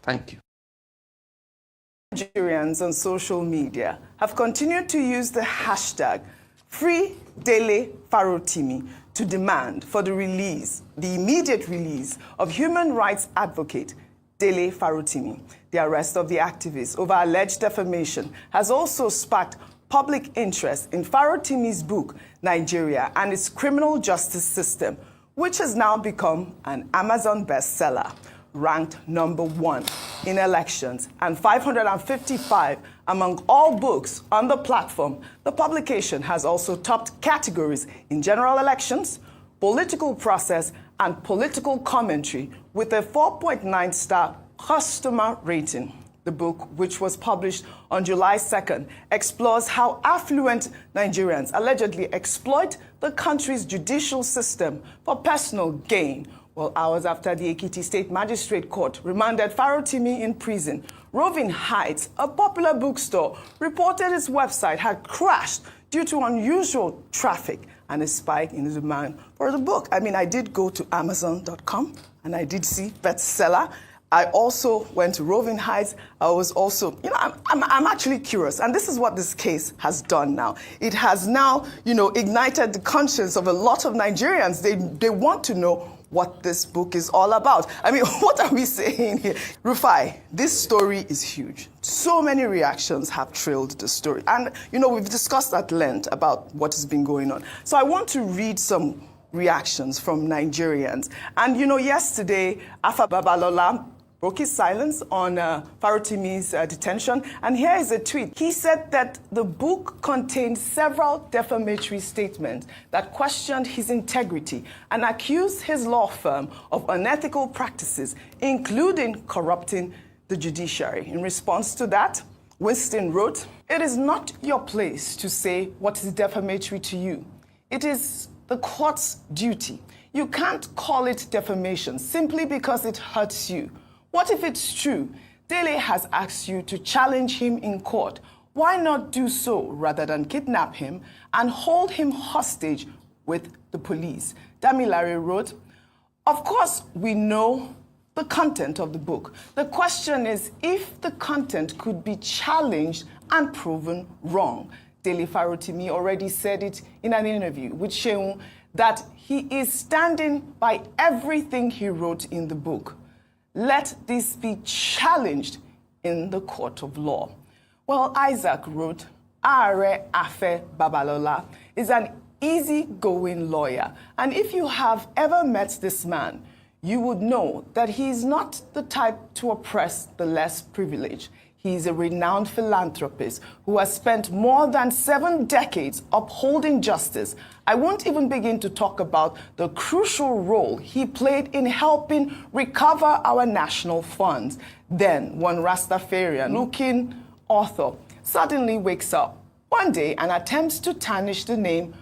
Thank you. Nigerians on social media have continued to use the hashtag #FreeDeleFarotimi to demand for the immediate release of human rights advocate Dele Farotimi. The arrest of the activist over alleged defamation has also sparked public interest in Farotimi's book, Nigeria and its Criminal Justice System, which has now become an Amazon bestseller, ranked #1 in elections and 555 among all books on the platform. The publication has also topped categories in general elections, political process, and political commentary with a 4.9-star customer rating. The book, which was published on July 2nd, explores how affluent Nigerians allegedly exploit the country's judicial system for personal gain. Well, hours after the Ekiti State Magistrate Court remanded Farotimi in prison, Roving Heights, a popular bookstore, reported its website had crashed due to unusual traffic and a spike in the demand for the book. I mean, I did go to Amazon.com and I did see bestseller. I also went to Roving Heights. I was also, I'm actually curious. And this is what this case has done now. It has now, ignited the conscience of a lot of Nigerians. They want to know what this book is all about. I mean, what are we saying here? Rufai, this story is huge. So many reactions have trailed the story. And, we've discussed at length about what has been going on. So I want to read some reactions from Nigerians. And, yesterday, Afe Babalola broke his silence on Farotimi's detention. And here is a tweet. He said that the book contained several defamatory statements that questioned his integrity and accused his law firm of unethical practices, including corrupting the judiciary. In response to that, Winston wrote, "It is not your place to say what is defamatory to you. It is the court's duty. You can't call it defamation simply because it hurts you. What if it's true? Dele has asked you to challenge him in court. Why not do so rather than kidnap him and hold him hostage with the police?" Damilare wrote, "Of course, we know the content of the book. The question is if the content could be challenged and proven wrong." Dele Farotimi already said it in an interview with Sheun that he is standing by everything he wrote in the book. Let this be challenged in the court of law. Well, Isaac wrote, Afe Babalola is an easygoing lawyer, and if you have ever met this man, you would know that he is not the type to oppress the less privileged. He is a renowned philanthropist who has spent more than 7 decades upholding justice. I won't even begin to talk about the crucial role he played in helping recover our national funds. Then one Rastafarian-looking author suddenly wakes up one day and attempts to tarnish the name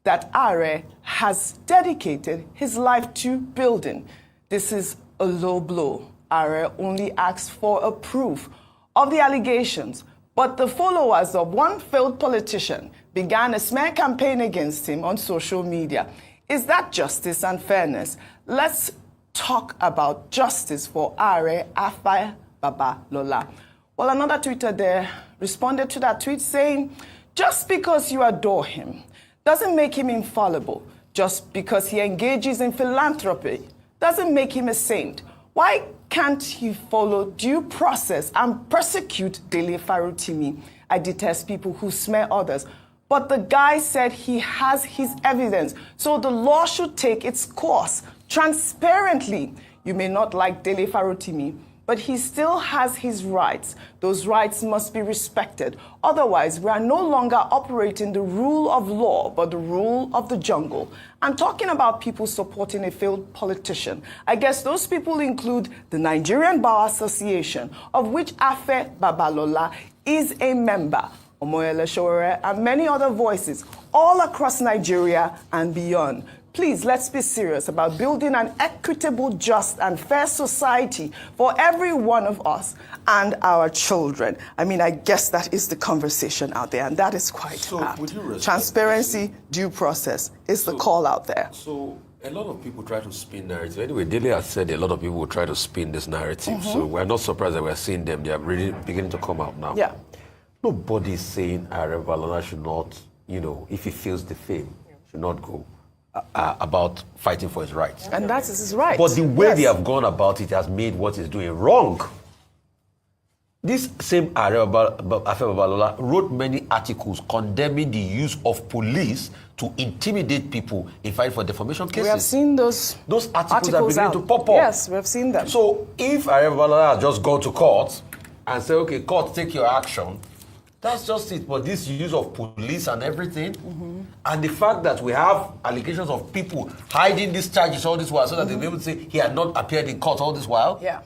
that Are has dedicated his life to building. This is a low blow. Are only asks for a proof of the allegations, but the followers of one failed politician began a smear campaign against him on social media. Is that justice and fairness? Let's talk about justice for Are Afe Babalola. Well, another tweeter there responded to that tweet saying, just because you adore him doesn't make him infallible. Just because he engages in philanthropy doesn't make him a saint. Why can't he follow due process and persecute Dele Farotimi? I detest people who smear others. But the guy said he has his evidence, so the law should take its course transparently. You may not like Dele Farotimi, but he still has his rights. Those rights must be respected. Otherwise, we are no longer operating the rule of law, but the rule of the jungle. And talking about people supporting a failed politician, I guess those people include the Nigerian Bar Association, of which Afe Babalola is a member, Omoyele Sowore, and many other voices all across Nigeria and beyond. Please, let's be serious about building an equitable, just, and fair society for every one of us and our children. I mean, I guess that is the conversation out there, and that is quite apt. Transparency, due process is the call out there. So, A lot of people try to spin narrative. Anyway, Dele has said a lot of people will try to spin this narrative. So we're not surprised that we're seeing them. They are really beginning to come out now. Yeah. Nobody's saying Afe Babalola should not, if he feels the fame, should not go about fighting for his rights. And that is his right. But the way they have gone about it has made what he's doing wrong. This same Afe Babalola wrote many articles condemning the use of police to intimidate people in fight for defamation cases. We have seen those articles are beginning to pop up. Yes, we have seen them. So if Afe Babalola has just gone to court and say, okay, court, take your action, that's just it. But this use of police and everything, and the fact that we have allegations of people hiding these charges all this while so that they'll be able to say he had not appeared in court all this while. Yeah.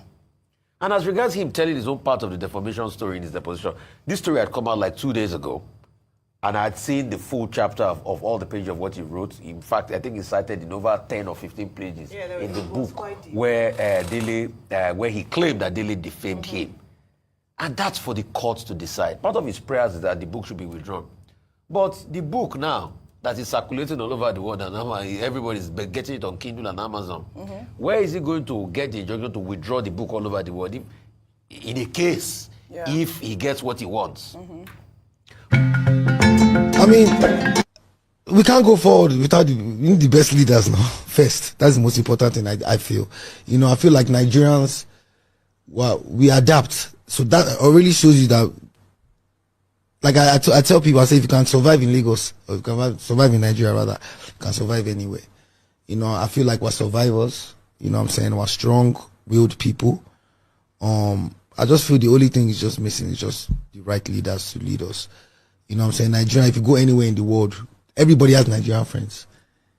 And as regards him telling his own part of the defamation story in his deposition, this story had come out like 2 days ago. And I had seen the full chapter of all the pages of what he wrote. In fact, I think he cited in over 10 or 15 pages in the book where where he claimed that Dele defamed him. And that's for the courts to decide. Part of his prayers is that the book should be withdrawn. But the book now that is circulating all over the world and everybody's getting it on Kindle and Amazon, where is he going to get the injunction to withdraw the book all over the world in a case if he gets what he wants? I mean, we can't go forward without the best leaders now. First, that's the most important thing I feel. I feel like Nigerians, we adapt. So that already shows you that, like I tell people, I say if you can survive in Lagos, or you can survive in Nigeria rather, you can survive anywhere. I feel like we're survivors. What I'm saying? We're strong-willed people. I just feel the only thing is just missing is just the right leaders to lead us. What I'm saying? Nigeria, if you go anywhere in the world, everybody has Nigerian friends.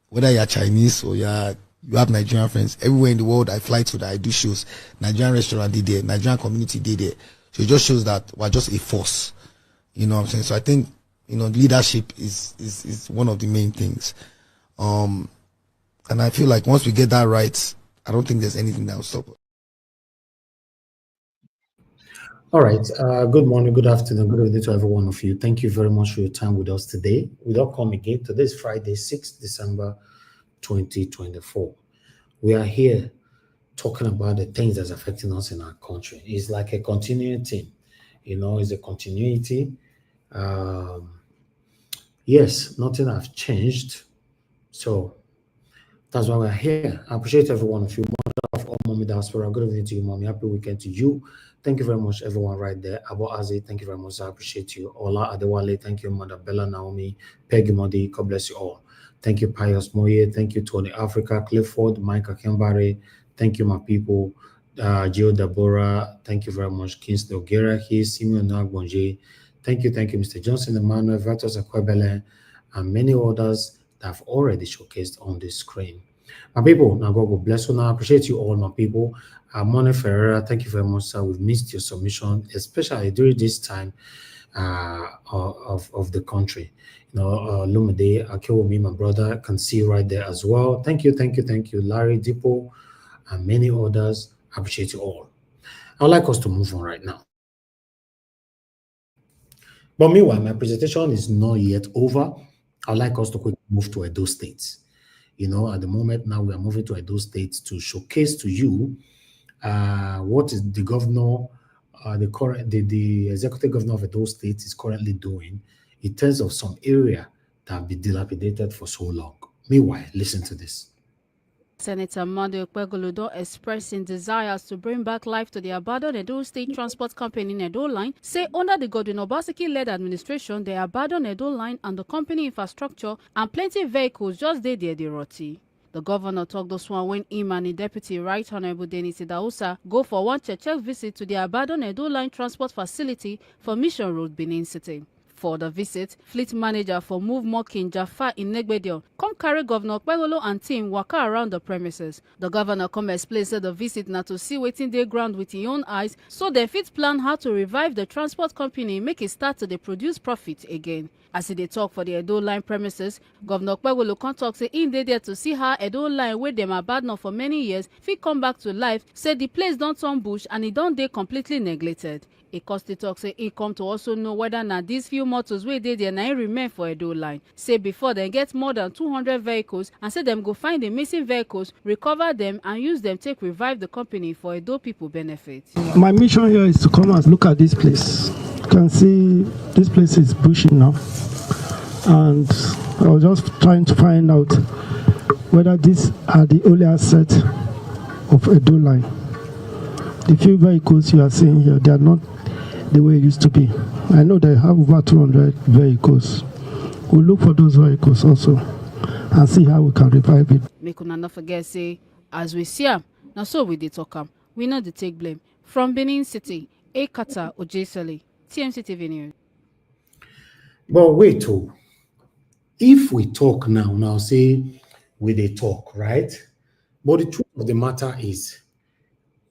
Whether you're Chinese or you have Nigerian friends. Everywhere in the world I fly to, that I do shows, Nigerian restaurant did there, Nigerian community did there. So it just shows that we're just a force. What I'm saying? So I think, leadership is one of the main things. And I feel like once we get that right, I don't think there's anything that will stop us. All right. Good morning, good afternoon, good evening to every one of you. Thank you very much for your time with us today. We don't come again. Today is Friday, 6th December, 2024. We are here talking about the things that's affecting us in our country. It's like a continuing thing. It's a continuity. Yes, nothing has changed. So that's why we're here. I appreciate every one of you. Mother of all Mommy Diaspora, good evening to you, Mommy. Happy weekend to you. Thank you very much, everyone right there. Abo Aze, thank you very much. I appreciate you. Ola Adewale, thank you, Mother Bella Naomi, Peggy Modi, God bless you all. Thank you, Pius Moye. Thank you, Tony Africa, Clifford, Mike Akembare. Thank you, my people. Gio Deborah, thank you very much. Kingsley Ogera, Simeon Nagbonje. Thank you, Mr. Johnson Emmanuel, Vatos Akwebele, and many others that have already showcased on the screen. My people, now God will bless you. Now I appreciate you all, my people. Mone Ferreira, thank you very much, sir. We've missed your submission, especially during this time of the country. Lumide Akewomi, my brother, can see right there as well. Thank you. Larry Dipo, and many others. I appreciate you all. I would like us to move on right now. But meanwhile, my presentation is not yet over. I'd like us to quickly move to Edo State. At the moment now we are moving to Edo State to showcase to you what is the governor, the executive governor of Edo State is currently doing in terms of some area that have been dilapidated for so long. Meanwhile, listen to this. Senator Mande Okpegolodo expressing desires to bring back life to the abandoned Edo State Transport Company in Edo Line, say under the Godwin Obaseki-led administration, the abandoned Edo Line and the company infrastructure and plenty vehicles just dey there dey rotty. The governor talked this one when him and the deputy Right Honorable Denis Idausa go for one check visit to the abandoned Edo Line transport facility for Mission Road, Benin City. For the visit, fleet manager for Move Mokin Jaffa in Negbedion come carry Governor Okpegolo and team waka around the premises. The governor come explain say the visit na to see wetin dey ground with his own eyes, so dem fit plan how to revive the transport company make it start to dey produce profit again. As he dey talk for the Edo Line premises, Governor Okpegolo come talk say him dey there to see how Edo Line wey dem abandon for many years fit come back to life, say the place don turn bush and e don dey completely neglected. Ikosti talk say he come to also know whether na these few motors wey dey there na im remain for Edo line. Say before dem get more than 200 vehicles and say dem go find the missing vehicles, recover them and use them take revive the company for Edo people benefit. My mission here is to come and look at this place. You can see this place is bushy now, and I was just trying to find out whether these are the only assets of Edo line. The few vehicles you are seeing here, they are not the way it used to be. I know they have over 200 vehicles. We'll look for those vehicles also and see how we can revive it. Make una not forget say, as we see am, na so we dey talk am. We no dey take blame. From Benin City, Ekata Ojesele, TMC TV News. But wait, if we talk now say we dey talk, right? But the truth of the matter is,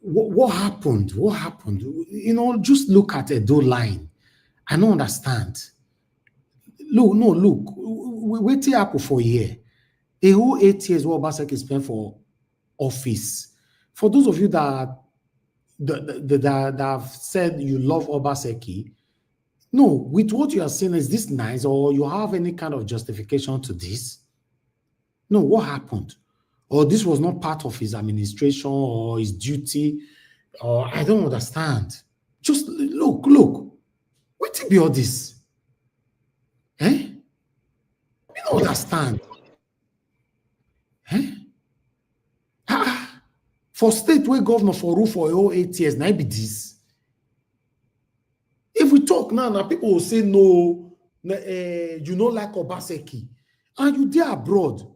what happened? What happened? You know, just look at Edo line. I don't understand. Look. Wait till happen for a year. A whole 8 years what Obaseki spent for office. For those of you that have said you love Obaseki, no, with what you are saying, is this nice, or you have any kind of justification to this? No, what happened? Or this was not part of his administration or his duty, or I don't understand. Just look. What be all this? We don't understand. For state where governor for rule for all 8 years, now be this. If we talk now, people will say no, you know, like Obaseki, and you there abroad.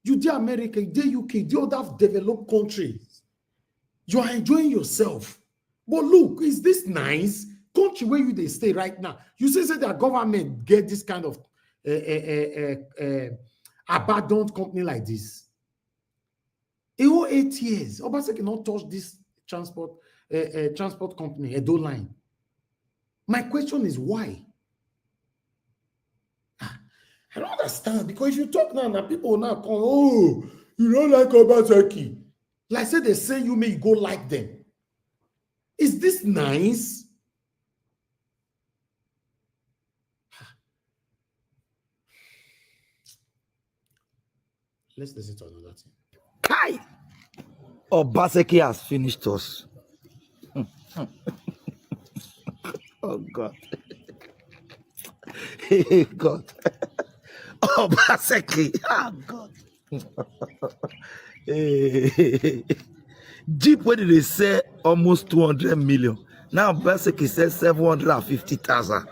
You there America, you there UK, you other developed countries. You are enjoying yourself. But look, is this nice? Country where you they stay right now. You say that government get this kind of abandoned company like this. In all 8 years, Obaseki cannot touch this transport company, Edo line. My question is why? I don't understand, because if you talk now, people will now come, oh, you don't like Obaseki. Like say they say you may go like them. Is this nice? Let's listen to another thing. Kai! Obaseki has finished us. Oh God. Hey God. Obaseki. Oh God. Jeep, where did they say almost 200 million? Now Obaseki says 750,000.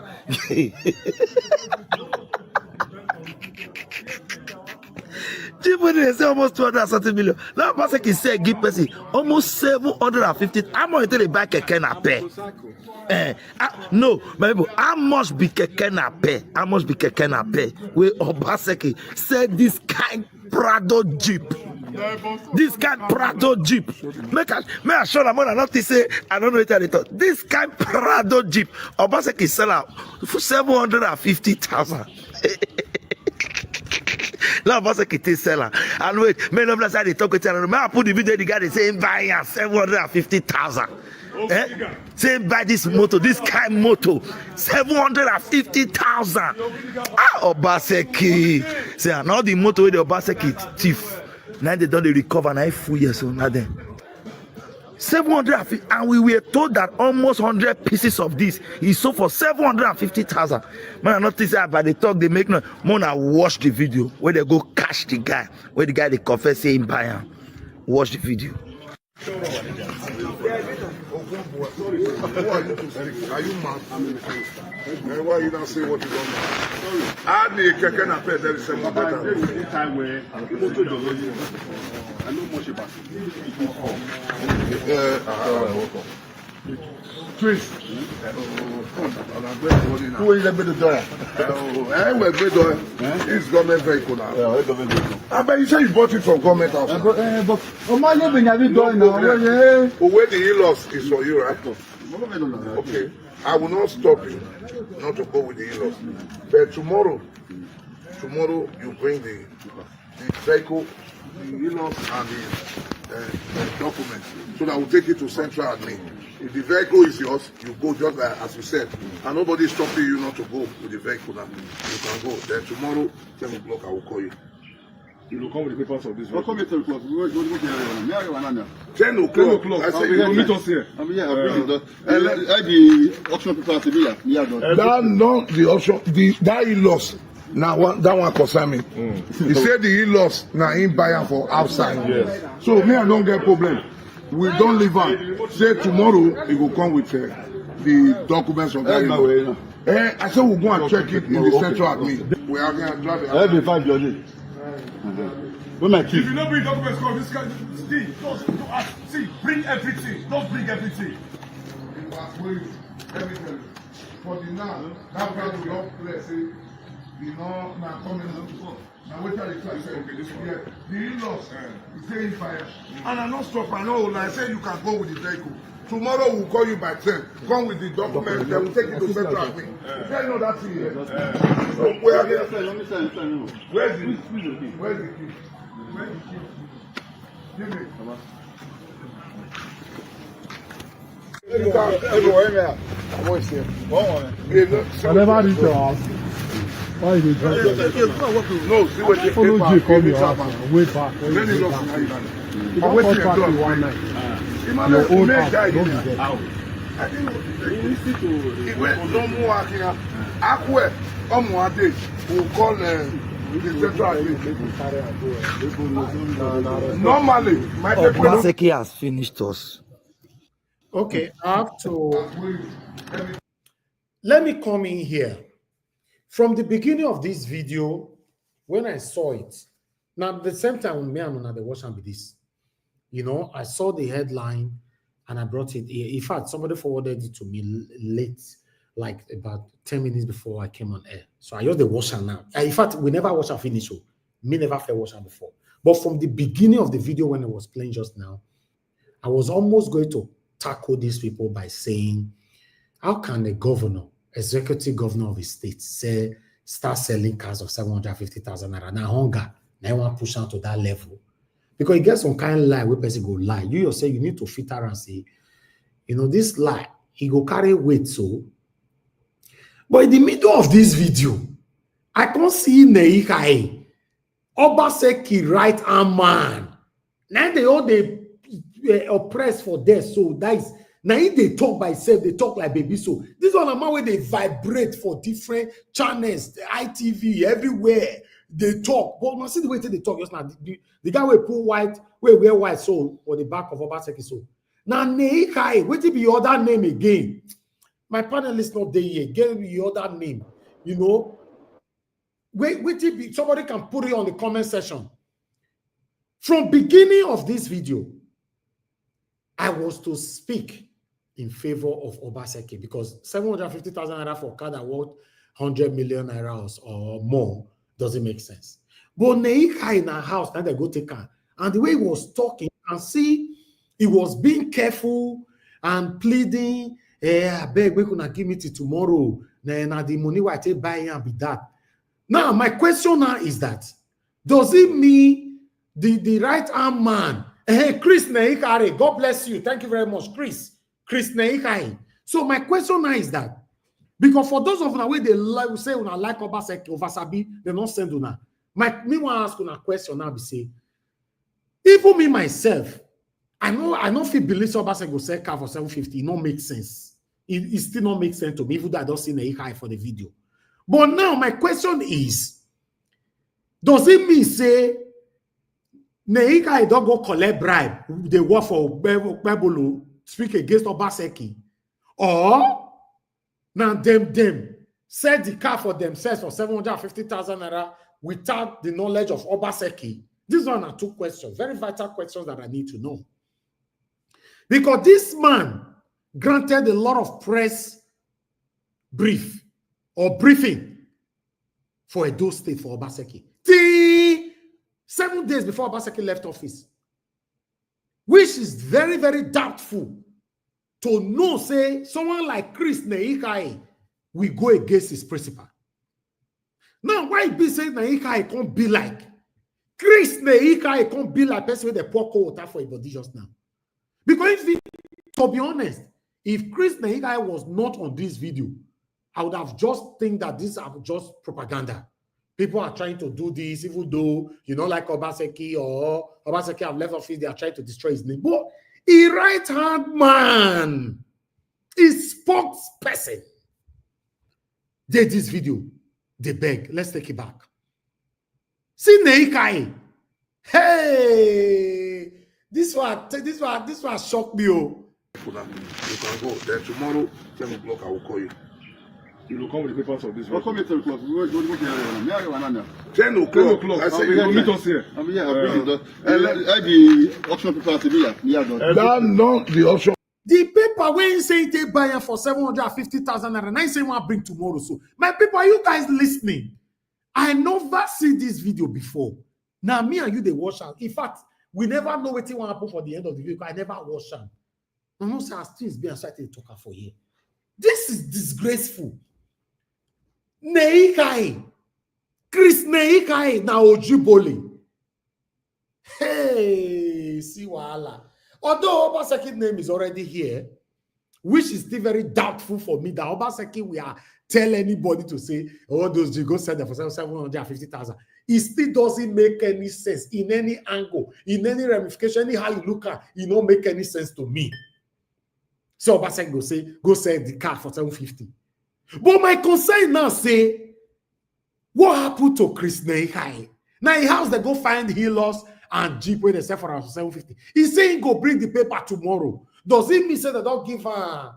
Jeep, where did they say almost 230 million? Now Obaseki said give person almost 750. How much did they buy keke na pay? No, my people, how much be keke na pay? How much be keke na pay? Where Obaseki said this kind Prado Jeep. This kind Prado Jeep. Make I sure that man not to say I don't know what they thought. This kind Prado Jeep. Obaseki sell out for 750,000. Now Obaseki take seller. And wait, many of us they talk with you. May I put the video the guy they say buy 750,000. Say buy this motor, this kind motor, 750,000. Obaseki. Say now the motor with the Obaseki thief. Now they don't recover now 4 years so now then. 750, and we were told that almost 100 pieces of this is sold for 750,000. Man, I notice that by the talk they make no more. Now watch the video where they go catch the guy, where the guy they confess saying buy him. Watch the video. Who are you to say? Are you mad? And why you not say what you don't know? I need to get a pay. There is some better. Time where I know much about it. Twins. Who is a bit of door? It's government vehicle now. I bet you say you bought it from government house. But where the e-loss is for you, right? Okay. I will not stop you not to go with the e-loss. But tomorrow you bring the vehicle, the e-loss and the documents, so that I will take it to central admin. If the vehicle is yours, you go just as you said. And nobody is stopping you not to go with the vehicle now. You can go. Then tomorrow, 10 o'clock, I will call you. You will come with the papers of this vehicle. Come at 10 o'clock. 10 o'clock. 10 o'clock. I say, You meet us here. I'm here. I'll bring it. The auction people are here. That not the option. That he lost. Now that one concern me. He said he lost. Now he buy for outside. Yes. So me, I don't get problem. We don't leave on. Say tomorrow he will come with the documents of that. I said we'll go and check it in the central admin. We are going to drive it. Every 5 your day. Where my key? If you don't bring documents, come. This guy, see, bring everything. Don't bring everything. For the now, that guy will not play. Say, you know, now coming up. Now wait till I say, okay, this one. Yeah, the in-laws, he say in fire. And I not stop. I know. Like I say, you can go with the vehicle. Tomorrow we'll call you by 10. Come with the documents. Then we'll take you to central admin. You can't know that thing here. So where are they? Where's the key? Where's the key? Where's the key? Give me. Everywhere, man. I'm always here. Whatever this your house. Why you drink? No, see what they follow you come your house. Wait back. Let me look now. You don't contract you one night. Your own house. Don't be there. I think ìwé ọdọmú akínya akúẹ ọmọ adé will call the central admin. Normally, my Obaseki has finished us. Okay, I have to. Let me come in here. From the beginning of this video, when I saw it, now at the same time, me and another watch and be this. You know, I saw the headline and I brought it here. In fact, somebody forwarded it to me late, like about 10 minutes before I came on air. So I just the watch now. In fact, we never watch and finish. So me never felt watch before. But from the beginning of the video when I was playing just now, I was almost going to tackle these people by saying, how can a governor, executive governor of a state, start selling cars of 750,000 naira? Now hunger, now want to push out to that level. Because you get some kind of lie where person go lie. You yourself, you need to filter and say, you know, this lie, he go carry weight so. But in the middle of this video, I can't see Neikai, Obaseki right hand man. Now they all they oppress for death. So that is now if they talk by itself, they talk like baby. So this one a man where they vibrate for different channels, the ITV everywhere. They talk, but now see the way they talk just now. The guy will put white, will wear white soul on the back of Obaseki soul. Now Neikai, what be your other name again? My panel is not there yet. Give me your other name. You know, wait till somebody can put it on the comment section. From beginning of this video, I was to speak in favor of Obaseki because 750,000 naira for a car that worth 100 million naira or more doesn't make sense. But Neika in our house, now they go take her. And the way he was talking, and see, he was being careful and pleading, I beg, we could give me till tomorrow. Now the money I take buy and be that. Now, my question now is that, does it mean the right arm man, Chris Neikare, God bless you. Thank you very much, Chris Neikare. So my question now is that, because for those of you where they like, say una like Obaseki over Sabi, they don't send una. Me want to ask una question now. Be say, even me myself, I know if you believe Obaseki go sell car for 750, it don't make sense. It still not make sense to me, even though I don't see Neikare for the video. But now my question is, does it mean say Neika don't go collect bribe? They work for Babalola, speak against Obaseki, or now them sell the car for themselves for 750,000 naira without the knowledge of Obaseki? These one are two questions, very vital questions that I need to know. Because this man granted a lot of press brief or briefing for Edo State for Obaseki. 7 days before Obaseki left office, which is very, very doubtful to know, say, someone like Chris Neikai will go against his principle. Now, why be saying Neikai can't be like Chris Neikai can't be like person with the poor water for a body just now? Because to be honest, If Chris Neikai was not on this video, I would have just think that these are just propaganda. People are trying to do this, even though, like Obaseki or Obaseki have left office, they are trying to destroy his name. But a right-hand man, a spokesperson, did this video. They beg. Let's take it back. See Neikai. Hey, this one shocked me. Oh. You can go. Then tomorrow, 10 o'clock, I will call you. You will come with the papers of this. We'll come at 10 o'clock. 10 o'clock. 10 o'clock. I said you will meet us here. I'll bring it. The auction paper to be here. That not the option. The paper when you say they buy for 750,000 naira, and I say want bring tomorrow. So, my people, are you guys listening? I never see this video before. Now, me and you, they watch out. In fact, we never know what will happen for the end of the video. I never watch out. I'm not saying things being started to talk for here. This is disgraceful. Neikai, Chris Neikai, na Ojibole. Hey, see wahala. Although Obaseki's name is already here, which is still very doubtful for me that Obaseki will tell anybody to say, oh, those you go sell them for 750,000. It still doesn't make any sense in any angle, in any ramification, anyhow you look at it, don't make any sense to me. So Obaseki go sell the car for 750. But my concern now say, what happened to Chris Neikai? Now he has to go find healers and Jeep when they sell for 750. He's saying go bring the paper tomorrow. Does it mean say they don't give her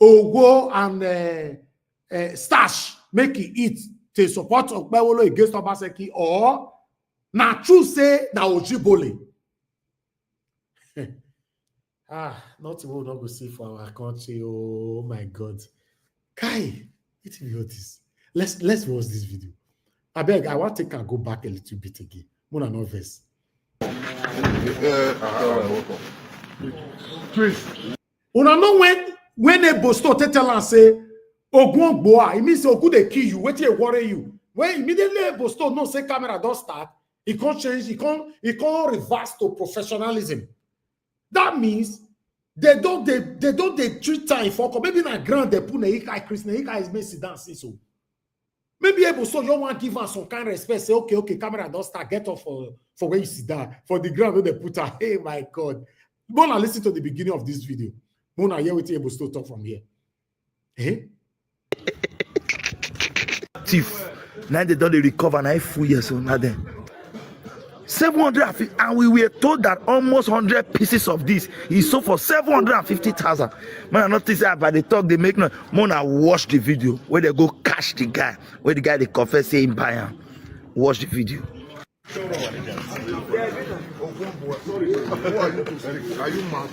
Ogo and stash make it eat to support Babalola against Obaseki, or na true say na Ojibole? Nothing we not go see for our country. Oh my God. Kai, it's this. Let's watch this video. I beg, I want to take and go back a little bit again. More than nervous. Chris. Una know when a bosto tell and say Ogun Boa, it means Ogun they kill you, wait till worry you. When immediately a bosto no say camera don't start, it can't change, it can't reverse to professionalism. That means they don't treat time for maybe na grand they put Neikai Chris Neikai is messy dancing so. Maybe able so you want to give us some kind of respect. Say, okay, camera don't start. Get off for where you sit down. For the ground where they put her. Hey, my God. Mona, listen to the beginning of this video. Mona, here with able to talk from here. Eh? Thief. Now they don't recover. Now 4 years so now then. 750, and we were told that almost 100 pieces of this is sold for 750,000. Man, I not think that by the talk they make no. Mona, watch the video where they go catch the guy, where the guy they confess say him buy him. Watch the video. Are you mad?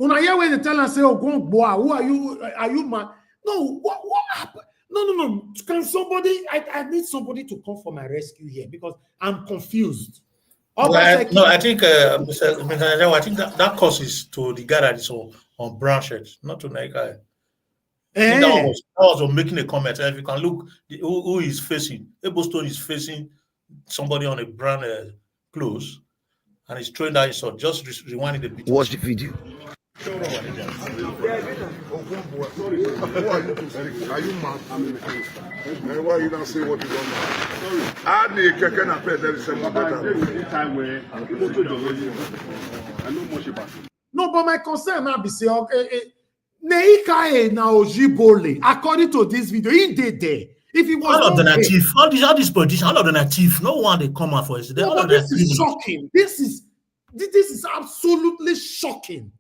Una hear when they tell us say, "Oh, boy, who are you? Are you mad?" No, what happened? No. Can somebody? I need somebody to come for my rescue here because I'm confused. Well, I think, Mr. I think that causes to the guy that is on Branchhead, not to Neikai. That was making a comment. If you can look, who is facing, Ebostone is facing somebody on a brand clothes, and he's throwing that insult. Just rewinding the bit. Watch the video. Are you mad? Why you not say what you don't know? I need can appear there is some time where I know much about it. No, but my concern now be say, Neikai na Ojibole. According to this video, he did there. If he was all of the native, all these politicians, all of the native, no one they come out for it. No, this is shocking. This is absolutely shocking.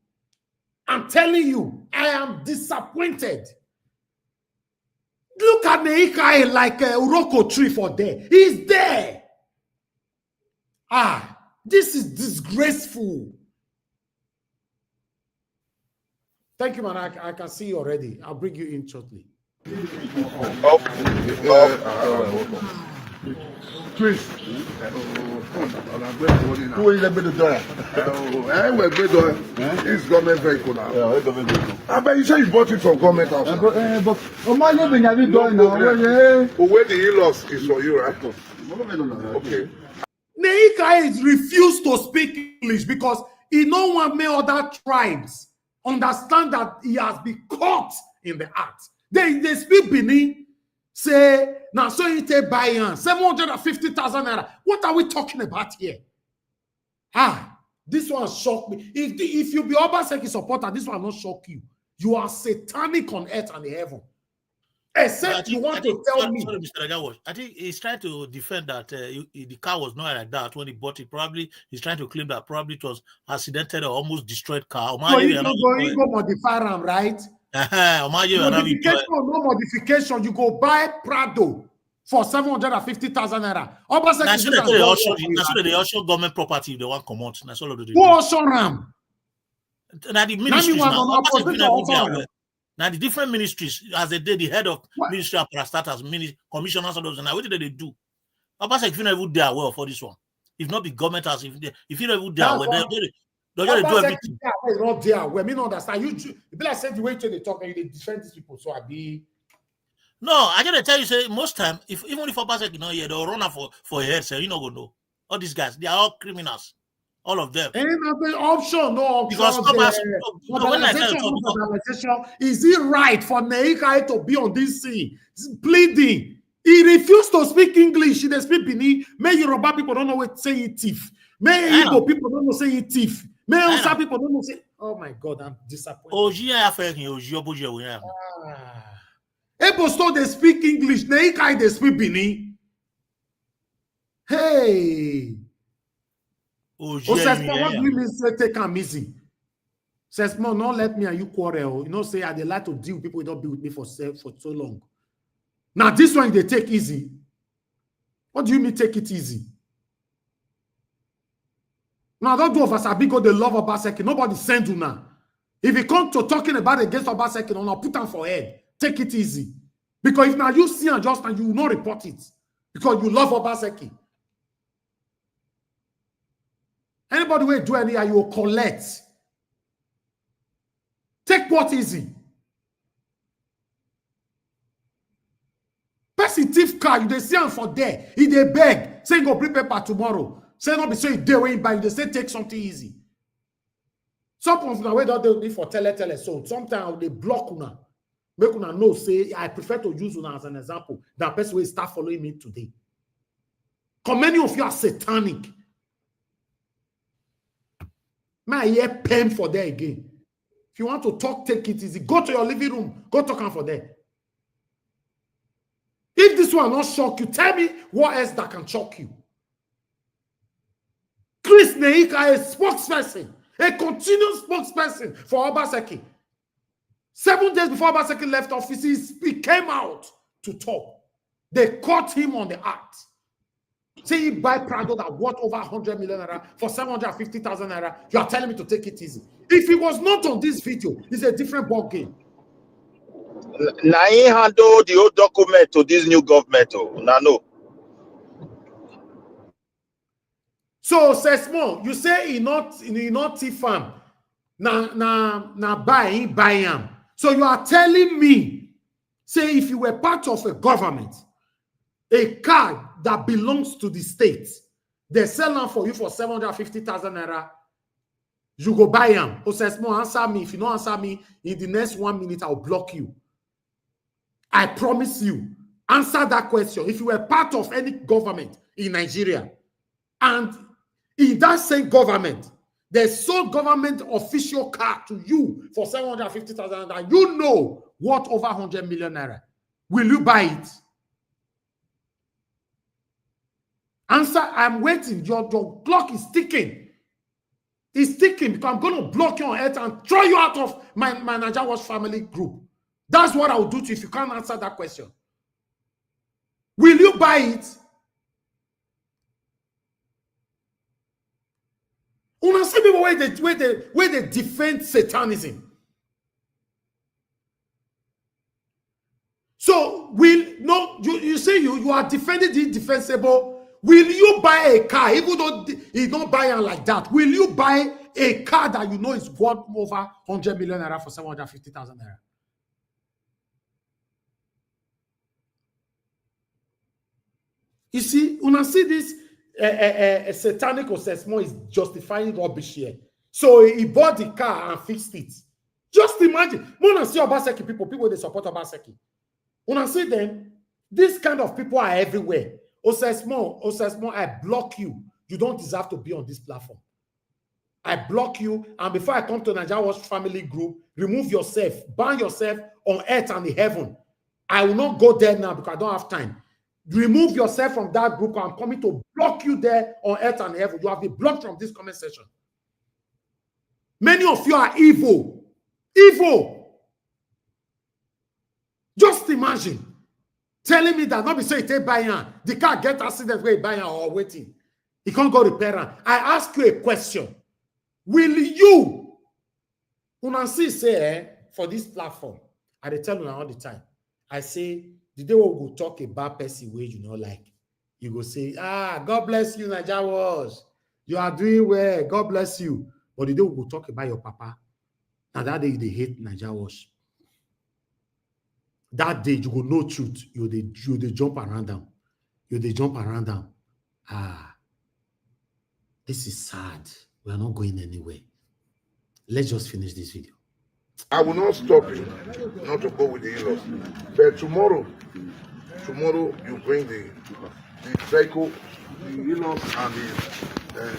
I'm telling you, I am disappointed. Look at Neikai like a Uroko tree for there. He's there. This is disgraceful. Thank you, man. I can see you already. I'll bring you in shortly. Chris. Who is the big door? It's government vehicle now. Yeah, government vehicle. But you say you bought it from government house. But where the in-laws is for you, right? Okay. Neikai refused to speak English because he no one may other tribes understand that he has been caught in the act. They speak Benin, say, now so you take buy 750,000 naira. What are we talking about here? This one shocked me. If you be Obaseki supporter, this one not shock you. You are satanic on earth and in heaven. Except you want to tell me. Sorry, Mr. Rajawash. I think he's trying to defend that the car was not like that when he bought it. Probably he's trying to claim that probably it was accidental or almost destroyed car. So you go modify them, right? Modification or no modification, you go buy Prado for 750,000 naira. That's the also government property they want to come out. That's all of the. Who also ram? Now the ministries now the different ministries, as they did the head of ministry of parastatals, commissioners, and those, and what did they do? Obaseki, if you never they are well for this one, if not the government has, if you never they are well, they do everything. Not there. Well, me not understand. You be like said the way they talk and they defend these people. So I be. No, I gotta tell you, say most time, even if Obaseki not here, they'll run out for a head. So you not gonna know. All these guys, they are all criminals. All of them. Ain't nothing option, no option. Because is it right for Neikai to be on this scene pleading? He refused to speak English. He didn't speak Bini. May Yoruba people don't know what saying thief. May Igbo people don't know saying thief. May Hausa people don't know say. Oh my God, I'm disappointed. Igbo still they speak English. Neikai they speak Bini. Hey. What do you mean say take am easy? Says no, not let me and you quarrel. You know, say I dey like to deal with people who don't be with me for so long. Now this one they take easy. What do you mean take it easy? Now don't do of us go the love of Obaseki. Nobody send you now. If you come to talking about against Obaseki, no, put them for head. Take it easy. Because if now you see and just and you will not report it because you love Obaseki. Anybody will do any, you will collect. Take what easy. Person thief car, you they see him for there. He they beg, say go bring paper tomorrow. Say not be so they when buy, they say take something easy. Some of them way don't need for tele. So sometimes they block una. Make una know, say I prefer to use una as an example. That person will start following me today. Because many of you are satanic. My ear pain for there again. If you want to talk, take it easy. Go to your living room. Go talk on for there. If this one not shock you, tell me what else that can shock you. Chris Neika, a spokesperson, a continuous spokesperson for Obaseki. 7 days before Obaseki left office, he came out to talk. They caught him on the act. Say he buy Prado that worth over 100 million naira for 750,000 naira. You are telling me to take it easy. If it was not on this video, it's a different ball game. Now he handle the old document to this new government. No. So Sesmo, you say he not thief farm. Na buy him. So you are telling me, say if you were part of a government, a car that belongs to the state, they sell them for you for 750,000 naira. You go buy them. Osesmo, answer me. If you don't answer me, in the next 1 minute, I'll block you. I promise you. Answer that question. If you were part of any government in Nigeria, and in that same government, they sold government official car to you for 750,000 naira, you know what over 100 million naira. Will you buy it? Answer, I'm waiting. Your clock is ticking. It's ticking because I'm going to block your head and throw you out of my Nigerians family group. That's what I will do to you if you can't answer that question. Will you buy it? Una see people where they defend Satanism. So you say you are defending the indefensible. Will you buy a car, even though you don't buy it like that? Will you buy a car that you know is worth over 100 million naira for 750,000 naira? You see, when I see this satanic assessment is justifying rubbish here. So he bought the car and fixed it. Just imagine. When I see Obaseki people they support Obaseki. When I see them, this kind of people are everywhere. Osesmo, I block you. You don't deserve to be on this platform. I block you, and before I come to Nigeria Watch family group, remove yourself, ban yourself on earth and in heaven. I will not go there now because I don't have time. Remove yourself from that group. I'm coming to block you there on earth and heaven. You have been blocked from this comment section. Many of you are evil. Evil. Just imagine telling me that not be so it take buy the car get accident where buy or waiting. He can't go repair. I ask you a question. Will you, when say for this platform, I tell you all the time, I say, the day we go talk about person way you know like, you go say, God bless you, Nigeria was. You are doing well, God bless you. But the day we go talk about your papa, now that day they hate Nigeria was. That day you go know truth, you they jump around them. You they jump around them. This is sad. We are not going anywhere. Let's just finish this video. I will not stop you not to go with the in-laws. But tomorrow you bring the vehicle, the in-laws and the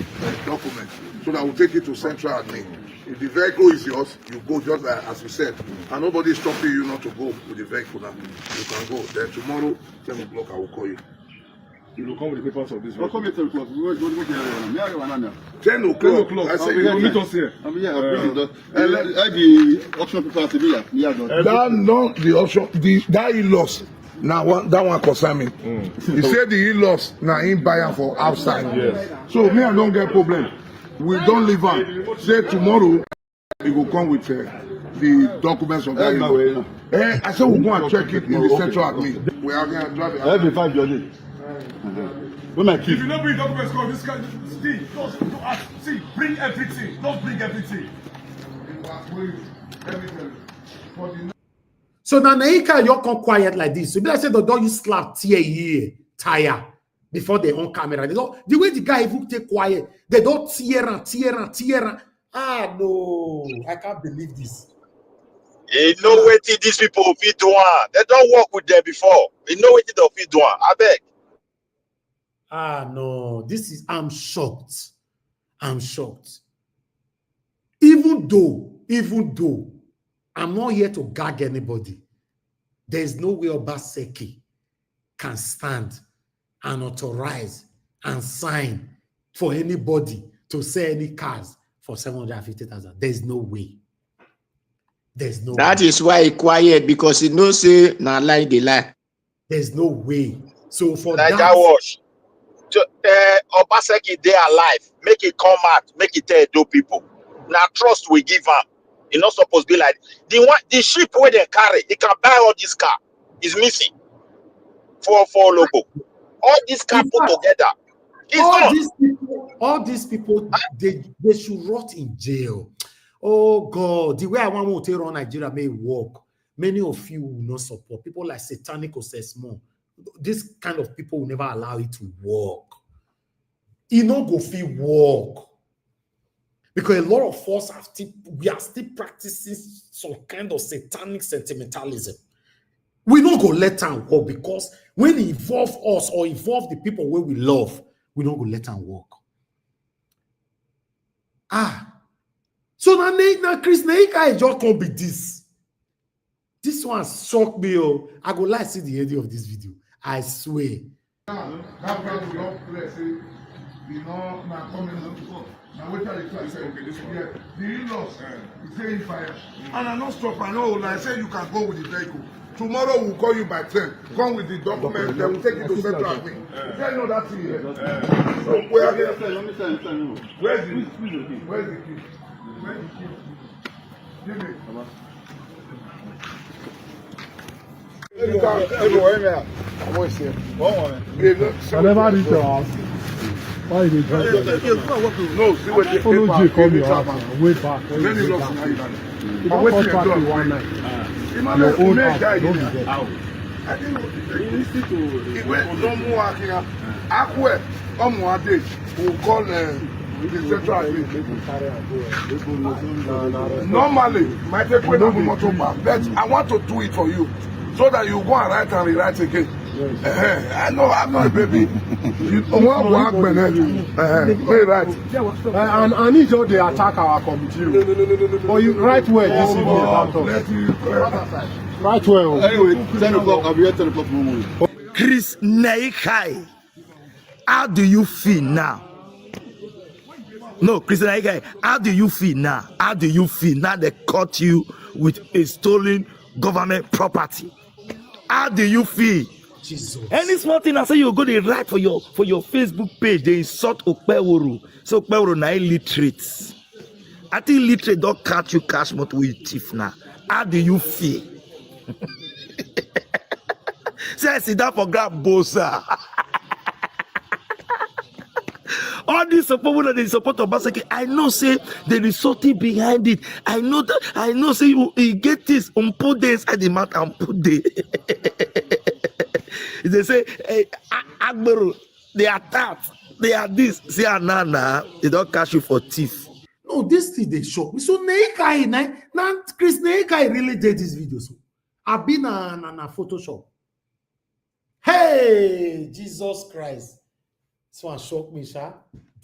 documents so that we'll take it to central admin. If the vehicle is yours, you go just as you said. And nobody is stopping you not to go with the vehicle now. You can go. Then tomorrow, 10 o'clock, I will call you. You will come with the papers of this. We'll come at 10 o'clock. 10 o'clock. I say you will meet us here. I the auction people to be that not the option. That he lost. Now that one concern me. He said the he lost. Now he buy for outside. Yes. So me I don't get problem. We don't leave on. Say tomorrow he will come with the documents of that. I said we'll go and check it in the central admin. We are going to drive it. Every 5 years. If you don't bring documents, go. This guy, Steve, see, bring everything. Don't bring everything. So now Naika, you come quiet like this. So be like say the dog you slap tear here, tire before they on camera. They don't, the way the guy even take quiet, they don't tear. No, I can't believe this. You know what these people fit do. They don't work with them before. You know what they fit do. I beg. No, this is, I'm shocked. I'm shocked. Even though I'm not here to gag anybody, there's no way Obaseki can stand and authorize and sign for anybody to sell any cars for 750,000. There's no way. There's no That way. is why he quiet, because he knows say na lie they lie. There's no way. So for Nigeria that, Watch. Obaseki they alive. Make it come out. Make it tell do people. Now trust we give him. It's not supposed to be like the ship where they carry. He can buy all this car. Is missing. For logo. All this car put together. all these people, they should rot in jail. Oh God, the way I want to run Nigeria may work. Many of you will not support. People like Satanic Osesmo. This kind of people will never allow it to work. It not go feel work. Because a lot of us we are still practicing some kind of satanic sentimentalism. We don't go let them work, because when it involve us or involve the people where we love, we don't go let them work. So now Chris Naika just can't be this. This one shocked me. I go like see the ending of this video. I swear. The in-laws is saying fire. And I not stop. I know, like I said, you can go with the vehicle. Tomorrow we'll call you by 10. Come with the document, then we'll take it to central admin. You know that thing here. So where are they? Where's the key? Where's the key? Give me. Everywhere, I'm always here. I never reach your house. Why did you no, see what they follow you, call me way back. Let me look now. You don't wait for you one night. Your own house, don't be there. I think you listen to it. Don't move here. Akwe, we'll call the central normally, my take away but I want to do it for you so that you go and write and rewrite again. I know I'm not a baby. You want work, right? And I need you to attack our committee. Or you right where this is about us. Right well. Anyway, 10 o'clock, I'll be here 10 o'clock tomorrow morning. Chris Naikai, how do you feel now? No, Chris Naikai, how do you feel now? How do you feel now they caught you with a stolen government property? How do you feel? Jesus. Any small thing I say you go to write for your Facebook page, they insult Okpeworo. So Okpeworo na illiterate. I think illiterate don't catch you cash motor with thief now. How do you feel? Say I sit down for grab bossa. All these support that they support Obaseki, I know say there is something behind it. I know say you get this put this at the mouth and put the they say hey, Agbero, they are that, they are this. Say Anana, they don't catch you for thief. No, this thing they shock me. So Neikai, now Chris Neikai really did this video. So I've been on Photoshop. Hey, Jesus Christ. This one shocked me, sha.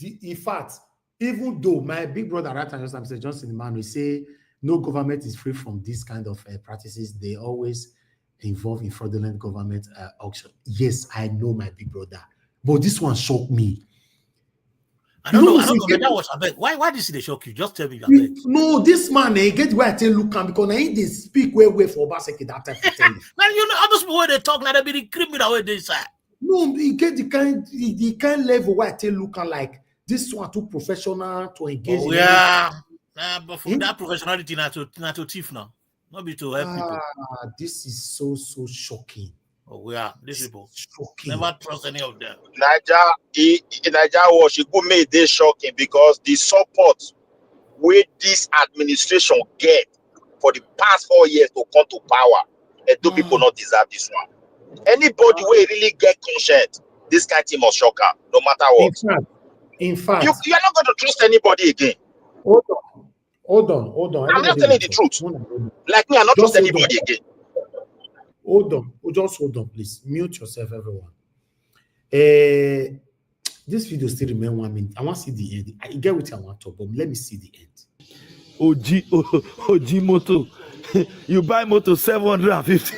In fact, even though my big brother right now, Mr. Johnson Emmanuel, say no government is free from this kind of practices, they always involve in fraudulent government auction. Yes, I know my big brother, but this one shocked me. I don't know. That was a bit. Why did they shock you? Just tell me. No, this man, get where I tell Lucan because I they speak way for Obaseki that time. Man, you know, all those people they talk like they be the criminal way they say. No, he get the kind level where I tell Lucan like this one too professional to engage. Oh, yeah. But for that professionality, not to thief now. Not be to help people. This is so shocking. Oh, yeah. These people. Shocking. Never trust any of them. Nigeria was she could make this shocking because the support where this administration get for the past 4 years to come to power, and two people not deserve this one. Anybody who really get conscience, this kind of thing must shock her, no matter what. In fact, you are not going to trust anybody again. Hold on. I'm not telling the truth. Like me, I'm not trust anybody again. Hold on, please. Mute yourself, everyone. This video still remain 1 minute. I want to see the end. I get what I want to, but let me see the end. OG moto. You buy moto 750.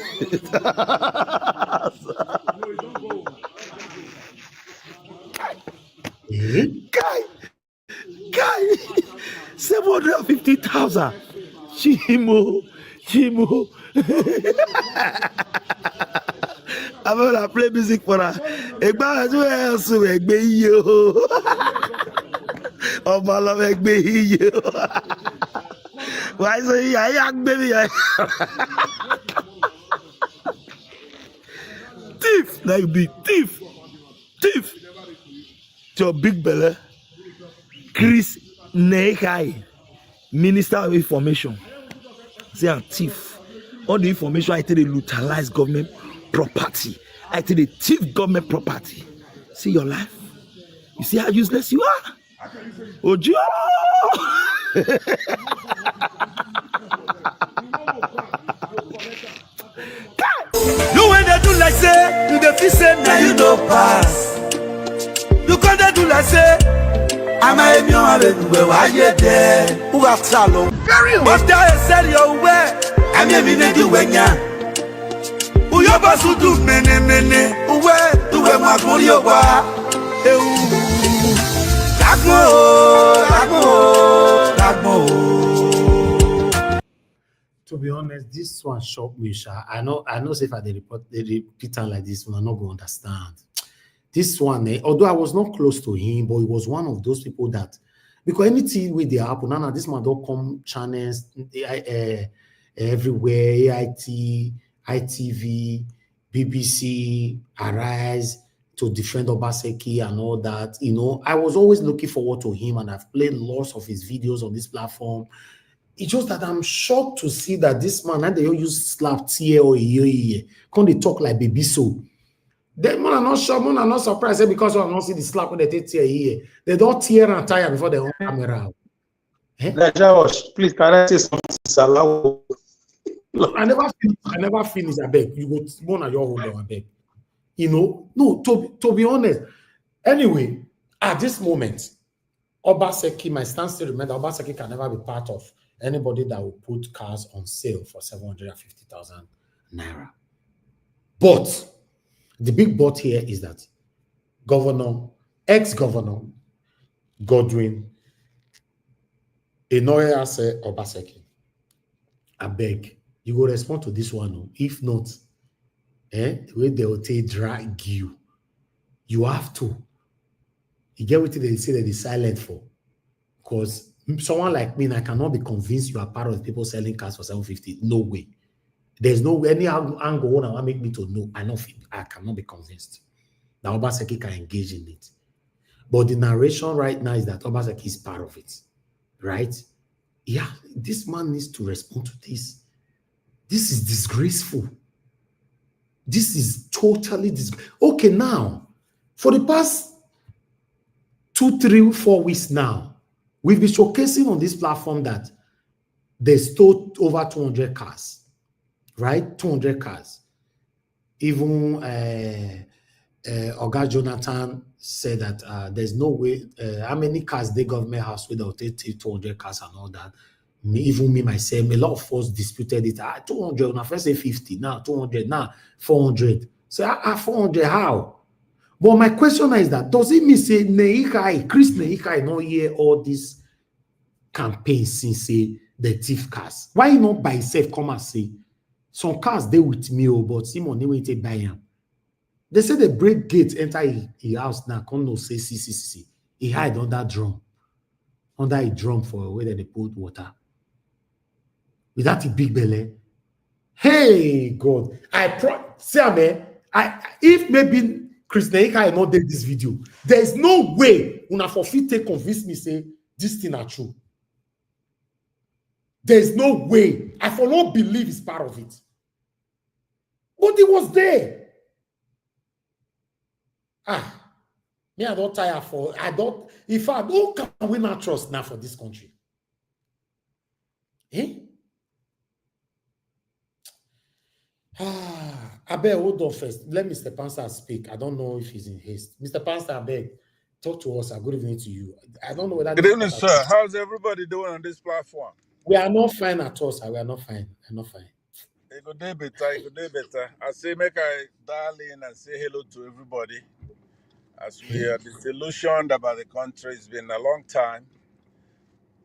Guy, 750,000. Chimo. I'm gonna play music for her. Why so you young baby? Thief, now you be thief. Your big belly, Chris Neikai, Minister of Information. Say I'm thief. All the information I tell they utilize government property. I tell they thief government property. See your life. You see how useless you are. Ojo. You when they do like say, you the feel say now you don't pass. You can't do like say, I'm a million why you there? Who are salon? Very much. But there is said your way. I'm a minute you when ya. Who you pass to do mene? Who way to where my money over? To be honest, this one shocked me, Sha. I know if they repeat like this, we're not going to understand. This one, although I was not close to him, but he was one of those people that, because anything with the happen, now this man don't come channels everywhere, AIT, ITV, BBC, Arise, to defend Obaseki and all that. You know, I was always looking forward to him, and I've played lots of his videos on this platform. It's just that I'm shocked to see that this man, and they use slap tear or can't they talk like baby so. Them man are not sure, man are not surprised say because I don't see the slap when they take tear here. They don't tear and tire before they on camera. Please, can I say something? I never finish. I beg you go one at your hold on. I beg. You know, no. To be honest, anyway, at this moment, Obaseki, my stance still remember Obaseki can never be part of anybody that will put cars on sale for 750,000 naira. But the big but here is that ex-governor Godwin Enoya said Obaseki, I beg, you go respond to this one. If not, the way they will take drag you have to. You get what they say that is silent for. Because someone like me, I cannot be convinced you are part of the people selling cars for 750. No way. There's no any angle that will make me to know. I cannot be convinced that Obaseki can engage in it. But the narration right now is that Obaseki is part of it. Right? Yeah, this man needs to respond to this. This is disgraceful. This is totally disgraceful. Okay, now, for the past 2, 3, 4 weeks now, we've been showcasing on this platform that they stole over 200 cars, right? 200 cars. Even Oga Jonathan said that there's no way, how many cars the government has without 200 cars and all that. Even me, myself, a lot of us disputed it. 200, when I first say 50, now 200, now 400. So 400, how? But my question is that, does it mean say Chris Neikai not hear all these campaigns since say the thief cars? Why not by himself come and say, some cars they with me, but Simon they will take buy them. They say the break gate enter his house now, come no say see. He hide under a drum for where they put water. Without a big belly. Hey God, if maybe Chris Neika not did this video, there's no way una forfeit take convince me say this thing are true. There's no way. I for not believe it's part of it. But it was there. Me, I don't tire for. In fact, who can we not trust now for this country? I beg, hold on first. Let Mr. Panster speak. I don't know if he's in haste. Mr. Panster, I beg, talk to us. Good evening to you. I don't know whether. Good evening, sir. How's everybody doing on this platform? We are not fine at all, sir. We are not fine. We're not fine. It could do better. I say, make I dial in and say hello to everybody. As we are disillusioned about the country, it's been a long time.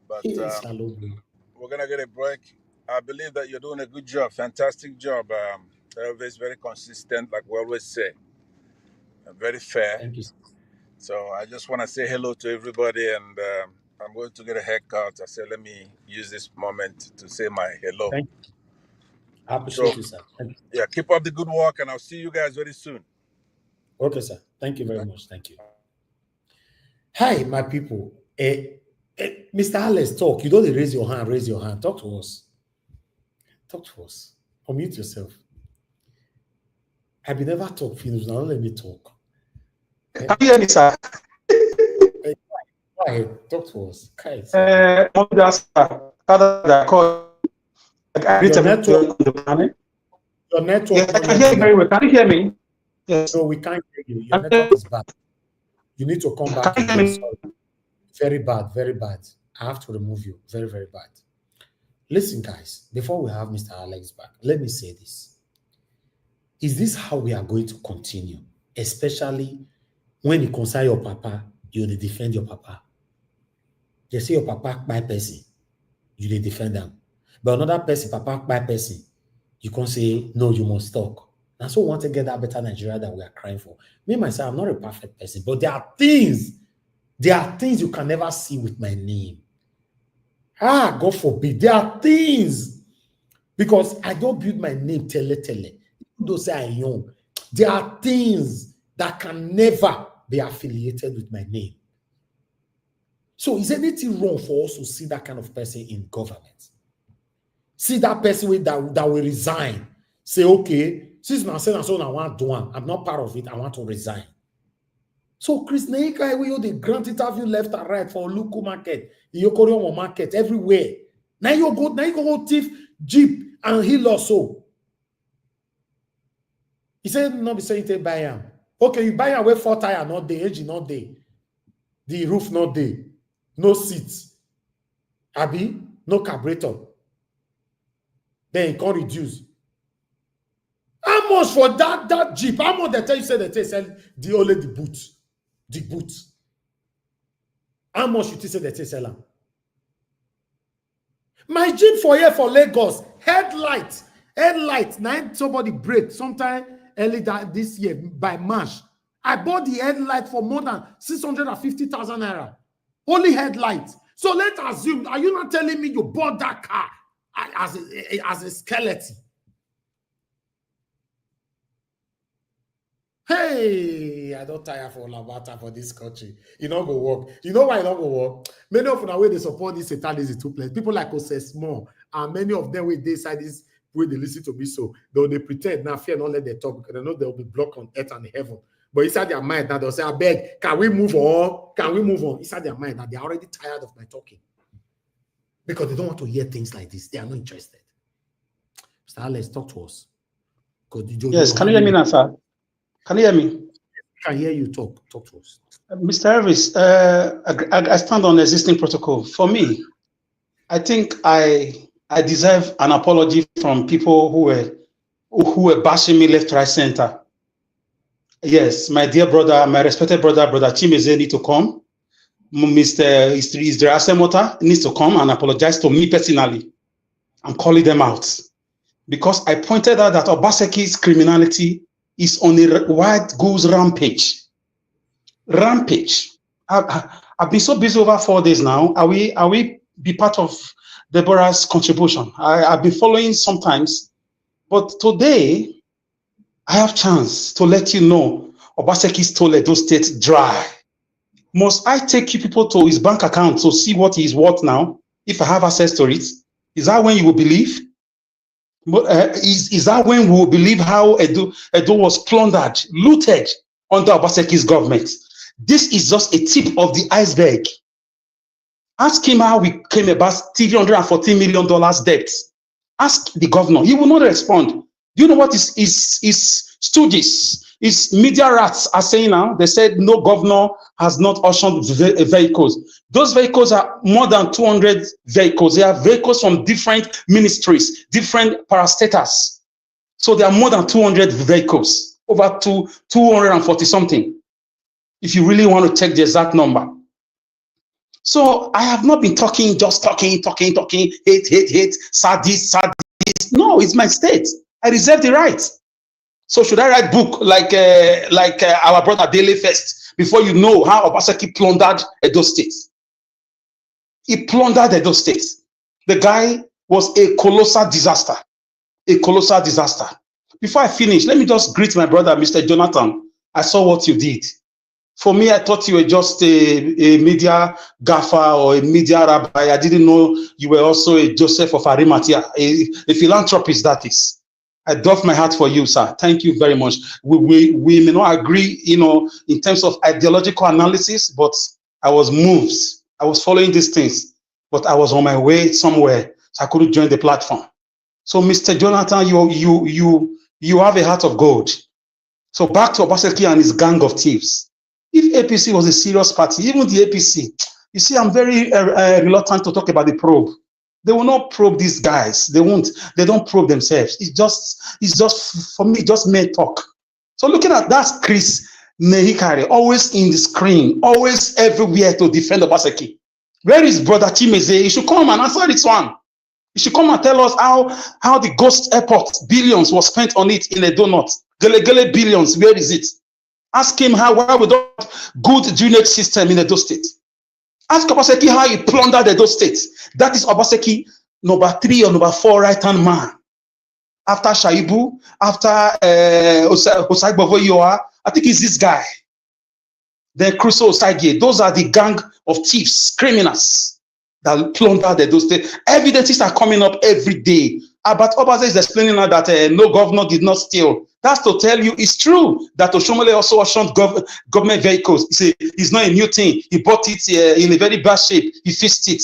But we're going to get a break. I believe that you're doing a good job, fantastic job. Always very consistent, like we always say. And very fair. Thank you. So I just want to say hello to everybody, and I'm going to get a haircut. I said, let me use this moment to say my hello. Thank you. I appreciate you, sir. Thank you. Yeah, keep up the good work, and I'll see you guys very soon. Okay, sir. Thank you very much. Thank you. Hi, my people. Mr. Alex, talk. You don't raise your hand. Raise your hand. Talk to us. Talk to us. Unmute yourself. I will never talk, Phoenix. Now let me talk. Can you hear me, sir? Go ahead. Talk to us. Your network. Yes, I can hear you very well. Can you hear me? Yes. So we can't hear you. Your network is bad. You need to come back. Very bad, very bad. I have to remove you. Very, very bad. Listen, guys, before we have Mr. Alex back, let me say this. Is this how we are going to continue? Especially when you consider your papa, you defend your papa. They say your papa by person, you defend them. But another person, papa by person, you can say, no, you must talk. And so we want to get that better Nigeria that we are crying for. Me, myself, I'm not a perfect person, but there are things you can never see with my name. God forbid. There are things, because I don't build my name tele. People don't say I'm young. There are things that can never be affiliated with my name. So is anything wrong for us to see that kind of person in government? See that person that will resign. Say, okay, Since now say so I want to do one, I'm not part of it. I want to resign. So Chris Neika, we the grant interview left and right for local market, Yokorion market, everywhere. Now you go thief Jeep and heal also. He said, no, be saying to buy him. Okay, you buy away 4 tire, not the engine, not the roof, not the no seats. Abi, no carburetor. Then it can't reduce. How much for that Jeep? How much they tell you say they sell only the boot? The boot. How much you say they sell them? My Jeep for here for Lagos, headlight, now somebody break sometime early this year by March. I bought the headlight for more than 650,000 naira. Only headlight. So let's assume, are you not telling me you bought that car as a skeleton? Hey, I don't tire for Lavata for this country. It not go work. You know why it not go work? Many of them way they support this satanism too place. People like us small, and many of them will decide this way they listen to me. So they pretend now fear not let them talk because they know they'll be blocked on earth and heaven. But inside their mind now they'll say, I beg, can we move on? Can we move on? Inside their mind now they're already tired of my talking. Because they don't want to hear things like this. They are not interested. Mr. Alex, talk to us. Yes, can you hear me now, sir? Can you hear me? I can hear you talk to us. Mr. Elvis, I stand on existing protocol. For me, I think I deserve an apology from people who were bashing me left, right, center. Yes, my dear brother, my respected brother Chimeze need to come. Mr. Asemota needs to come and apologize to me personally. I'm calling them out. Because I pointed out that Obaseki's criminality is on a wide goose rampage. Rampage. I've been so busy over 4 days now. Are we be part of Deborah's contribution? I've been following sometimes, but today I have chance to let you know Obaseki stole Edo State dry. Must I take you people to his bank account to see what he's worth now? If I have access to it, is that when you will believe? Is that when we will believe how Edo was plundered, looted under Obaseki's government? This is just a tip of the iceberg. Ask him how we came about $314 million debt. Ask the governor. He will not respond. Do you know what his stooges, his media rats are saying now? They said no governor has not auctioned vehicles. Those vehicles are more than 200 vehicles. They are vehicles from different ministries, different parastatals. So there are more than 200 vehicles, over 240 something, if you really want to check the exact number. So I have not been talking, just talking, hate, sadist. No, it's my state. I reserve the right. So should I write book like our brother Dele first before you know how Obaseki plundered Edo State? He plundered Edo State. The guy was a colossal disaster. A colossal disaster. Before I finish, let me just greet my brother, Mr. Jonathan. I saw what you did. For me, I thought you were just a media gaffer or a media rabbi. I didn't know you were also a Joseph of Arimathea, a philanthropist, that is. I doff my hat for you, sir. Thank you very much. We may not agree, in terms of ideological analysis, but I was moved. I was following these things, but I was on my way somewhere, so I couldn't join the platform. So, Mr. Jonathan, you have a heart of gold. So back to Obaseki and his gang of thieves. If APC was a serious party, even the APC, you see, I'm very reluctant to talk about the probe. They will not probe these guys. They won't. They don't probe themselves. It's just for me, just mere talk. So looking at that, Chris Nehikare, always in the screen, always everywhere to defend Obaseki. Where is brother Chimeze? He should come and answer this one. He should come and tell us how the ghost airport billions was spent on it in a donut. Gele billions. Where is it? Ask him why we don't have good drainage system in Edo State. Ask Obaseki how he plundered Edo State. That is Obaseki number 3 or number 4 right-hand man. After Shaibu, after Osagbovo Yoa, I think it's this guy. Then Crusoe Osage. Those are the gang of thieves, criminals that plundered Edo State. Evidences are coming up every day. But Obase is explaining now that no governor did not steal. That's to tell you it's true that Oshomole also auctioned government vehicles. It's not a new thing. He bought it in a very bad shape. He fixed it.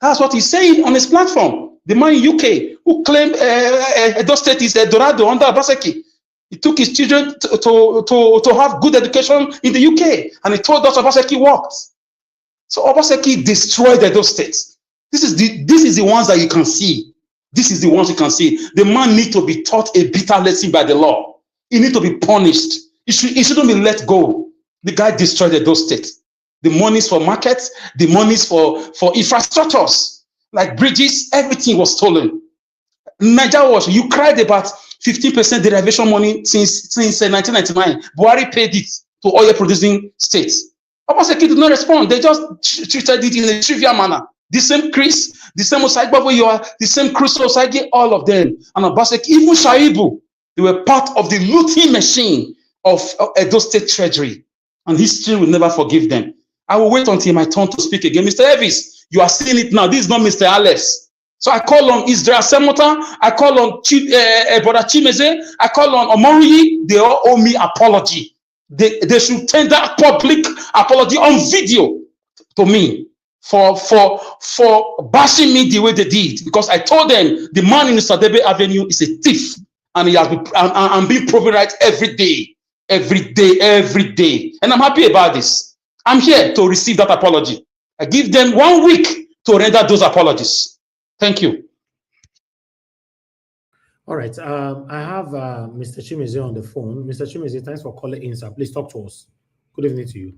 That's what he's saying on his platform. The man in UK who claimed Edo State is Dorado under Obaseki. He took his children to have good education in the UK, and he told us Obaseki worked. So Obaseki destroyed Edo State. This is the ones that you can see. This is the ones you can see. The man needs to be taught a bitter lesson by the law. He needs to be punished. He shouldn't be let go. The guy destroyed Edo State. The monies for markets, the monies for infrastructures, like bridges, everything was stolen. You cried about 15% derivation money since 1999. Buhari paid it to oil producing states. Obaseki did not respond. They just treated it in a trivial manner. The same Chris, the same Osagbo you are, the same Chris Osagi, all of them. And Obaseki, even Shaibu, they were part of the looting machine of Edo State Treasury. And history will never forgive them. I will wait until my turn to speak again. Mr. Elvis, you are seeing it now. This is not Mr. Alex. So I call on Israel Semota, I call on Brother Chimeze, I call on Omori. They all owe me apology. They should tender public apology on video to me for bashing me the way they did, because I told them the man in the Sadebe Avenue is a thief, and he has been, I'm being proven right every day, and I'm happy about this. I'm here to receive that apology. I give them 1 week to render those apologies. Thank you. All right. I have Mr. Chimeze on the phone. Mr. Chimeze, thanks for calling in, sir. Please talk to us. Good evening to you.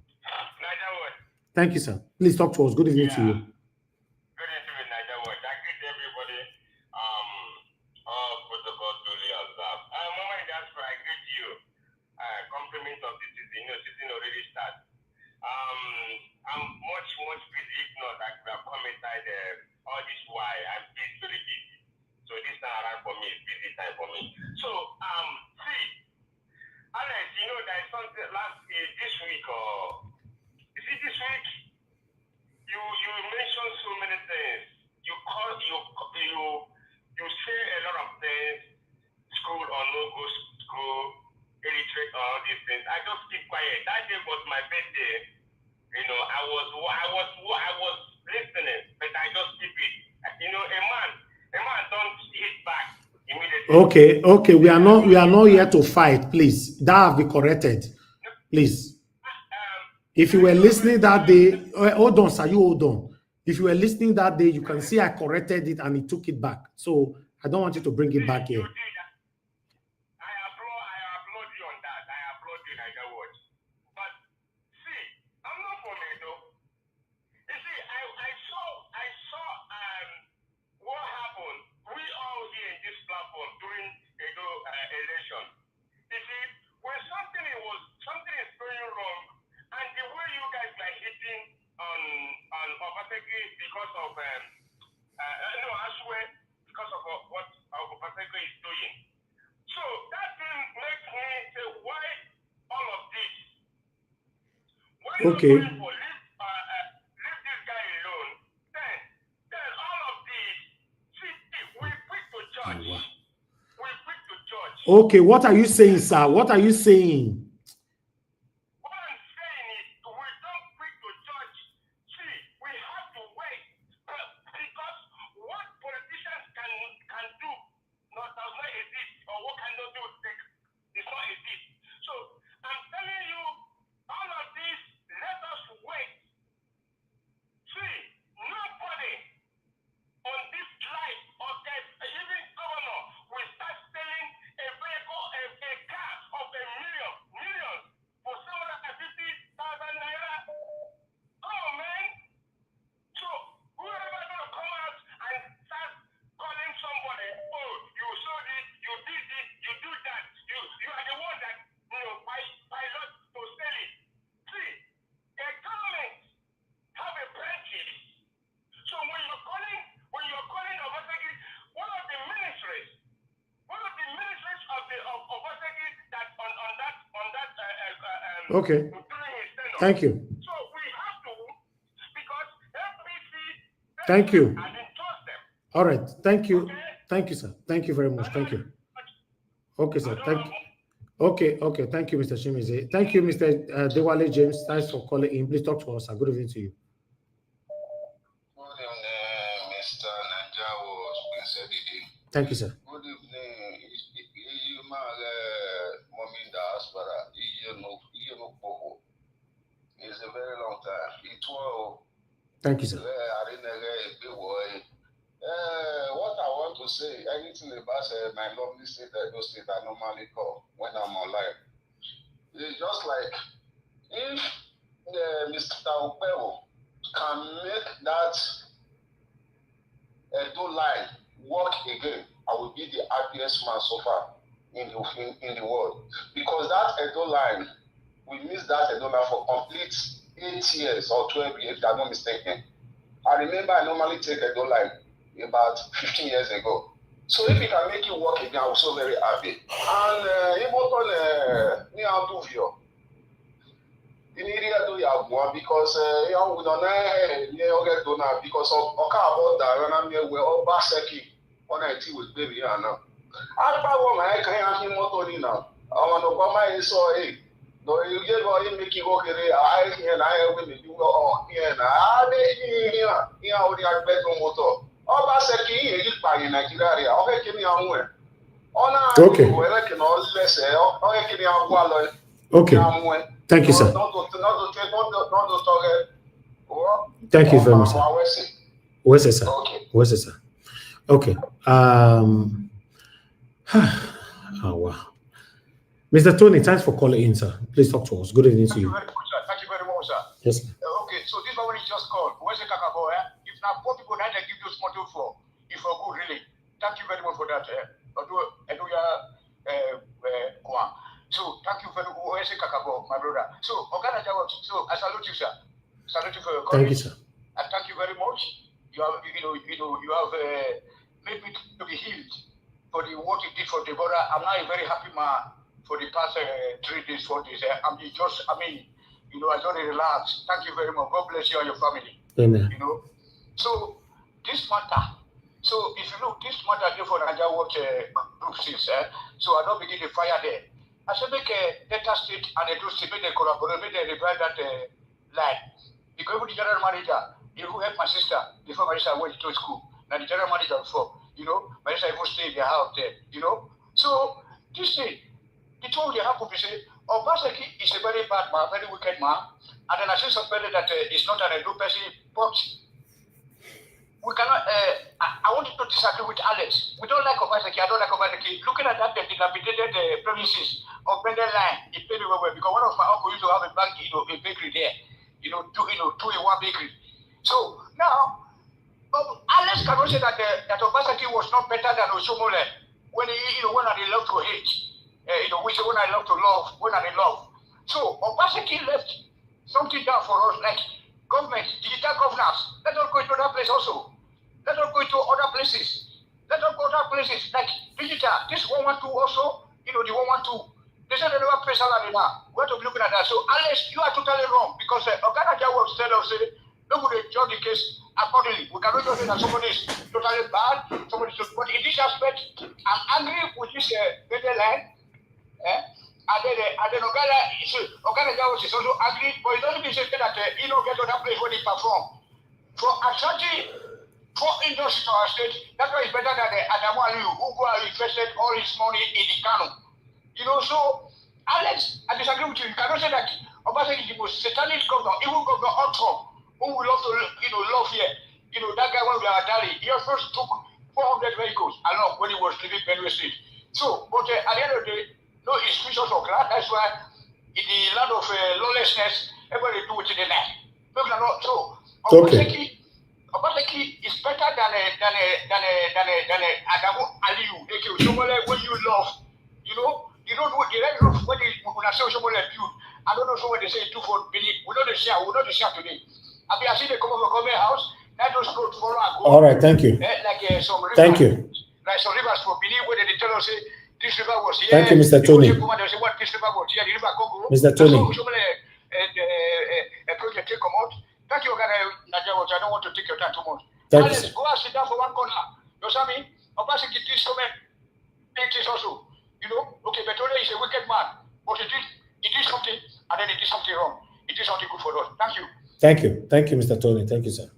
Thank you, sir. Please talk to us. Good evening to you. Good evening, Niger Watch. I greet everybody. All protocols duly observed. Mama in diaspora, I greet you. Compliment of the season. Season already started. I'm much busy. If not, I could have commented all this while. I'm very busy. So this time around for me is busy time for me. So, see, Alex, there is something this week or. This week, you mentioned so many things. You say a lot of things, school or no go school, illiterate, all these things. I just keep quiet. That day was my birthday. I was listening, but I just keep it. A man don't hit back immediately. Okay. We are not here to fight, please. That have been corrected, please. If you were listening that day, hold on, sir, you hold on. If you were listening that day, you can see I corrected it and he took it back. So I don't want you to bring it back here. I applaud you on that. I applaud you, Niger Watch. But see, I'm not from Edo. You see, I saw what happened. We all here in this platform during Edo election. You see, when something is going wrong, and the way you guys are hitting on Obaseki because of I swear because of what Obaseki is doing. So that thing makes me say, why all of this? Why not Okay. going for leave this guy alone? Then all of this. See, we quick to judge. We quick to judge. Okay, what are you saying, sir? What are you saying? Okay. Thank you. Thank you. All right. Thank you. Thank you, sir. Thank you very much. Thank you. Okay, sir. Thank you. Okay. Thank you, Mr. Shimize. Thank you, Mr. Dewale James. Thanks for calling in. Please talk to us, sir. Good evening to you. Good evening, Mr. Nanjawo. Thank you, sir. Good evening. It's a very long time. Thank you, sir. What I want to say, anything about my lovely state, those states I normally call when I'm online. It's just like if Mr. Upeo can make that Edo line work again, I will be the happiest man so far in the world. Because that Edo line, we missed that Edo line for complete 8 years or 12 years, if I'm not mistaken. I remember I normally take Edo line about 15 years ago. So if we can make it work again, I'm so very happy. And in area do you have one because we don't know because of about that and we all baseki on IT with baby now. I want my kind of motor now. I want to buy my so hey. No, you get what you make it work. I will be doing all here. Here, only a bedroom motor. All baseki is by Nigeria. Okay, give me a way. Okay. Thank you, sir. Thank you very much, sir. Where's it, sir? Where's it, sir? Okay. Oh, wow. Mr. Tony, thanks for calling in, sir. Please talk to us. Good evening to you. Thank you very much, sir. Yes, sir. Okay, so this one is just called. Where's the Kakabo? If not poor people that they give you small for, if you're good, really. Thank you very much for that. So thank you very much. Where's the Kakabo, my brother? So Ogana Jawa, so I salute you, sir. Salute you for your Thank you, courage. sir. And thank you very much. You have, you have made me to be healed for the what you did for the brother. I'm now a very happy man for the past 3 days, 4 days. I just relax. Thank you very much. God bless you and your family. Amen. So this matter. So if you look, this matter for Nigeria watch group 6. So I don't begin the fire there. I should make a Delta State and a State make a collaborate, make a revive that line. Because the general manager, he who helped my sister before my sister went to school. Now the general manager before, my sister even stay in their house there, So this thing, the two they happen to say, Obaseki is a very bad man, very wicked man, and then I see somebody that is not an Edo person, but we cannot. I want to disagree with Alex. We don't like Obaseki. I don't like Obaseki. Looking at that, the dilapidated premises of Bendel Line, it paid well because one of my uncles used to have a bank, a bakery there, two in one bakery. So now, Alex cannot say that that Obaseki was not better than Osomole when when they love to hate, which when I love to love, when I love. So Obaseki left something down for us, like government, digital governance. Let us go to other place also. Let us go to other places. Let us go to other places like digital. This 112 also, the 112. They said they never pay salary now. We have to be looking at that. So unless you are totally wrong, because Ogana Jawa tell us, nobody judge the case accordingly. We cannot judge that somebody is totally bad, somebody is. But in this aspect, I'm angry with this better line. And then Ogana Jawa is also angry, but it doesn't mean that he don't get to that place when he perform. For attracting for industry to our state, that's why it's better than Adamu Aliyu, who go and invested all his money in the Kano. So Alex, I disagree with you. You cannot say that Obaseki is the most satanic governor, even governor Otto, who we love to love here. That guy when we are Dali, he also took 400 vehicles along when he was leaving Benue State. So, but at the end of the day, no institutions of God. That's why in the land of lawlessness, everybody do it in the night. So Obaseki is better than Adamu Aliyu. Somebody when you love, you don't know the right of when I say somebody build. I don't know somebody say 2 for billion. We know the share today. I mean, I see they come over government house. That those roads follow and go. All right, thank you. Thank you. Like some rivers for Benin where they tell us this river was here. Thank you, Mr. Tony. This river was here. The river Congo. Mr. Tony. A project take come out. Thank you, Ogana Najawa. I don't want to take your time too much. Thank you. Go and sit down for one corner. You see me? Obaseki did so many things also. You know, okay, Petronio is a wicked man, but he did something, and then he did something wrong. He did something good for us. Thank you. Thank you, Mr. Tony. Thank you, sir.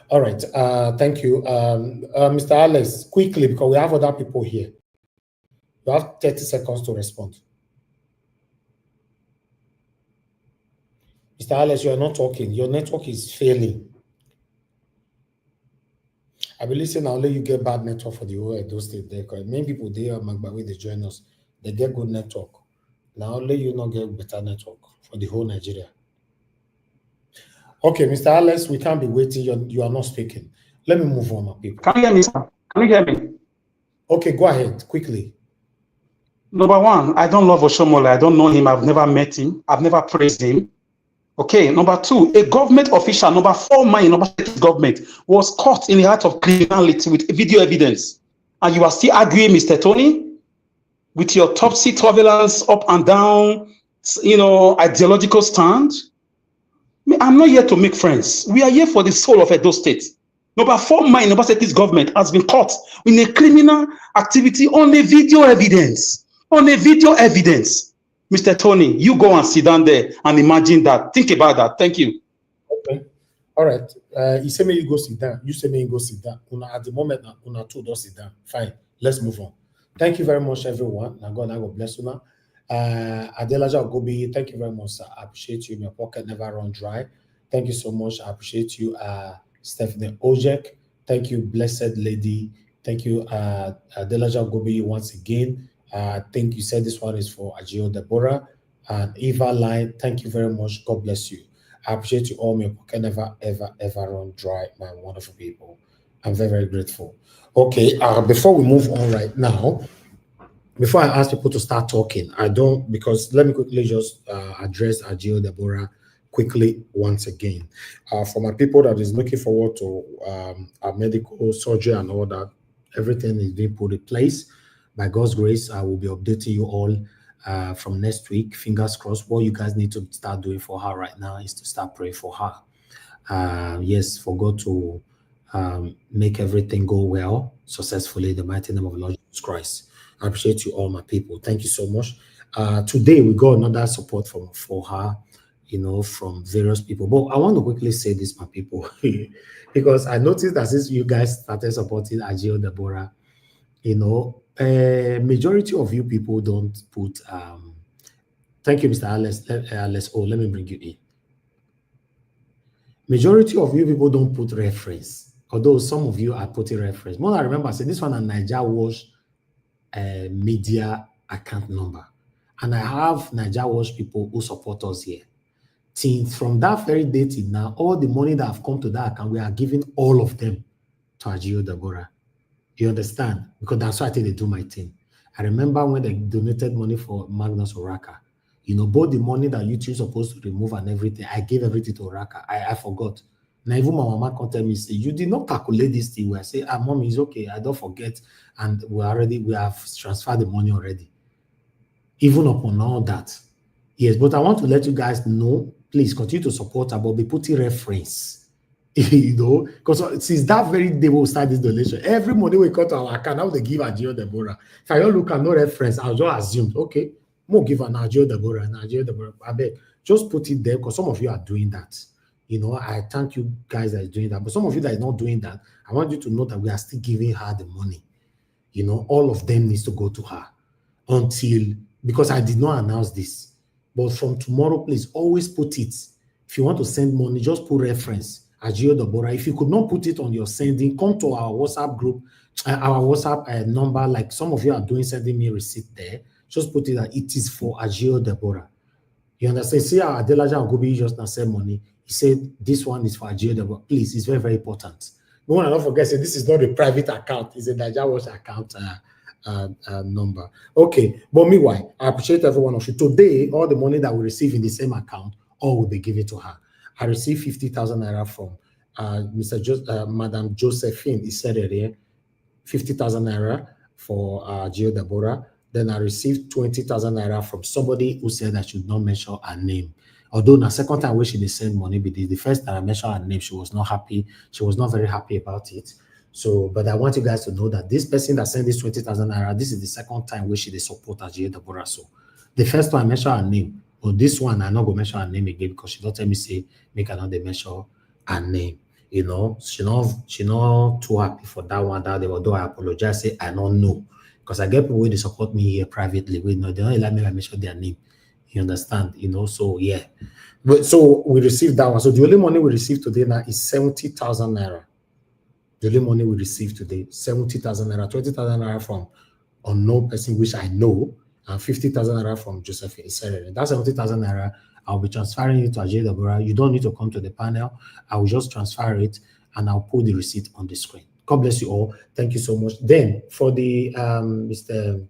All right, thank you. Mr. Alex, quickly, because we have other people here. You have 30 seconds to respond. Mr. Alex, you are not talking. Your network is failing. I believe say now let you get bad network for the whole Edo State there, because many people there Magbawe they join us, they get good network. Now let you not get better network for the whole Nigeria. Okay, Mr. Alex, we can't be waiting. You are not speaking. Let me move on, my people. Can you hear me, sir? Can you hear me? Okay, go ahead, quickly. Number one, I don't love Oshomola. I don't know him. I've never met him. I've never praised him. Okay, number two, a government official, number 4 man in number 6 government, was caught in the act of criminality with video evidence. And you are still arguing, Mr. Tony, with your topsy-turvylance, up and down, ideological stand. I'm not here to make friends. We are here for the soul of Edo State. Number 4 man in number 6 government has been caught in a criminal activity on a video evidence. On a video evidence. Mr. Tony, you go and sit down there and imagine that. Think about that. Thank you. Okay. All right. You say me you go sit down. You say me you go sit down. At the moment, una two don't sit down. Fine. Let's move on. Thank you very much, everyone. Now God bless you now. Adelaja Ogobi, thank you very much, sir. I appreciate you. My pocket never run dry. Thank you so much. I appreciate you. Stephanie Ojek, thank you, blessed lady. Thank you, Adelaja Ogobi, once again. I think you said this one is for Ajio Deborah and Eva Line. Thank you very much. God bless you. I appreciate you all. My pocket never, ever run dry, my wonderful people. I'm very, very grateful. Okay, before we move on right now, before I ask people to start talking, because let me quickly just address Ajio Deborah quickly once again. For my people that is looking forward to our medical surgery and all that, everything is being put in place. By God's grace, I will be updating you all from next week. Fingers crossed. What you guys need to start doing for her right now is to start praying for her. Yes, for God to make everything go well, successfully, in the mighty name of the Lord Jesus Christ. I appreciate you all, my people. Thank you so much. Today, we got another support for her, from various people. But I want to quickly say this, my people, because I noticed that since you guys started supporting Ajio Deborah, majority of you people don't put thank you, Mr. Alex. Oh, let me bring you in. Majority of you people don't put reference, although some of you are putting reference. More I remember, I said this one, a Niger Watch media account number, and I have Niger Watch people who support us here. Since from that very day till now, all the money that have come to that account, we are giving all of them to Ajio Deborah. You understand? Because that's why I think they do my thing. I remember when they donated money for Magnus Oraka. Both the money that YouTube supposed to remove and everything, I gave everything to Oraka. I forgot. Now even my mama can tell me, say, you did not calculate this thing. Where I say, mommy, it's okay. I don't forget. And we have transferred the money already. Even upon all that. Yes, but I want to let you guys know, please continue to support her, but be putting reference. Because since that very day we start this donation, every money we cut to our account, now they give Ajio Deborah. If I don't look at no reference, I'll just assume, okay, more give an Ajio Deborah, I beg, just put it there, because some of you are doing that. I thank you guys that are doing that, but some of you that are not doing that, I want you to know that we are still giving her the money. All of them needs to go to her because I did not announce this, but from tomorrow, please always put it. If you want to send money, just put reference. Ajio Deborah. If you could not put it on your sending, come to our WhatsApp group, our WhatsApp number, like some of you are doing, sending me receipt there. Just put it that it is for Ajio Deborah. You understand? See how Adelaja Ogobi just now sent money. He said this one is for Ajio Deborah. Please, it's very, very important. No one, don't forget, say this is not a private account. It's a Niger Watch account number. Okay, but meanwhile, I appreciate every one of you. Today, all the money that we receive in the same account, all will be given to her. I received 50,000 naira from Madam Josephine. He said it here, 50,000 naira for Ajio Deborah. Then I received 20,000 naira from somebody who said I should not mention her name. Although the second time when she did send money, but the first time I mentioned her name, she was not happy. She was not very happy about it. So, but I want you guys to know that this person that sent this 20,000 naira, this is the second time where she they support Ajay Deborah. So, the first one I mentioned her name, but this one I'm not gonna mention her name again because she don't tell me say make her not they mention her name. You know, she not too happy for that one. That they will do. I apologize. Say I don't know because I get people where they support me here privately. We know they don't let me mention their name. You understand? You know, so yeah. But so we received that one. So the only money we received today now is 70,000 naira. The only money we received today, 70,000 naira, 20,000 naira from unknown person, which I know, and 50,000 naira from Joseph Inserere. That 70,000 naira, I'll be transferring it to Ajay Deborah. You don't need to come to the panel. I will just transfer it and I'll put the receipt on the screen. God bless you all. Thank you so much. Then for the Mr.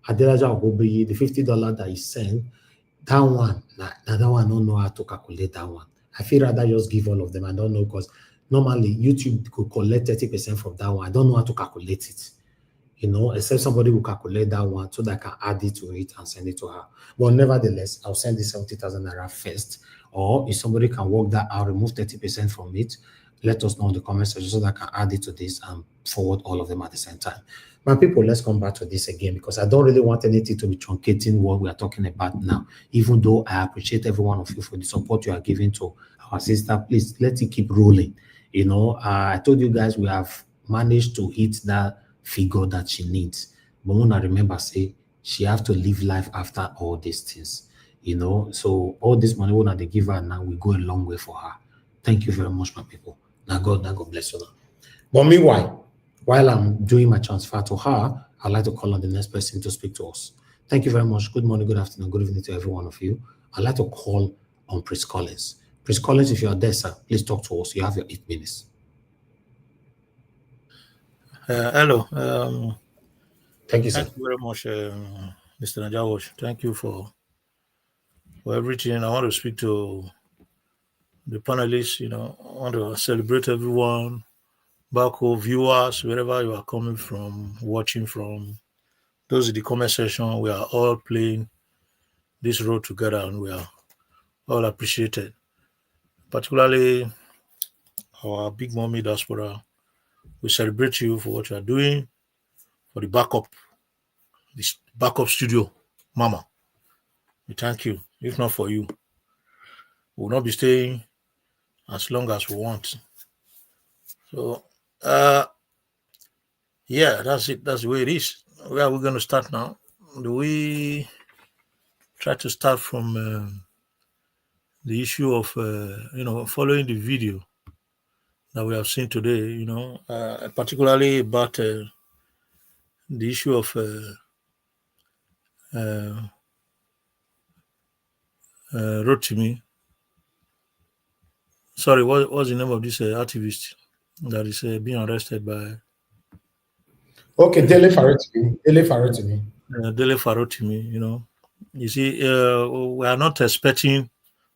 Adelaja Ogobeyi, the $50 that he sent, that one, that one, I don't know how to calculate that one. I feel rather just give all of them. I don't know because normally YouTube could collect 30% from that one. I don't know how to calculate it, you know, except somebody will calculate that one so that I can add it to it and send it to her. But nevertheless, I'll send the 70,000 naira first. Or if somebody can work that out, remove 30% from it, let us know in the comment section so that I can add it to this and forward all of them at the same time. My people, let's come back to this again because I don't really want anything to be truncating what we are talking about now. Even though I appreciate every one of you for the support you are giving to our sister, please let it keep rolling. You know, I told you guys we have managed to hit that figure that she needs. But when I remember, say she have to live life after all these things. You know, so all this money when they give her now will go a long way for her. Thank you very much, my people. Now God bless you. But meanwhile, while I'm doing my transfer to her, I'd like to call on the next person to speak to us. Thank you very much. Good morning, good afternoon, good evening to every one of you. I'd like to call on Prince Collins. Prince Collins, if you are there, sir, please talk to us. You have your 8 minutes. Hello. Thank you, sir. Thank you very much, Mr. Najawosh. Thank you for everything. I want to speak to the panelists. You know, I want to celebrate everyone, back home, viewers, wherever you are coming from, watching from. Those in the comment section, we are all playing this role together and we are all appreciated. Particularly our big mommy diaspora. We celebrate you for what you are doing, for the backup studio, Mama. We thank you. If not for you, we will not be staying as long as we want. So, yeah, that's it. That's the way it is. Where are we going to start now? Do we try to start from the issue of, following the video that we have seen today, particularly about the issue of Rotimi. Sorry, what's the name of this activist that is being arrested by? Okay, Dele Farotimi. Dele Farotimi, You see, we are not expecting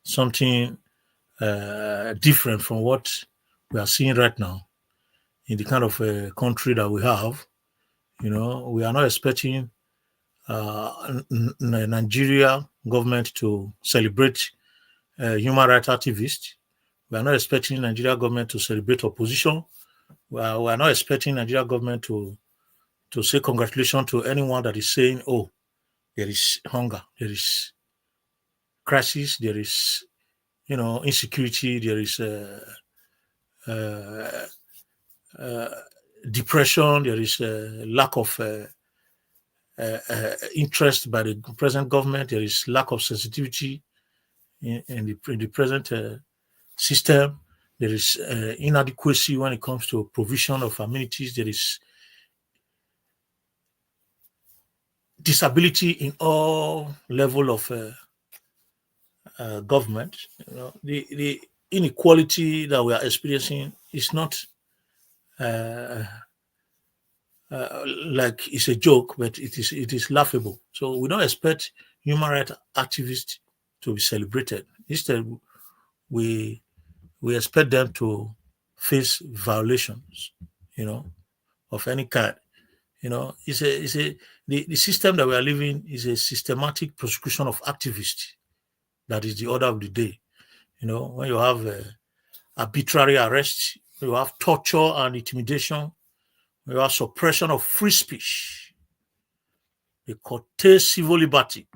something different from what we are seeing right now in the kind of country that we have. We are not expecting Nigeria government to celebrate human rights activists. We are not expecting Nigeria government to celebrate opposition. We are not expecting Nigeria government to say congratulations to anyone that is saying, oh, there is hunger, there is crisis, there is, insecurity, there is depression, there is lack of interest by the present government, there is lack of sensitivity in the present system, there is inadequacy when it comes to provision of amenities, there is disability in all level of government. The inequality that we are experiencing is not like it's a joke, but it is laughable. So we don't expect human rights activists to be celebrated. Instead, we expect them to face violations, of any kind. The system that we are living is a systematic prosecution of activists. That is the order of the day. When you have arbitrary arrests You have torture and intimidation. You have suppression of free speech. They curtail civil liberty.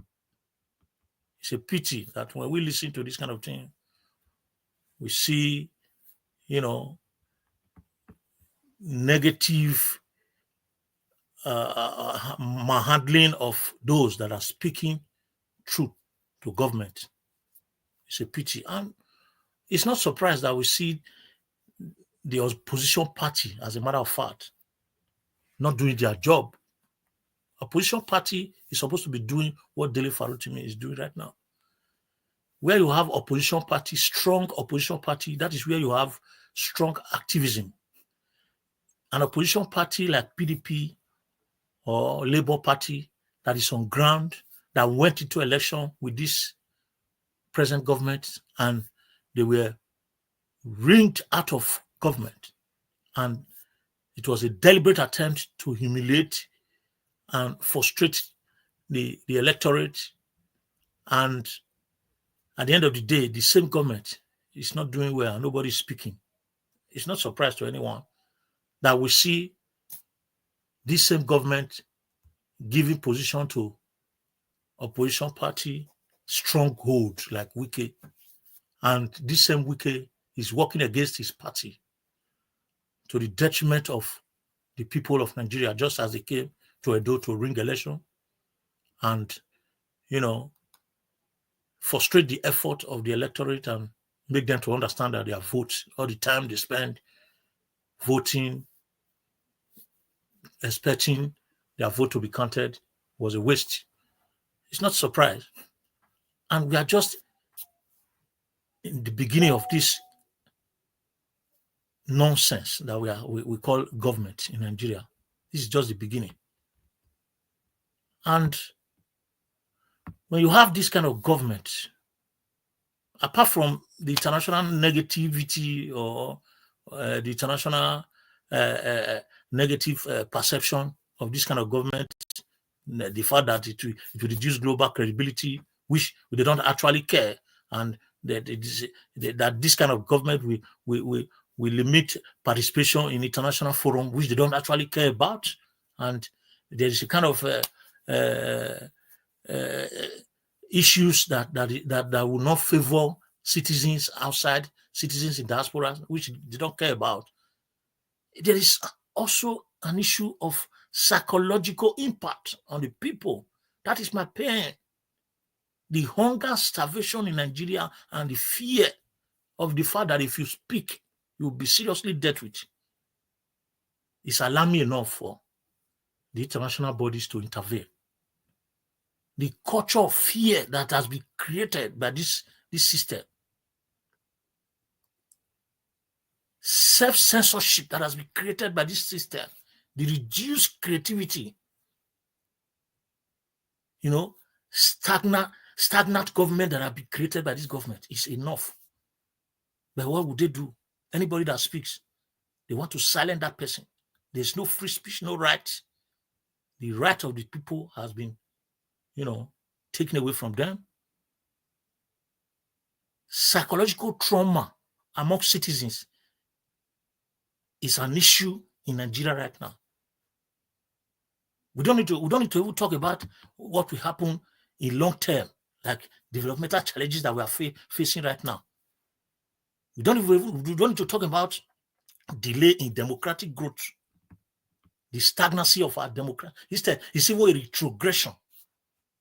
It's a pity that when we listen to this kind of thing, we see, negative handling of those that are speaking truth to government. It's a pity. And it's not surprised that we see the opposition party, as a matter of fact, not doing their job. Opposition party is supposed to be doing what Dele Farotimi is doing right now. Where you have opposition party, strong opposition party, that is where you have strong activism. An opposition party like PDP or Labour Party that is on ground, that went into election with this present government, and they were wringed out of government. And it was a deliberate attempt to humiliate and frustrate the electorate. And at the end of the day, the same government is not doing well and nobody's speaking. It's not surprise to anyone that we see this same government giving position to opposition party stronghold like Wike. And this same Wike is working against his party to the detriment of the people of Nigeria, just as they came to Edo to ring election and, frustrate the effort of the electorate and make them to understand that their votes, all the time they spend voting, expecting their vote to be counted, was a waste. It's not surprise. And we are just in the beginning of this nonsense that we call government in Nigeria. This is just the beginning. And when you have this kind of government, apart from the international negativity or the international negative perception of this kind of government, the fact that it will reduce global credibility, which they don't actually care, and that this kind of government will limit participation in international forum, which they don't actually care about, and there is a kind of issues that will not favor citizens outside, citizens in diaspora, which they don't care about. There is also an issue of psychological impact on the people. That is my pain. The hunger, starvation in Nigeria, and the fear of the fact that if you speak, you'll be seriously dealt with. It's alarming enough for the international bodies to intervene. The culture of fear that has been created by this system, self-censorship that has been created by this system, the reduced creativity, stagnant government that have been created by this government is enough. But what would they do? Anybody that speaks, they want to silence that person. There's no free speech, no right. The right of the people has been, taken away from them. Psychological trauma among citizens is an issue in Nigeria right now. We don't need to even talk about what will happen in long term, like developmental challenges that we are facing right now. We don't need to talk about delay in democratic growth, the stagnancy of our democracy. Instead, it's even a retrogression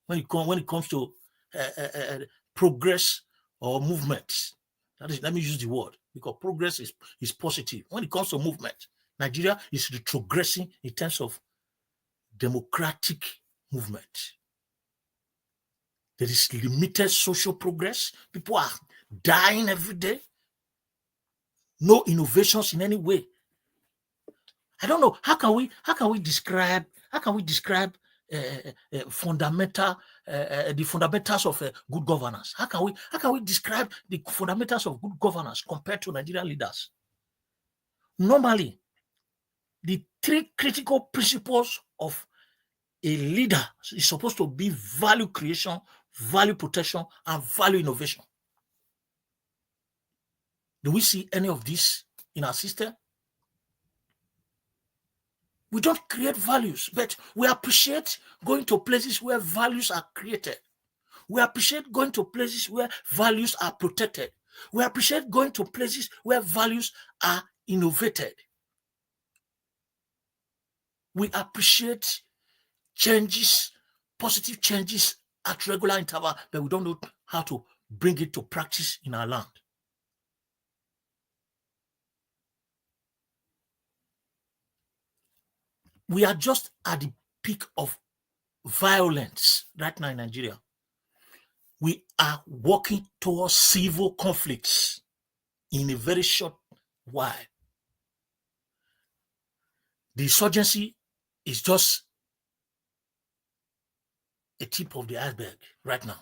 when it comes to progress or movement. Let me use the word, because progress is positive. When it comes to movement, Nigeria is retrogressing in terms of democratic movement. There is limited social progress. People are dying every day. No innovations in any way. I don't know, how can we describe the fundamentals of good governance? How can we describe the fundamentals of good governance compared to Nigerian leaders? Normally, the three critical principles of a leader is supposed to be value creation, value protection, and value innovation. Do we see any of this in our system. We don't create values, but we appreciate going to places where values are created. We appreciate going to places where values are protected. We appreciate going to places where values are innovated. We appreciate changes, positive changes at regular interval, but we don't know how to bring it to practice in our land. We are just at the peak of violence right now in Nigeria. We are walking towards civil conflicts in a very short while. The insurgency is just a tip of the iceberg right now.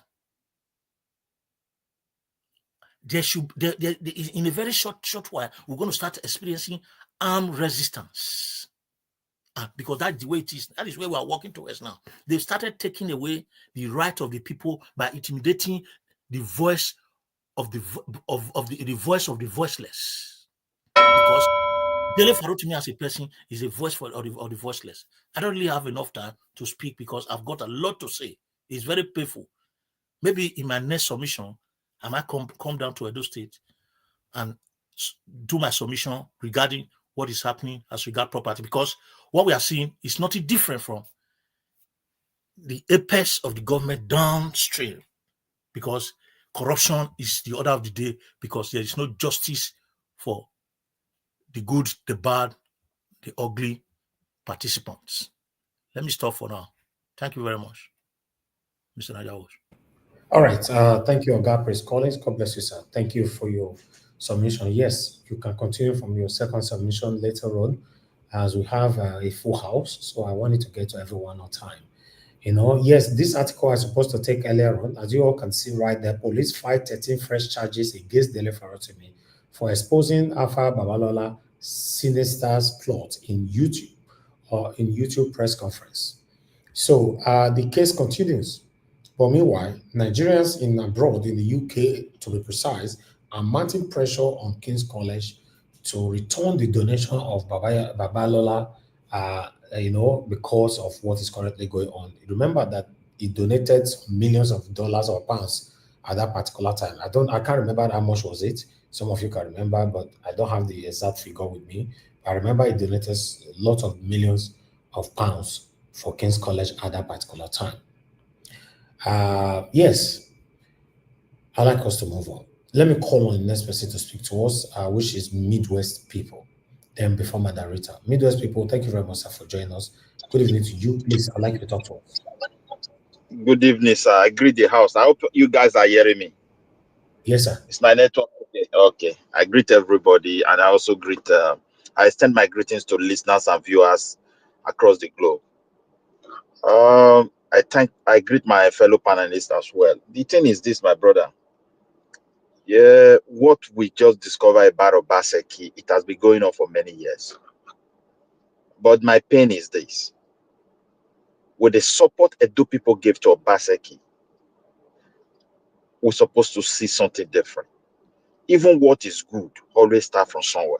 In a very short while, we're going to start experiencing armed resistance. Because that's the way it is. That is where we are walking towards now. They've started taking away the right of the people by intimidating the voice of the voice of the voiceless. Because Dele Farotimi as a person is a voice of the voiceless. I don't really have enough time to speak because I've got a lot to say. It's very painful. Maybe in my next submission, I might come down to Edo State and do my submission regarding what is happening as regard property, because what we are seeing is nothing different from the apex of the government downstream, because corruption is the order of the day, because there is no justice for the good, the bad, the ugly participants. Let me stop for now. Thank you very much, Mr. Najawosh. All right. Thank you, Oga Praise Collins. God bless you, sir. Thank you for your submission. Yes, you can continue from your second submission later on, as we have a full house. So I wanted to get to everyone on time. Yes, this article I was supposed to take earlier on, as you all can see right there, police filed 13 fresh charges against Dele Farotimi for exposing Afe Babalola sinister's plot in YouTube press conference. So the case continues. But meanwhile, Nigerians abroad in the UK, to be precise, are mounting pressure on King's College to return the donation of Babalola, because of what is currently going on. Remember that he donated millions of dollars or pounds at that particular time. I can't remember how much was it. Some of you can remember, but I don't have the exact figure with me. I remember he donated a lot of millions of pounds for King's College at that particular time. Yes, I'd like us to move on. Let me call on the next person to speak to us, which is Midwest people. Then before my director. Midwest people, thank you very much, sir, for joining us. Good evening to you. Please, I'd like you to talk to us. Good evening, sir. I greet the house. I hope you guys are hearing me. Yes, sir. It's my network. Okay. I greet everybody, and I also greet, I extend my greetings to listeners and viewers across the globe. I greet my fellow panelists as well. The thing is this, my brother. Yeah, what we just discovered about Obaseki, it has been going on for many years. But my pain is this. With the support Edo people gave to Obaseki, we're supposed to see something different. Even what is good always starts from somewhere.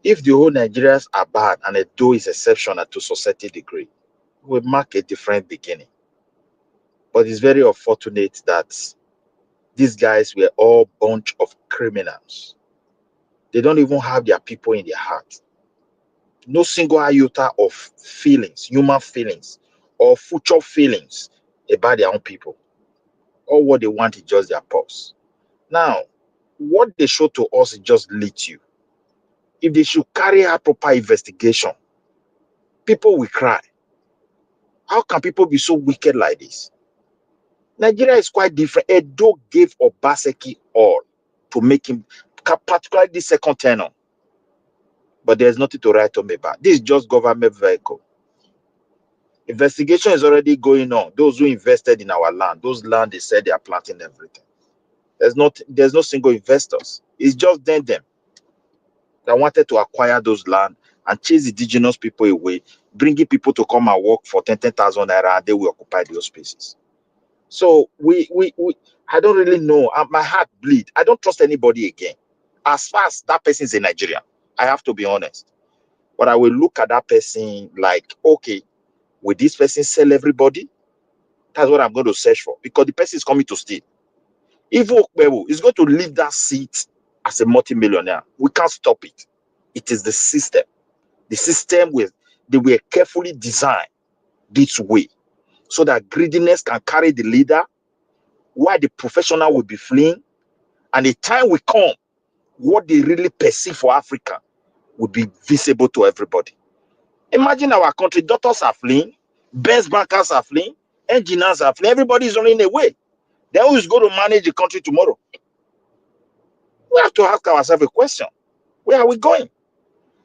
If the whole Nigerians are bad and Edo is exceptional to society degree, we'll mark a different beginning. But it's very unfortunate that these guys were all a bunch of criminals. They don't even have their people in their heart. No single iota of feelings, human feelings, or future feelings about their own people. All what they want is just their purse. Now, what they show to us is just leads you. If they should carry out proper investigation, people will cry. How can people be so wicked like this? Nigeria is quite different. Edo gave Obaseki all to make him, particularly the second tenor. But there's nothing to write home about. This is just government vehicle. Investigation is already going on. Those who invested in our land, those land they said they are planting everything. There's no single investors. It's just them that wanted to acquire those land and chase indigenous people away, bringing people to come and work for 10,000 naira, and they will occupy those spaces. So I don't really know. My heart bleeds. I don't trust anybody again. as far as that person is a Nigerian, I have to be honest. But I will look at that person like, okay, will this person sell everybody? That's what I'm going to search for, because the person is coming to steal. If Okpewo is going to leave that seat as a multimillionaire, we can't stop it. It is the system. The system they were carefully designed this way so that greediness can carry the leader while the professional will be fleeing. And the time will come, what they really perceive for Africa will be visible to everybody. Imagine our country, doctors are fleeing, best bankers are fleeing, engineers are fleeing, everybody is running away. Then who is going to manage the country tomorrow? We have to ask ourselves a question. Where are we going?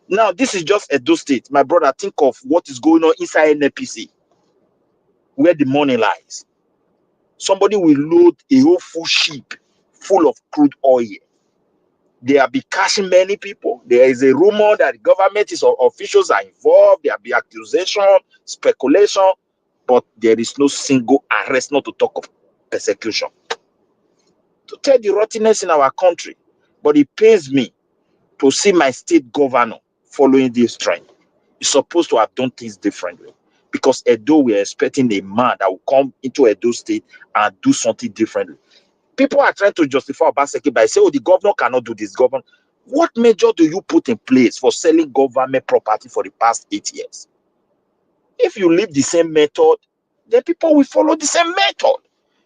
Now, this is just Edo State. My brother, think of what is going on inside NPC, where the money lies. Somebody will load a whole full ship full of crude oil. They have been cashing many people. There is a rumor that the government officials are involved. There have been accusation, speculation, but there is no single arrest, not to talk of persecution. To tell the rottenness in our country, but it pains me to see my state governor following this trend. He's supposed to have done things differently, because Edo, we are expecting a man that will come into Edo State and do something differently. People are trying to justify Obaseki by saying, oh, the governor cannot do this. Governor, what measure do you put in place for selling government property for the past 8 years? If you leave the same method, then people will follow the same method.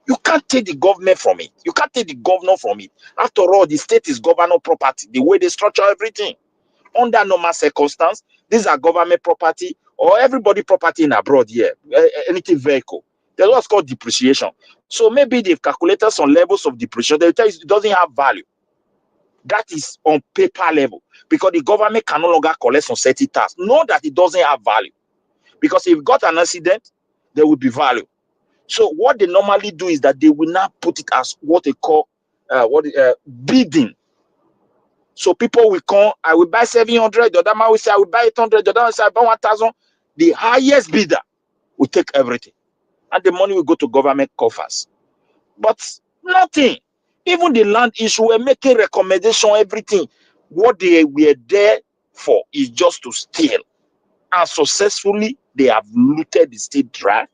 You can't take the government from it. You can't take the governor from it. After all, the state is governor property, the way they structure everything. Under normal circumstance, these are government property or everybody property in abroad here, anything vehicle. There's what's called depreciation. So maybe they've calculated some levels of depreciation. They tell you it doesn't have value. That is on paper level, because the government can no longer collect some certain tax. Not that it doesn't have value, because if you got an accident, there will be value. So what they normally do is that they will now put it as what they call bidding. So people will come, I will buy 700, the other man will say, I will buy 800, the other man will say, I buy 1,000. The highest bidder will take everything. And the money will go to government coffers. But nothing. Even the land issue, we're making recommendation, everything. What they were there for is just to steal. And successfully, they have looted the state dry.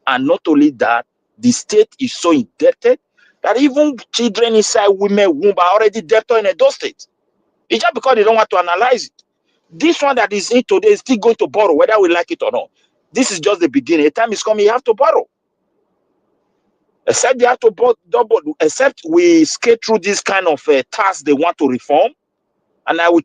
And not only that, the state is so indebted that even children inside women's womb are already debtor in Edo State. It's just because they don't want to analyze it. This one that is in today is still going to borrow, whether we like it or not. This is just the beginning. A time is coming, you have to borrow. Except they have to double, except we skate through this kind of task they want to reform. And I will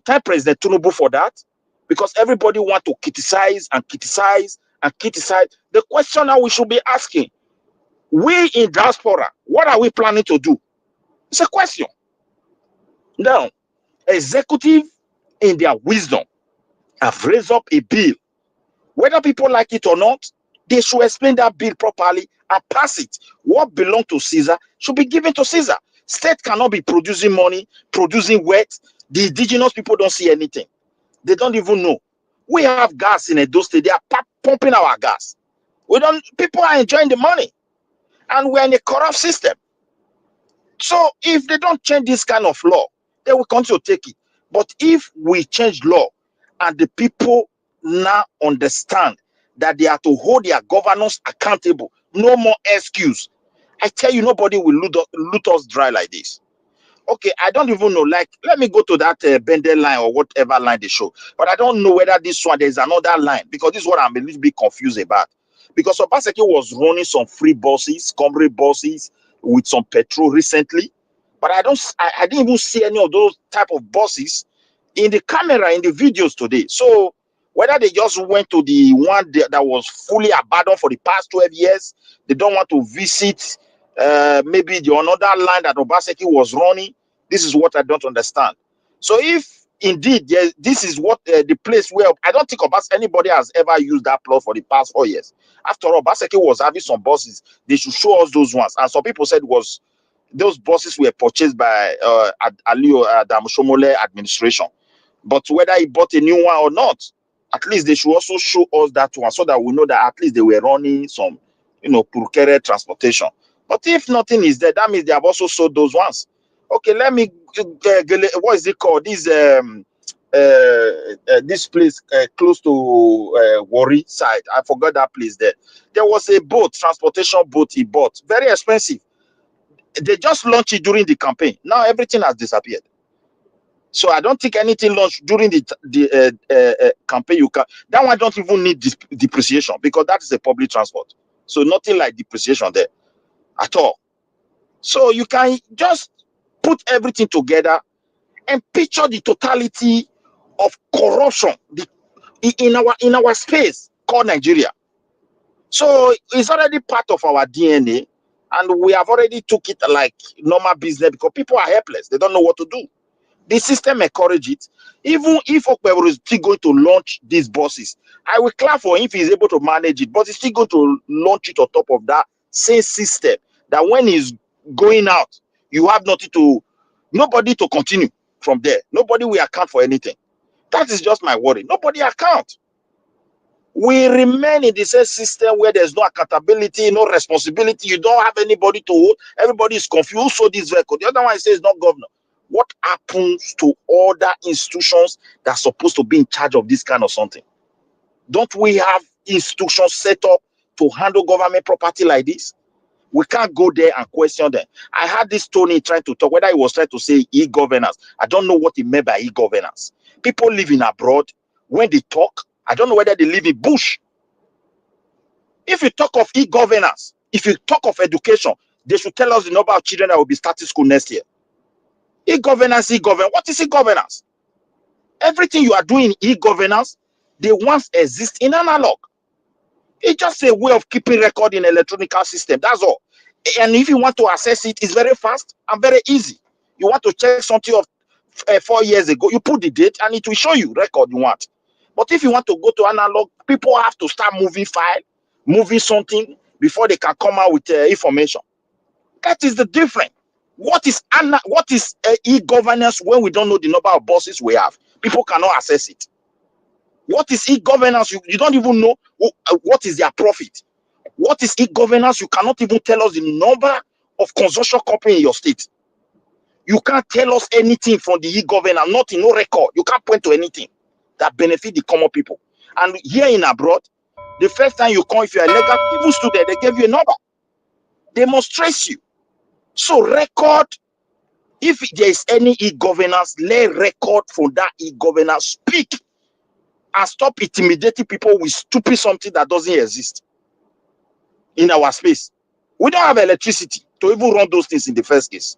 thank President Tinubu for that, because everybody want to criticize and criticize and criticize. The question now we should be asking, we in diaspora, what are we planning to do? It's a question. Now, executive in their wisdom have raised up a bill. Whether people like it or not, they should explain that bill properly and pass it. What belongs to Caesar should be given to Caesar. State cannot be producing money, producing wealth. The indigenous people don't see anything. They don't even know. We have gas in Edo State. They are pumping our gas. People are enjoying the money. And we're in a corrupt system. So if they don't change this kind of law, they will continue to take it. But if we change law and the people now understand that they have to hold their governors accountable, no more excuse. I tell you, nobody will loot us dry like this. Okay, I don't even know. Like, let me go to that Bendel line or whatever line they show. But I don't know whether this one, there's another line, because this is what I'm a little bit confused about. Because Obaseki was running some free buses, comrade buses with some petrol recently. But I didn't even see any of those type of buses in the camera, in the videos today. So whether they just went to the one that was fully abandoned for the past 12 years, they don't want to visit maybe the another line that Obaseki was running. This is what I don't understand. So if indeed this is what the place where I don't think anybody has ever used that plot for the past 4 years. After all, Obaseki was having some buses. They should show us those ones. And some people said those buses were purchased by Aliyu Adamushomole administration. But whether he bought a new one or not, at least they should also show us that one, so that we know that at least they were running some, procured transportation. But if nothing is there, that means they have also sold those ones. Okay, let me what is it called? This place close to Warri side. I forgot that place there. There was a boat, transportation boat he bought, very expensive. They just launched it during the campaign. Now everything has disappeared. So I don't think anything launched during the campaign. That one don't even need depreciation because that is a public transport. So nothing like depreciation there at all. So you can just put everything together and picture the totality of corruption in our space called Nigeria. So it's already part of our DNA, and we have already took it like normal business because people are helpless. They don't know what to do. The system encourage it. Even if Okpebro is still going to launch these buses, I will clap for him if he's able to manage it, but he's still going to launch it on top of that same system that when he's going out, you have nobody to continue from there. Nobody will account for anything. That is just my worry. Nobody account. We remain in the same system where there's no accountability, no responsibility. You don't have anybody to hold. Everybody is confused. So this record. The other one says not governor. What happens to other institutions that are supposed to be in charge of this kind of something? Don't we have institutions set up to handle government property like this? We can't go there and question them. I had this Tony trying to talk, whether he was trying to say e-governance. I don't know what he meant by e-governance. People living abroad, when they talk, I don't know whether they live in bush. If you talk of e-governance, if you talk of education, they should tell us the number of children that will be starting school next year. E-governance, e-governance. What is e-governance? Everything you are doing in e-governance, they once exist in analog. It's just a way of keeping record in electronic system. That's all. And if you want to access it, it's very fast and very easy. You want to check something of 4 years ago, you put the date and it will show you record you want. But if you want to go to analog, people have to start moving file, moving something before they can come out with information. That is the difference. What is e-governance when we don't know the number of buses we have? People cannot access it. What is e-governance? You don't even know what is their profit. What is e-governance? You cannot even tell us the number of consortium company in your state. You can't tell us anything from the e-governance, nothing, no record. You can't point to anything that benefit the common people. And here in abroad, the first time you come, if you're a legal even student, they give you a number. They must trace you. So record, if there is any e-governance, let record from that e-governance speak and stop intimidating people with stupid something that doesn't exist in our space. We don't have electricity to even run those things in the first case.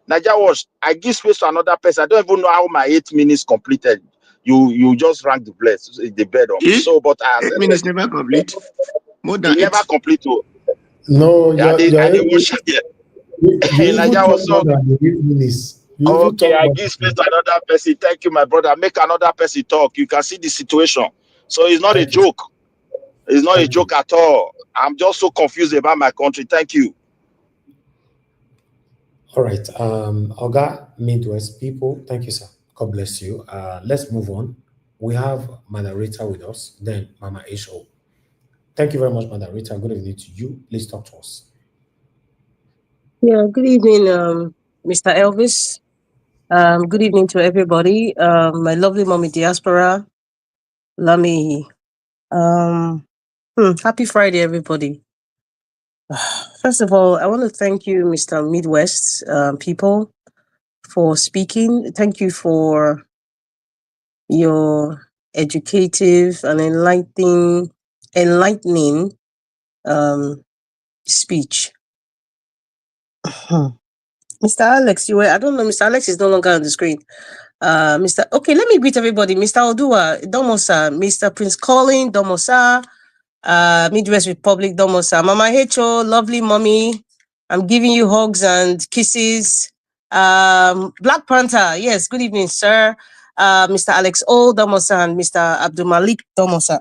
Naija Watch, I give space to another person. I don't even know how my 8 minutes completed. You just rang the bed on. So, but 8 minutes never complete. More than never complete. No, yeah, they watch it. Naija Watch, so okay, I give space to another person. Thank you, my brother. Make another person talk. You can see the situation. So it's not a joke. It's not a joke at all. I'm just so confused about my country. Thank you. All right. Oga Midwest people, thank you, sir. God bless you. Let's move on. We have Madam Rita with us, then Mama H.O. Thank you very much, Madam Rita. Good evening to you. Please talk to us. Yeah, good evening, Mr. Elvis. Good evening to everybody. My lovely mommy diaspora, Lami. Happy Friday, everybody. First of all, I want to thank you, Mr. Midwest people, for speaking. Thank you for your educative and enlightening speech. Mr. Alex, I don't know, Mr. Alex is no longer on the screen. Okay, let me greet everybody. Mr. Odua, Domosa, Mr. Prince Colin, Domosa, Midwest Republic, Domosa, Mama Hecho, lovely mommy. I'm giving you hugs and kisses. Black Panther, yes, good evening, sir. Mr. Alex O, Domosa, and Mr. Abdul Malik, Domosa.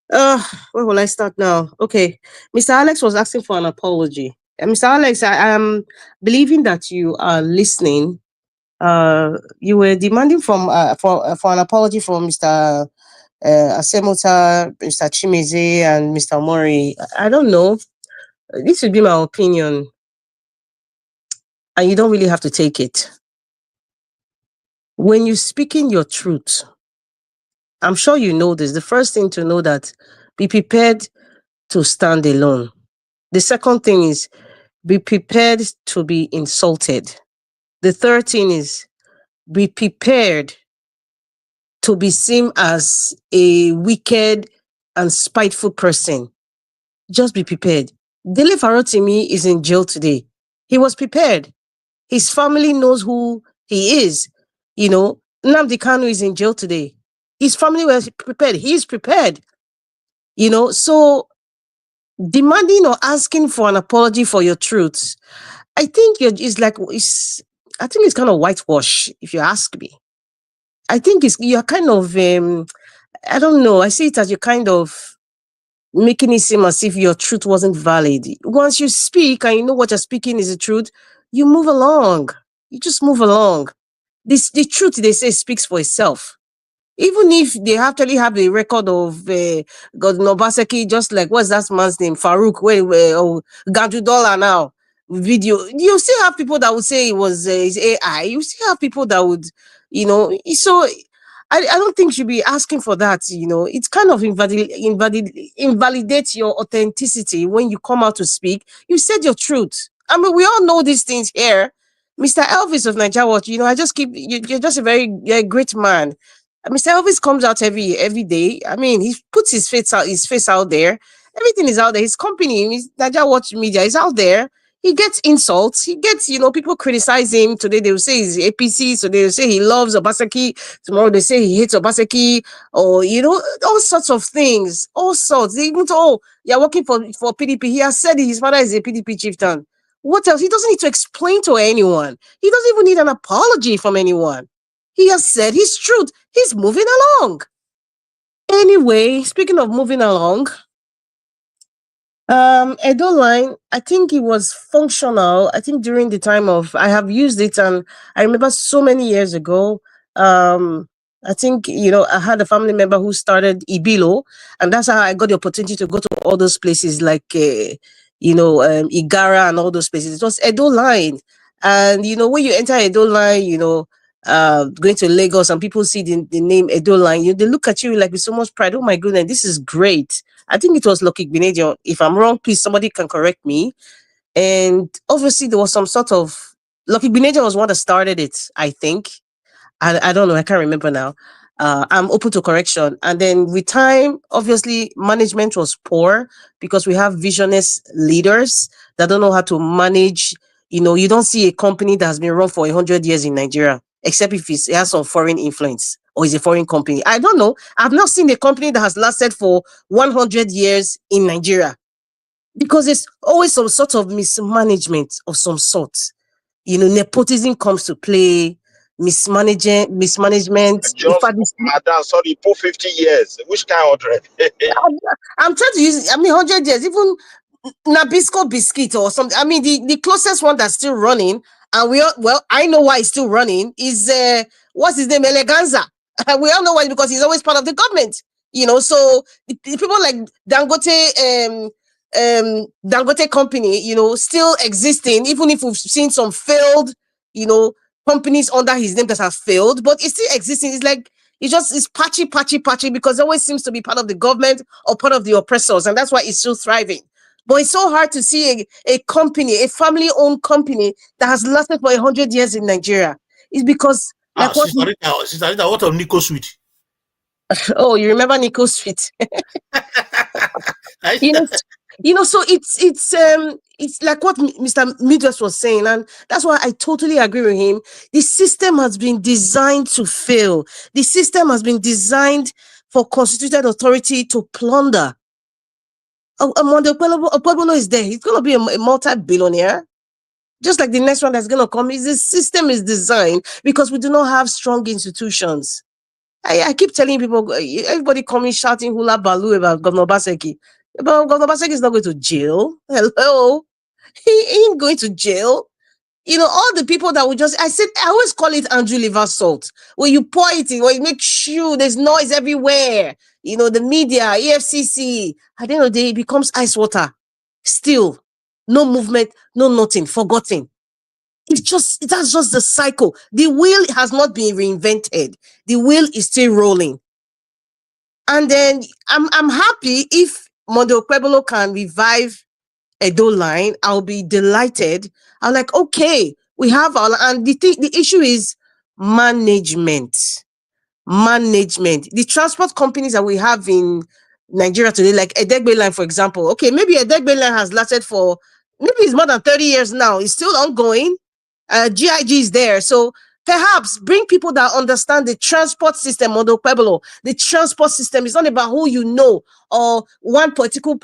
Where will I start now? Okay, Mr. Alex was asking for an apology. Mr. Alex, I am believing that you are listening. You were demanding for an apology from Mr. Asemota, Mr. Chimeze, and Mr. Mori. I don't know. This would be my opinion. and you don't really have to take it. When you're speaking your truth, I'm sure you know this. The first thing to know that be prepared to stand alone. The second thing is be prepared to be insulted. The third thing is be prepared to be seen as a wicked and spiteful person. Just be prepared. Dele Farotimi is in jail today. He was prepared. His family knows who he is. You know, Nnamdi Kanu is in jail today. His family was prepared. He is prepared. You know, so demanding or asking for an apology for your truths, I think I think it's kind of whitewash, if you ask me. I think you're kind of, I don't know, I see it as you're kind of making it seem as if your truth wasn't valid. Once you speak and you know what you're speaking is the truth, you move along. You just move along. The truth, they say, speaks for itself. Even if they actually have a record of Godwin Obaseki, just like, what's that man's name? Farouk, Ganjudola now, video. You still have people that would say it was his AI. You still have people that would, so I don't think you should be asking for that, It's kind of invalidates your authenticity when you come out to speak. You said your truth. I mean, we all know these things here. Mr. Elvis of Nigeria Watch, you're just a very great man. Mr. Elvis comes out every day. I mean, he puts his face out there. Everything is out there. His company, Nigeria Watch Media, is out there. He gets insults. He gets, people criticize him. Today they will say he's APC. So they will say he loves Obaseki. Tomorrow they say he hates Obaseki. Or, all sorts of things. All sorts. They even told, you're working for PDP. He has said his father is a PDP chieftain. What else? He doesn't need to explain to anyone. He doesn't even need an apology from anyone. He has said his truth. He's moving along. Anyway, speaking of moving along, Edo line, I think it was functional. I think during the time of, I have used it, and I remember so many years ago, I think, I had a family member who started Ibilo, and that's how I got the opportunity to go to all those places like, Igara and all those places. It was Edo line. And, when you enter Edo line, going to Lagos and people see the name Edo line, they look at you like with so much pride. Oh my goodness, this is great. I think it was Lucky Gbenadion. If I'm wrong, please somebody can correct me. And obviously there was some sort of, Lucky Gbenadion was one that started it, I think. I don't know, I can't remember now. I'm open to correction. And then with time, obviously management was poor because we have visionless leaders that don't know how to manage. You don't see a company that has been run for 100 years in Nigeria, except if it has some foreign influence or is a foreign company. I don't know. I've not seen a company that has lasted for 100 years in Nigeria because there's always some sort of mismanagement of some sort. Nepotism comes to play, mismanagement. Just, Madam, sorry, put 50 years. Which kind of 100? I'm trying to use, 100 years, even Nabisco Biscuit or something. The closest one that's still running, and I know why it's still running, is, what's his name, Eleganza. We all know why, because he's always part of the government. So the people like Dangote company, still existing, even if we've seen some failed, companies under his name that have failed, but it's still existing. It's like, it's patchy, because it always seems to be part of the government or part of the oppressors, and that's why it's still thriving. But it's so hard to see a company, a family-owned company that has lasted for 100 years in Nigeria. It's because, Sister Rita, what of Nico Sweet? Oh, you remember Nico Sweet? So it's like what Mr. Midwest was saying, and that's why I totally agree with him. The system has been designed to fail. The system has been designed for constituted authority to plunder. Okwebolo is there. He's going to be a multi-billionaire. Just like the next one that's going to come. The system is designed because we do not have strong institutions. I keep telling people, everybody coming shouting hula baloo about Governor Obaseki. But Governor Obaseki is not going to jail. Hello? He ain't going to jail. All the people that would I always call it Andrew liver salt. When you pour it in, when you make sure there's noise everywhere. The media, EFCC, at the end of the day, it becomes ice water. Still, no movement, no nothing, forgotten. That's just the cycle. The wheel has not been reinvented. The wheel is still rolling. And then I'm happy if Monday Pueblo can revive Edo line. I'll be delighted. I'm like, okay, we have our, and the issue is management. The transport companies that we have in Nigeria today, like Edegbe line, for example. Okay, maybe Edegbe line has lasted for, maybe it's more than 30 years now. It's still ongoing. GIG is there. So perhaps bring people that understand the transport system, Mondo Pueblo. The transport system is not about who you know or one political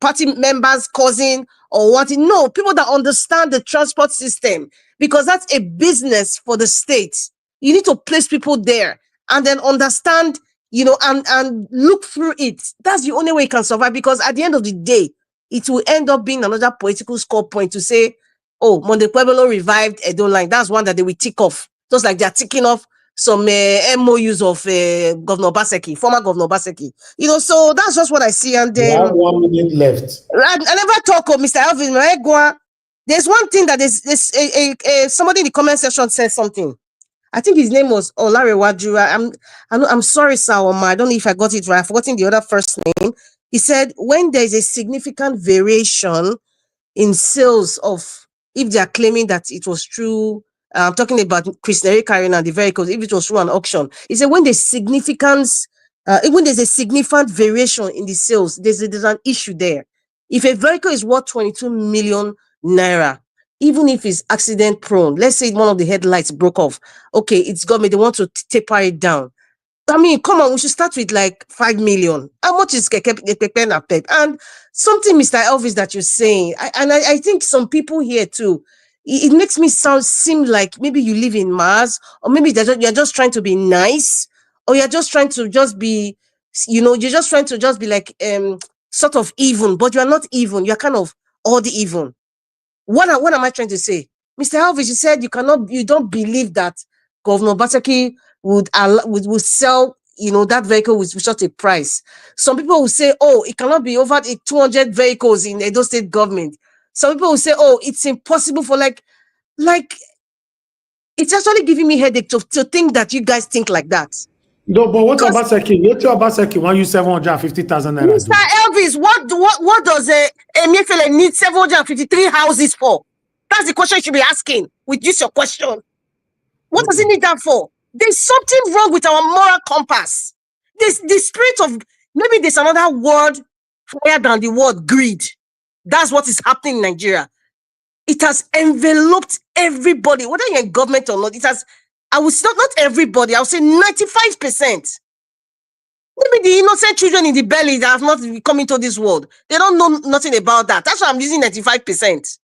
party members' cousin or what. No, people that understand the transport system, because that's a business for the state. You need to place people there and then understand, and look through it. That's the only way you can survive, because at the end of the day, it will end up being another political score point to say, oh, Monday Pueblo revived Edo line. That's one that they will tick off. Just like they're ticking off some MOUs of Governor Baseki, former Governor Baseki. So that's just what I see. And we have 1 minute left. I never talk of Mr. Elvis. There's one thing that is somebody in the comment section said something. I think his name was Olarewaju. I'm sorry, Sawama. I don't know if I got it right. I've forgotten the other first name. He said, when there's a significant variation in sales of, if they are claiming that it was true, I'm talking about Chris Neri carrying and the vehicles, if it was through an auction, he said, when there's when there's a significant variation in the sales, there's an issue there. If a vehicle is worth 22 million naira, even if it's accident prone, let's say one of the headlights broke off, okay, it's government, they want to taper it down. I mean, come on, we should start with like 5 million. How much is Keke na Pep? And something, Mr. Elvis, that you're saying, I think some people here too, it makes me seem like maybe you live in Mars, or maybe you're just trying to be nice, or you're just trying to just be, you're just trying to just be like sort of even, but you're not even. You're kind of odd even. What am I trying to say? Mr. Elvis, you said you don't believe that Governor Baseki would sell, that vehicle with such a price. Some people will say, oh, it cannot be over 200 vehicles in Edo State government. Some people will say, oh, it's impossible for like, it's actually giving me headache to think that you guys think like that. No, but what about Baseki? What about Baseki? Why you 750,000 naira? Mr. Elvis, what does Emefiele need 753 houses for? That's the question you should be asking with this your question. What does he need that for? There's something wrong with our moral compass. There's the spirit of, maybe there's another word higher than the word greed. That's what is happening in Nigeria. It has enveloped everybody, whether you're in government or not. It has, I would say not everybody, I would say 95%. Maybe the innocent children in the belly that have not come into this world, they don't know nothing about that. That's why I'm using 95%.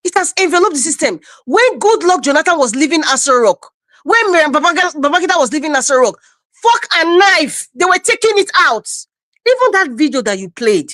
It has enveloped the system. When Goodluck Jonathan was leaving Aso Rock, when Miriam Babangida was leaving Aso Rock, fork and knife, they were taking it out. Even that video that you played,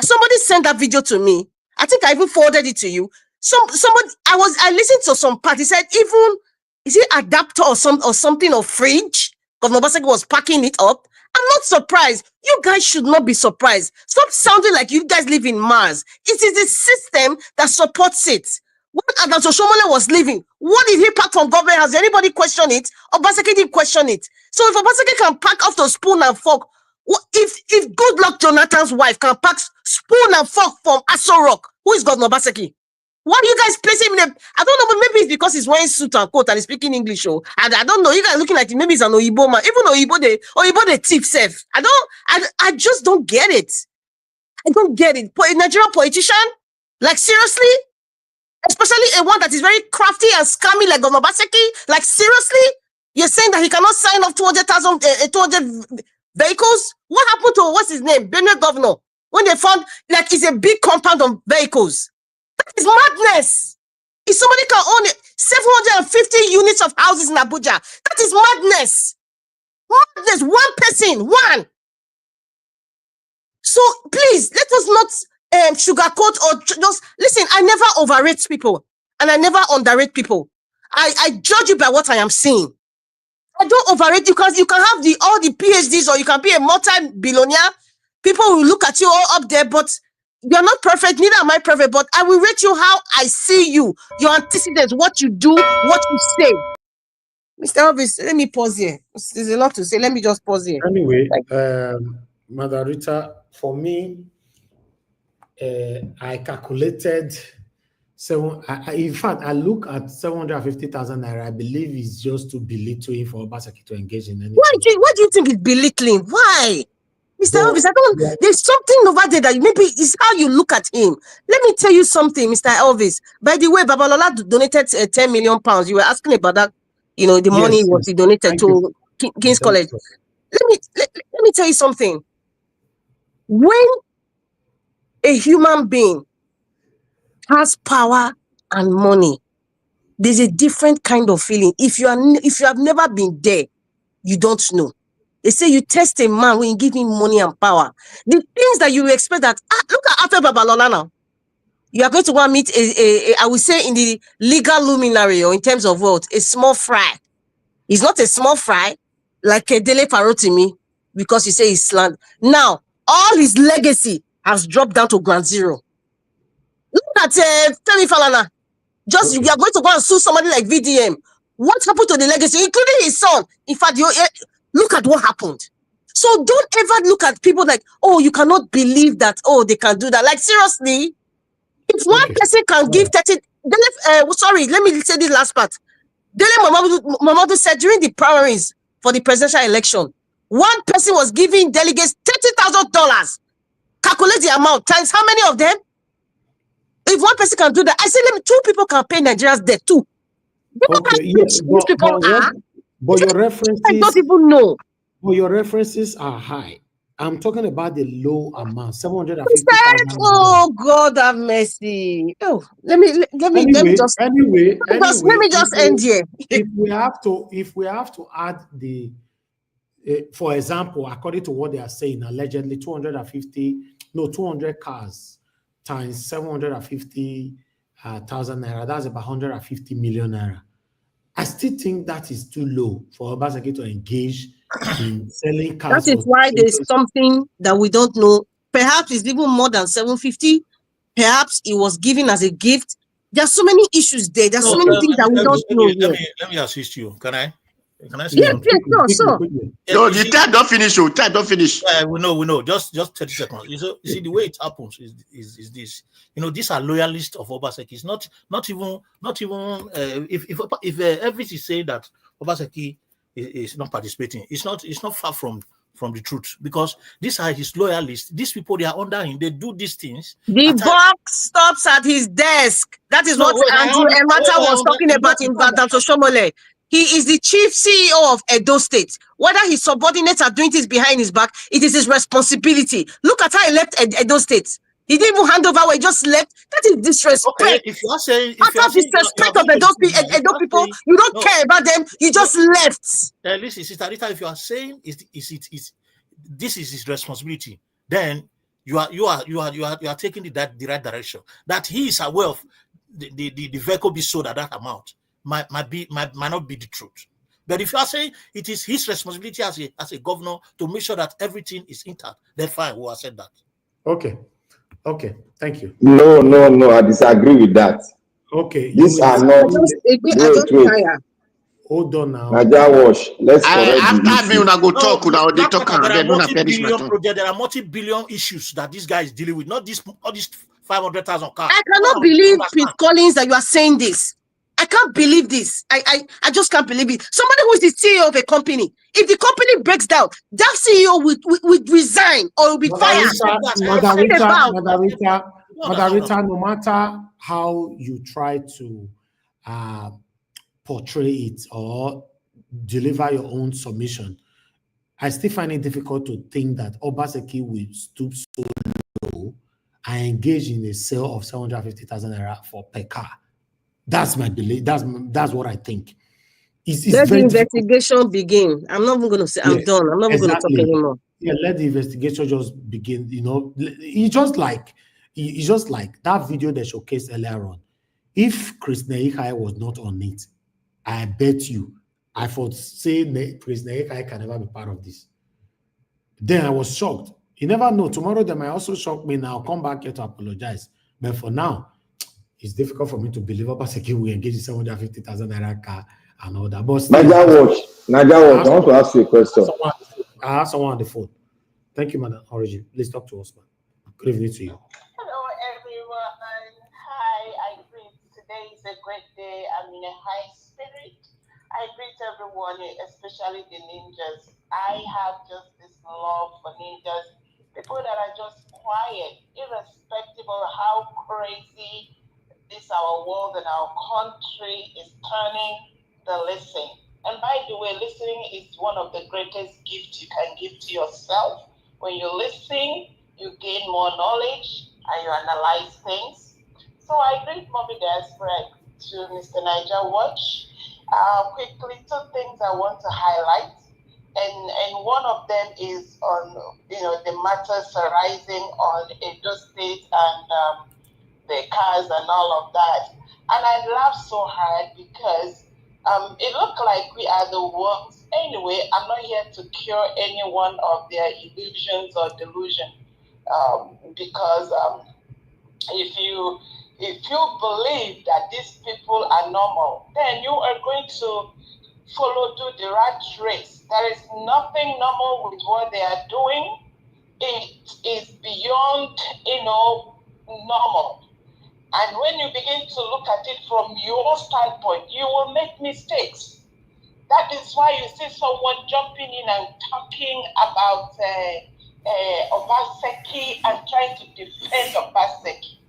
somebody sent that video to me. I think I even forwarded it to you. I listened to some part. He said, even, is it adapter or something or fridge? Governor Baseki was packing it up. I'm not surprised. You guys should not be surprised. Stop sounding like you guys live in Mars. It is the system that supports it. When Adams Oshomole was leaving, what did he pack from government? Has anybody questioned it? Obaseki didn't question it. So if Obaseki can pack off the spoon and fork, if Goodluck Jonathan's wife can pack spoon and fork from Aso Rock, who is Governor Obaseki? Why do you guys place him in a, I don't know, but maybe it's because he's wearing suit and coat and he's speaking English. I don't know. You guys looking like maybe he's an Oyibo man. Even Oyibo they thief self. I just don't get it. I don't get it. A Nigerian politician? Like seriously? Especially a one that is very crafty and scammy like Governor Baseki? Like seriously? You're saying that he cannot sign off 200 vehicles? What happened to, what's his name? Benue governor. When they found, like, it's a big compound of vehicles. That is madness. If somebody can own 750 units of houses in Abuja, that is madness. Madness. One person, one. So please, let us not sugarcoat or just listen. I never overrate people and I never underrate people. I judge you by what I am seeing. I don't overrate you because you can have all the PhDs or you can be a multi-billionaire. People will look at you all up there, but you're not perfect, neither am I perfect, but I will rate you how I see you, your antecedents, what you do, what you say. Mr. Elvis, let me pause here. There's a lot to say. Let me just pause here. Anyway, Mother Rita, for me, I calculated in fact, I look at 750,000 naira. I believe it's just to belittling for Obaseki to engage in anything. What do you think is belittling? Why? Mr. Elvis, there's something over there that maybe is how you look at him. Let me tell you something, Mr. Elvis. By the way, Babalola donated 10 million pounds. You were asking about that, the money was donated to King's College. Let me tell you something. When a human being has power and money, there's a different kind of feeling. If you have never been there, you don't know. They say you test a man when you give him money and power. The things that you expect that, look at Afe Babalola now. You are going to want to meet I would say in the legal luminary or in terms of wealth, a small fry. He's not a small fry like a Dele Farotimi because you say he's slant. Now, all his legacy has dropped down to ground zero. Look at Femi Falana. You are going to go and sue somebody like VDM. What happened to the legacy, including his son? In fact, look at what happened. So don't ever look at people like, oh, you cannot believe that, oh, they can do that. Like, seriously, if one person can give 30, sorry, let me say this last part. Dele Mamadou said during the primaries for the presidential election, one person was giving delegates $30,000. Calculate the amount times how many of them? If one person can do that, I say, two people can pay Nigeria's debt too. But your references, I don't even know. But your references are high. I'm talking about the low amount, 750,000. Oh, God have mercy. Oh, let me just end here. If we have to add the, for example, according to what they are saying, allegedly 200 cars times 750,000 naira. That's about 150 million naira. I still think that is too low for Obaseki to engage in selling cars. That is why there's something that we don't know. Perhaps it's even more than 750. Perhaps it was given as a gift. There are so many issues there. There are so many things that we don't know. Let me assist you. Can I? Yes, sure. No, the time don't finish. Time don't finish. We know. Just 30 seconds. You see, the way it happens is this. These are loyalists of Obaseki. It's not even. If Elvis is saying that Obaseki is not participating, it's not far from the truth, because these are his loyalists. These people, they are under him. They do these things. The box stops at his desk. That is what Andrew Emata was talking about in Badanto Shomole. He is the chief CEO of Edo State. Whether his subordinates are doing this behind his back, it is his responsibility. Look at how he left Edo State. He didn't even hand over where he just left. That is disrespect. Okay, if you are saying, disrespect of Edo people, you don't care about them. You just left. Listen, Sister Rita, if you are saying this is his responsibility, then you are taking the right direction. That he is aware of the vehicle be sold at that amount might not be the truth. But if you are saying it is his responsibility as a governor to make sure that everything is intact, then fine, we have said that. Okay, thank you. No, I disagree with that. Okay, these are not. Wait. Hold on now. Naija Wash. Let's correct after me, I go talk. They talk. There are multi-billion issues that this guy is dealing with. Not all these 500,000 cars. I cannot believe, Prince Collins, that you are saying this. I can't believe this. I just can't believe it. Somebody who is the CEO of a company, if the company breaks down, that CEO will resign or will be fired. Margarita, no matter how you try to portray it or deliver your own submission, I still find it difficult to think that Obaseki will stoop so low and engage in a sale of 750,000 naira for per car. That's my belief. That's what I think. Let the investigation begin. I'm not even going to say I'm done. I'm not even going to talk anymore. Yeah, let the investigation just begin. It's just like that video they showcased earlier on. If Chris Neikai was not on it, I bet you, I thought say Chris Neikai can never be part of this. Then I was shocked. You never know. Tomorrow they might also shock me and I'll come back here to apologize. But for now, it's difficult for me to believe Obaseki will engage in 750,000 naira car and all that. But still, Naija Watch, I want to ask you a question. I have someone on the phone. Thank you, Madam Origin. Please talk to us, man. Good evening to you. Hello, everyone. Hi, I greet. Today is a great day. I'm in a high spirit. I greet everyone, especially the ninjas. I have just this love for ninjas, people that are just quiet, irrespective of how crazy this our world and our country is turning. The listen. And by the way, listening is one of the greatest gifts you can give to yourself. When you listen, you gain more knowledge and you analyze things. So I greet Mommy Diaspora to Mr. Niger Watch. Quickly, two things I want to highlight, and one of them is on the matters arising on Edo State and the cars and all of that. And I laughed so hard because it looked like we are the ones. Anyway, I'm not here to cure any one of their illusions or delusion, because if you believe that these people are normal, then you are going to follow through the rat race. There is nothing normal with what they are doing. It is beyond, normal. And when you begin to look at it from your standpoint, you will make mistakes. That is why you see someone jumping in and talking about Obaseki and trying to defend Obaseki.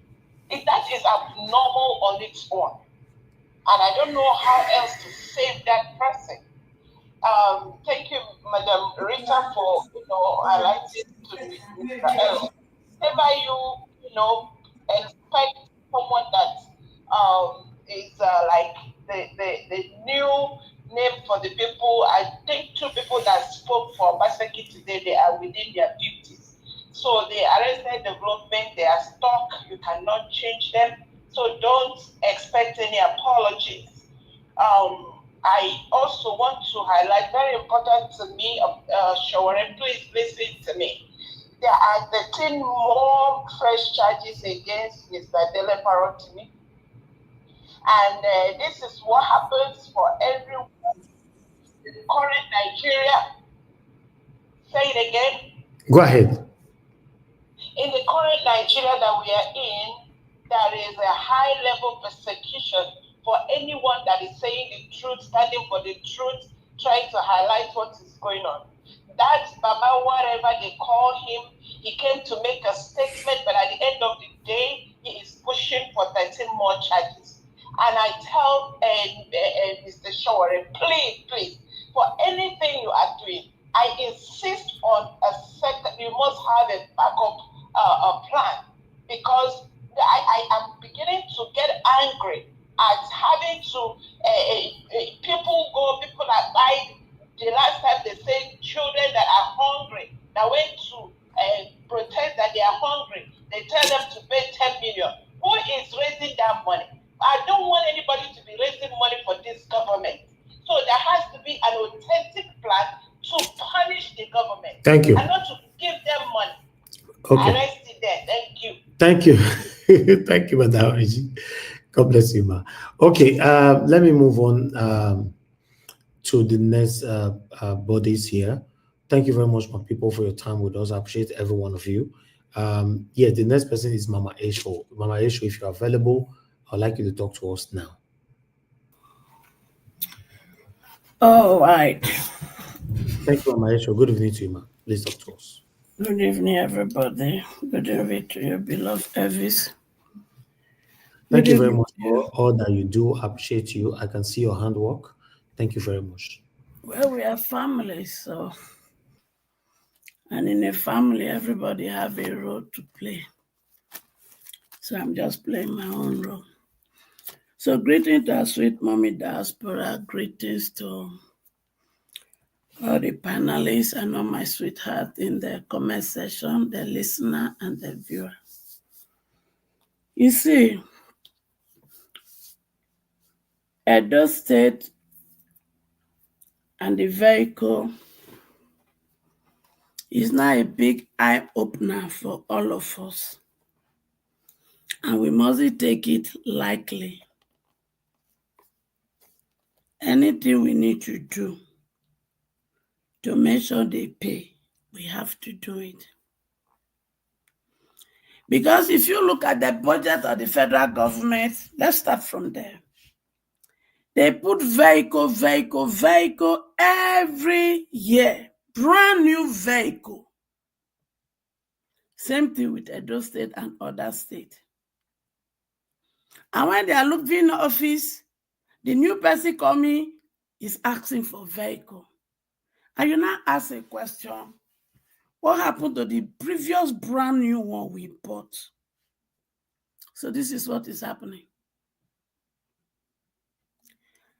That is abnormal on its own. And I don't know how else to save that person. Thank you, Madam Rita, for highlighting to Mr. L. Never you expect someone that is like the new name for the people. I think two people that spoke for Obaseki today, they are within their 50s. So the Arrested Development, they are stuck. You cannot change them. So don't expect any apologies. I also want to highlight, very important to me, Shawari, please listen to me. There are 13 more fresh charges against Mr. Dele Farotimi. And this is what happens for everyone in current Nigeria. Say it again. Go ahead. In the current Nigeria that we are in, there is a high level persecution for anyone that is saying the truth, standing for the truth, trying to highlight what is going on. That Baba, whatever they call him, he came to make a statement, but at the end of the day, he is pushing for 13 more charges. And I tell Mr. Shawari, please, for anything you are doing, I insist on a second, you must have a backup plan, because I am beginning to get angry at having to, people that buy, the last time they said children that are hungry, that went to protest that they are hungry, they tell them to pay 10 million. Who is raising that money? I don't want anybody to be raising money for this government. So there has to be an authentic plan to punish the government. Thank you. And not to give them money. Okay. Arrest it there. Thank you. Thank you. Thank you, Madam Origin. God bless you, ma. Okay, let me move on to the next bodies here. Thank you very much, my people, for your time with us. I appreciate every one of you. The next person is Mama Esho. Mama Esho, if you're available, I'd like you to talk to us now. All right. Thank you, Mama Esho. Good evening to you, ma. Please talk to us. Good evening, everybody. Good evening to your beloved Elvis. Thank you very much for all that you do. I appreciate you. I can see your handwork. Thank you very much. Well, we are family, so, and in a family, everybody have a role to play. So I'm just playing my own role. So greetings to our sweet mommy diaspora. Greetings to all the panelists and all my sweetheart in the comment section, the listener and the viewer. You see, Edo State and the vehicle is now a big eye-opener for all of us. And we mustn't take it lightly. Anything we need to do to make sure they pay, we have to do it. Because if you look at the budget of the federal government, let's start from there. They put vehicle every year. Brand new vehicle. Same thing with Edo State and other states. And when they are looking office, the new person coming is asking for vehicle. And you now ask a question, what happened to the previous brand new one we bought? So this is what is happening.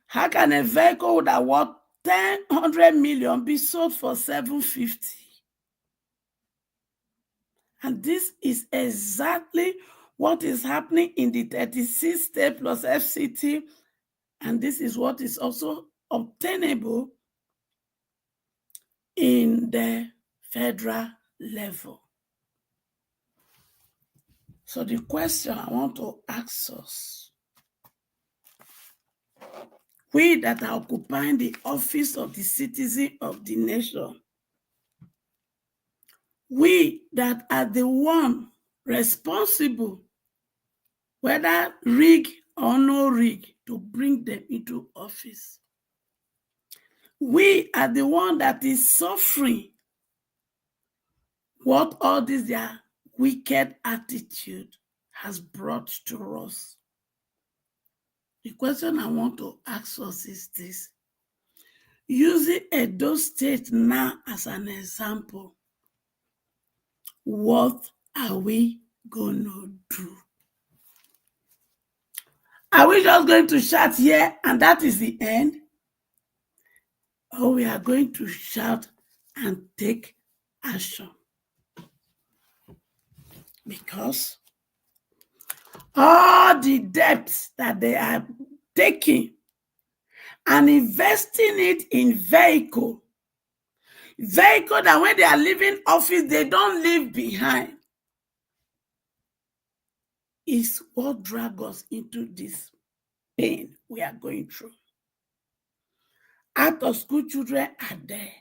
How can a vehicle that worth 100 million be sold for 750? And this is exactly what is happening in the 36 state plus FCT. And this is what is also obtainable in the federal level. So the question I want to ask us, we that are occupying the office of the citizen of the nation, we that are the one responsible, whether rig or no rig, to bring them into office. We are the one that is suffering what all this their wicked attitude has brought to us. The question I want to ask us is this. Using Edo State now as an example, what are we going to do? Are we just going to shout here and that is the end? Or we are going to shout and take action? Because all the debts that they are taking and investing it in vehicle that when they are leaving office, they don't leave behind, is what drags us into this pain we are going through. Out of school children are there.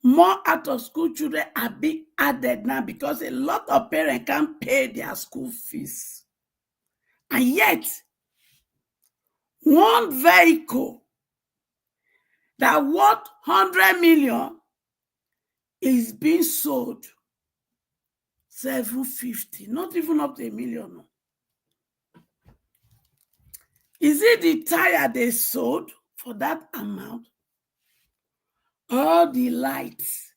More out of school children are being added now because a lot of parents can't pay their school fees. And yet, one vehicle that worth 100 million is being sold 750, not even up to 1 million. Is it the tire they sold for that amount? All the lights?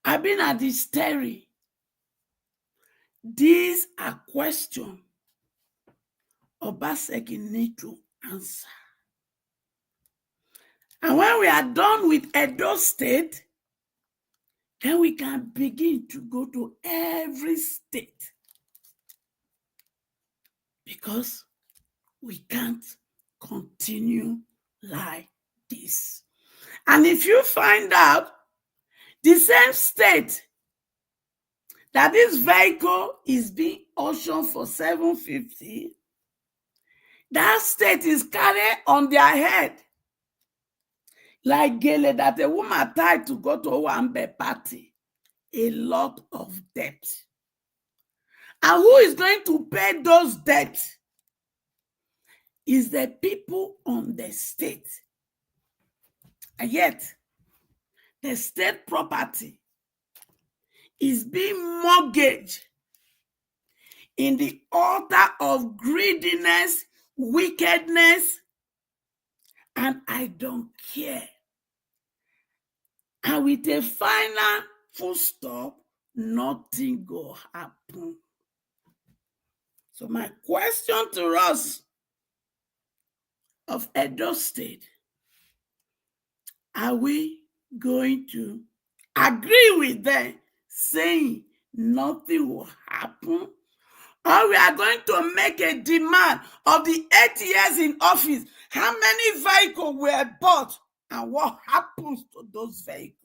I've been at the steering. These are questions Obaseki need to answer. And when we are done with Edo State, then we can begin to go to every state. Because we can't continue like this. And if you find out the same state that this vehicle is being auctioned for 750, that state is carrying on their head like Gele that a woman tied to go to a Wambe party, a lot of debt. And who is going to pay those debts? Is the people on the state. And yet, the state property is being mortgaged in the altar of greediness, wickedness, and I don't care. And with a final full stop, nothing go happen. So my question to us of Edo State, are we going to agree with them saying nothing will happen? Or we are going to make a demand of the 8 years in office? How many vehicles were bought and what happens to those vehicles?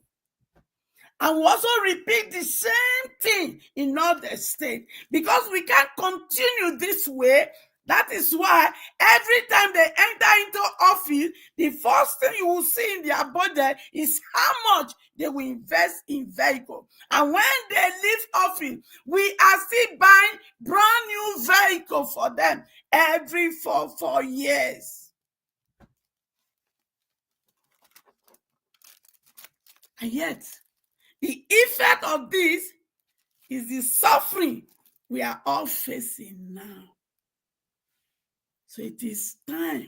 And we also repeat the same thing in all the states because we can't continue this way. That is why every time they enter into office, the first thing you will see in their budget is how much they will invest in vehicle. And when they leave office, we are still buying brand new vehicle for them every 4 years. And yet, the effect of this is the suffering we are all facing now. So it is time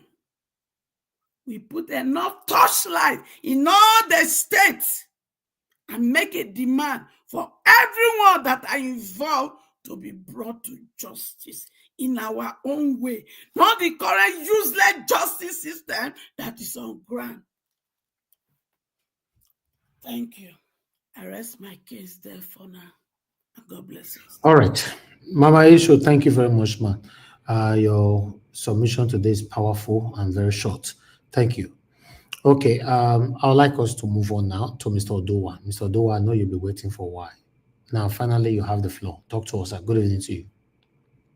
we put enough torchlight in all the states and make a demand for everyone that are involved to be brought to justice in our own way, not the current useless justice system that is on ground. Thank you. I rest my case there for now. God bless you. All right. Mama Isho, thank you very much, man. Your submission today is powerful and very short. Thank you. Okay, I would like us to move on now to Mr. Odowa. Mr. Odowa, I know you'll be waiting for a while. Now, finally, you have the floor. Talk to us. Good evening to you.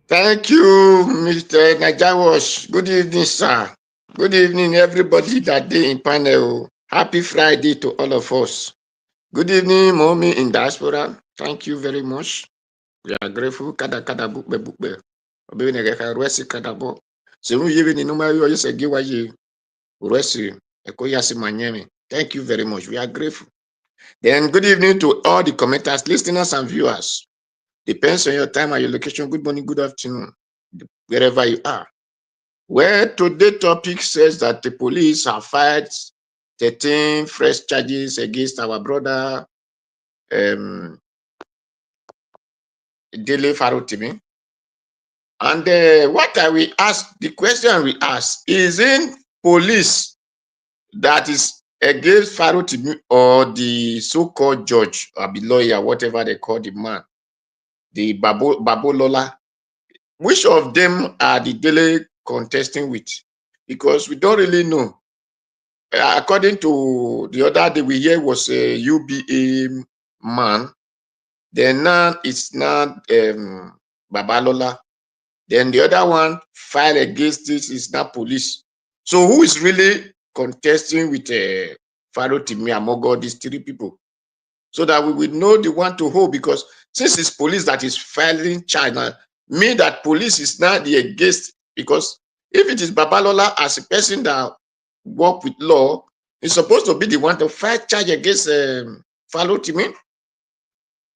Thank you, Mr. Najawash. Good evening, sir. Good evening, everybody that day in panel. Happy Friday to all of us. Good evening, mommy in diaspora. Thank you very much. We are grateful. Kada bukbe bukbe. Obe negeka rwesi kada bo. Semu yewe ni numa yo yese giwa ye. Rwesi eko yasi manyemi. Thank you very much. We are grateful. Then good evening to all the commenters, listeners, and viewers. Depends on your time and your location. Good morning, good afternoon, wherever you are. Well, today's topic says that the police have filed 13 fresh charges against our brother Dele Farotimi. And what I will ask, the question we ask, is in police that is against Farotimi or the so-called judge or the lawyer, whatever they call the man, the Babalola? Which of them are the Dele contesting with? Because we don't really know. According to the other day we hear was a UBA man. Then now it's not Babalola. Then the other one filed against this is not police. So who is really contesting with Farotimi among all these three people? So that we will know the one to hold, because since it's police that is filing China, mean that police is not the against, because if it is Babalola as a person that work with law, is supposed to be the one to fight charge against Farotimi.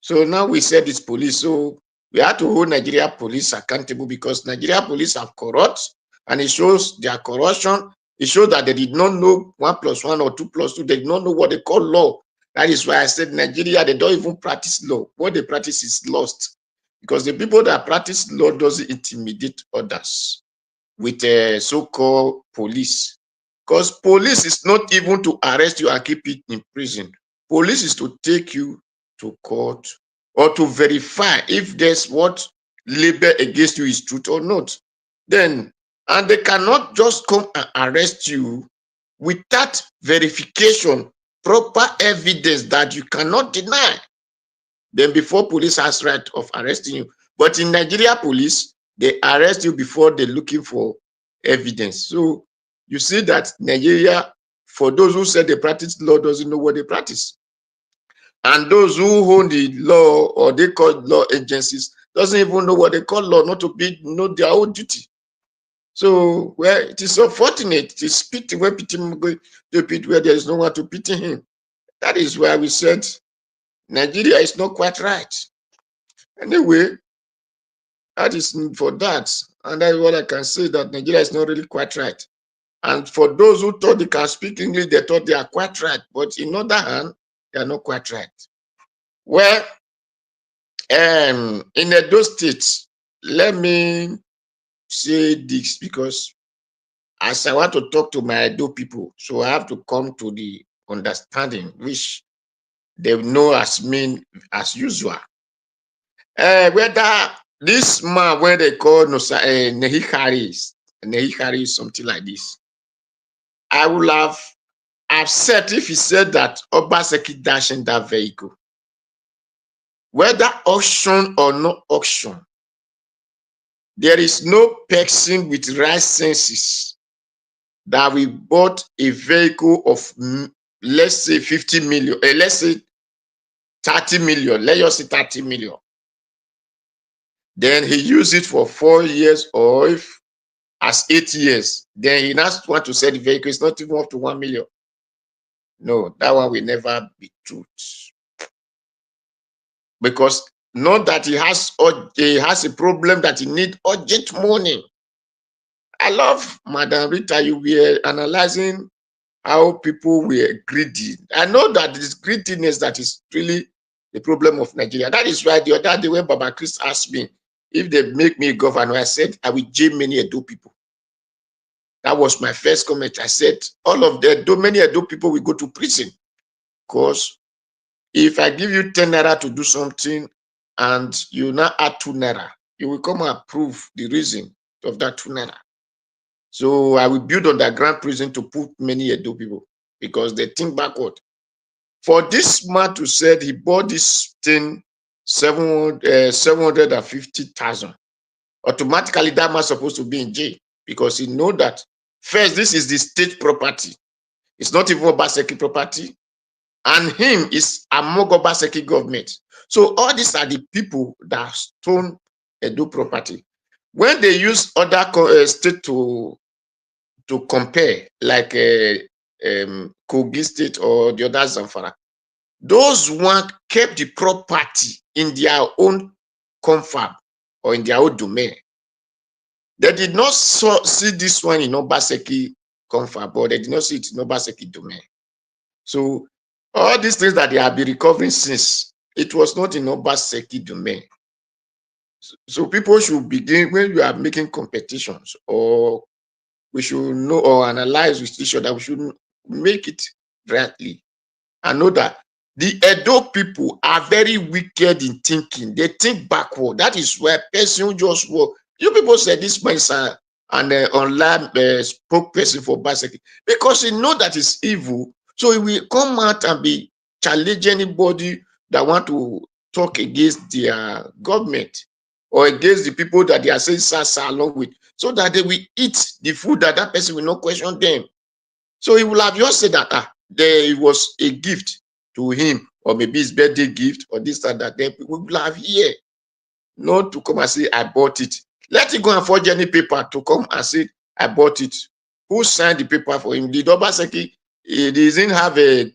So now we said it's police. So we have to hold Nigeria police accountable, because Nigeria police are corrupt, and it shows their corruption. It shows that they did not know 1 + 1 or 2 + 2. They did not know what they call law. That is why I said Nigeria, they don't even practice law. What they practice is lost, because the people that practice law doesn't intimidate others with so-called police. Because police is not even to arrest you and keep it in prison. Police is to take you to court or to verify if there's what label against you is truth or not. Then, and they cannot just come and arrest you without verification, proper evidence that you cannot deny. Then before police has right of arresting you. But in Nigeria police, they arrest you before they're looking for evidence. So you see that Nigeria, for those who say they practice law, doesn't know what they practice. And those who own the law, or they call law agencies, doesn't even know what they call law, not to be know their own duty. So, well, it is unfortunate. It is pity where pity to pity where there is no one to pity him. That is why we said Nigeria is not quite right. Anyway, that is for that. And that's what I can say, that Nigeria is not really quite right. And for those who thought they can speak English, they thought they are quite right. But in other hand, they are not quite right. Well, in those states, let me say this, because as I want to talk to my Edo people, so I have to come to the understanding which they know as mean as usual. Whether this man, where they call Nehikari, something like this, I would have upset if he said that Obaseki dashed in that vehicle. whether auction or no auction, there is no person with right senses that we bought a vehicle of, let's say 50 million, let's say 30 million, let's just say 30 million. Then he used it for 4 years or if as 8 years. Then he now want to sell the vehicle. It's not even up to 1 million. No, that one will never be truth. Because not that he has a problem that he need urgent money. I love Madam Rita. You were analyzing how people were greedy. I know that this greediness that is really the problem of Nigeria. That is why the other day when Baba Chris asked me if they make me governor, I said I will jail many Edo people. That was my first comment. I said all of the many Edo people will go to prison. Because if I give you 10 naira to do something and you now add 2 naira, you will come and prove the reason of that 2 naira. So I will build underground prison to put many Edo people because they think backward. For this man to say he bought this thing 750,000, automatically that man is supposed to be in jail because he know that first this is the state property. It's not even Obaseki property, and him is among Obaseki government. So all these are the people that stole Edo property. When they use other state to compare, like Kogi State or the other Zamfara, those one kept the property in their own confab or in their own domain. They did not see this one in Obaseki confab, or they did not see it in Obaseki domain. So all these things that they have been recovering since, it was not in Obaseki domain. So people should begin, when you are making competitions, or we should know or analyze with each other, we should make it rightly and know that the Edo people are very wicked in thinking. They think backward. That is where person just work. You people say this man is an online spokesperson for Baseki because he know that it's evil. So he will come out and be challenging anybody that want to talk against their government or against the people that they are saying sasa along with, so that they will eat the food that that person will not question them. So he will have just said that there was a gift to him, or maybe his birthday gift, or this and that. Then we will have here, not to come and say, I bought it. Let him go and forge any paper to come and say, I bought it. Who signed the paper for him? Did Obaseki, he doesn't have a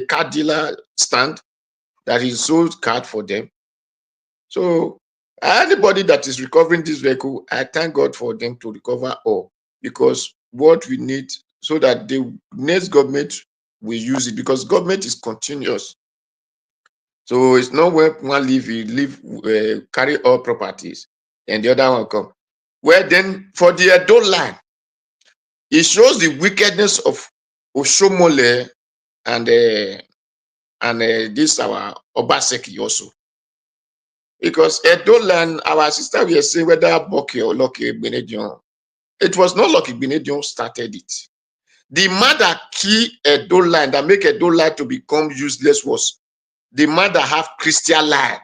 car dealer stand that he sold card for them. So anybody that is recovering this vehicle, I thank God for them to recover all, because what we need, so that the next government will use it, because government is continuous. So it's not when one leave, carry all properties, and the other one come. Well, then for the Edo line, it shows the wickedness of Oshomole and this our Obaseki also. Because Edo land, our sister will say whether Boki or Lucky Benedion, it was not Lucky Benedion started it. The man that key Edo line, that make Edo line to become useless, was the man that have Christian line.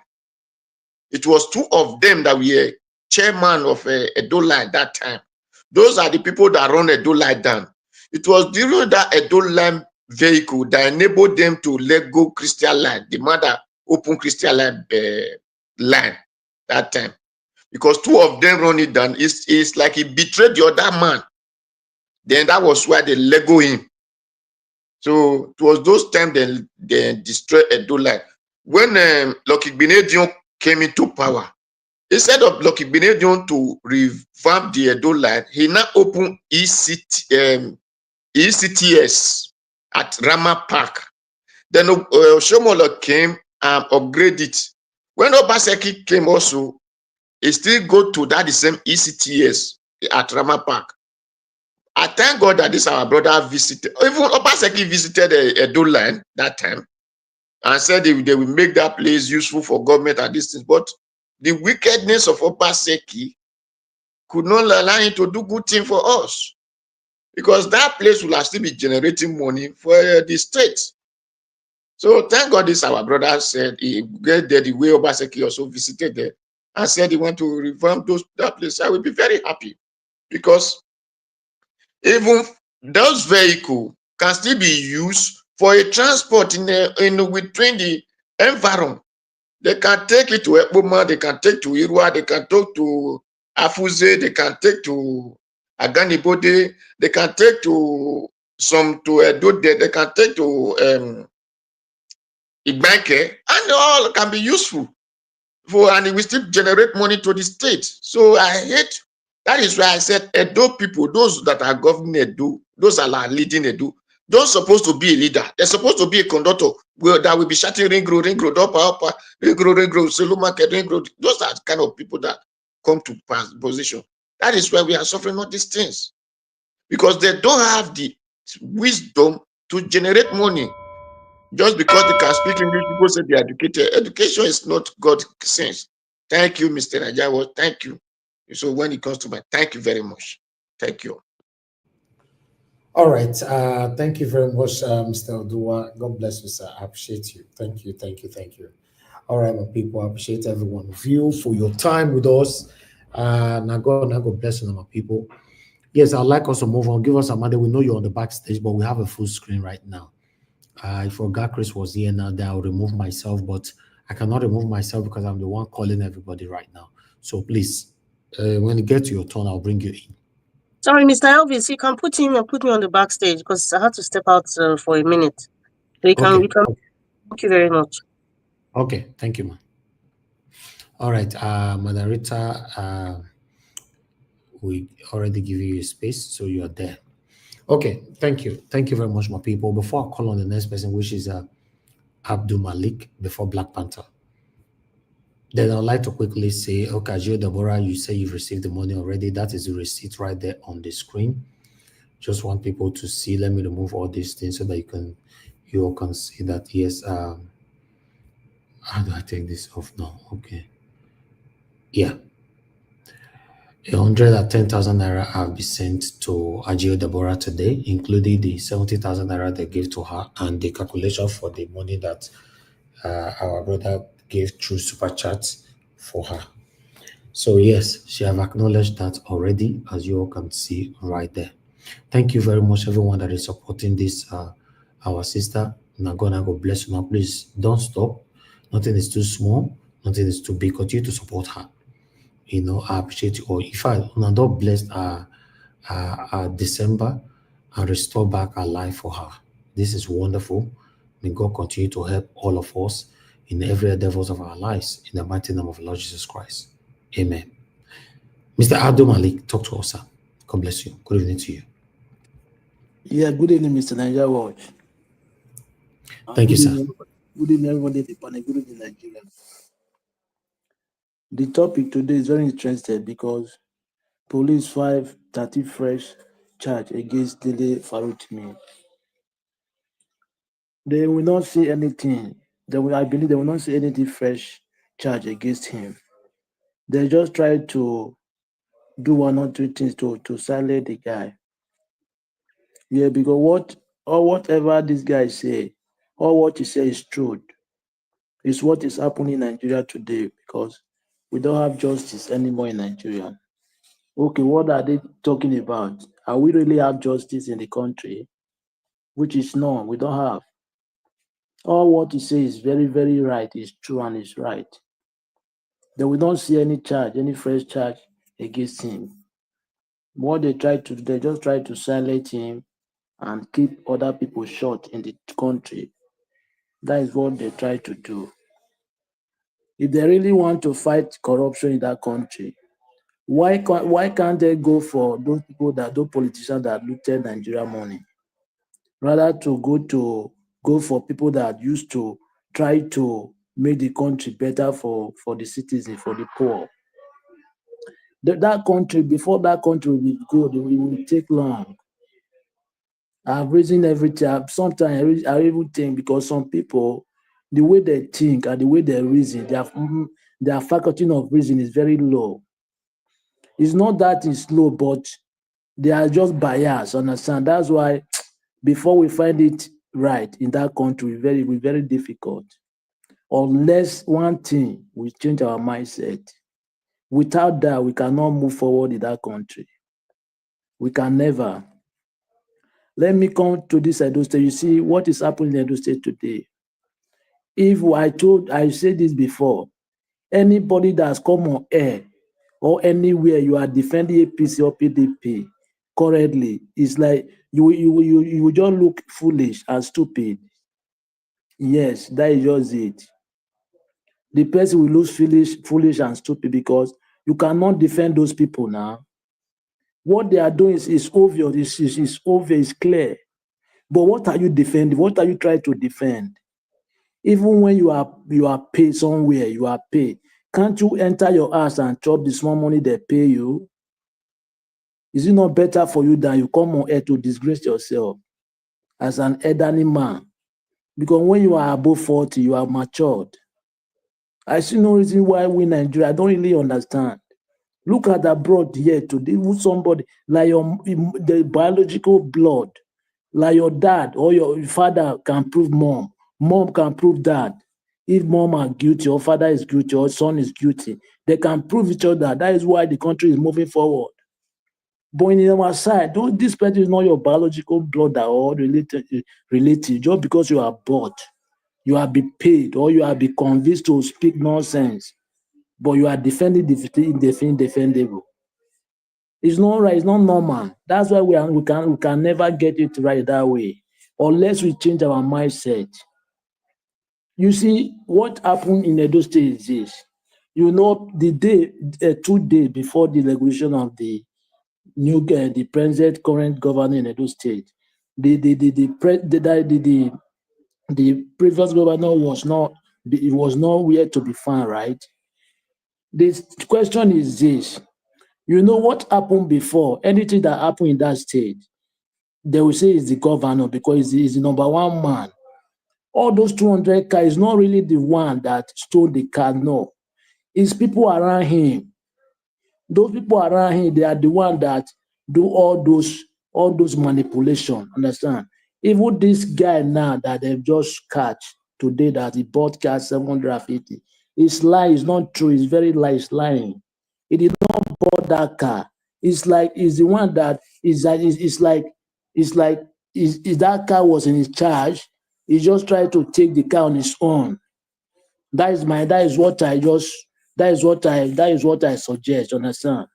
It was two of them that were chairman of Edo line that time. Those are the people that run Edo line down. It was during that Edo line vehicle that enabled them to let go Christian line, the man that open Christian line line that time, because two of them run it down. It's like he betrayed the other man. Then that was why they let go him. So it was those times they destroyed Edo line. When Lucky Benedion came into power, instead of Lucky Benedion to revamp the Edo line, he now opened ECTS at Rama Park. Then Oshomola came and upgraded it. When Obaseki came also, he still go to that the same ECTS at Rama Park. I thank God that this our brother visited. Even Obaseki visited Edo line that time and said they will make that place useful for government and these things. But the wickedness of Obaseki could not allow him to do good thing for us, because that place will still be generating money for the state. So thank God this our brother said he get there the way Obaseki also visited there and said he want to revamp that place. I will be very happy because even those vehicles can still be used for a transport in between the environment. They can take it to Ekpoma, they can take to Irua, they can take to Afuze, they can take to Aganibode, they can take to some to Edo, they can take to Igbanke, and all can be useful for, and it will still generate money to the state. So I hate. That is why I said Edo people, those that are governing Edo, those that are leading Edo, don't supposed to be a leader. They're supposed to be a conductor that will be shouting ring road, upper, ring road, solo market, ring road. Those are the kind of people that come to position. That is why we are suffering all these things, because they don't have the wisdom to generate money. Just because they can speak English, people say they're educated. Education is not God sense. Thank you, Mr. Najawo. Thank you. So when it comes to my, thank you very much. Thank you. All right. Thank you very much, Mr. Odua. God bless you, sir. I appreciate you. Thank you. Thank you. Thank you. All right, my people. I appreciate every one of you for your time with us. Now God bless you, my people. Yes, I'd like us to move on. Give us a minute. We know you're on the backstage, but we have a full screen right now. I forgot Chris was here now. That I'll remove myself, but I cannot remove myself because I'm the one calling everybody right now. So please, when you get to your turn, I'll bring you in. Sorry, Mr. Elvis, you can put me on the backstage because I had to step out for a minute. So we can. Thank you very much. Okay, thank you, man. All right, moderator, we already give you a space, so you are there. Okay, thank you. Thank you very much, my people. Before I call on the next person, which is Abdul Malik, before Black Panther, then I'd like to quickly say, okay, Gio Deborah, you say you've received the money already. That is the receipt right there on the screen. Just want people to see. Let me remove all these things so that you all can see that, yes. How do I take this off now? Okay. Yeah. 110,000 naira have been sent to Ajio Deborah today, including the 70,000 naira they gave to her and the calculation for the money that our brother gave through super chats for her. So yes, she have acknowledged that already, as you all can see right there. Thank you very much, everyone that is supporting this, our sister. Now God bless you. Now please don't stop. Nothing is too small. Nothing is too big. Continue to support her. You know, I appreciate you all. If I not blessed our December and restore back our life for her. This is wonderful. May God continue to help all of us in every endeavors of our lives in the mighty name of Lord Jesus Christ. Amen. Mr. Abdul Malik, talk to us, sir. God bless you. Good evening to you. Yeah, good evening, Mr. Nigeria Watch. Thank you, sir. Good evening, everybody. Good evening, Nigeria. The topic today is very interesting because police 530 fresh charge against Dele Farotimi. They will not see anything. I believe they will not see anything fresh charge against him. They just try to do one or two things to silence the guy. Yeah, because whatever this guy say, or what he say is truth. It's what is happening in Nigeria today because we don't have justice anymore in Nigeria. Okay, what are they talking about? Are we really have justice in the country? Which is no, we don't have. All what he says is very, very right, is true and is right. Then we don't see any charge, any fresh charge against him. What they try to do, they just try to silence him and keep other people short in the country. That is what they try to do. If they really want to fight corruption in that country, why can't they go for those politicians that looted Nigeria money? Rather to go for people that used to try to make the country better for the citizens, for the poor. That country, before that country will be good, it will take long. I've reasoned everything. Sometimes I even think because some people, the way they think and the way they reason, their faculty of reason is very low. It's not that it's low, but they are just biased, understand? That's why before we find it right in that country will be very difficult. Unless one thing we change our mindset. Without that, we cannot move forward in that country. We can never. Let me come to this Edo State. You see what is happening in Edo State today. If I said this before, anybody that's come on air or anywhere you are defending APC or PDP currently, it's like you just look foolish and stupid. Yes, that is just it. The person will look foolish and stupid because you cannot defend those people now. What they are doing is obvious, is obvious, clear. But what are you defending? What are you trying to defend? Even when you are paid somewhere, you are paid. Can't you enter your house and chop the small money they pay you? Is it not better for you than you come on air to disgrace yourself as an elderly man? Because when you are above 40, you are matured. I see no reason why we Nigeria, I don't really understand. Look at abroad here today, somebody like the biological blood, like your dad or your father can prove mom. Mom can prove dad. If mom are guilty or father is guilty or son is guilty, they can prove each other. That is why the country is moving forward. But in our side, this person is not your biological blood or relative. Just because you are bought, you are be paid or you are be convinced to speak nonsense, but you are defending the indefendable. It's not right. It's not normal. That's why we can never get it right that way unless we change our mindset. You see, what happened in Edo State is this. You know, the day, 2 days before the regulation of the present current governor in Edo State, the previous governor was nowhere to be found, right? The question is this. You know what happened before? Anything that happened in that state, they will say it's the governor because he's the number one man. All those 200 cars is not really the one that stole the car, no. It's people around him. Those people around him, they are the one that do all those manipulation, understand? Even this guy now that they've just catch today that he bought car 750, his lie is not true, it's very lie, it's lying. He did not bought that car. It's the one that is that car was in his charge. He just tried to take the car on his own. That is what I suggest, understand?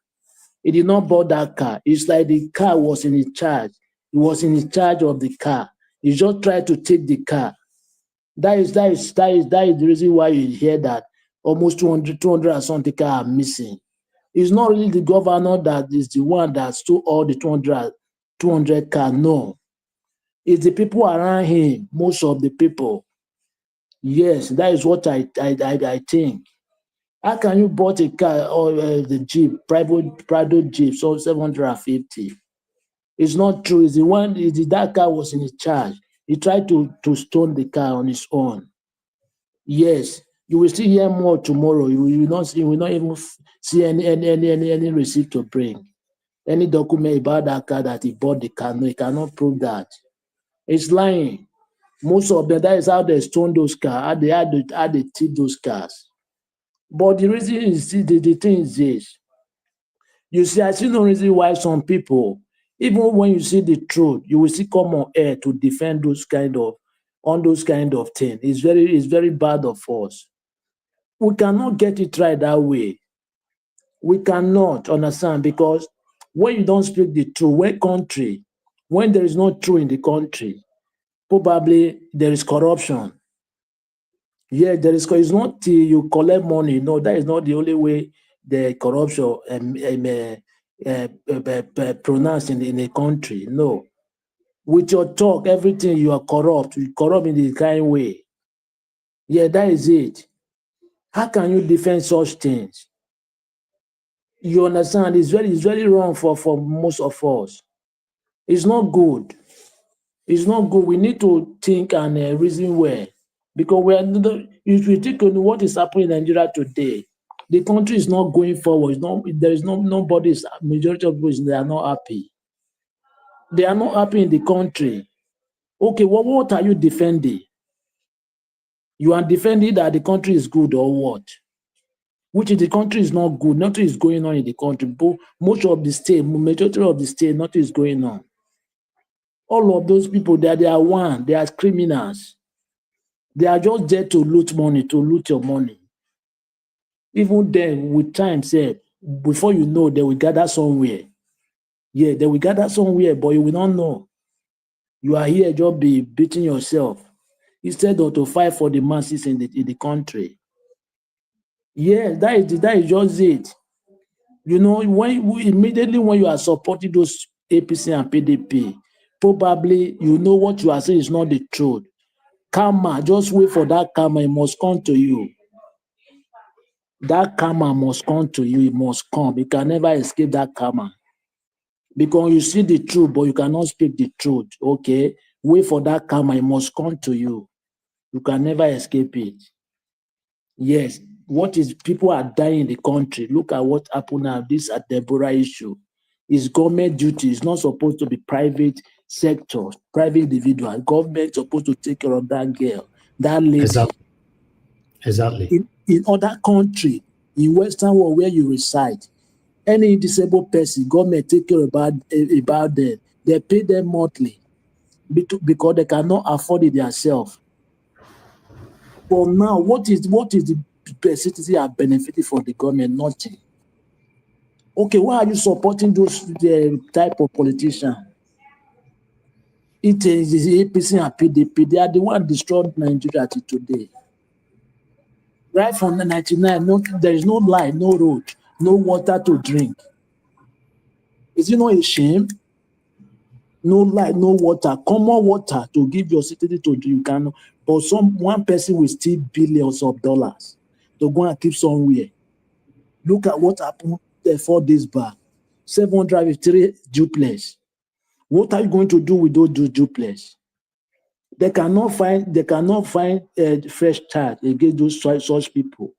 He did not buy that car. It's like the car was in his charge. He was in charge of the car. He just tried to take the car. That is the reason why you hear that almost 200 and something cars are missing. It's not really the governor that is the one that stole all the 200 cars. No. It's the people around him, most of the people. Yes, that is what I think. How can you bought a car or the Jeep, private Jeep, so 750? It's not true. It's that car was in his charge. He tried to stone the car on his own. Yes, you will still hear more tomorrow. You will not even see any receipt to bring. Any document about that car that he bought the car. No, he cannot prove that. It's lying. Most of them, that is how they stone those cars, how they thief those cars. But the reason is, the thing is this. You see, I see no reason why some people, even when you see the truth, you will still come on air to defend those kind of things. It's very bad of us. We cannot get it right that way. We cannot understand, because when you don't speak the truth, when there is no truth in the country, probably there is corruption. Yeah, it's not till you collect money. No, that is not the only way the corruption pronounced in a country. No. With your talk, everything you are corrupt. You corrupt in the kind way. Yeah, that is it. How can you defend such things? You understand? It's very wrong for most of us. It's not good. It's not good. We need to think and reason well. Because if you think on what is happening in Nigeria today, the country is not going forward. Majority of people, they are not happy. They are not happy in the country. Okay, well, what are you defending? You are defending that the country is good or what? Which is the country is not good. Nothing is going on in the country. But most of the state, majority of the state, nothing is going on. All of those people, they are one. They are criminals. They are just there to loot money, to loot your money. Even then, with time, say, before you know, they will gather somewhere. Yeah, they will gather somewhere, but you will not know. You are here just be beating yourself instead of to fight for the masses in the country. Yeah, that is just it. You know, immediately when you are supporting those APC and PDP, probably you know what you are saying is not the truth. Karma, just wait for that karma. It must come to you. That karma must come to you. It must come. You can never escape that karma. Because you see the truth, but you cannot speak the truth. Okay? Wait for that karma. It must come to you. You can never escape it. Yes. What is people are dying in the country. Look at what happened now. This at Deborah issue. It's government duty. It's not supposed to be private sector, private individual. Government is supposed to take care of that girl, that lady. Exactly. In other country, in Western world where you reside, any disabled person, government take care about them. They pay them monthly because they cannot afford it themselves. But now, what is the citizen are benefiting from the government? Nothing. Okay, why are you supporting those type of politicians? It is the APC and PDP. They are the one destroyed Nigeria till today. Right from the 99, there is no light, no road, no water to drink. Is it not a shame? No light, no water, common water to give your citizen to drink. But one person will steal billions of dollars to go and keep somewhere. Look at what happened 4 days back. 753 duplex. What are you going to do with those duplex? They cannot find fresh charge against those such people.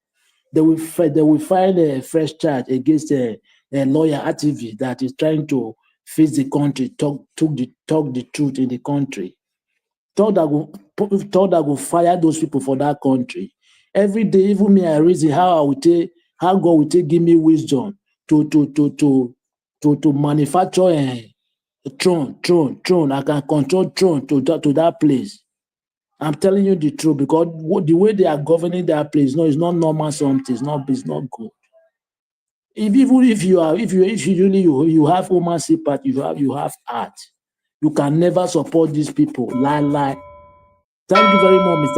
They will find a fresh charge against a lawyer activist that is trying to face the country, talk the truth in the country. Thought that will fire those people for that country. Every day, even me, I reason how God will give me wisdom to manufacture a throne. I can control throne to that place. I'm telling you the truth because the way they are governing that place, no, it's not normal. Something, it's not good. If you have human sympathy, you have heart, you can never support these people. Lie. Thank you very much,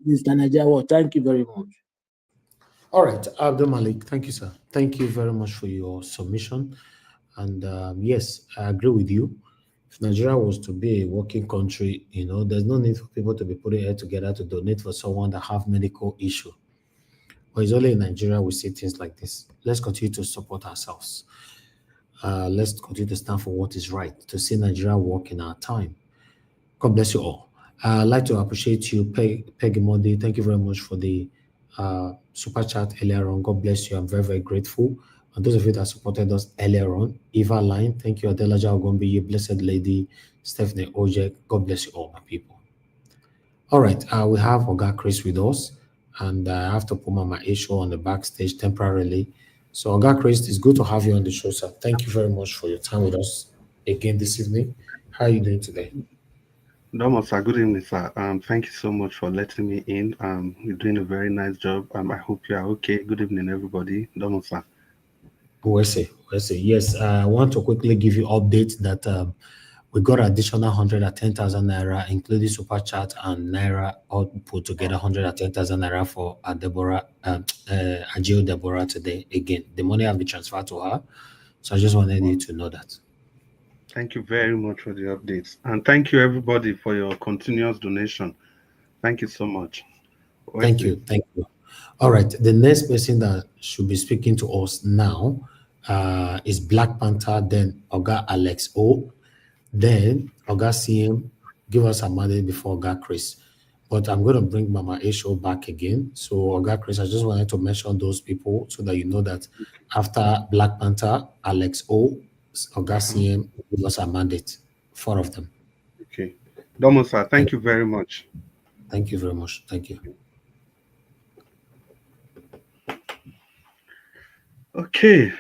Mr. Najawa. Thank you very much. All right, Abdul Malik, thank you, sir. Thank you very much for your submission. And yes, I agree with you. If Nigeria was to be a working country, there's no need for people to be putting head together to donate for someone that have medical issue. But it's only in Nigeria we see things like this. Let's continue to support ourselves. Let's continue to stand for what is right, to see Nigeria work in our time. God bless you all. I'd like to appreciate you, Peggy Monday. Thank you very much for the super chat earlier on. God bless you. I'm very, very grateful. And those of you that supported us earlier on, Eva Line, thank you, Adelaja Ogombi, Blessed Lady, Stephanie Ojek. God bless you all, my people. All right, we have Oga Chris with us, and I have to put Mama Isho on the backstage temporarily. So, Oga Chris, it's good to have you on the show, sir. Thank you very much for your time with us again this evening. How are you doing today? Domo, sir. Good evening, sir. Thank you so much for letting me in. You're doing a very nice job. I hope you are okay. Good evening, everybody. Domo, sir. Yes, I want to quickly give you update that we got additional 110,000 naira, including super chat and naira, all put together 110,000 naira for Agio Deborah today. Again, the money have been transferred to her, so I just wanted you to know that. Thank you very much for the updates, and thank you everybody for your continuous donation. Thank you so much. Thank you. All right, the next person that should be speaking to us now is Black Panther, then Oga Alex O, then Oga CM. Give us a mandate before Oga Chris. But I'm going to bring Mama Isho back again. So Oga Chris, I just wanted to mention those people so that you know that after Black Panther, Alex O, Oga CM, give us a mandate. 4 of them. Okay. Domo, sir, thank you very much. Thank you very much. Thank you. Okay,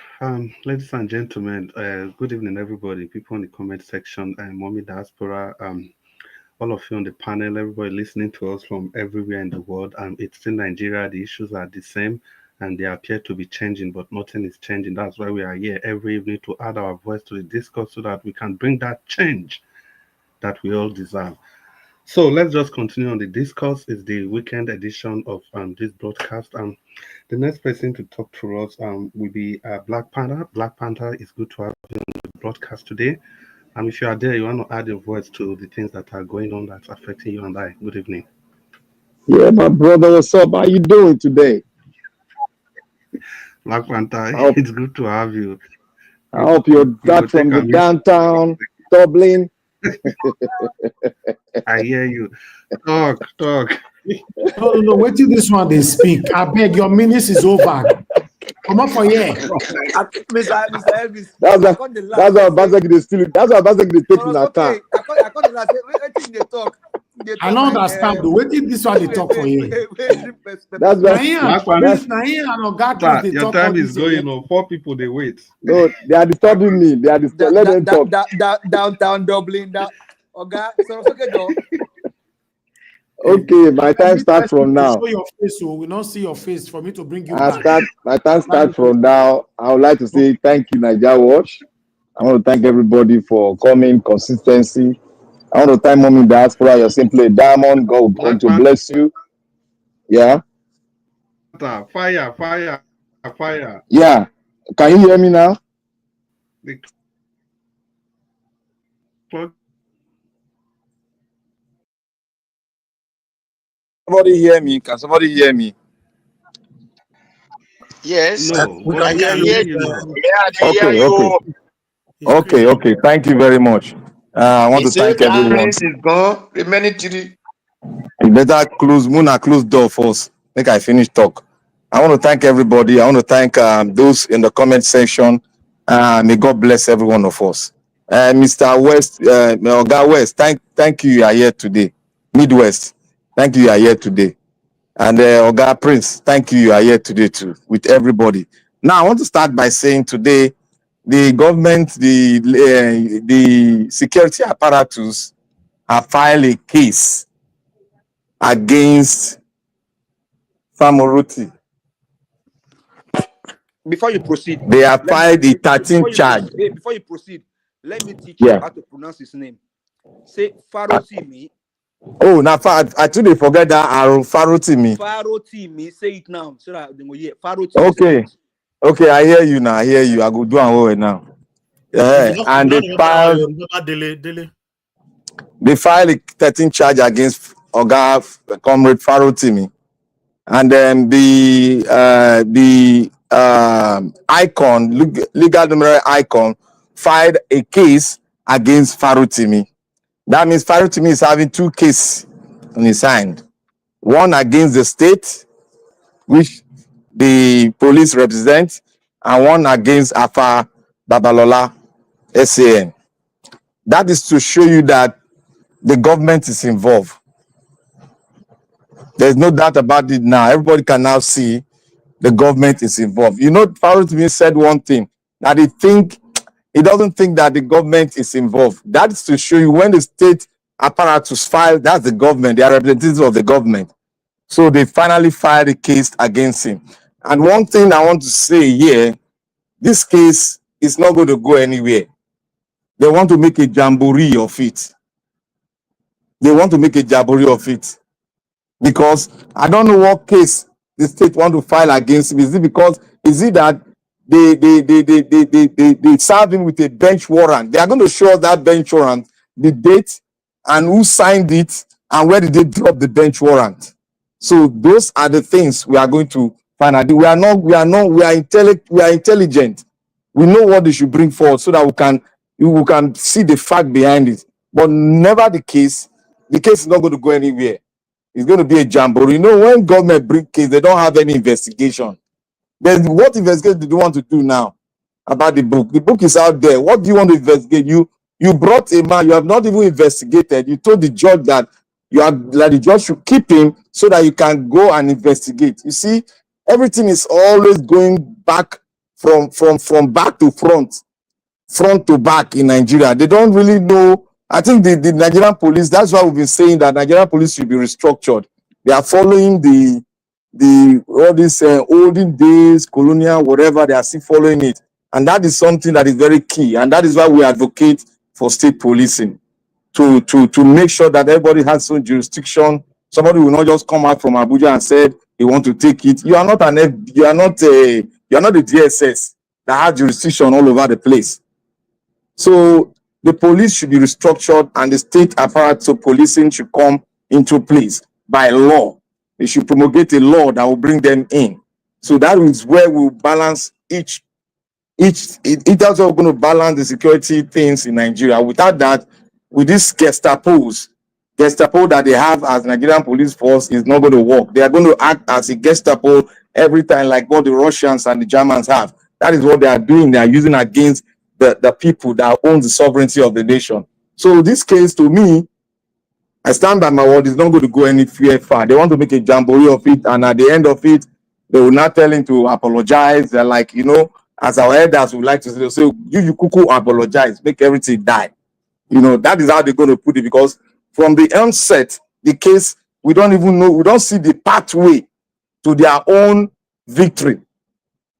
ladies and gentlemen, good evening, everybody. People in the comment section, Mommy Diaspora, all of you on the panel, everybody listening to us from everywhere in the world. It's still Nigeria. The issues are the same, and they appear to be changing, but nothing is changing. That's why we are here every evening to add our voice to the discourse so that we can bring that change that we all deserve. So let's just continue on the discourse. It's the weekend edition of this broadcast. The next person to talk to us will be Black Panther. Black Panther, it's good to have you on the broadcast today. If you are there, you want to add your voice to the things that are going on that's affecting you and I. Good evening. Yeah, my brother, what's up? How you doing today? Black Panther, hope, it's good to have you. I hope you're back from the downtown Dublin. I hear you. Talk. No, wait till this one they speak. I beg, your minutes is over. Come on for here. Mr. Elvis. That's why Basek is still. That's why Basek is taking that time. I can't last. Wait they talk. I don't understand. Wait till this one they talk for you. That's why. Your time is going on. 4 people they wait. No, they are disturbing me. They are disturbing. Let them talk. Downtown Dublin. Okay, so it's okay, though. Okay, my time starts from now. Show your face, so we don't see your face for me to bring you back. My time starts from now. I would like to say thank you, Nigeria Watch. I want to thank everybody for coming, consistency. I want to thank Mommy Diaspora. You're simply a diamond. God going to bless you. Yeah. Fire. Yeah. Can you hear me now? Somebody hear me? Can somebody hear me? Yes. No, we can hear you. Okay. Thank you very much. I want to thank everyone. Is gone. Remaining 3. You better close door first. Make I finish talk. I want to thank everybody. I want to thank those in the comment section. May God bless every one of us. Mr. West, Oga West, thank you. You are here today. Midwest, thank you. You are here today. And Oga Prince, thank you. You are here today too with everybody. Now I want to start by saying today, the government, the security apparatus have filed a case against Famoruti. Before you proceed, they have filed the 13th charge. Before you proceed, let me teach you how to pronounce his name. Say Farotimi. Oh, now I today forget that Farotimi. Farotimi, say it now so that they will hear. Farotimi. Okay, I hear you now. I hear you. I go do and over now. And they filed a 13th charge against Oga Comrade Farotimi. And then the icon, legal numeral icon, filed a case against Farotimi. That means Farotimi is having 2 cases on his hand. One against the state, which the police represent, and one against Afe Babalola, SAN. That is to show you that the government is involved. There's no doubt about it now. Everybody can now see the government is involved. You know, Farotimi said one thing, that he doesn't think that the government is involved. That's to show you when the state apparatus file, that's the government, they are representatives of the government. So they finally filed a case against him. And one thing I want to say here, this case is not going to go anywhere. They want to make a jamboree of it. Because I don't know what case the state want to file against him. Is it that they serve him with a bench warrant? They are going to show us that bench warrant, the date, and who signed it, and where did they drop the bench warrant. So those are the things we are going to find out. We are intelligent. We know what they should bring forward so that we can see the fact behind it. But never the case is not going to go anywhere. It's going to be a jamboree. You know, when government bring case, they don't have any investigation. Then what investigation do you want to do now about the book? The book is out there. What do you want to investigate? You You brought a man, you have not even investigated. You told the judge that the judge should keep him so that you can go and investigate. You see, everything is always going back from back to front to back in Nigeria. They don't really know. I think the Nigerian police, that's why we've been saying that Nigerian police should be restructured. They are following all these olden days, colonial, whatever, they are still following it. And that is something that is very key. And that is why we advocate for state policing, to make sure that everybody has some jurisdiction. Somebody will not just come out from Abuja and say they want to take it. You are not the DSS that has jurisdiction all over the place. So the police should be restructured and the state apparatus of policing should come into place by law. They should promulgate a law that will bring them in. So that is where we'll balance it's also going to balance the security things in Nigeria. Without that, with these Gestapo that they have as Nigerian police force is not going to work. They are going to act as a Gestapo every time, like what the Russians and the Germans have. That is what they are doing. They are using against the people that own the sovereignty of the nation. So this case, to me, I stand by my word, it's not going to go anywhere far. They want to make a jamboree of it, and at the end of it, they will not tell him to apologize. They're like, as our elders would like to say, they'll say, you cuckoo apologize, make everything die. That is how they're going to put it, because from the onset, the case, we don't even know, we don't see the pathway to their own victory.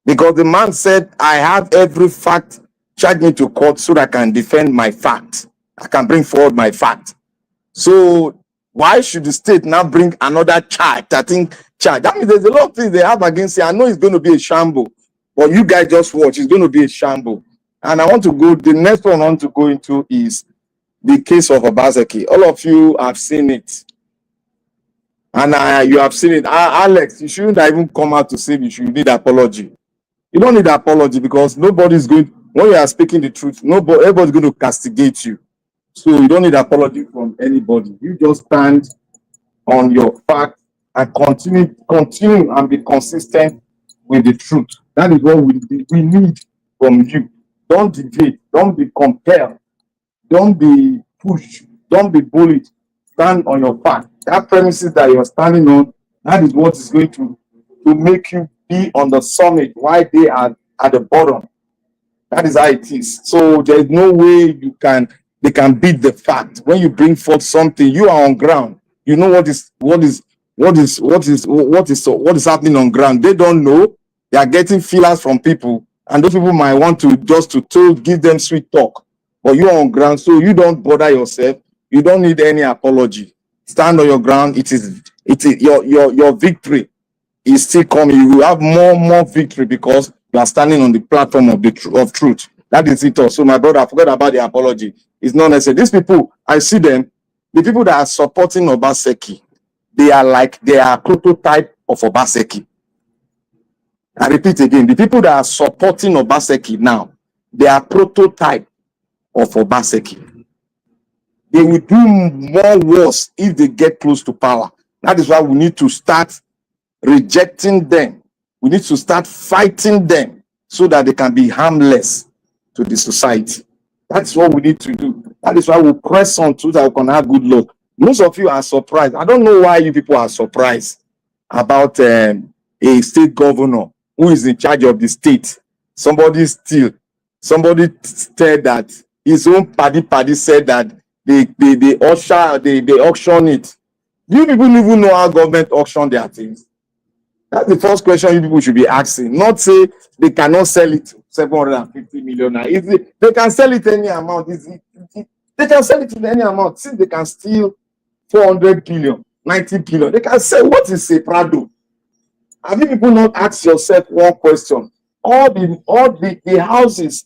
Because the man said, I have every fact, charge me to court so that I can defend my fact. I can bring forward my fact. So why should the state now bring another charge? That means there's a lot of things they have against it. I know it's going to be a shamble, but you guys just watch. It's going to be a shamble. And the next one I want to go into is the case of Obaseki. All of you have seen it. And you have seen it. Alex, you shouldn't even come out to say you should need apology. You don't need apology because nobody's going, when you are speaking the truth, everybody's going to castigate you. So you don't need apology from anybody. You just stand on your fact and continue and be consistent with the truth. That is what we need from you. Don't deviate. Don't be compelled. Don't be pushed. Don't be bullied. Stand on your fact. That premises that you're standing on, that is what is going to make you be on the summit while they are at the bottom. That is how it is. So there is no way they can beat the fact. When you bring forth something, you are on ground. You know what is happening on ground. They don't know. They are getting feelers from people, and those people might want to give them sweet talk. But you are on ground, so you don't bother yourself. You don't need any apology. Stand on your ground. It is your victory is still coming. You will have more victory because you are standing on the platform of truth. That is it all. So my brother, forget about the apology. It's not necessary. These people, I see them, the people that are supporting Obaseki, they are a prototype of Obaseki. I repeat again, the people that are supporting Obaseki now, they are prototype of Obaseki. They will do more worse if they get close to power. That is why we need to start rejecting them. We need to start fighting them so that they can be harmless to the society. That's what we need to do. That is why we press on so that we can have good luck. Most of you are surprised. I don't know why you people are surprised about a state governor who is in charge of the state. Somebody said that his own paddy said that they auction it. Do you people even know how government auction their things? That's the first question you people should be asking. Not say they cannot sell it 750 million. They can sell it any amount. They can sell it in any amount. Since they can steal 400 billion, 90 billion, they can sell. What is a Prado? Have you people not asked yourself one question? All the houses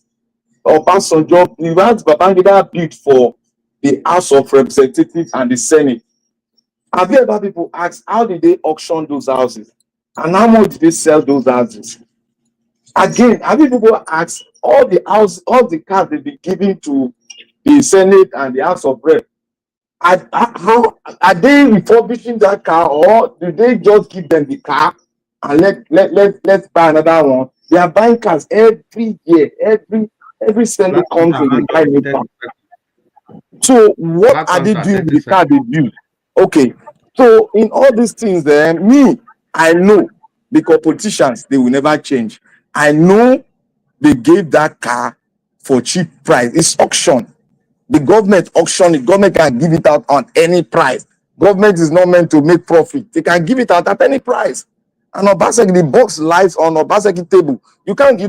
of Obasanjo, the ones Babangida built for the House of Representatives and the Senate. Have you ever people asked how did they auction those houses? And how much did they sell those houses? Again, have you people asked all the cars they've been giving to the Senate and the House of Rep? How are they refurbishing that car, or do they just give them the car and let's buy another one? They are buying cars every year. Every Senate comes to the buy new car. So what Black are they Panther, doing with 30 the car seconds. they built? Okay. So in all these things, then me, I know because politicians they will never change. I know they gave that car for cheap price. It's auction. The government auction it. Government can give it out on any price. Government is not meant to make profit. They can give it out at any price. And Obaseki, the box lies on Obaseki table.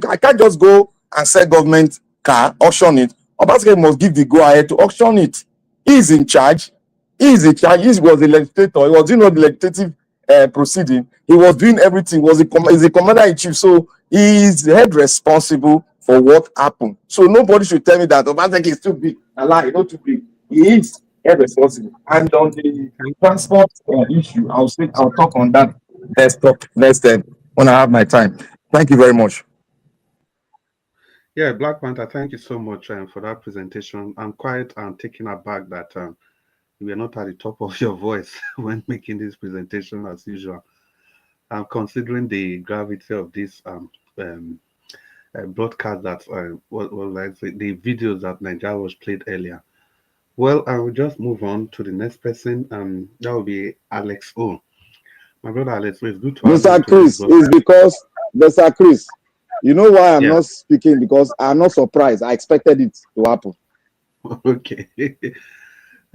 I can't just go and sell government car, auction it. Obaseki must give the go ahead to auction it. He is in charge. He is in charge. He was the legislator. He was doing all the legislative proceeding. He was doing everything. He's the commander in chief. So he is held responsible for what happened. So nobody should tell me that Obaseki is too big. A lie, not too big. He is held responsible. And on the transport issue, I'll talk on that next time when I have my time. Thank you very much. Yeah, Black Panther, thank you so much for that presentation. I'm quite taken aback that you were not at the top of your voice when making this presentation as usual. Considering the gravity of this broadcast that what like the videos that Nigeria was played earlier. Well, I will just move on to the next person. That will be Alex O. My brother Alex O, it's good to have you on Mr. today's Chris, it's broadcast. because Mr. Chris, you know why I'm Yeah. not speaking? Because I'm not surprised. I expected it to happen. Okay.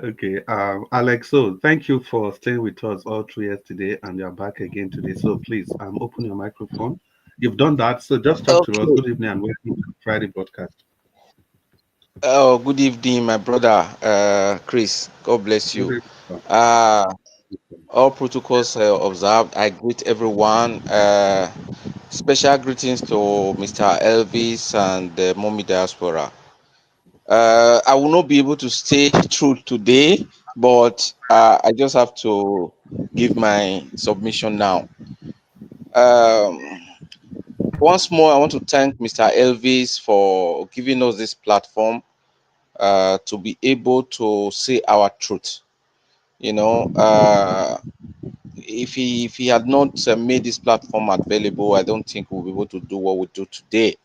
Okay. Alex, so thank you for staying with us all through yesterday and you're back again today. So please open your microphone. You've done that. So just talk to us. Okay. Good evening and welcome to Friday broadcast. Oh, good evening, my brother, Chris. God bless Good you. evening. All protocols observed. I greet everyone. Special greetings to Mr. Elvis and the Mommy Diaspora. I will not be able to stay through today, but I just have to give my submission now. Once more, I want to thank Mr. Elvis for giving us this platform to be able to say our truth. You know, if he had not made this platform available, I don't think we'll be able to do what we do today.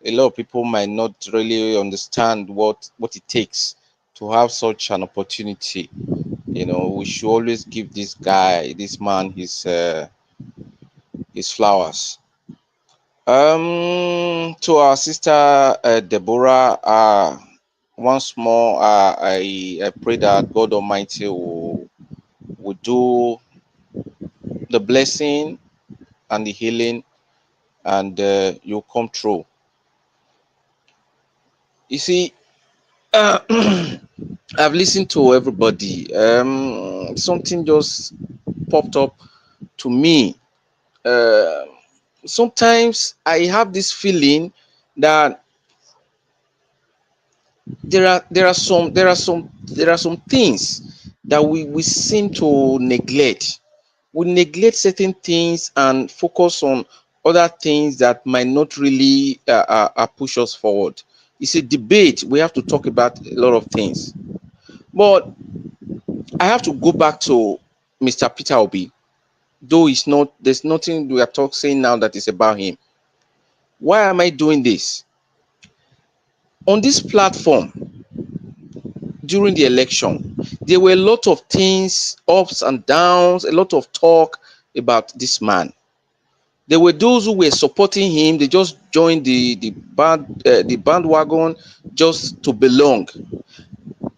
A lot of people might not really understand what it takes to have such an opportunity. You know, we should always give this guy, this man, his flowers. To our sister Deborah, once more, I pray that God Almighty will do the blessing and the healing, and you'll come through. You see, I've listened to everybody. Something just popped up to me. Sometimes I have this feeling that there are some things that we seem to neglect. We neglect certain things and focus on other things that might not really push us forward. It's a debate. We have to talk about a lot of things. But I have to go back to Mr. Peter Obi, though it's not, there's nothing we are saying now that is about him. Why am I doing this? On this platform, during the election, there were a lot of things, ups and downs, a lot of talk about this man. There were those who were supporting him. They just joined the bandwagon just to belong.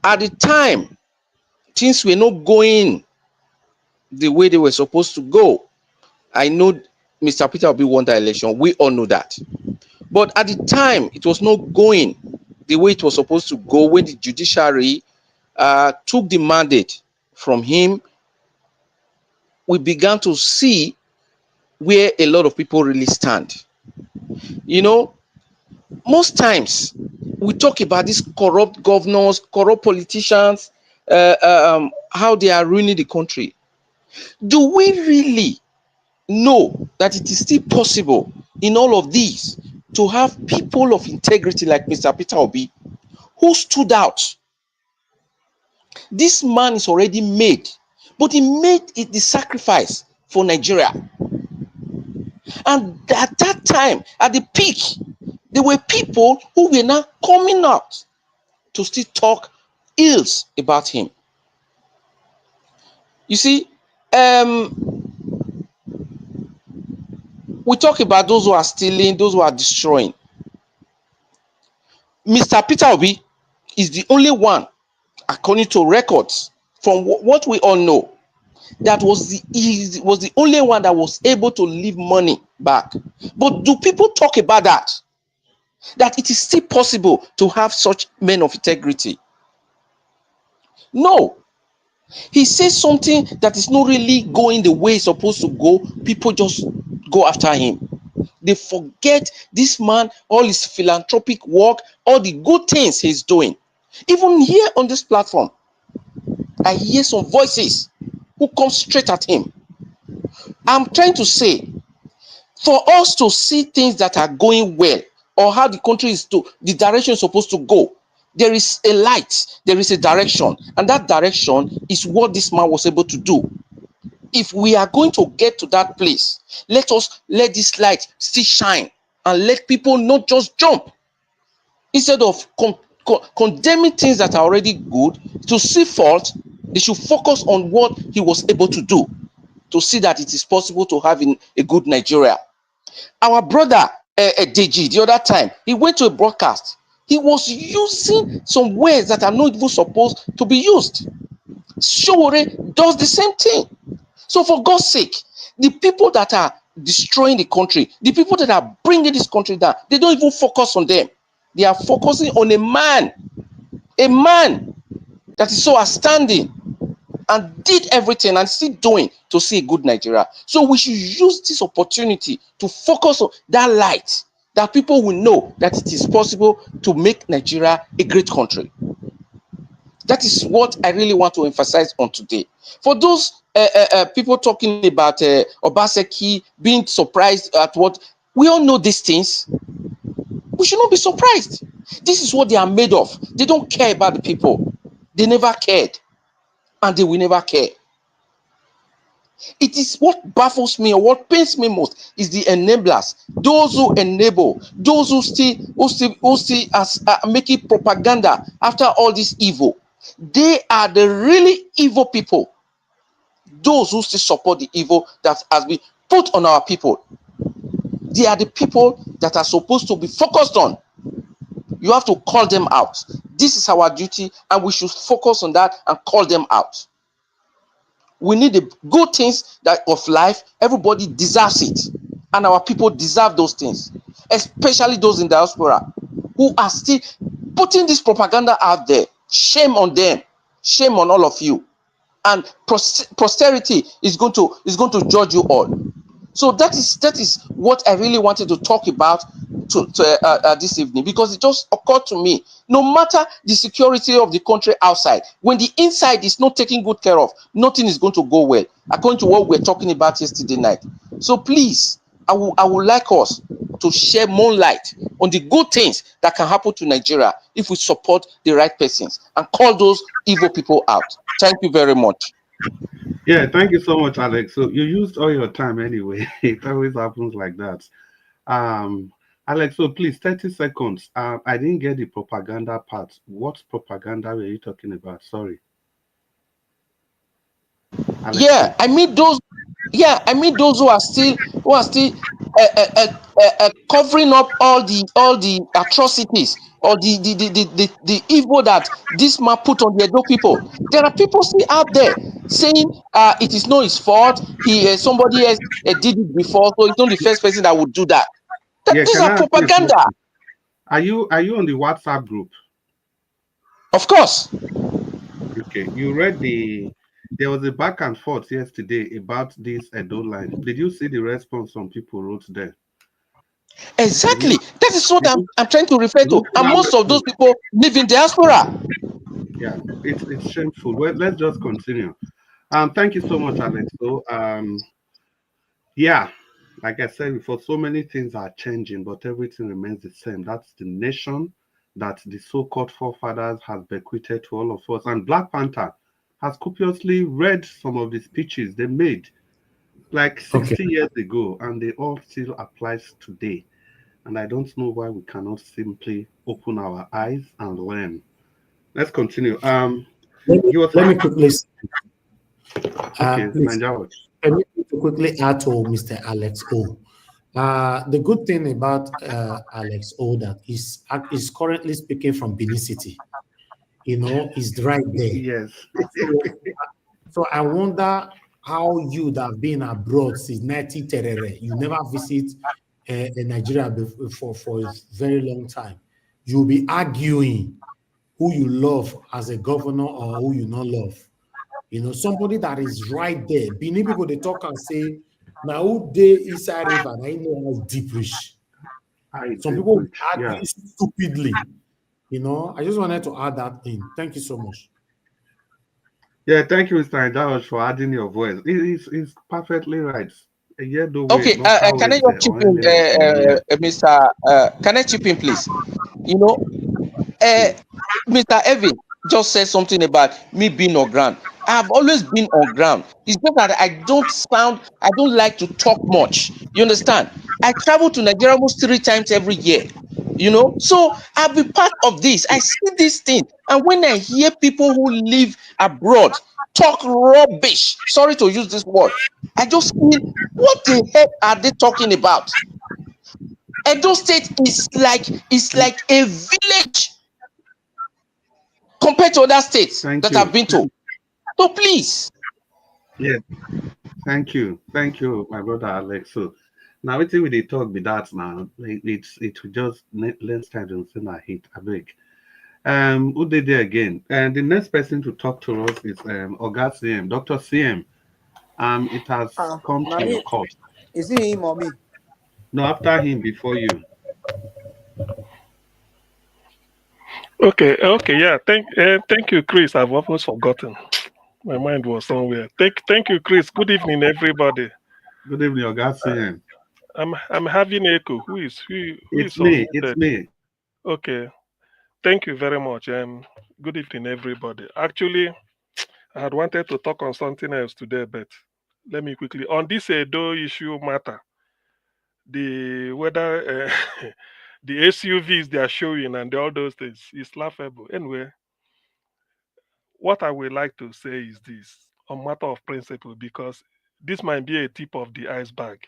At the time, things were not going the way they were supposed to go. I know Mr. Peter Obi won the election. We all know that. But at the time, it was not going the way it was supposed to go when the judiciary took the mandate from him. We began to see where a lot of people really stand. You know, most times we talk about these corrupt governors, corrupt politicians, how they are ruining the country. Do we really know that it is still possible in all of these to have people of integrity like Mr. Peter Obi who stood out? This man is already made, but he made it the sacrifice for Nigeria. And at that time, at the peak, there were people who were now coming out to still talk ills about him. You see, we talk about those who are stealing, those who are destroying. Mr. Peter Obi is the only one, according to records, from what we all know, that he was the only one that was able to leave money back. But do people talk about that? That it is still possible to have such men of integrity? No. He says something that is not really going the way it's supposed to go. People just go after him. They forget this man, all his philanthropic work, all the good things he's doing. Even here on this platform, I hear some voices who come straight at him. I'm trying to say, for us to see things that are going well, or how the country is the direction is supposed to go, there is a light, there is a direction, and that direction is what this man was able to do. If we are going to get to that place, let us let this light still shine and let people not just jump. Instead of condemning things that are already good, to see fault, they should focus on what he was able to do to see that it is possible to have a good Nigeria. Our brother Deji, the other time, he went to a broadcast. He was using some words that are not even supposed to be used. Showore does the same thing. So for God's sake, the people that are destroying the country, the people that are bringing this country down, they don't even focus on them. They are focusing on a man that is so outstanding and did everything and still doing to see a good Nigeria. So we should use this opportunity to focus on that light, that people will know that it is possible to make Nigeria a great country. That is what I really want to emphasize on today. For those people talking about Obaseki being surprised at what, we all know these things. We should not be surprised. This is what they are made of. They don't care about the people. They never cared, and they will never care. It is what baffles me or what pains me most is the enablers, those who enable, those who still as making propaganda after all this evil. They are the really evil people. Those who still support the evil that has been put on our people. They are the people that are supposed to be focused on. You have to call them out. This is our duty, and we should focus on that and call them out. We need the good things that of life. Everybody deserves it, and our people deserve those things, especially those in diaspora who are still putting this propaganda out there. Shame on them. Shame on all of you. And posterity is going to judge you all. So that is what I really wanted to talk about this evening, because it just occurred to me, no matter the security of the country outside, when the inside is not taken good care of, nothing is going to go well, according to what we were talking about yesterday night. So please, I would like us to share more light on the good things that can happen to Nigeria if we support the right persons and call those evil people out. Thank you very much. Yeah, thank you so much, Alex. So you used all your time anyway. It always happens like that. Alex, so please, 30 seconds. I didn't get the propaganda part. What propaganda were you talking about? Sorry. Alex, yeah, I mean those. Yeah, I mean those who are still covering up all the atrocities or the evil that this man put on the Edo people. There are people still out there saying it is not his fault. Somebody else did it before, so he's not the first person that would do that. These are propaganda. Are you on the WhatsApp group? Of course. Okay, you read there was a back and forth yesterday about this Edo line. Did you see the response some people wrote there? Exactly. That is what I'm trying to refer to. And most of those people live in diaspora. Yeah, it's shameful. Well, let's just continue. Thank you so much, Alex. So yeah, like I said before, so many things are changing, but everything remains the same. That's the nation that the so-called forefathers has bequeathed to all of us. And Black Panther has copiously read some of the speeches they made like 60 years ago, and they all still applies today. And I don't know why we cannot simply open our eyes and learn. let's continue. Let me quickly. Okay, Please, permit me to quickly add to Mr. Alex O. The good thing about Alex O that is currently speaking from Benin City. You know, he's right there. Yes. So I wonder how you that have been abroad since 1930, you never visit Nigeria for a very long time. You'll be arguing who you love as a governor or who you not love. You know, somebody that is right there. Benin people, they talk and say, now who they inside river, and I know how deep reach. Some people argue stupidly. You know, I just wanted to add that in. Thank you so much. Yeah, thank you, Mr. Dawash, for adding your voice. It's perfectly right. Okay, can I just chip in, Mr. Can I chip in, please? You know, Mr. Evan just said something about me being on ground. I've always been on ground. It's just that I don't like to talk much. You understand? I travel to Nigeria almost 3 times every year. You know, so I'll be part of this. I see this thing, and when I hear people who live abroad talk rubbish, sorry to use this word, I just feel, what the heck are they talking about? Edo State is like a village compared to other states that I've been to. So please. Yeah, thank you, my brother Alex. So now we with the talk be that now. It will just less time to send a hit. I beg. Who did there again? And the next person to talk to us is Oga CM, Dr. CM. It has come to your court. Is it him or me? No, after him, before you. Okay, yeah. Thank you, Chris. I've almost forgotten. My mind was somewhere. Thank you, Chris. Good evening, everybody. Good evening, Oga CM. I'm having echo. Who is It's me. It's me. Okay. Thank you very much. Good evening, everybody. Actually, I had wanted to talk on something else today, but let me quickly on this Edo issue matter. The whether the SUVs they are showing and all those things is laughable. Anyway, what I would like to say is this on matter of principle, because this might be a tip of the iceberg.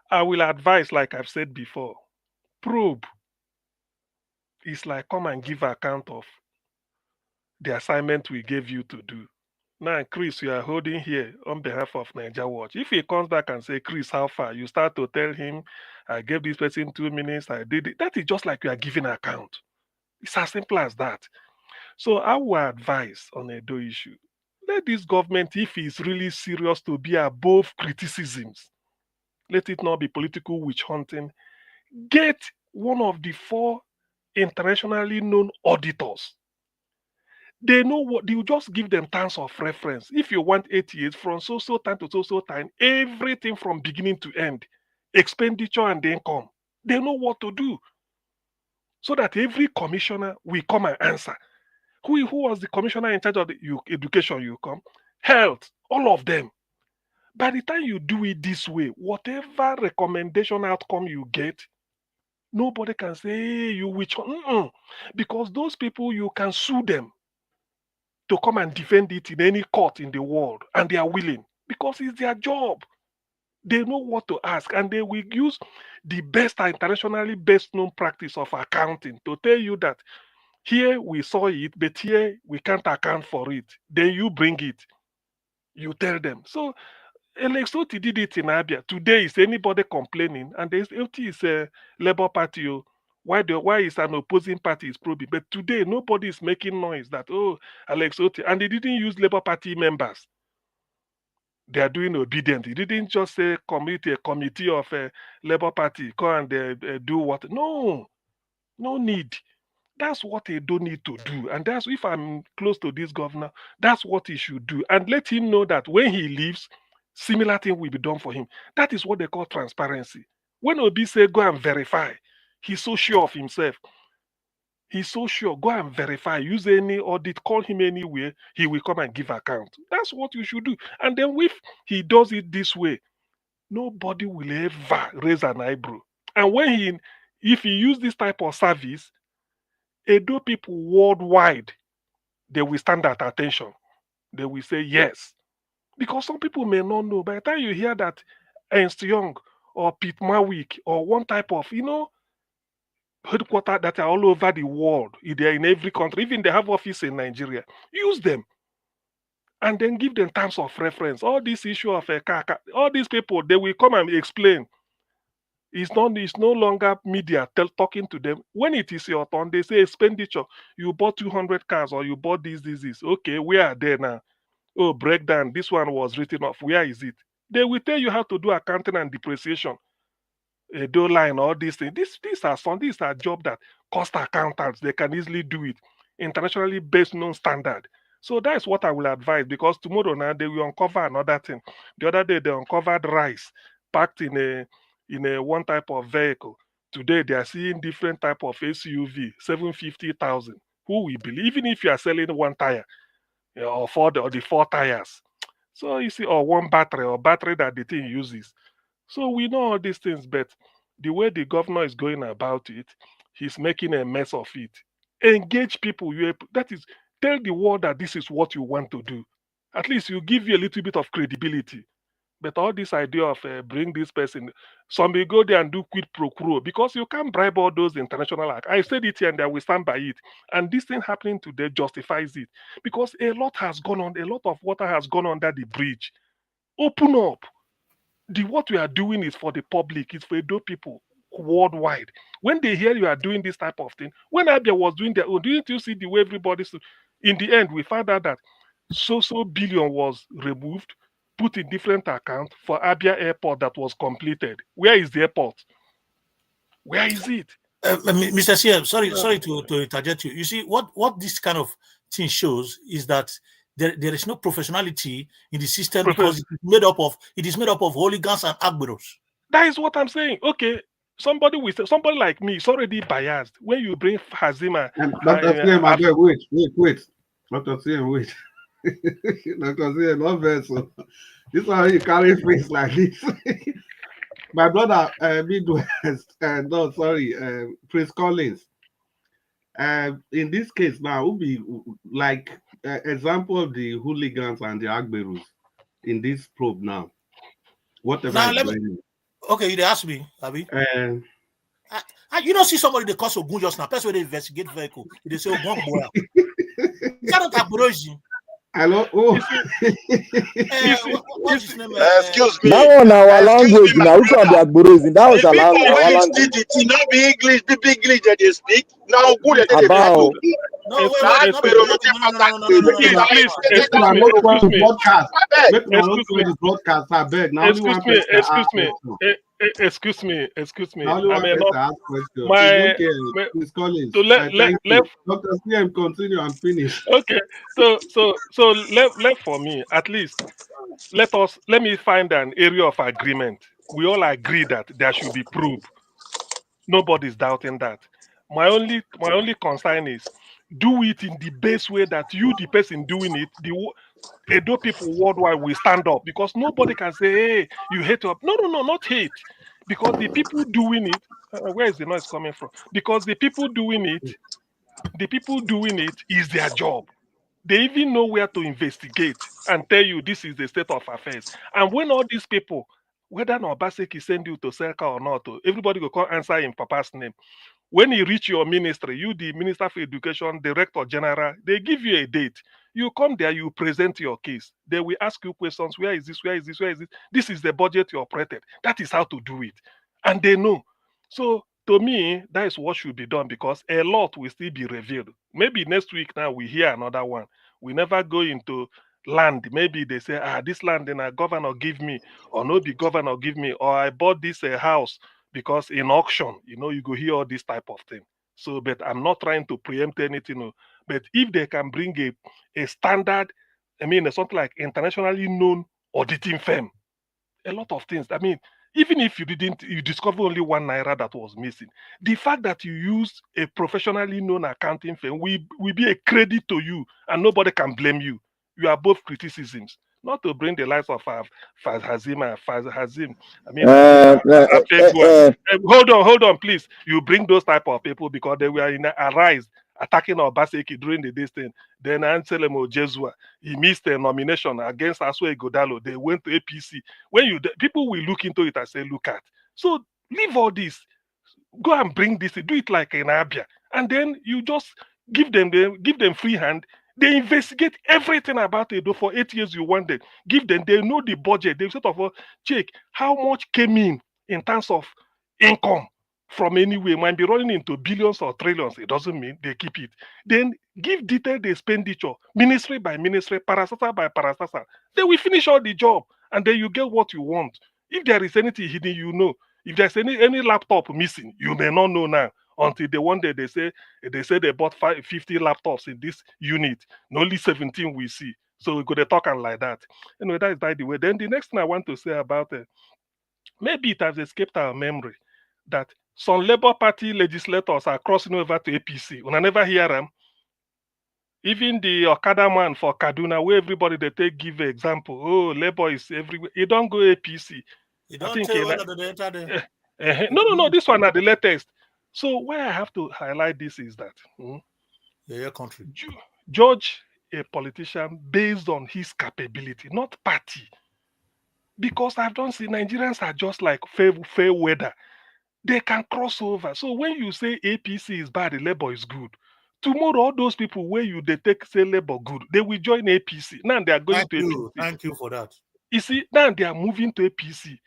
I will advise, like I've said before, probe is like come and give account of the assignment we gave you to do. Now, Chris, you are holding here on behalf of Niger Watch. If he comes back and say, Chris, how far? You start to tell him, I gave this person 2 minutes, I did it. That is just like you are giving account. It's as simple as that. So I will advise on a Edo issue. Let this government, if it's really serious to be above criticisms, let it not be political witch hunting, get one of the 4 internationally known auditors. They know what, they will just give them tons of reference. If you want 8 years from so time to so time, everything from beginning to end, expenditure and income, they know what to do. So that every commissioner will come and answer. Who was the commissioner in charge of the education? You come, health, all of them. By the time you do it this way, whatever recommendation outcome you get, nobody can say, hey, you witch hunt. Because those people, you can sue them to come and defend it in any court in the world, and they are willing because it's their job. They know what to ask, and they will use the best internationally best known practice of accounting to tell you that here we saw it, but here we can't account for it. Then you bring it, you tell them. So Alex Oti did it in Abia. Today, is anybody complaining? And there's Oti is a Labour Party. Why is an opposing party is probing? But today, nobody is making noise that, oh, Alex Oti. And they didn't use Labour Party members. They are doing obedient. He didn't just say a committee of Labour Party, come and do what. No need. That's what they don't need to do. And that's, if I'm close to this governor, that's what he should do. And let him know that when he leaves, similar thing will be done for him. That is what they call transparency. When Obi say, go and verify, he's so sure of himself. He's so sure. Go and verify. Use any audit. Call him anywhere. He will come and give account. That's what you should do. And then if he does it this way, nobody will ever raise an eyebrow. And if he use this type of service, Edo people worldwide, they will stand at attention. They will say yes. Because some people may not know. By the time you hear that Ernst Young or Pete Mawick or one type of, headquarters that are all over the world, they're in every country, even they have office in Nigeria, use them and then give them terms of reference. All this issue of all these people, they will come and explain. It's no longer media talking to them. When it is your turn, they say expenditure. You bought 200 cars or you bought this. Okay, where are they now? Oh, breakdown. This one was written off. Where is it? They will tell you how to do accounting and depreciation. A do line, all these things. These are jobs that cost accountants. They can easily do it. Internationally based known standard. So that's what I will advise, because tomorrow now they will uncover another thing. The other day they uncovered rice packed in a one type of vehicle. Today they are seeing different type of SUV, 750,000. Who will believe? Even if you are selling one tire, or the four tires. So you see, or one battery or battery that the thing uses. So we know all these things, but the way the governor is going about it, he's making a mess of it. Engage people. That is, tell the world that this is what you want to do. At least you give you a little bit of credibility. But all this idea of bring this person, some will go there and do quid pro quo, because you can't bribe all those international acts. I said it here and I will stand by it. And this thing happening today justifies it, because a lot of water has gone under the bridge. Open up. What we are doing is for the public, it's for Edo people worldwide. When they hear you are doing this type of thing, when Abia was doing their own, didn't you see the way everybody stood? In the end, we found out that so billion was removed, put in different account for Abia Airport that was completed. Where is the airport? Where is it? Mr. CM, sorry to interject you. You see, what this kind of thing shows is that there is no professionality in the system, because it is made up of hooligans and agberos. That is what I'm saying. Okay, somebody like me is already biased. When you bring Hazima, Dr. CM, wait. Dr. CM, wait. Dr. CM, not vessel. This is how you carry face like this. My brother, Midwest, Prince Collins. In this case now, would be like example of the hooligans and the Agberus in this probe now. Whatever. Now, okay, you ask me, Abi. You don't see somebody they cause Ogun just now. That's where they investigate vehicle. They say Ogun boy. Is that not Agberoji? Hello. What's his name? Excuse me. That one our language now. Which one the Agboros? That was our language. It not be English, be English that they speak. Now good they about. No, Excuse me. Dr. CM, continue and finish. Okay, so left for me, at least let me find an area of agreement. We all agree that there should be proof. Nobody's doubting that. My only concern is do it in the best way that you, the person doing it, the Edo people worldwide will stand up, because nobody can say, hey, you hate up. No, not hate. Because the people doing it, where is the noise coming from? Because the people doing it is their job. They even know where to investigate and tell you this is the state of affairs. And when all these people, whether Obaseki send you to Selka or not, everybody will come answer in Papa's name. When you reach your ministry, you, the Minister for Education, Director General, they give you a date. You come there, you present your case. They will ask you questions. Where is this? This is the budget you operated. That is how to do it. And they know. So to me, that is what should be done, because a lot will still be revealed. Maybe next week now we hear another one. We never go into land. Maybe they say, this land then a governor give me, or no, the governor give me, or I bought this house because in auction, you go hear all this type of thing. So, but I'm not trying to preempt anything. But if they can bring a standard, something like internationally known auditing firm, a lot of things. Even if you discover only 1 naira that was missing, the fact that you used a professionally known accounting firm will be a credit to you, and nobody can blame you. You are both criticisms. Not to bring the likes of Hazim. Hold on, please. You bring those type of people because they were in arise attacking Obaseki during the this thing. Then Anselm Jesua, he missed a nomination against Asue Godalo. They went to APC. When people will look into it and say, look at. So leave all this. Go and bring this. Do it like an Abia. And then you just give them free hand. They investigate everything about it. For 8 years you want them. Give them, they know the budget. They sort of check how much came in terms of income from anywhere. Might be running into billions or trillions. It doesn't mean they keep it. Then give detailed expenditure, ministry by ministry, parastatal by parastatal. Then we finish all the job. And then you get what you want. If there is anything hidden, you know. If there's any laptop missing, you may not know now. Until the one day they say they bought 50 laptops in this unit, and only 17 we see. So we could talk and like that. Anyway, that is by the way. Then the next thing I want to say about it, maybe it has escaped our memory that some Labour Party legislators are crossing over to APC. When I never hear them, even the Okada man for Kaduna, where everybody they take give an example. Oh, Labour is everywhere. You don't go APC. You don't tell whether they enter the no, this one are the latest. So why I have to highlight this is that your country judge a politician based on his capability, not party. Because I've done see Nigerians are just like fair weather. They can cross over. So when you say APC is bad, the Labour is good. Tomorrow, all those people where you detect say Labour good, they will join APC. Now they are going to APC. Thank you for that. You see, now they are moving to APC.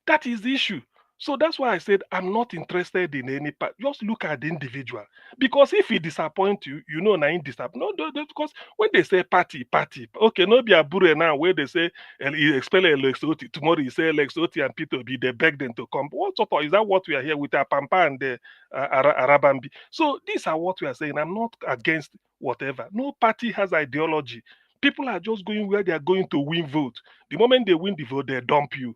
That is the issue. So that's why I said I'm not interested in any part. Just look at the individual. Because if he disappoints you, you know, now disappoint. No, because when they say party, okay, no be a bure now where they say he expel Lexoti. Tomorrow he say Lexoti and Peter B. They beg them to come. What sort of is that what we are here with our Pampa and the Arabambi? So these are what we are saying. I'm not against whatever. No party has ideology. People are just going where they are going to win vote. The moment they win the vote, they dump you.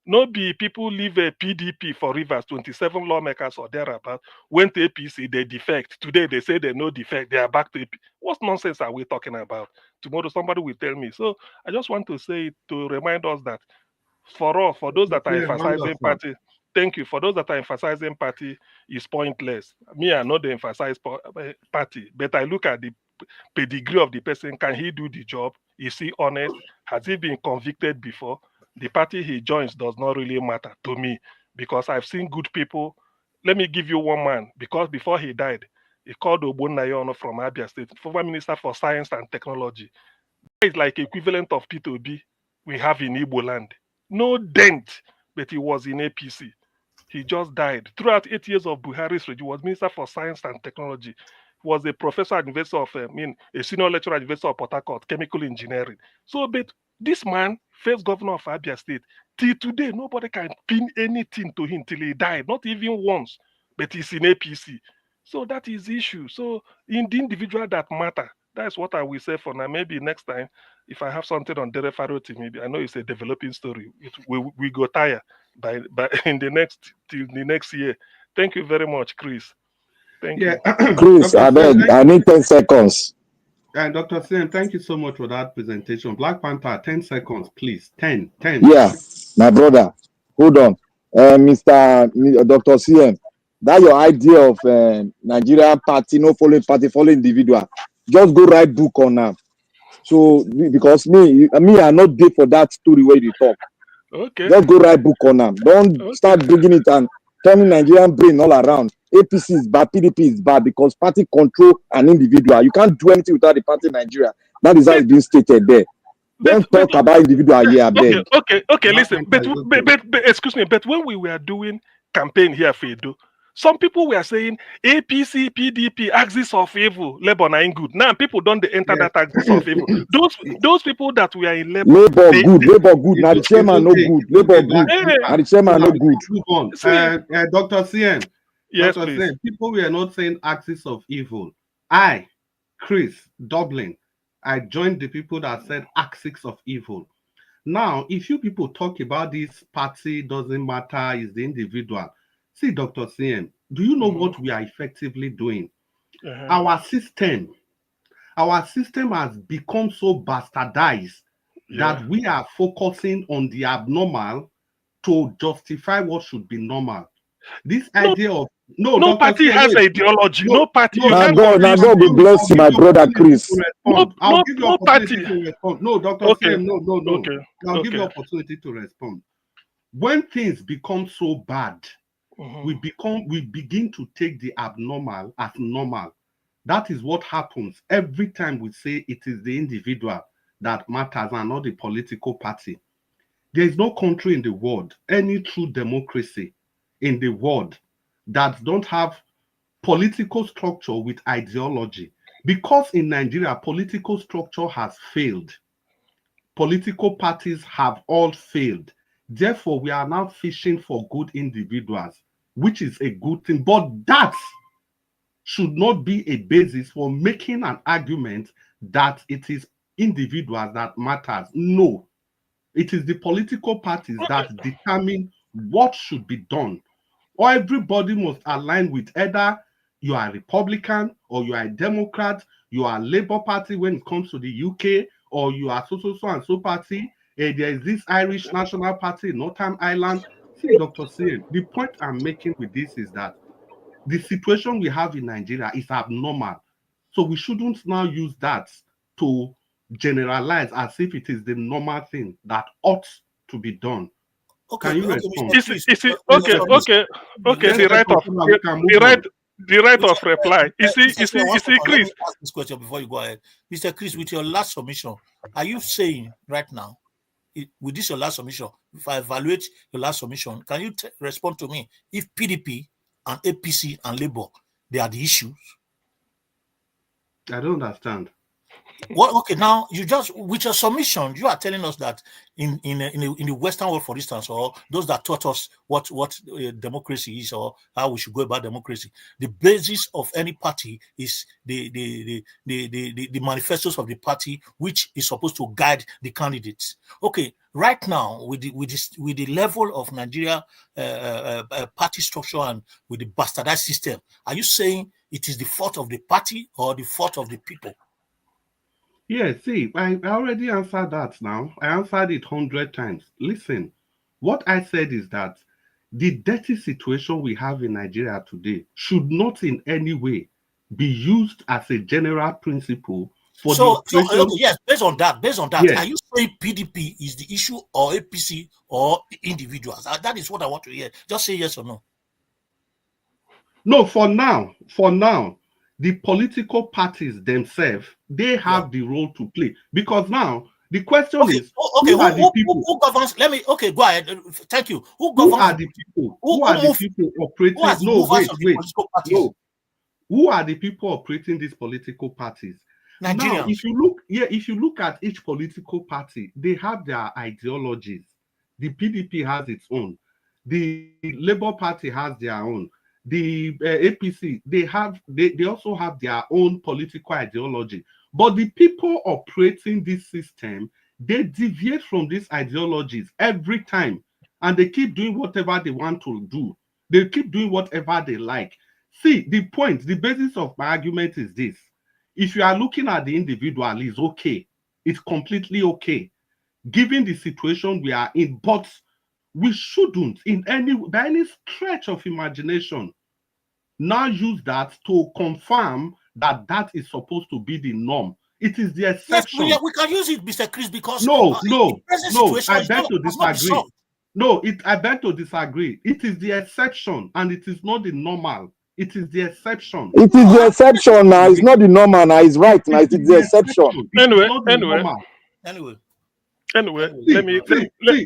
No be people leave a PDP for Rivers, 27 lawmakers or thereabout, went to APC, they defect. Today they say they no defect, they are back to APC. What nonsense are we talking about? Tomorrow somebody will tell me. So I just want to say to remind us that for those that are emphasizing party, thank you. For those that are emphasizing party is pointless. Me, I know they emphasize party, but I look at the pedigree of the person. Can he do the job? Is he honest? Has he been convicted before? The party he joins does not really matter to me because I've seen good people. Let me give you one man, because before he died, he called Ogbonnayono from Abia State, former Minister for Science and Technology. It's like equivalent of P2B we have in Igbo land. No dent, but he was in APC. He just died. Throughout 8 years of Buhari's regime, he was Minister for Science and Technology. He was a professor at University of, a senior lecturer at University of Port Harcourt, chemical engineering. So, but this man, first governor of Abia State, till today, nobody can pin anything to him till he died, not even once, but he's in APC. So that is the issue. So in the individual that matter, that's what I will say for now. Maybe next time, if I have something on Dele Farotimi, maybe I know it's a developing story. We go tire by in the next year. Thank you very much, Chris. Thank you. Chris, I need 10 seconds. Dr. Sim, thank you so much for that presentation. Black Panther, 10 seconds, please. 10. Yeah, my brother. Hold on. Dr. CM, that your idea of Nigerian party, no following party, following individual. Just go write book on that. So, because me, I'm not there for that story where you talk. Okay. Just go write book on them. Don't start bringing it and turning Nigerian brain all around. APC is bad, PDP is bad because party control an individual. You can't do anything without the party in Nigeria. That is how it's being stated there. Don't talk about individual here, I beg. Okay, listen. But excuse me, but when we were doing campaign here, Fedo, some people were saying APC, PDP, axis of evil, Labour ain't good. Now people don't enter that axis of evil. Those people that were in Labour, Labour good. Now the chairman no good. Labour good. Now the chairman no good. Move on. Dr. CM. Yes, Dr. please. CM, people were not saying axis of evil. I, Chris Dublin, I joined the people that said axis of evil. Now, if you people talk about this party doesn't matter, is the individual. See, Dr. CM, do you know what we are effectively doing? Our system has become so bastardized that we are focusing on the abnormal to justify what should be normal. This idea of no party has ideology. No party. You Now can't God will bless you, my brother Chris. I'll give you no opportunity party. to respond. No, Dr. Okay. CM, no. Okay. I'll give you opportunity to respond. When things become so bad, we begin to take the abnormal as normal. That is what happens every time we say it is the individual that matters and not the political party. There is no country in the world, any true democracy in the world, that don't have political structure with ideology. Because in Nigeria, political structure has failed. Political parties have all failed. Therefore, we are now fishing for good individuals, which is a good thing. But that should not be a basis for making an argument that it is individuals that matters. No, it is the political parties that determine what should be done. Or everybody must align with either you are a Republican or you are a Democrat, you are a Labour Party when it comes to the UK, or you are so and so party. There is this Irish National Party in Northern Ireland. See, Dr. C, the point I'm making with this is that the situation we have in Nigeria is abnormal. So we shouldn't now use that to generalize as if it is the normal thing that ought to be done. Okay, Can you okay, respond? Okay. The right of reply. You see, Chris. Let me ask this question before you go ahead, Mr. Chris. With your last submission, are you saying right now, with this your last submission, if I evaluate your last submission, can you respond to me if PDP and APC and Labour, they are the issues? I don't understand. Well, okay, now you just with your submission, you are telling us that in the Western world, for instance, or those that taught us what democracy is or how we should go about democracy, the basis of any party is the manifestos of the party, which is supposed to guide the candidates. Okay, right now with the level of Nigeria party structure and with the bastardized system, are you saying it is the fault of the party or the fault of the people? Yeah, see, I already answered that now. I answered it 100 times. Listen, what I said is that the dirty situation we have in Nigeria today should not in any way be used as a general principle for the operation. Yes, based on that, yes. Are you saying PDP is the issue or APC or individuals? That is what I want to hear. Just say yes or no. No, for now, the political parties themselves, they have the role to play. Because now, the question is, who are the people? Who governs? Let me, go ahead. Thank you. Who are the people? Who are the people operating? No, wait. No. Who are the people operating these political parties? Nigerians. Now, if you look at each political party, they have their ideologies. The PDP has its own. The Labour Party has their own. The APC, they also have their own political ideology. But the people operating this system, they deviate from these ideologies every time. And they keep doing whatever they want to do. They keep doing whatever they like. See, the basis of my argument is this. If you are looking at the individual, it's okay. It's completely okay, given the situation we are in. But we shouldn't, by any stretch of imagination, now use that to confirm that is supposed to be the norm. It is the exception. Yes, we can use it, Mr. Chris, because no, I beg to disagree. I beg to disagree. It is the exception, and it is not the normal. It is the exception. It is the exception now. It's not the normal now. It's right now. It is the exception. Anyway,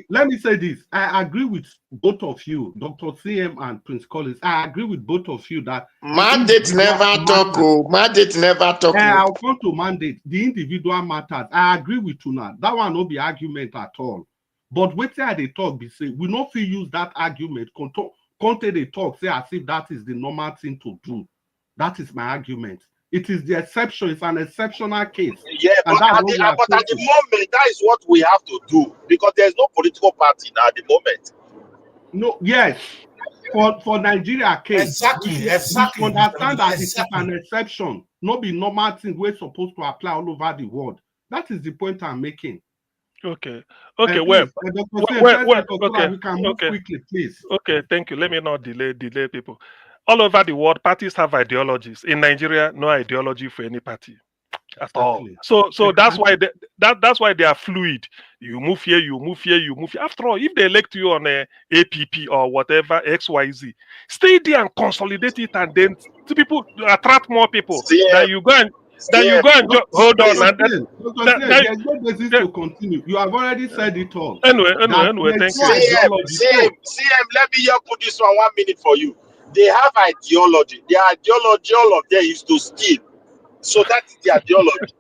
let me say this. I agree with both of you, Dr. CM and Prince Collins. I agree with both of you that mandate never talk. I'll come to mandate. The individual matters. I agree with you now. That one no be argument at all. But wait till they talk, be say we not feel use that argument. Conte they talk, say as if that is the normal thing to do. That is my argument. It is the exception. It's an exceptional case. Yeah, but at the moment, that is what we have to do because there's no political party now at the moment. No, yes. For Nigeria case, exactly. We understand that it is an exception. Not be normal thing we're supposed to apply all over the world. That is the point I'm making. Okay. Okay. Please, Dr. Sim, first so that Okay. we can move Okay. quickly, please. Okay. Thank you. Let me not delay people. All over the world, parties have ideologies. In Nigeria, no ideology for any party at all. So that's why that's why they are fluid. You move here, you move here, you move here. After all, if they elect you on a APP or whatever XYZ, stay there and consolidate it, and then to people attract more people. That you go and hold on. There's no basis to continue. You have already said it all. Anyway, thank you. CM, let me just put this 1 minute for you. They have ideology. Their ideology, all of them, is to steal. So that is the ideology.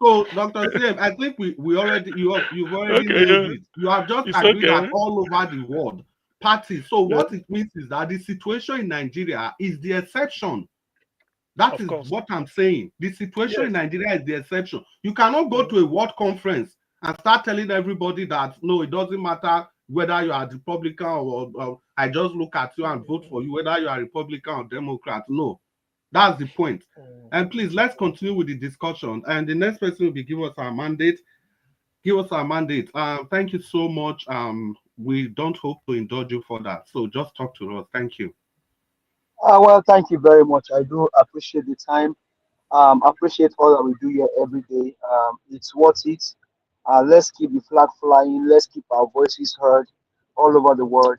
So, Dr. CM, I think you've already nailed it. You have just agreed that all over the world, parties. So what it means is that the situation in Nigeria is the exception. That is what I'm saying. The situation in Nigeria is the exception. You cannot go to a world conference and start telling everybody that, no, it doesn't matter whether you are Republican or I just look at you and vote for you, whether you are Republican or Democrat. No, that's the point. And please, let's continue with the discussion. And the next person will be give us our mandate. Give us our mandate. Thank you so much. We don't hope to indulge you for that. So just talk to us. Thank you. Well, thank you very much. I do appreciate the time. Appreciate all that we do here every day. It's worth it. Let's keep the flag flying. Let's keep our voices heard all over the world.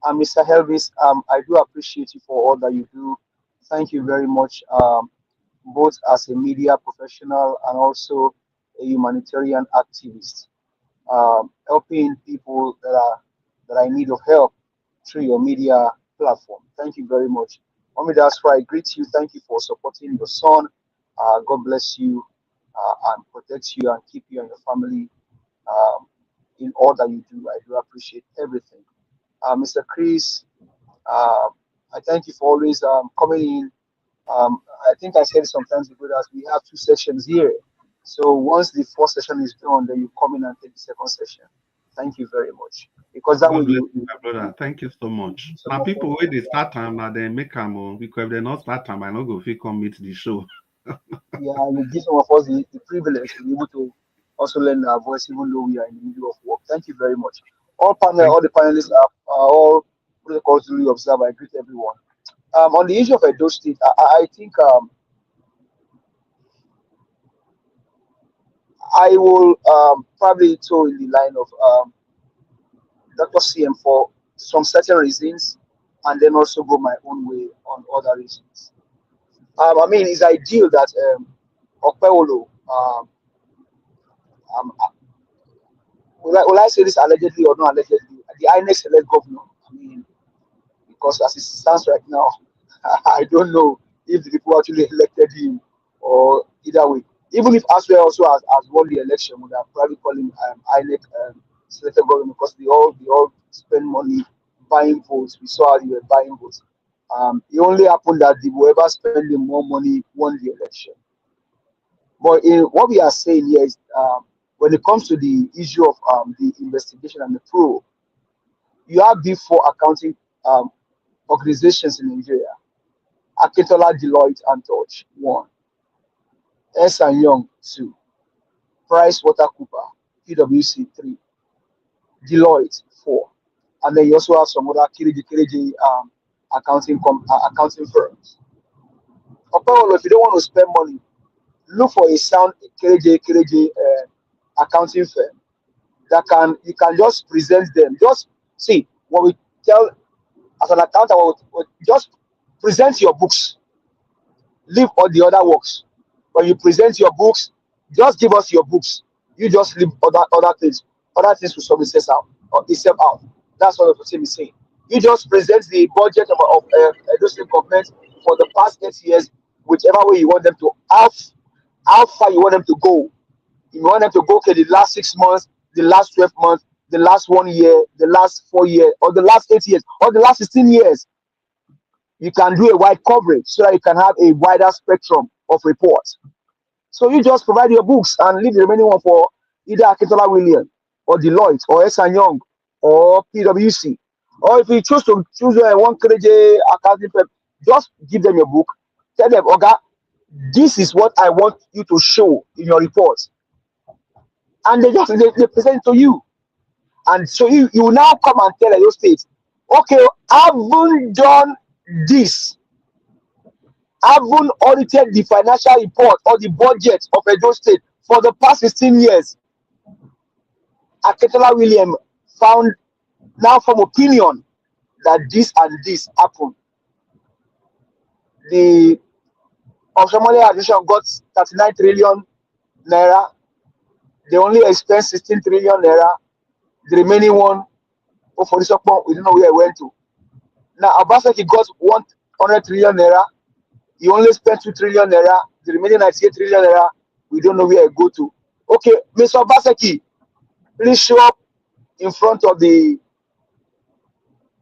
Mr. Helvis, I do appreciate you for all that you do. Thank you very much, both as a media professional and also a humanitarian activist, helping people that are in need of help through your media platform. Thank you very much. Mommy, that's why I greet you. Thank you for supporting your son. God bless you and protect you and keep you and your family in all that you do. I do appreciate everything. Mr. Chris, I thank you for always coming in. I think I said sometimes ago that we have 2 sessions here. So once the first session is done, then you come in and take the second session. Thank you very much. Because that way you, my brother. Thank you so much. Now people when they start time, now they make them because if they not start time, I not go fit come meet the show. Yeah, you give some of us the privilege to be able to also lend our voice even though we are in the middle of work. Thank you very much. All the panelists are all protocols duly observed. I greet everyone. On the issue of Edo State, I think I will probably toe in the line of Dr. CM for some certain reasons, and then also go my own way on other reasons. I mean, it's ideal that Okpewolo, will I say this allegedly or not allegedly? The INEC select governor. I mean, because as it stands right now, I don't know if the people actually elected him or either way. Even if Aswe also has won the election, would have probably called him INEC selected governor because they all spend money buying votes. We saw how they were buying votes. It only happened that the whoever spending more money won the election. But what we are saying here is when it comes to the issue of the investigation and the probe, you have Big Four accounting organizations in Nigeria: Akintola, Deloitte, and Touch 1, S and Young 2, Price Watercooper, PwC 3, Deloitte 4, and then you also have some other KDJ accounting firms. If you don't want to spend money, look for a sound KDJ accounting firm that you can just present them. Just see what we tell as an accountant, just present your books, leave all the other works. When you present your books, just give us your books. You just leave other things. Other things will solve itself out. That's what the team is saying. You just present the budget of Edo State government for the past 8 years, whichever way you want them to, how far you want them to go. You want them to go, okay, the last 6 months, the last 12 months, the last 1 year, the last 4 years, or the last 8 years, or the last 16 years. You can do a wide coverage so that you can have a wider spectrum of reports. So you just provide your books and leave the remaining one for either Akintola William or Deloitte or S and Young or PwC. Or if you choose to choose one KJ accounting firm, just give them your book. Tell them, okay, this is what I want you to show in your reports. and they present it to you. And so you will now come and tell Edo State, okay, I haven't done this. I haven't audited the financial report or the budget of Edo State for the past 16 years. Aketola William found now from opinion that this and this happened. The Somali administration got 39 trillion naira. They only spent 16 trillion naira. The remaining one, for this we don't know where it went to. Now, Obaseki got 100 trillion naira. He only spent 2 trillion naira. The remaining 98 trillion naira, we don't know where it go to. Okay, Mr. Obaseki, please show up in front of the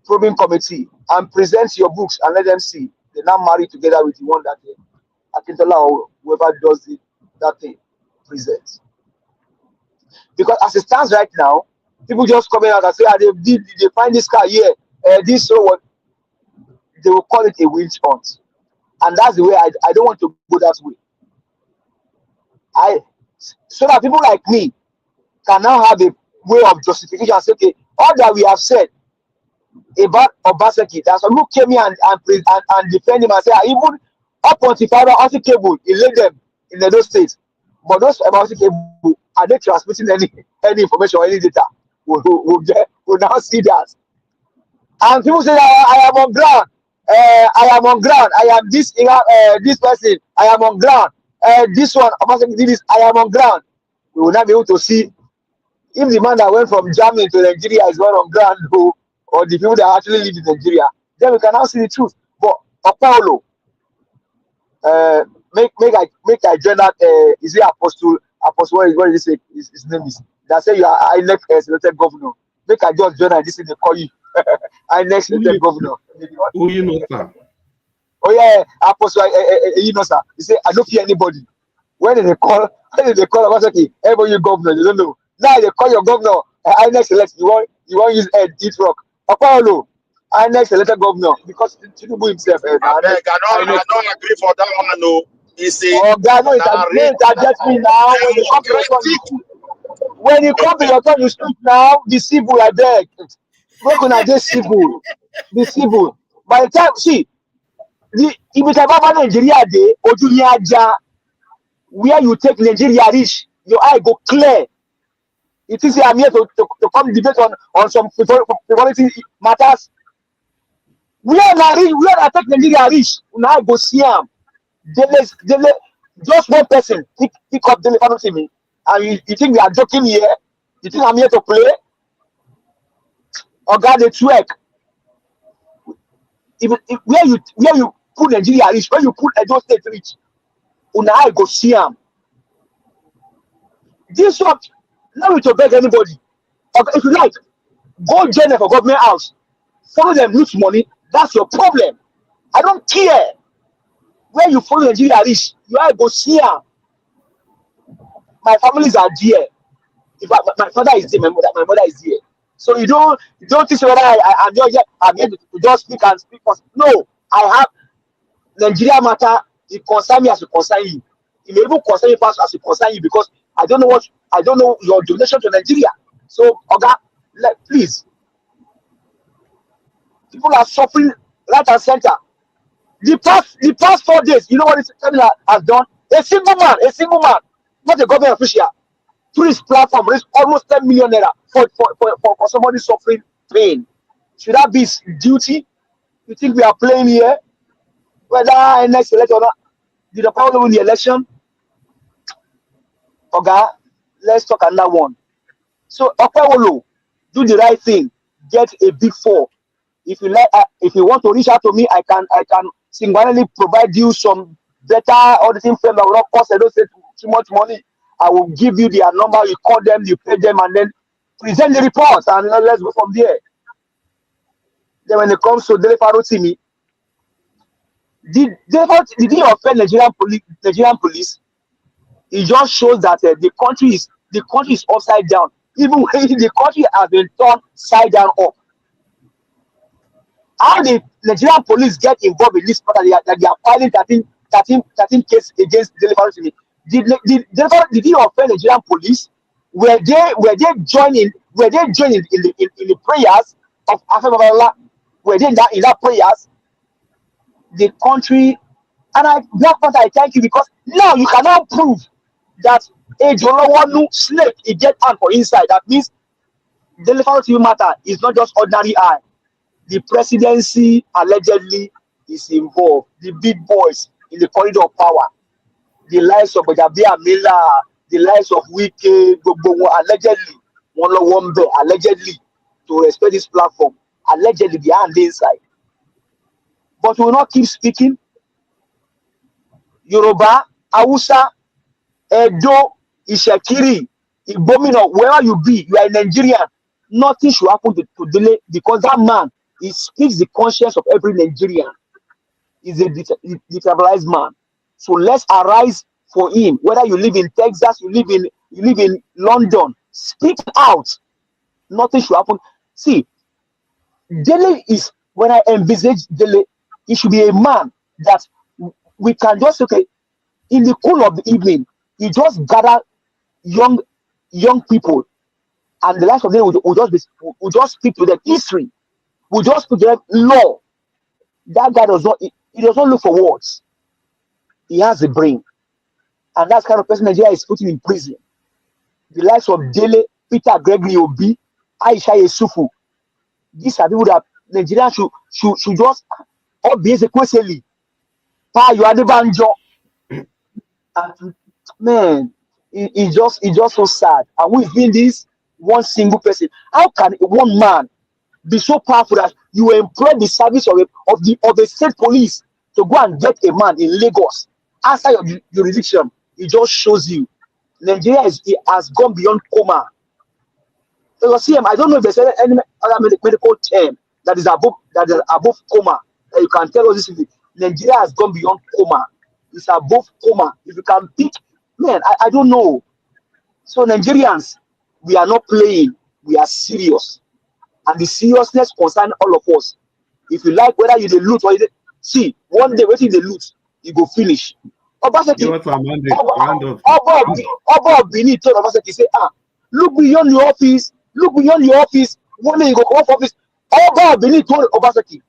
probing committee and present your books and let them see. They're now married together with the one that Akintola or whoever does that thing presents. Because as it stands right now, people just come out and say, they find this car here, this so what? They will call it a witch hunt. And that's the way I don't want to go that way. So that people like me can now have a way of justification and say, okay, all that we have said about Obaseki, that some who came here and defend him and say, even up until fiber optic cable, he laid them in those states. But those fiber optic cable, are they transmitting any information or any data? We'll now see that. And people say, I am on ground. I am on ground. I am this person. I am on ground. This one, Obaseki did this. I am on ground. We will not be able to see if the man that went from Germany to Nigeria is one on ground, or the people that actually live in Nigeria. Then we can now see the truth. But Apollo, make I join that. Is it Apostle? What is his name is? That say you are INEC selected governor. Make I just join and this is the call you INEC selected governor. Who you know, sir? Oh yeah, Apostle. You know, sir. He say I don't fear anybody. When they call Obaseki, everybody governor, they don't know. Now they call your governor, INEC select. You want use head, eat rock. Apollo, INEC selected governor because Tinubu himself. I don't agree for that one. No, he say. Oh God, no, interject me now. When you come to your turn, you speak now. Be civil, I beg. We're gonna get civil. Be civil. By the time, see, if it's about Nigeria day, Ojuliaja, where you take Nigeria rich, your eye go clear. It is I'm here to come debate on some frivolity matters. We are not take Nigeria rich. Now go see him. Just one person pick up Dele Farotimi, and you think we are joking here? You think I'm here to play? Or God, the twerk. Where you put Nigeria rich, where you put Edo State rich, now go see him. This one, now to beg anybody. Okay, if you like, go join for government house, follow them, lose money. That's your problem. I don't care where you follow Nigeria rich. You are go see her. My families are there. If my father is there, my mother is there. So you don't think whether I'm here to just speak and speak. No, I have Nigeria matter. It concern me as it concern you. It may even concern me as it concern you because I don't know your donation to Nigeria. So, Oga, please. People are suffering right and center. The past 4 days, you know what this terminal has done? A single man, not a government official, through his platform, raised almost 10 million naira for somebody suffering pain. Should that be his duty? You think we are playing here? Whether next election or not, did the power win the election? Oga, let's talk another one. So Okpewolo, do the right thing. Get a big 4. If you like, if you want to reach out to me, I can singularly provide you some better auditing firm that will not cost too much money. I will give you their number. You call them, you pay them, and then present the report, and let's go from there. Then when it comes to Dele Farotimi, did he offend Nigerian police? It just shows that the country is upside down. Even when the country has been turned side down up. How the Nigerian police get involved in this matter that they are filing 13 cases against Dele Farotimi? Did he offend Nigerian police? Were they joining in the prayers of Afe Babalola? Were they in that prayers? The country, and Black Panther, I thank you, because now you cannot prove that a Jolowanu snake he get hand for inside. That means Dele Farotimi matter is not just ordinary eye. The presidency allegedly is involved. The big boys in the corridor of power, the likes of Bajabia Miller, the likes of Wike, allegedly, allegedly, to respect this platform, allegedly behind the inside. But we will not keep speaking. Yoruba, Hausa, Edo, Ishekiri, Ibomina, wherever you be, you are a Nigerian. Nothing should happen to Dele, because that man, he speaks the conscience of every Nigerian. He's a decentralized man. So let's arise for him. Whether you live in Texas, you live in London, speak out. Nothing should happen. See, Dele is, when I envisage Dele, he should be a man that we can just, okay, in the cool of the evening, he just gather young people, and the likes of them will just speak to them history, will just speak to them law. That guy does not, he does not look for words. He has a brain, and that's kind of person Nigeria is putting in prison. The likes of Dele, Peter Gregory Obi, Aisha Yesufu. These are people that Nigeria should just obey sequentially. Pa you are the banjo. And man, it's just so sad. And we've been this one single person. How can one man be so powerful that you employ the service of the state police to go and get a man in Lagos outside your jurisdiction? It just shows you Nigeria has gone beyond coma. So I don't know if there's any other medical term that is above coma that you can tell us this. Nigeria has gone beyond coma. It's above coma. If you can pick, man, I don't know. So Nigerians, we are not playing. We are serious, and the seriousness concerns all of us. If you like, whether you the loot or see, one day waiting the loot, you go finish. Obaseki, Oba Bini told Obaseki, say, look beyond your office. Look beyond your office. One day you go come off office. Oba Bini told Obaseki,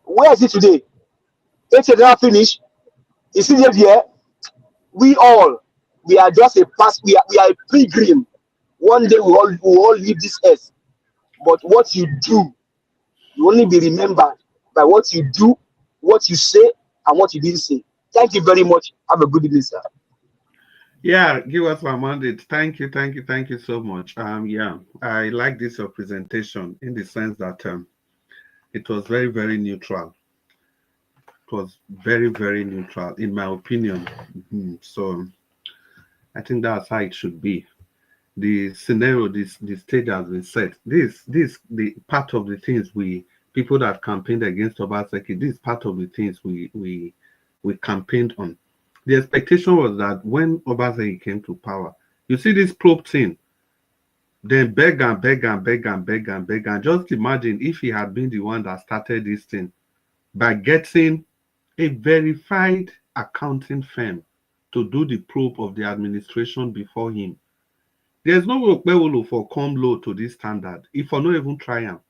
where is it today? It's not finished. Is it here? We are just a pass. We are a pilgrim. One day we all leave this earth. But what you do, you only be remembered by what you do, what you say, and what you didn't say. Thank you very much. Have a good evening, sir. Yeah, give us my mandate. Thank you so much. Yeah, I like this your presentation in the sense that it was very, very neutral. It was very, very neutral, in my opinion. So I think that's how it should be. The scenario, the stage has been set. The part of the things people that campaigned against Obaseki, this is part of the things we campaigned on. The expectation was that when Obaseki came to power, you see this probe thing, then beg and beg and beg and beg and beg. And just imagine if he had been the one that started this thing by getting a verified accounting firm to do the probe of the administration before him. There's no way Okpewolo for come low to this standard, if for not even try him.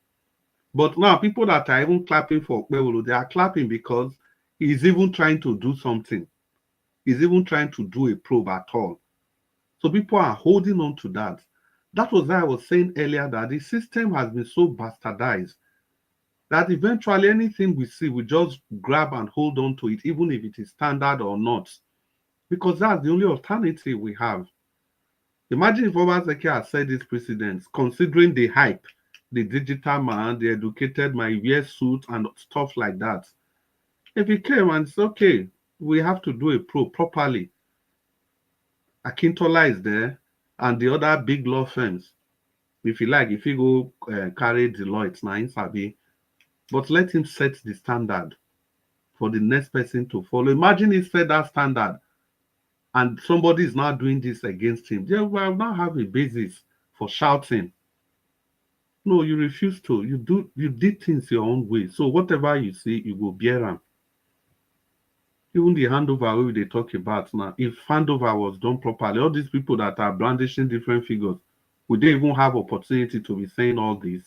But now people that are even clapping for Okpewolo, they are clapping because he's even trying to do something. He's even trying to do a probe at all. So people are holding on to that. That was why I was saying earlier that the system has been so bastardized that eventually anything we see, we just grab and hold on to it, even if it is standard or not. Because that's the only alternative we have. Imagine if Obaseki had said this precedence, considering the hype, the digital man, the educated man, wear suit and stuff like that. If he came and said, okay, we have to do a probe properly. Akintola is there, and the other big law firms. If you like, if you go carry Deloitte, now in Sabi, but let him set the standard for the next person to follow. Imagine he set that standard, and somebody is now doing this against him. They will now have a basis for shouting. No, you refuse to. You did things your own way. So whatever you see, you go bear them. Even the handover we they talk about now, if handover was done properly, all these people that are brandishing different figures, would they even have opportunity to be saying all this?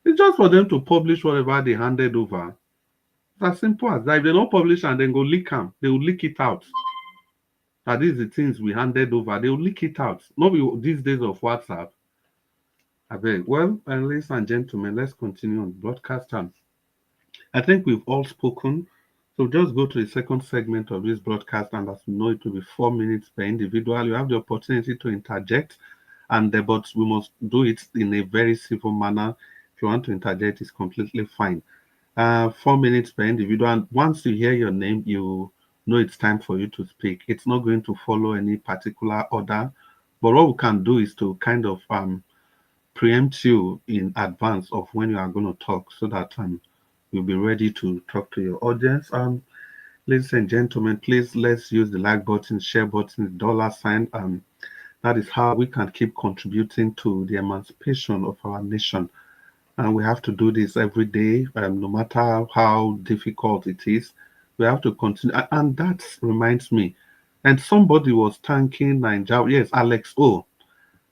It's just for them to publish whatever they handed over. It's as simple as that. If they don't publish and then go leak them, they will leak it out. That is the things we handed over. They will leak it out. Not these days of WhatsApp. I beg. Well, ladies and gentlemen, let's continue on broadcast time. I think we've all spoken. So just go to the second segment of this broadcast, and as you know, it will be 4 minutes per individual. You have the opportunity to interject, and but we must do it in a very civil manner. If you want to interject, it's completely fine. 4 minutes per individual, and once you hear your name, you know it's time for you to speak. It's not going to follow any particular order, but what we can do is to kind of preempt you in advance of when you are going to talk, so that you'll be ready to talk to your audience. Ladies and gentlemen, please let's use the like button, share button, $sign. That is how we can keep contributing to the emancipation of our nation. And we have to do this every day, no matter how difficult it is. We have to continue. And that reminds me, and somebody was thanking Nigeria. Yes, Alex O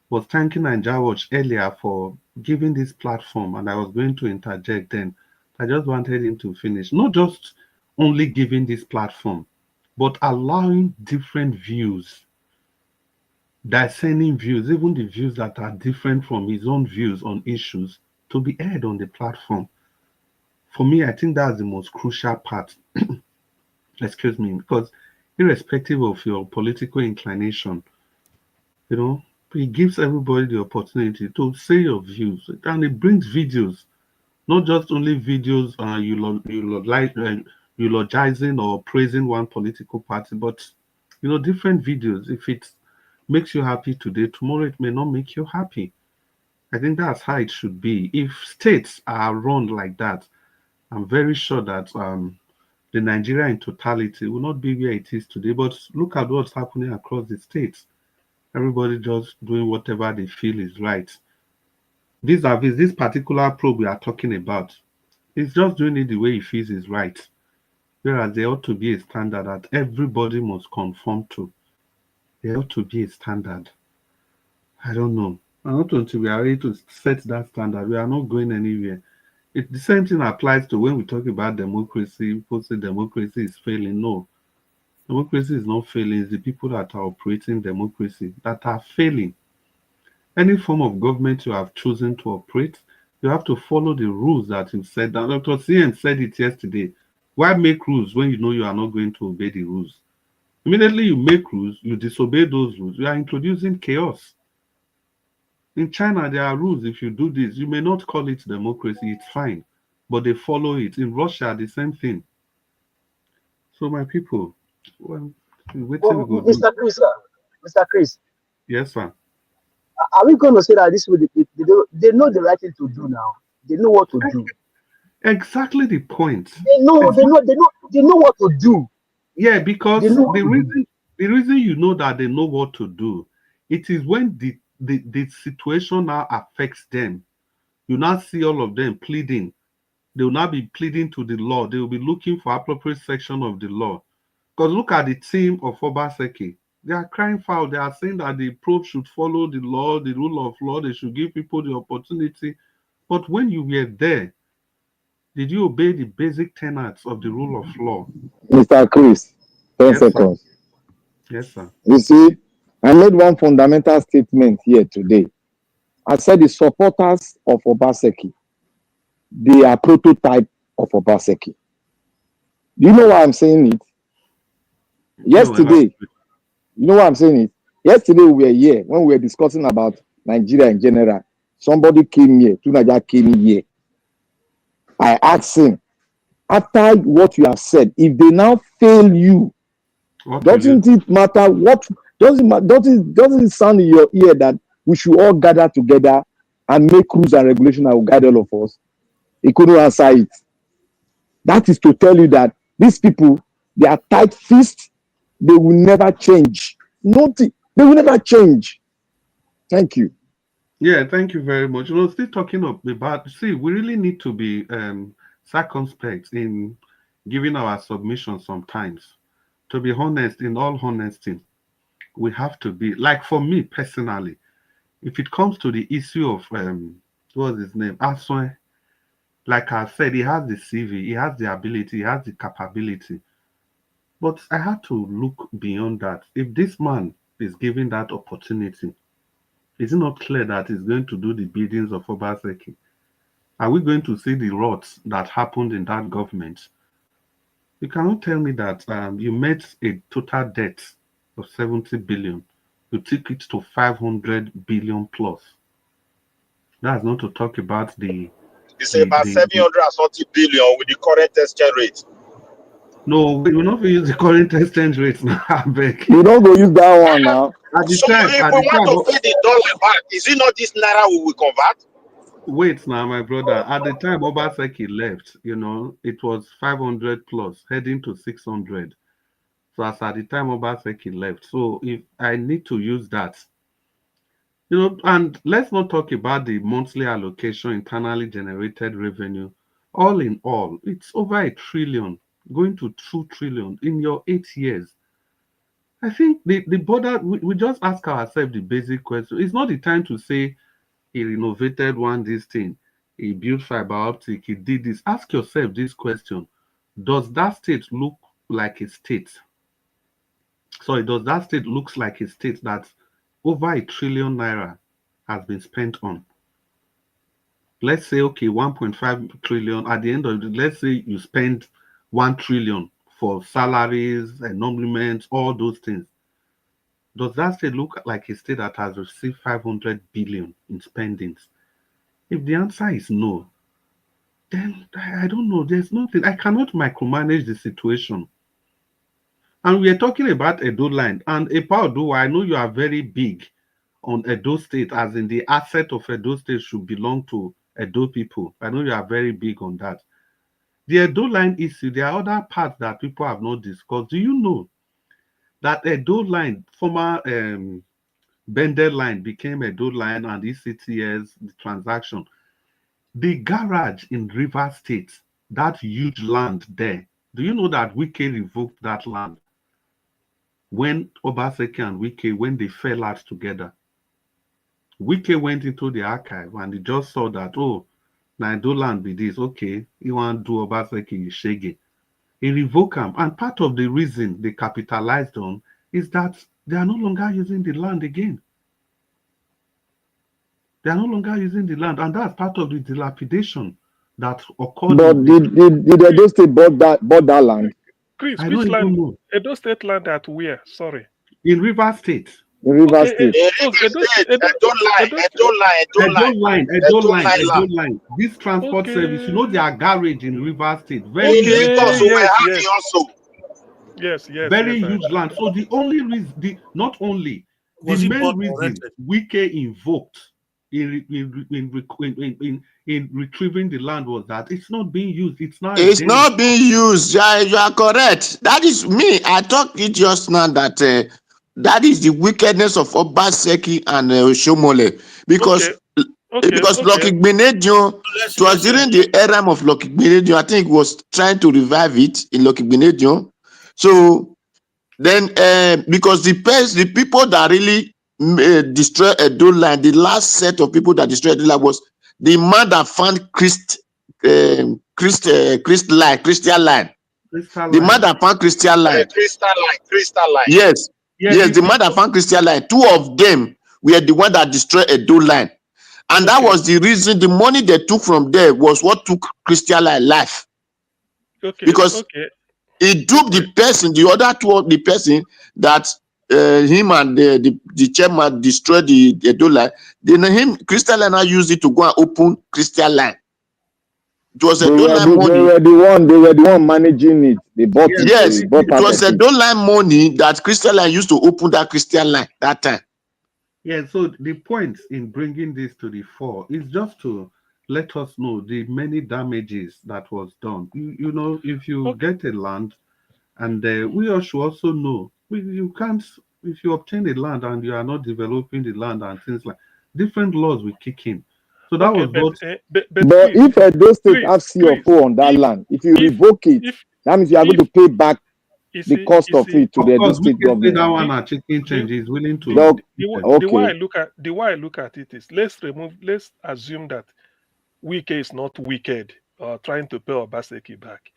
was thanking Nigeria Watch earlier for giving this platform, and I was going to interject then. I just wanted him to finish. Not just only giving this platform, but allowing different views, discerning views, even the views that are different from his own views on issues, to be aired on the platform. For me, I think that's the most crucial part. Excuse me, because irrespective of your political inclination, you know, it gives everybody the opportunity to say your views, and it brings videos, not just only videos eulogizing or praising one political party, but different videos. If it makes you happy today, tomorrow it may not make you happy. I think that's how it should be. If states are run like that, I'm very sure that the Nigeria in totality will not be where it is today. But look at what's happening across the states. Everybody just doing whatever they feel is right. Vis-a-vis this particular probe we are talking about, it's just doing it the way he feels is right. Whereas there ought to be a standard that everybody must conform to. There ought to be a standard. I don't know. And not until we are ready to set that standard, we are not going anywhere. The same thing applies to when we talk about democracy. People say democracy is failing. No, democracy is not failing. It's the people that are operating democracy that are failing. Any form of government you have chosen to operate, you have to follow the rules that you've set down. Dr. CN said it yesterday. Why make rules when you know you are not going to obey the rules? Immediately you make rules, you disobey those rules. You are introducing chaos. In China, there are rules. If you do this, you may not call it democracy, it's fine, but they follow it. In Russia, the same thing. So, my people, well, Well, Mr. Chris, Mr. Chris. Yes, sir. Are we going to say that this will they know the right thing to do now? They know what to do. Exactly the point. They know what to do. Yeah, because the reason you know that they know what to do, it is when the situation now affects them. You now see all of them pleading. They will now be pleading to the law. They will be looking for appropriate section of the law. Because look at the team of Obaseki. They are crying foul. They are saying that the probe should follow the law, the rule of law. They should give people the opportunity. But when you were there, did you obey the basic tenets of the rule of law? Mr. Chris, 10 Yes, seconds. Sir. Yes, sir. You see, I made one fundamental statement here today. I said the supporters of Obaseki, they are prototype of Obaseki. Do you know why I'm saying it? Yesterday, you know why I'm saying it? Yesterday we were here when we were discussing about Nigeria in general. Somebody came here, Tunaja came here. I asked him, after what you have said, if they now fail you, doesn't it matter what? Doesn't it sound in your ear that we should all gather together and make rules and regulations that will guide all of us? He couldn't answer it. That is to tell you that these people, they are tight fists. They will never change. Nothing. They will never change. Thank you. Yeah, thank you very much. Still talking about, see, we really need to be circumspect in giving our submission sometimes. To be honest, in all honesty, we have to be like for me personally, if it comes to the issue of what's his name? Aswe, like I said, he has the CV, he has the ability, he has the capability. But I had to look beyond that. If this man is given that opportunity, is it not clear that he's going to do the biddings of Obaseki? Are we going to see the rots that happened in that government? You cannot tell me that you met a total debt of 70 billion. You took it to 500 billion plus. That's not to talk about It's about 740 billion with the current exchange rate. No, we will not use the current exchange rate now. You don't go use that one now. At the So time, if we want to pay the dollar back, is it not this naira we will convert? Wait now, my brother. At the time Obaseki left, it was 500 plus, heading to 600. So as at the time Obaseki left. So if I need to use that, and let's not talk about the monthly allocation, internally generated revenue. All in all, it's over 1 trillion, going to 2 trillion in your 8 years. I think the border, we just ask ourselves the basic question. It's not the time to say he renovated this thing, he built fiber optic, he did this. Ask yourself this question. Does that state look like a state? Sorry, does that state looks like a state that over 1 trillion naira has been spent on? Let's say, okay, 1.5 trillion. At the end of it, let's say you spend 1 trillion for salaries, emoluments, all those things. Does that state look like a state that has received 500 billion in spendings? If the answer is no, then I don't know. There's nothing. I cannot micromanage the situation. And we are talking about Edo line. And Epaodo, I know you are very big on Edo State, as in the asset of Edo State should belong to Edo people. I know you are very big on that. The Edo line issue, there are other parts that people have not discussed. Do you know that Edo line, former Bendel line, became Edo line and ECTS, the transaction? The garage in River State, that huge land there, do you know that Wike revoked that land when Obaseki and Wike, when they fell out together? Wike went into the archive and he just saw that, oh, Edo land be this, okay, you want to do Obaseki, Shege. He revoked them. And part of the reason they capitalized on is that they are no longer using the land again. They are no longer using the land, and that's part of the dilapidation that occurred. But did Edo State bought that land? Chris, I which don't land? even know. Edo State land at where? Sorry. In River State. In River State. Edo line. This transport service, their garage in River State. Very Yes. Very huge land. So the only reason, the main reason Wike invoked in retrieving the land was that it's not being used. It's not being used. You are correct. That is me. I talked it just now that that is the wickedness of Obaseki and Shomole, because Lucky Benedion, it was during the era of Lucky Benedion, I think was trying to revive it in Lucky Benedion. So then, because the people that really destroyed Edo line, the last set of people that destroyed Edo line was the man that found Christian line. The man that found Christian line. Crystal line. Yes, the man that found Christian line. Two of them were the one that destroyed Edo line. And that was the reason the money they took from there was what took Christian line life. Because he duped the person, the other two of the person that him and the chairman destroyed the Edo line. Then Christian line now used it to go and open Christian line. It was Edo line money. They were the one managing it. They bought it. Yes, it was Edo line money that Christian line used to open that Christian line that time. Yeah, so the point in bringing this to the fore is just to let us know the many damages that was done. You know, if you get a land, and we all should also know, you can't, if you obtain a land and you are not developing the land and things like, different laws will kick in. So that was what. But if Edo State have CFO on that land, if you revoke it, That means you are going to pay back the cost of it to the Edo state government. That one are chicken change is willing to. The way I look at it is, let's assume that Wike is not wicked or trying to pay Obaseki back.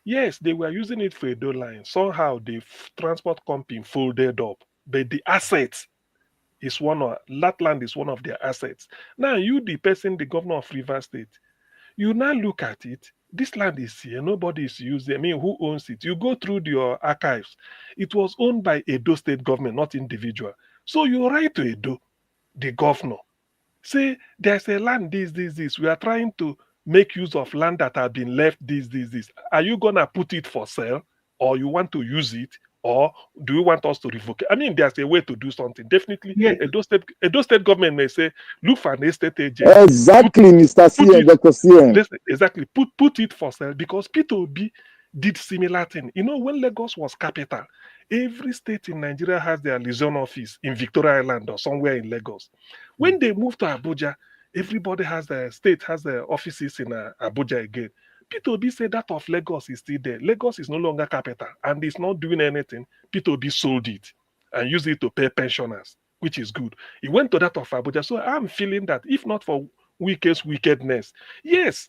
Yes, they were using it for Edo line. Somehow the transport company folded up, but the assets is that land is one of their assets. Now you, the person, the governor of Rivers State, you now look at it. This land is here. Nobody is using it. I mean, who owns it? You go through your archives. It was owned by Edo state government, not individual. So you write to Edo, the governor, say there's a land, this. We are trying to make use of land that have been left, this. Are you gonna put it for sale, or you want to use it, or do you want us to revoke it? I mean, there's a way to do something. Definitely, Edo state government may say, look for an estate agent. Exactly, Mr. CM, Dr. CM. Exactly. Put it for sale, because P2B did similar thing. You know, when Lagos was capital, every state in Nigeria has their liaison office in Victoria Island or somewhere in Lagos. When they moved to Abuja, everybody has their offices in Abuja again. P2B said that of Lagos is still there. Lagos is no longer capital and it's not doing anything. P2B sold it and used it to pay pensioners, which is good. He went to that of Abuja. So I'm feeling that if not for Wike's wickedness, yes,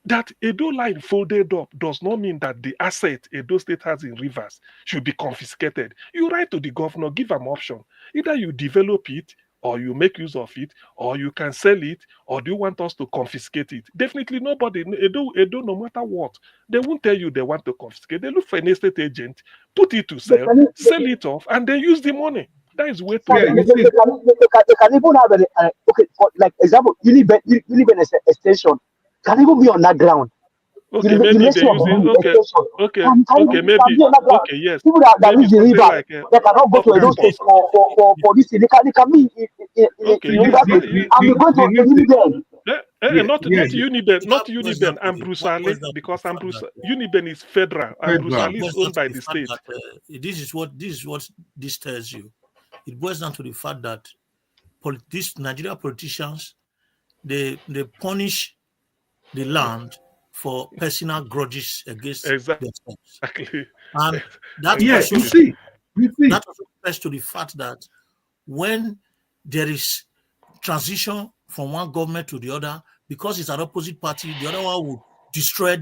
that Edo line folded up does not mean that the asset Edo state has in Rivers should be confiscated. You write to the governor, give an option. Either you develop it, or you make use of it, or you can sell it, or do you want us to confiscate it? Definitely nobody, Edo, no matter what, they won't tell you they want to confiscate. They look for an estate agent, put it to sell, sell it off, and they use the money. That is way to they can even have okay, for like example, Uniben extension can even be on that ground. Okay, maybe they use it. Okay, maybe. Okay, yes. People that use the river, like, they cannot go to Edo State for this thing. They can be in River State. I'm going to Uniben. Not Uniben, Ambrusale, because Uniben is federal. Ambrusale is owned by the state. This is what this tells you. It boils down to the fact that these Nigerian politicians, they punish the land for personal grudges against themselves. And that also refers to the fact that when there is transition from one government to the other, because it's an opposite party, the other one will destroy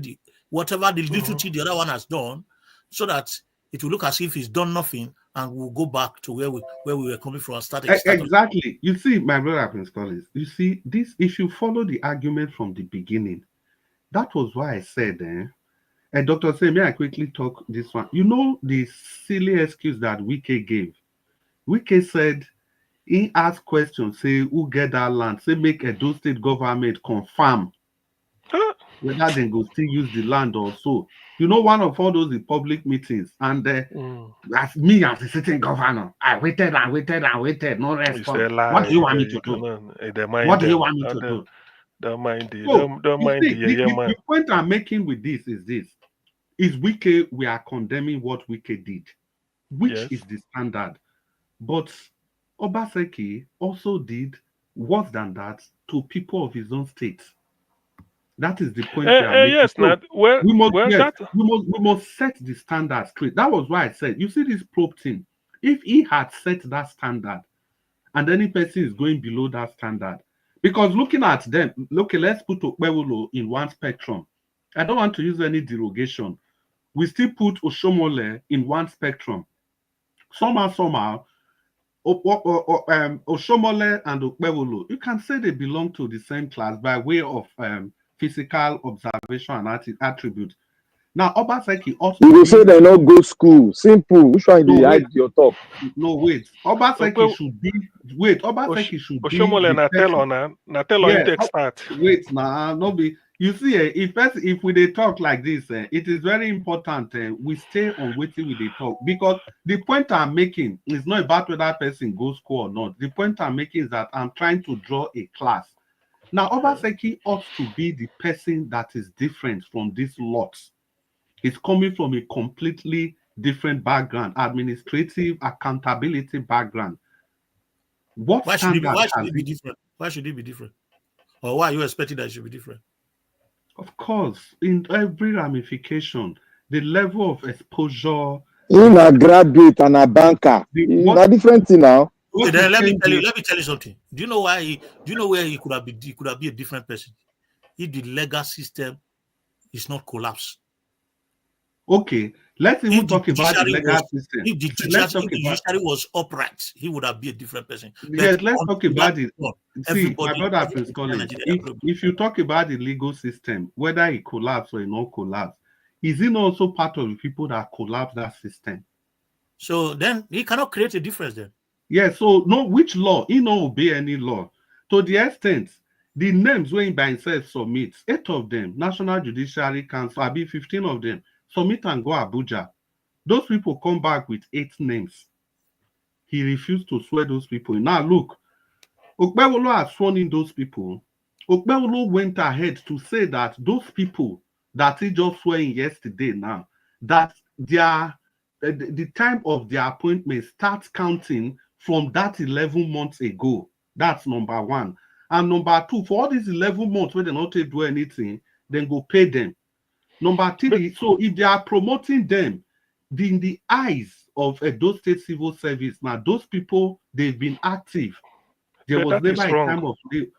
whatever the little thing the other one has done, so that it will look as if he's done nothing, and we'll go back to where we were coming from and start. Exactly. You see, my brother Prince Collins, you see, this, if you follow the argument from the beginning, that was why I said, and Dr. Say, may I quickly talk this one? You know the silly excuse that Wike gave. Wike said, he asked questions, say, who get that land? Say, make Edo state government confirm whether they go still use the land or so. You know, one of all those public meetings, and as me as the sitting governor, I waited, no response. What do you want me to do? What do you want me to do? Don't mind the the point I'm making with this is Wike, we are condemning what Wike did, which is the standard. But Obaseki also did worse than that to people of his own state. That is the point we are making. We must set the standard straight. That was why I said, you see this probe thing. If he had set that standard, and any person is going below that standard, because looking at them, let's put Okpewolo in one spectrum. I don't want to use any derogation. We still put Oshomole in one spectrum. Somehow, Oshomole and Okpewolo, you can say they belong to the same class by way of physical observation and attribute. Now, Obaseki also... You will say they don't go school. Simple. Which one do you hide your top? No, wait. Obaseki should be... Wait, Obaseki should be... Oshomole Natelo index start. Wait, no be... You see, if we talk like this, it is very important we stay on waiting with the talk, because the point I'm making is not about whether that person goes school or not. The point I'm making is that I'm trying to draw a class. Now, Obaseki ought to be the person that is different from this lot. He's coming from a completely different background, administrative accountability background. Why should it be different? Why should it be different? Or why are you expecting that it should be different? Of course, in every ramification, the level of exposure. In a graduate and a banker, What a different thing now. Okay, then let me tell you something. Do you know why? Do you know where he could have been? He could have been a different person if the legal system is not collapsed. Okay, let's even talk about the legal system. If the judiciary was upright, he would have been a different person. Yes, let's talk about it. See, my brother Prince Collins, if you talk about the legal system, whether it collapsed or it not collapsed, is it also part of the people that collapse that system? So then he cannot create a difference then. Yeah, so no, which law? He not obey any law. To the extent, the names when by himself submits, 8 of them, National Judiciary Council, I be 15 of them, submit and go Abuja. Those people come back with 8 names. He refused to swear those people. Now look, Okpebholo has sworn in those people. Okpebholo went ahead to say that those people that he just swore in yesterday now, that the time of their appointment starts counting from that 11 months ago. That's number 1. And number 2, for all these 11 months where they not do anything, then go pay them. Number 3, so if they are promoting them in the eyes of Edo State Civil Service, now those people, they've been active. There was never a time of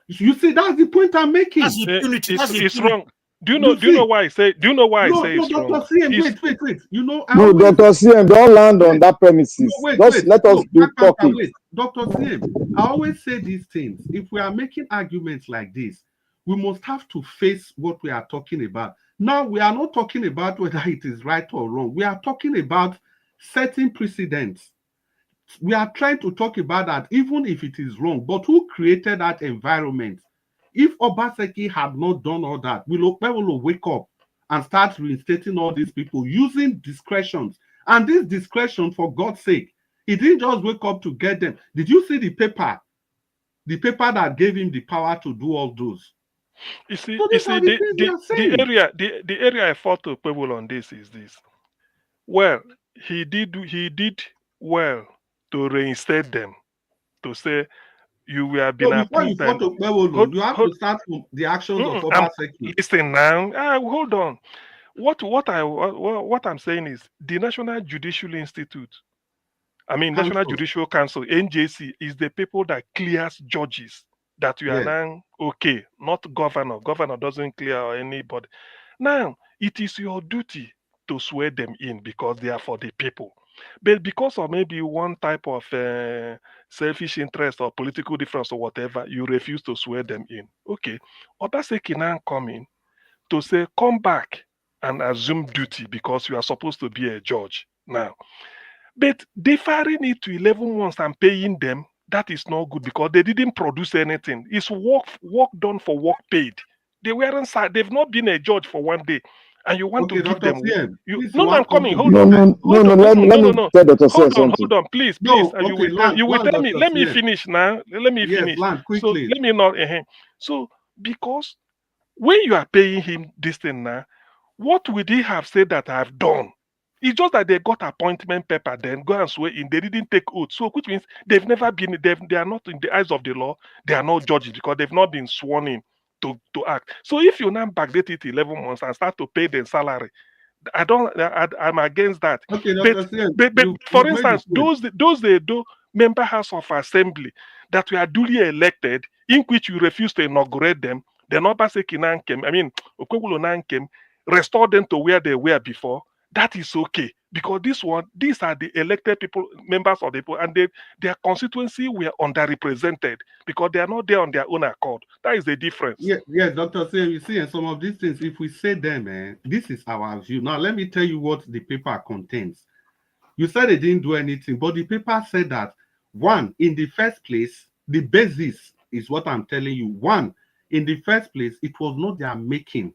you see, that's the point I'm making. That's impunity. It's wrong. Do you know why I say? Do you know why I say it's wrong? Dr. CM, wait. You know, no, Dr. CM, don't land on that premises. Let us do talking. Wait, Dr. CM, I always say these things. If we are making arguments like this, we must have to face what we are talking about. Now, we are not talking about whether it is right or wrong. We are talking about setting precedents. We are trying to talk about that, even if it is wrong. But who created that environment? If Obaseki had not done all that, will wake up and start reinstating all these people using discretions? And this discretion, for God's sake, he didn't just wake up to get them. Did you see the paper? The paper that gave him the power to do all those. You see, the area I fought to Okpebholo on this is this. Well, he did well to reinstate them, to say you have been approved. You have to start from the actions of Obaseki. Listen now, hold on. What I'm saying is the National Judicial Institute, National Judicial Council, NJC, is the people that clears judges that you are now okay, not governor. Governor doesn't clear or anybody. Now, it is your duty to swear them in because they are for the people. But because of maybe one type of selfish interest or political difference or whatever, you refuse to swear them in. Okay. Obaseki now coming to say, come back and assume duty because you are supposed to be a judge now. But deferring it to 11 months and paying them, that is not good because they didn't produce anything. It's work done for work paid. They weren't. They've not been a judge for one day, and you want to give them. I'm coming. Hold on. Let me tell Dr. CM something. Hold on, please. And you will tell me. Let me finish now. Let me finish. So let me not. So because when you are paying him this thing now, what would he have said that I have done? It's just that they got appointment paper, then go and swear in. They didn't take oath. So, which means they've never been, they are not in the eyes of the law, they are not judges because they've not been sworn in to act. So, if you now backdate it 11 months and start to pay their salary, I'm against that. Okay, but for instance, those they do member House of Assembly that were duly elected, in which you refuse to inaugurate them, the Obaseki came, Okpebholo came, restore them to where they were before. That is okay because these are the elected people, members of the people, and their constituency were underrepresented because they are not there on their own accord. That is the difference. Yeah, Dr. Sam, you see, and some of these things, if we say them, this is our view. Now, let me tell you what the paper contains. You said they didn't do anything, but the paper said that, one, in the first place, the basis is what I'm telling you. One, in the first place, it was not their making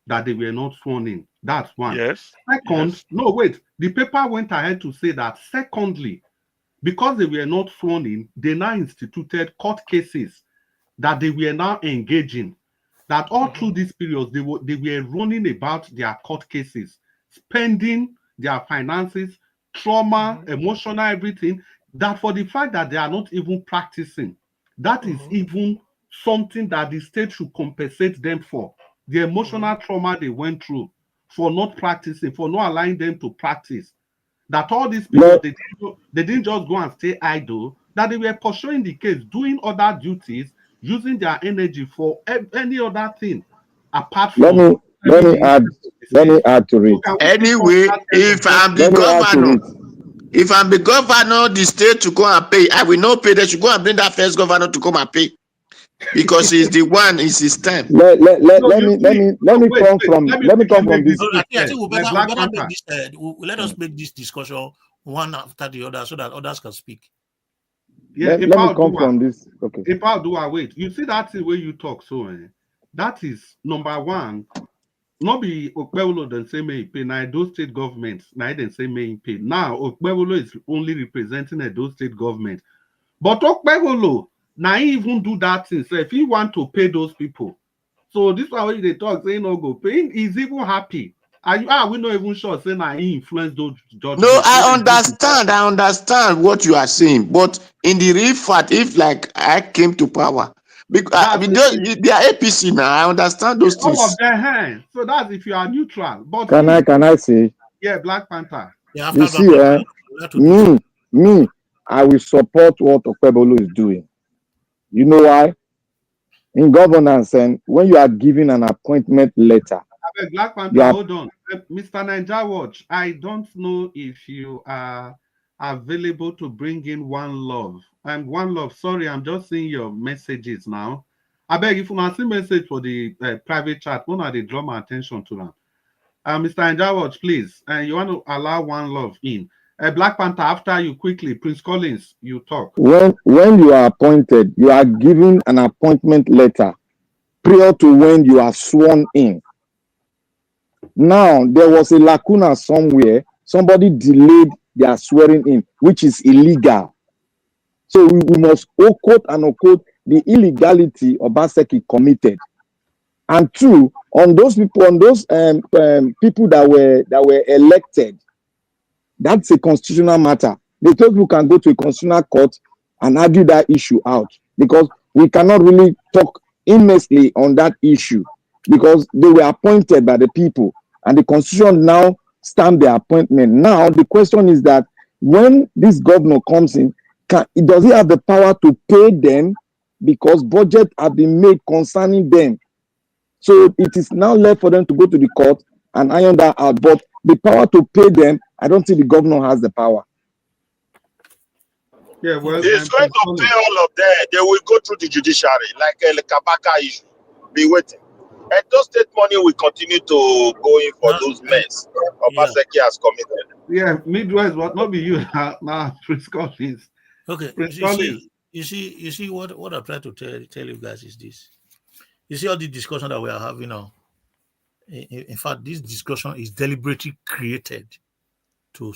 that they were not sworn in. That's one. Yes. Second, no, wait. The paper went ahead to say that, secondly, because they were not sworn in, they now instituted court cases that they were now engaging. That all through this period, they were running about their court cases, spending their finances, trauma, emotional, everything. That for the fact that they are not even practicing, that is even something that the state should compensate them for. The emotional trauma they went through for not practicing, for not allowing them to practice. That all these people, they didn't just go and stay idle, that they were pursuing the case, doing other duties, using their energy for any other thing apart Let from me add to it. Anyway, if I'm the governor, the state to go and pay, I will not pay. They should go and bring that first governor to come and pay, because he's the one. It's his time. Let me come from this. I think we better make this. Let us make this discussion one after the other so that others can speak. Yeah, let me come from this. Okay. If I'll do I wait, you see that way you talk so that is number one. Not be Okpewolo then say may pay. Now those state governments, now they say may pay. Now Okpewolo is only representing those state government. But Okpewolo now even do that thing. So if he want to pay those people, so this one they talk say no go pay. He's even happy. We not even sure say now he influence those judges. No, I understand what you are saying, but in the real fact, if like I came to power, because they are APC now, I understand those things. All of their hands. So that's if you are neutral. But can I say? Yeah, Black Panther. Yeah, you see, me, I will support what Okpebolo is doing. You know why? In governance, and when you are given an appointment letter, Black Panther, hold on. Mr. Ninja Watch, I don't know if you are available to bring in One Love. One Love, sorry, I'm just seeing your messages now. I beg if you want to message for the private chat, one of they draw my attention to that. Mr. Ninja Watch, please, you want to allow One Love in. Black Panther, after you quickly, Prince Collins, you talk. When you are appointed, you are given an appointment letter prior to when you are sworn in. Now, there was a lacuna somewhere. Somebody delayed their swearing in, which is illegal. So we must quote and unquote the illegality Obaseki committed. And two, on those people, people that were elected, that's a constitutional matter. They thought we can go to a constitutional court and argue that issue out, because we cannot really talk immensely on that issue, because they were appointed by the people and the constitution now stamped their appointment. Now the question is that when this governor comes in, does he have the power to pay them, because budget have been made concerning them? So it is now left for them to go to the court and iron that out. But the power to pay them, I don't think the governor has the power. Yeah, well, he's going to pay all of them. They will go through the judiciary, like the Kabaka issue. Be waiting. And those state money will continue to go in for those mess Obaseki has committed. Yeah, Midwest, but not be you now, Prince Collins. Okay, Prince you see what I'm trying to tell you guys is this. You see all the discussion that we are having now. In fact, this discussion is deliberately created to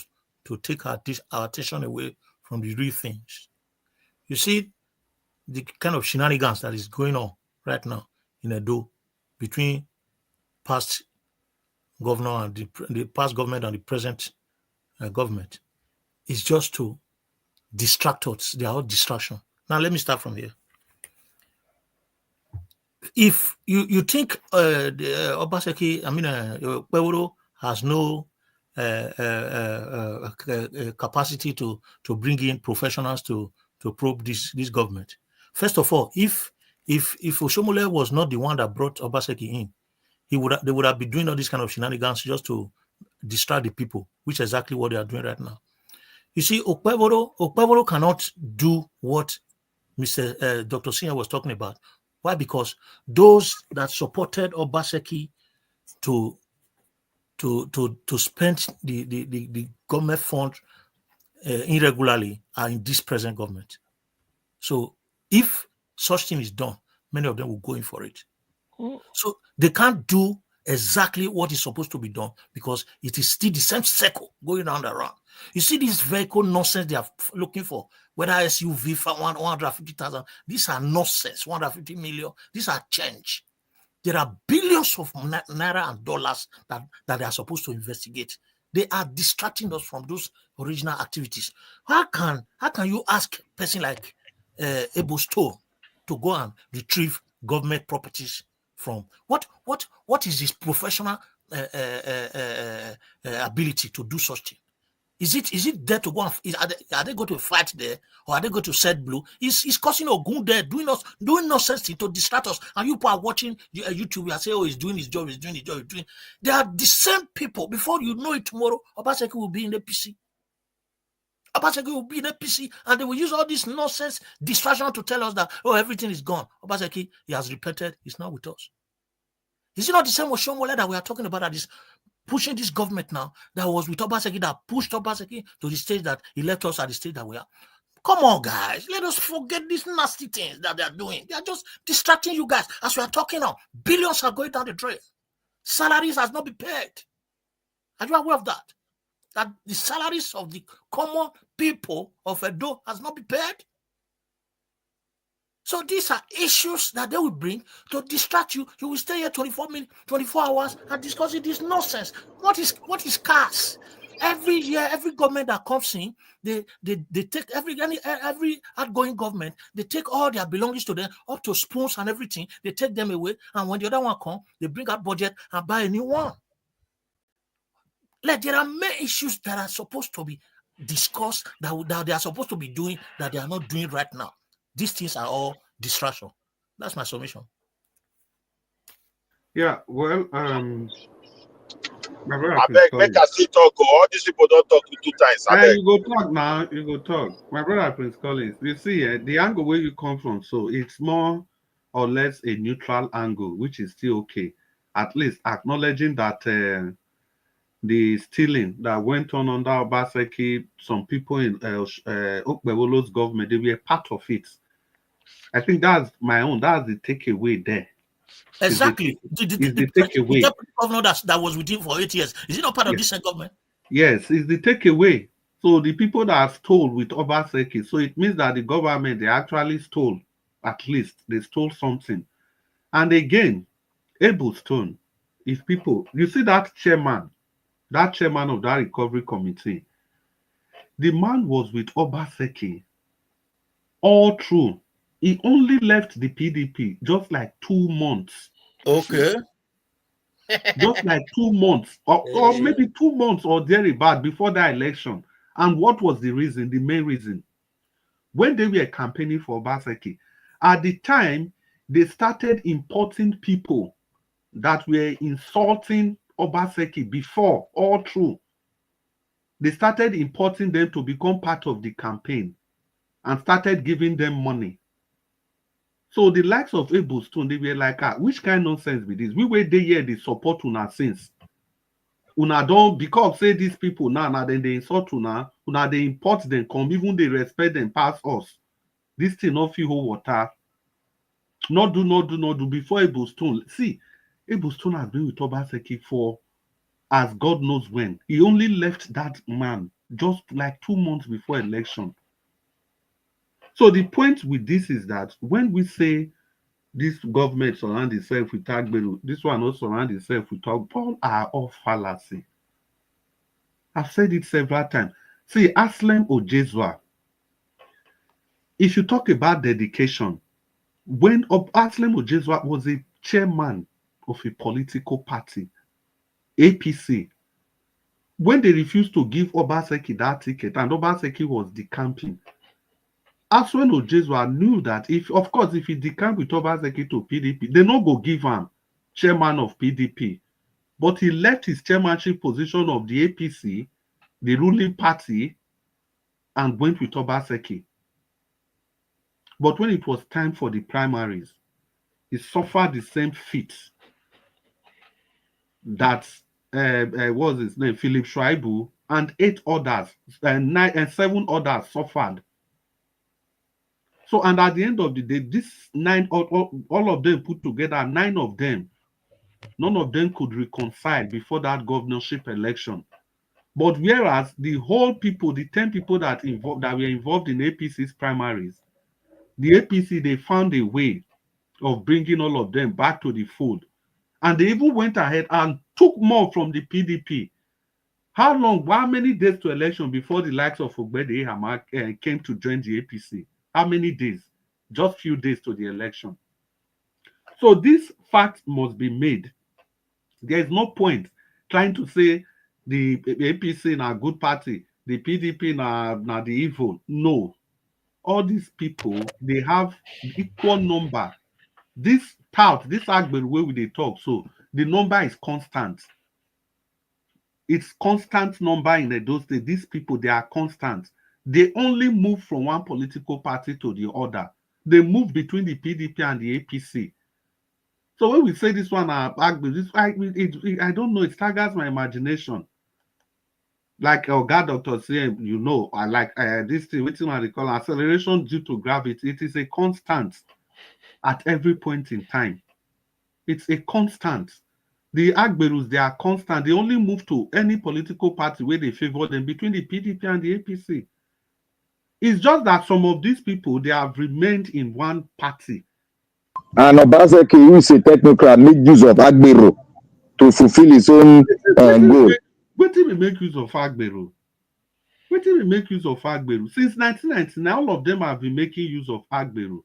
take our attention away from the real things. You see the kind of shenanigans that is going on right now in Edo between past governor and the past government and the present government is just to distract us. They are all distraction. Now let me start from here. If you think Obaseki, Okpebolo has no capacity to bring in professionals to probe this government. First of all, if Oshomole was not the one that brought Obaseki in, they would have been doing all these kind of shenanigans just to distract the people, which is exactly what they are doing right now. You see, Okpebolo cannot do what Mr. Dr. Sinya was talking about. Why? Because those that supported Obaseki to spend the government fund irregularly are in this present government. So if such thing is done, many of them will go in for it. So they can't do exactly what is supposed to be done, because it is still the same circle going round and around. You see this vehicle nonsense they are looking for, whether SUV for 150,000, these are nonsense. 150 million, these are change. There are billions of naira and dollars that they are supposed to investigate. They are distracting us from those original activities. How can you ask a person like Ebo Store to go and retrieve government properties from? What is his professional ability to do such thing? Is it there to go and are they going to fight there, or are they going to set blue? It's causing Ogun there doing nonsense to distract us, and you people are watching YouTube and say, oh, he's doing his job, he's doing his job, he's doing. They are the same people. Before you know it, tomorrow Obaseki will be in the PC. Obaseki will be in the PC, and they will use all this nonsense distraction to tell us that, oh, everything is gone. Obaseki, he has repented, he's not with us. Is it not the same with Shomole that we are talking about, that is pushing this government now, that was with Obaseki, that pushed Obaseki to the stage that he left us at the stage that we are? Come on, guys. Let us forget these nasty things that they are doing. They are just distracting you guys. As we are talking now, billions are going down the drain. Salaries has not been paid. Are you aware of that? That the salaries of the common people of Edo has not been paid? So these are issues that they will bring to distract you. You will stay here 24 minutes, 24 hours and discussing this nonsense. What is CAS? Every year, every government that comes in, they take every outgoing government, they take all their belongings to them, up to spoons and everything, they take them away, and when the other one comes, they bring out budget and buy a new one. Like, there are many issues that are supposed to be discussed, that they are supposed to be doing, that they are not doing right now. These things are all distraction. That's my submission. Yeah, well, my brother, I beg, make us still talk. All these people don't talk 2 times. I beg. you go talk now. You go talk. My brother, Prince Collins. You see, the angle where you come from, so it's more or less a neutral angle, which is still okay. At least acknowledging that the stealing that went on under Obaseki, some people in Okpebolo's government, they were part of it. I think that's the takeaway there. Exactly. The takeaway. The governor that was with him for 8 years, is he not part of this government? Yes, it's the takeaway. So the people that stole with Obaseki, so it means that the government, they actually stole, at least they stole something. And again, Abel Stone, if people, you see that chairman of that recovery committee, the man was with Obaseki all through. He only left the PDP just like 2 months. Okay. Just like 2 months, or maybe 2 months or thereabout before that election. And what was the reason? The main reason, when they were campaigning for Obaseki, at the time they started importing people that were insulting Obaseki before, all through. They started importing them to become part of the campaign and started giving them money. So the likes of Abel Stone, they were like, which kind of nonsense be this? We were there here, they support una since. Una don't, because say these people now then they insult una they import them, come, even they respect them past us. This thing not feel hold water. Not do before Abel Stone. See, Abel Stone has been with Obaseki for as God knows when. He only left that man just like 2 months before election. So the point with this is that when we say this government surround itself with Agbero, this one also surround itself with all are all fallacy. I've said it several times. See, Aslem Ojezwa, if you talk about dedication, when Aslem Ojezwa was a chairman of a political party, APC, when they refused to give Obaseki that ticket, and Obaseki was decamping, Aslem Ojezwa knew that if he decamp with Obaseki to PDP, they no go give him chairman of PDP. But he left his chairmanship position of the APC, the ruling party, and went with Obaseki. But when it was time for the primaries, he suffered the same fate that what was his name, Philip Schreibu, and 8 others, 7 others suffered. So, and at the end of the day, this 9, all of them put together, 9 of them, none of them could reconcile before that governorship election. But whereas the whole people, the 10 people that were involved in APC's primaries, the APC, they found a way of bringing all of them back to the fold. And they even went ahead and took more from the PDP. How many days to election before the likes of Ogbede Hama came to join the APC? How many days? Just few days to the election. So this fact must be made. There is no point trying to say the APC na good party, the PDP na the evil. No. All these people, they have equal number. This Agberu way we they talk, so the number is constant. It's constant number in those days. These people, they are constant. They only move from one political party to the other. They move between the PDP and the APC. So when we say this one, I don't know, it staggers my imagination. Like God Dr. saying, you know, I like this thing, which I call acceleration due to gravity. It is a constant at every point in time. It's a constant. The Agberus, they are constant. They only move to any political party where they favor them between the PDP and the APC. It's just that some of these people, they have remained in one party. And Obaseki, who is a technocrat, make use of Agberu to fulfill his own goal. What did we make use of Agberu? What did we make use of Agberu? Since 1999, all of them have been making use of Agberu.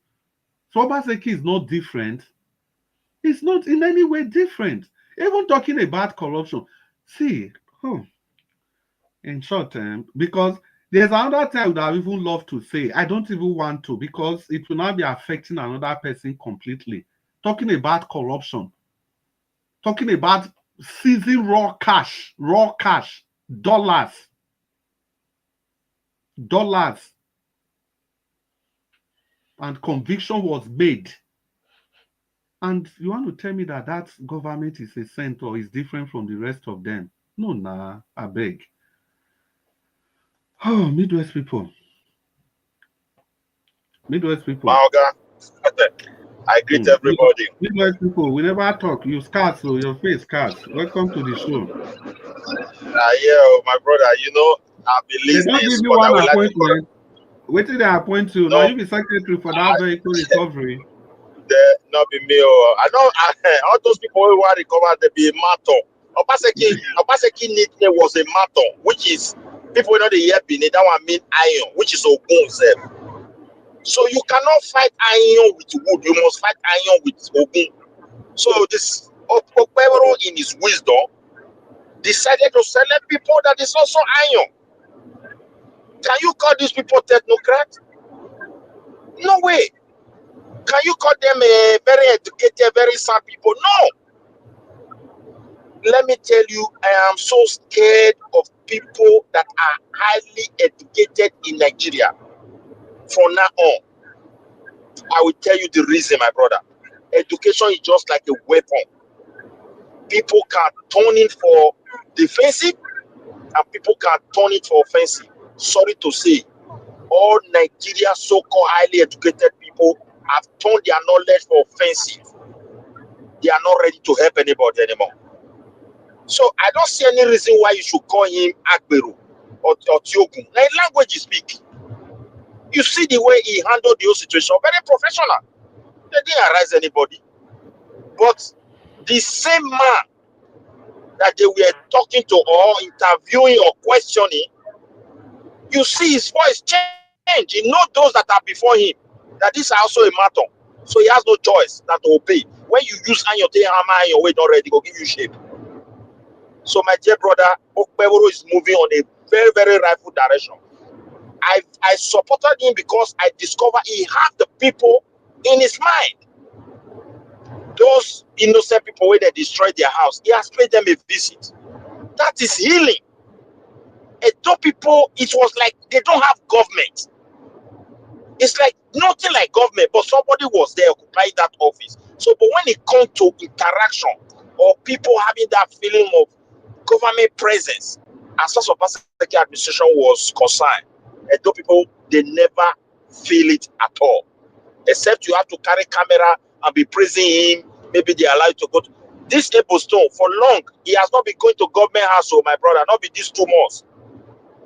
So Obaseki is not different. It's not in any way different. Even talking about corruption. See, in short term, because there's another thing I would have even loved to say. I don't even want to, because it will not be affecting another person completely. Talking about corruption. Talking about seizing raw cash, dollars. And conviction was made. And you want to tell me that that government is a saint or is different from the rest of them? No, nah, I beg. Oh, Midwest people. Maoga, I greet everybody. Midwest people, we never talk. You scarce, so your face scarce. Welcome to the show. Yeah, my brother, you know, I've been listening. They don't give you one appointment. Wait till they appoint you. No. Now you be secretary for that vehicle recovery. They not be me. I know all those people who want to recover, they be a matter. Obaseki nickname was a matter, which is people know the year beneath that one mean iron, which is Ogun self. So you cannot fight iron with wood, you must fight iron with Ogun. So this Okpebero in his wisdom decided to select people that is also iron. Can you call these people technocrat? No way. Can you call them very educated, very smart people? No. Let me tell you, I am so scared of people that are highly educated in Nigeria. From now on, I will tell you the reason, my brother. Education is just like a weapon. People can turn it for defensive and people can turn it for offensive. Sorry to say, all Nigeria so-called highly educated people have turned their knowledge for offensive. They are not ready to help anybody anymore. So I don't see any reason why you should call him Agberu or Tiogun. Now, language you speak. You see the way he handled the whole situation, very professional. They didn't arise anybody. But the same man that they were talking to or interviewing or questioning, you see his voice change. He knows those that are before him, that this is also a matter. So he has no choice than to obey. When you use iron, take hammer iron, weight already, go give you shape. So my dear brother, Okpeboro is moving on a very, very rightful direction. I supported him because I discovered he had the people in his mind. Those innocent people when they destroyed their house, he has paid them a visit. That is healing. And those people, it was like they don't have government. It's like nothing like government, but somebody was there occupying that office. So, but when it comes to interaction or people having that feeling of government presence, as far as the administration was concerned, and those people, they never feel it at all. Except you have to carry camera and be praising him. Maybe they allow you to go to this Stone for long. He has not been going to government house, so my brother, not be these 2 months.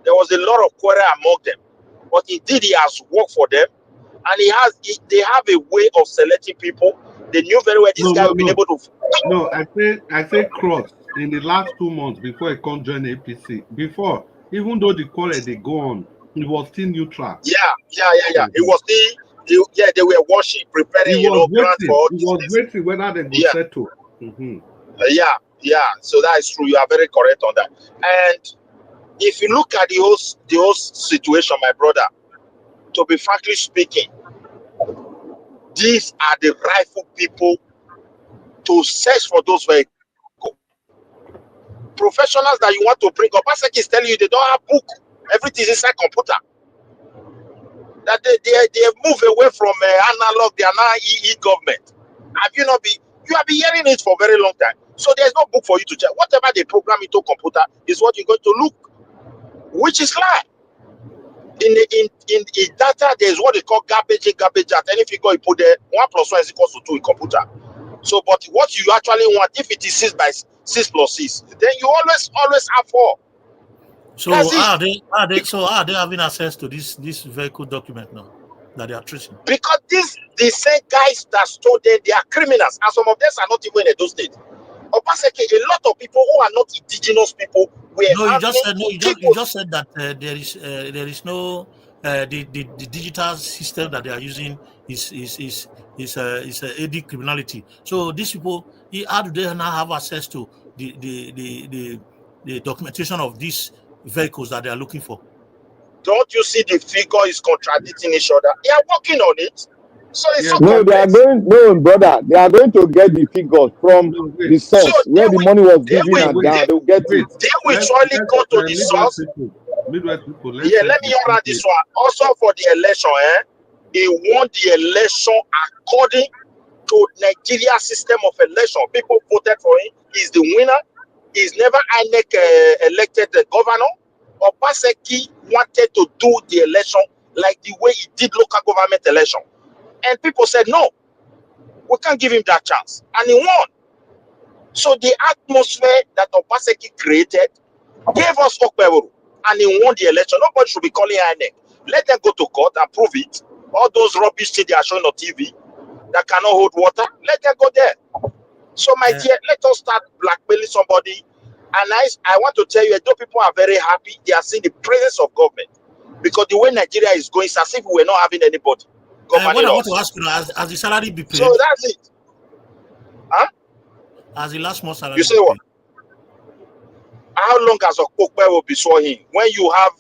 There was a lot of quarrel among them, but indeed he has worked for them, and they have a way of selecting people. They knew very well this guy will be able to. No, I say cross in the last 2 months before he come join APC. Before, even though the quarrel they go on, he was still neutral. Yeah. He was still. They were watching, preparing, He was waiting whether they go settle. Yeah, Yeah, so that is true. You are very correct on that. And if you look at the whole situation, my brother, to be frankly speaking, these are the rightful people to search for those vehicles. Professionals that you want to bring up, Obaseki is telling you they don't have book. Everything is inside computer. That they move away from analog. They are now e-government. Have you not been? You have been hearing it for a very long time. So there's no book for you to check. Whatever they program into computer is what you're going to look, which is lie. In data, there's what they call garbage in, garbage out. Any figure you put there, 1 + 1 is equal to 2 in computer. So, but what you actually want, if it is 6 + 6, then you always have 4. So are they having access to this vehicle document now that they are tracing? Because the same guys that stole them, they are criminals, and some of them are not even in those states. Obaseki, a lot of people who are not indigenous people were You just said that there is no the digital system that they are using is AD criminality. So these people, how do they now have access to the documentation of these vehicles that they are looking for? Don't you see the figure is contradicting each other? They are working on it. So it's so no, complex. brother. They are going to get the figures from the source where the money was given and down. They will get it. They will surely go to the source. Midwest people. Let me add this one. Also for the election, he won the election according to Nigeria system of election. People voted for him. He's the winner. He's never elected the governor. Obaseki wanted to do the election like the way he did local government election. And people said, no, we can't give him that chance. And he won. So the atmosphere that Obaseki created gave us Okpeboro. And he won the election. Nobody should be calling INEC. Let them go to court and prove it. All those rubbish things they are showing on TV that cannot hold water, let them go there. So my dear, let us start blackmailing somebody. And I want to tell you, though people are very happy, they are seeing the presence of government. Because the way Nigeria is going, it's as if we were not having anybody. What I want to ask you now, has the salary be paid? So that's it. Huh? Has the last month salary? You say what? How long has Okpokpe will be showing when you have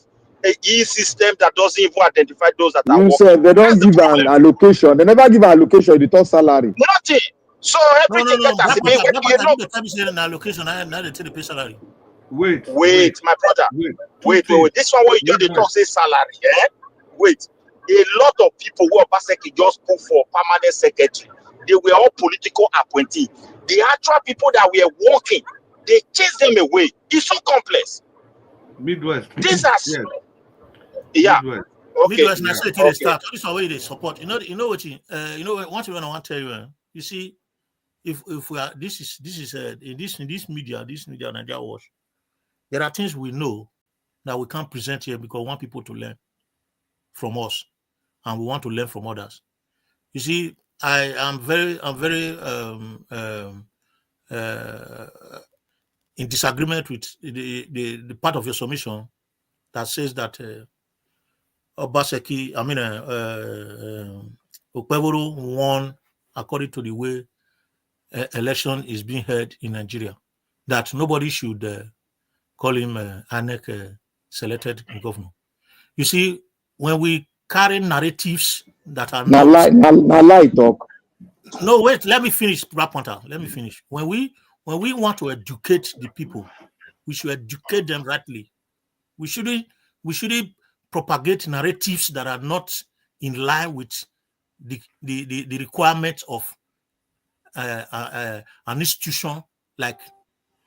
a e-system that doesn't even identify those that are working? They don't give an allocation. They never give an allocation. They talk salary. Nothing. So everything No. that an allocation. Now they tell the pay salary. Wait, my brother. Wait. This one where you do the talk say salary. Wait. A lot of people who are basically just put for permanent secretary. They were all political appointees. The actual people that were working, they chased them away. It's so complex. Midwest. These are yeah. Midwest. Okay. Midwest, I say they start. This is where they support. You know what one thing I want to tell you. You see, if we are this is in this media Nigeria Watch, there are things we know that we can't present here because we want people to learn from us, and we want to learn from others. You see, I'm very in disagreement with the part of your submission that says that Obaseki, Okpeboro won according to the way election is being held in Nigeria. That nobody should call him INEC selected governor. You see, when we carry narratives that are not lie talk. No, wait, let me finish, Rapunta. Let me finish. When we want to educate the people, we should educate them rightly. We shouldn't propagate narratives that are not in line with the requirements of an institution like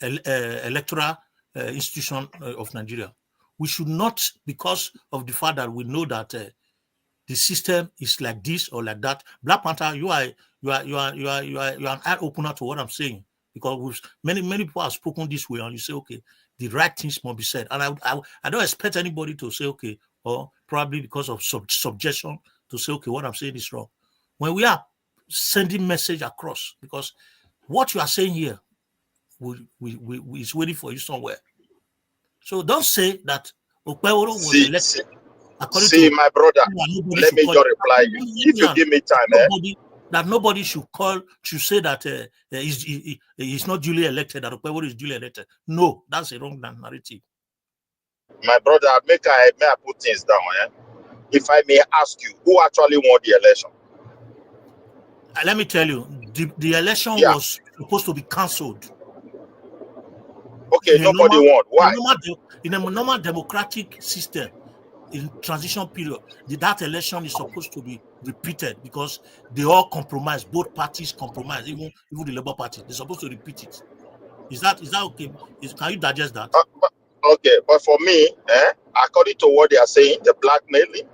electoral institution of Nigeria. We should not, because of the fact that we know that the system is like this or like that. Black Panther, you are an eye opener to what I'm saying, because many people have spoken this way, and you say, okay, the right things must be said. And I don't expect anybody to say, okay, or probably because of subjection, to say, okay, what I'm saying is wrong. When we are sending message across, because what you are saying here is waiting for you somewhere. So don't say that Okpeboro was elected. See, my brother, let me just reply you. If you give me time, that nobody should say that he's not duly elected, that Okpebolo is duly elected. No, that's a wrong narrative. My brother, may I put things down. If I may ask you, who actually won the election? Let me tell you, the election was supposed to be cancelled. Okay, nobody won. Why? In a normal democratic system, in transition period, that election is supposed to be repeated because they all compromise. Both parties compromise, even the Labour Party. They're supposed to repeat it. Is that okay? Can you digest that? Okay, but for me, according to what they are saying, the blackmailing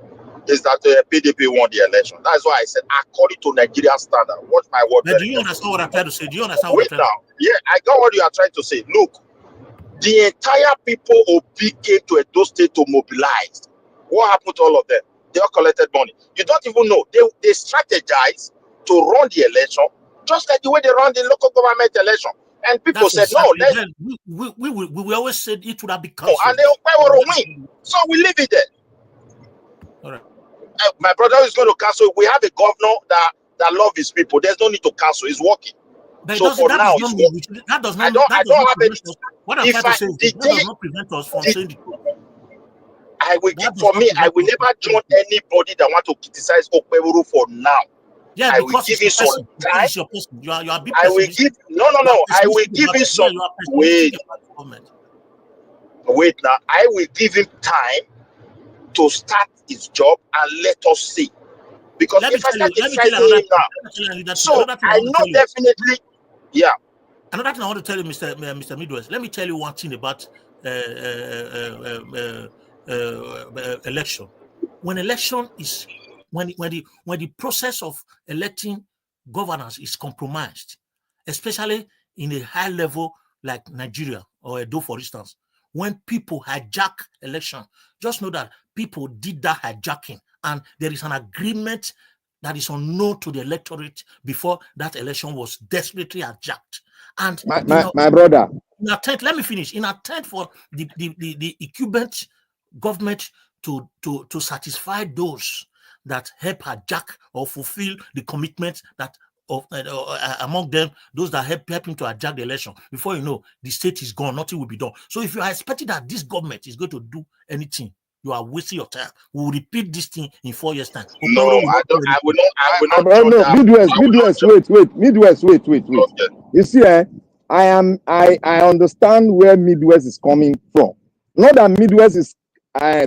is that the PDP won the election. That's why I said, according to Nigerian standard, watch my word. But do you understand what I'm trying to say? Do you understand what I'm trying to say? Yeah, I got what you are trying to say. Look, the entire people of Obi came to Edo State to mobilize. What happened to all of them? They all collected money. You don't even know. They strategized to run the election, just like the way they run the local government election. And people said, exactly. No, we always said it would have been cancelled. And they will win. So we leave it there. All right. My brother is going to cancel. We have a governor that loves his people. There's no need to cancel. It's working. But so for now, that does not prevent us. What I'm trying to say is that does not prevent us from saying the truth. I will never join anybody that want to criticize Okpebolo for now. Yeah, I will give you some time. You are big I will give I will give you some wait now. I will give him time to start his job and let us see. Because if I start criticizing him now, so I know definitely, yeah. Another thing I want to tell you, Mr. Midwest. Let me tell you one thing about election. When election is when the process of electing governors is compromised, especially in a high level like Nigeria or Edo, for instance, when people hijack election, just know that people did that hijacking, and there is an agreement that is unknown to the electorate before that election was desperately hijacked. And my brother, in attempt, let me finish. In attempt for the incumbent government to satisfy those that help hijack or fulfill the commitment that among them, those that help him to hijack the election, before you know, the state is gone, nothing will be done. So if you are expecting that this government is going to do anything, you are wasting your time. We will repeat this thing in 4 years' time. No, I will not. No, Midwest, wait. Okay. You see, I understand where Midwest is coming from. Not that Midwest is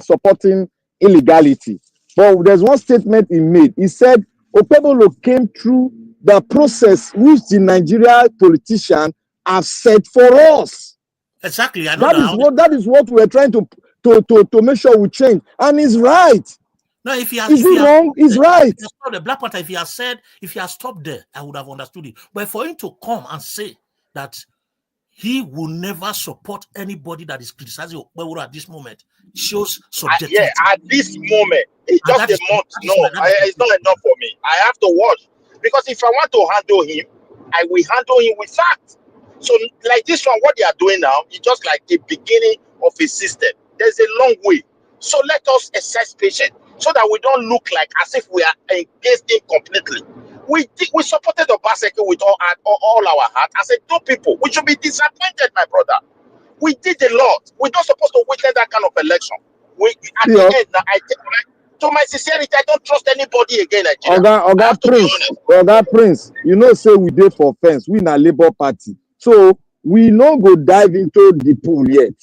supporting illegality, but there's one statement he made. He said Okpebolo came through the process which the Nigerian politician have set for us. Exactly. I know that is what we're trying to make sure we change. And he's right. No, if he has, is he wrong? He's right. The Black Panther, if he has stopped there, I would have understood it. But for him to come and say that he will never support anybody that is criticizing Okpebolo at this moment shows subjectivity. Yeah, at this moment, it's just a month. No, it's not enough for me. I have to watch, because if I want to handle him, I will handle him with facts. So, like this one, what they are doing now is just like the beginning of a system. There's a long way. So let us exercise patience so that we don't look like as if we are against him completely. We supported Obaseki with all our heart. I said, two people, we should be disappointed, my brother. We did a lot. We're not supposed to witness that kind of election. The end, to my sincerity, I don't trust anybody again. Oga Prince, you know, say we did for fence. We in a Labour Party. So we not go dive into the pool yet.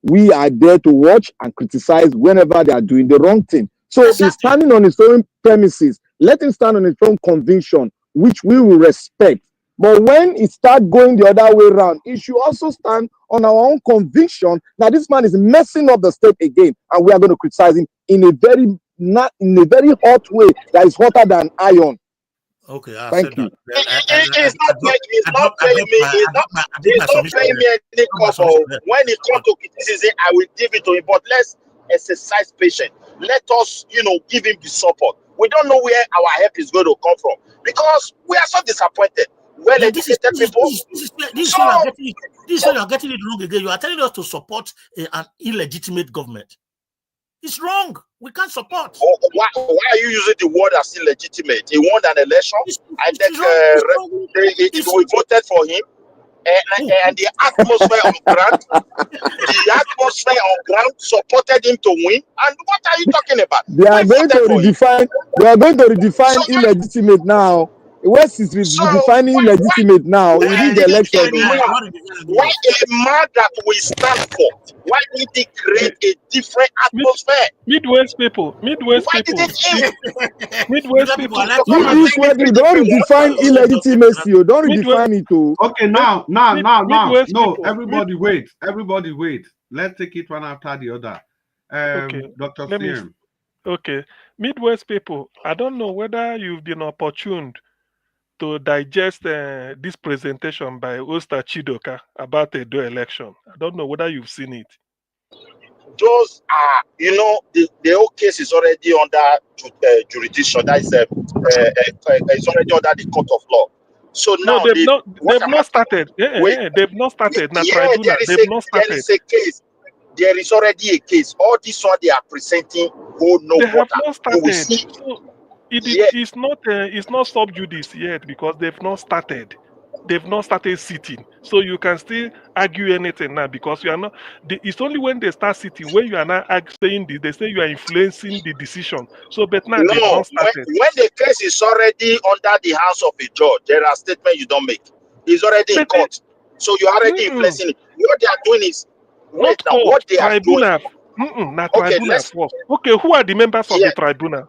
We are there to watch and criticize whenever they are doing the wrong thing. So he's standing on his own premises. Let him stand on his own conviction, which we will respect. But when it starts going the other way around, he should also stand on our own conviction that this man is messing up the state again, and we are going to criticize him in a very hot way that is hotter than iron. Okay, thank you. He's not paying me any cover. When it comes to criticism, I will give it to him. But let's exercise patience. Let us, give him the support. We don't know where our help is going to come from, because we are so disappointed. Well-educated people. This is why you're getting it wrong again. You are telling us to support an illegitimate government. It's wrong. We can't support. Why are you using the word as illegitimate? He won an election. I think we voted for him. And the atmosphere on ground supported him to win. And what are you talking about? They are going to redefine. They are going to redefine illegitimate now. West is redefining illegitimate now. We need the election. Why a man that we stand for? Why did he create a different atmosphere? Midwest people. Midwest people. Midwest people. You don't redefine illegitimacy. You don't redefine it too. Okay, now. Everybody wait. Everybody wait. Let's take it one after the other. Okay. Dr. CM. Okay. Midwest people, I don't know whether you've been opportuned to digest this presentation by Oster Chidoka about the election. I don't know whether you've seen it. Those are, the whole case is already under jurisdiction. That is, it's already under the court of law. So now they've not started. They've not started. There is a case. There is already a case. All this one they are presenting hold no They have water. not started. So it's not sub judice yet because they've not started. They've not started sitting. So you can still argue anything now because you are not. It's only when they start sitting when you are not saying this. They say you are influencing the decision. So, but now they've not started. When the case is already under the hands of a judge, there are statements you don't make. It's already in court. So you are already influencing it. What they are doing is what they are doing. Okay, who are the members of the tribunal?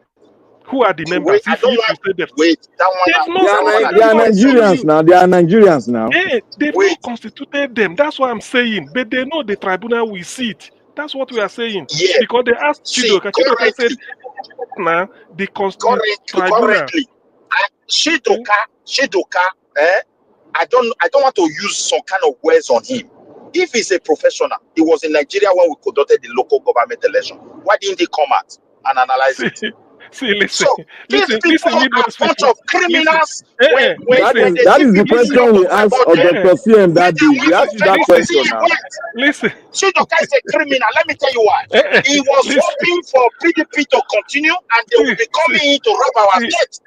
Who are the members? They are Nigerians now. They are Nigerians now. They've not constituted them. That's what I'm saying. But they know the tribunal will sit. That's what we are saying. Yeah. Because they asked Chidoka. Chidoka said, now the tribunal. Correctly. Chidoka, I don't want to use some kind of words on him. If he's a professional, he was in Nigeria when we conducted the local government election. Why didn't he come out and analyze it? See, listen, listen, a bunch of criminals. That is the question we asked of Dr. CM that day. We asked you that question now. Listen. Chidoka is a criminal. Let me tell you why. He was hoping for PDP to continue and they will be coming in to rob our state.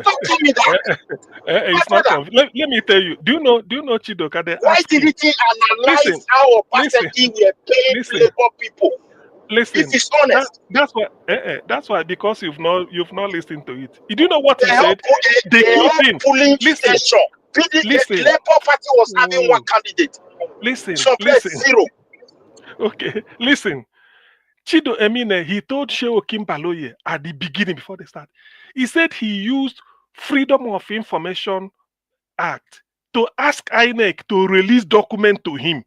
Don't tell me that. It's not let me tell you. Do you know Chidoka? Why didn't he analyze how opacity we are paying labor people? Listen, if it's honest. That's why because you've not listened to it. You do know what he said? The key thing. Listen. The Labour Party was having one candidate. Listen. Zero. Okay, listen. Chido Emine, he told Shehu Kimbaloye at the beginning before they start. He said he used Freedom of Information Act to ask INEC to release document to him.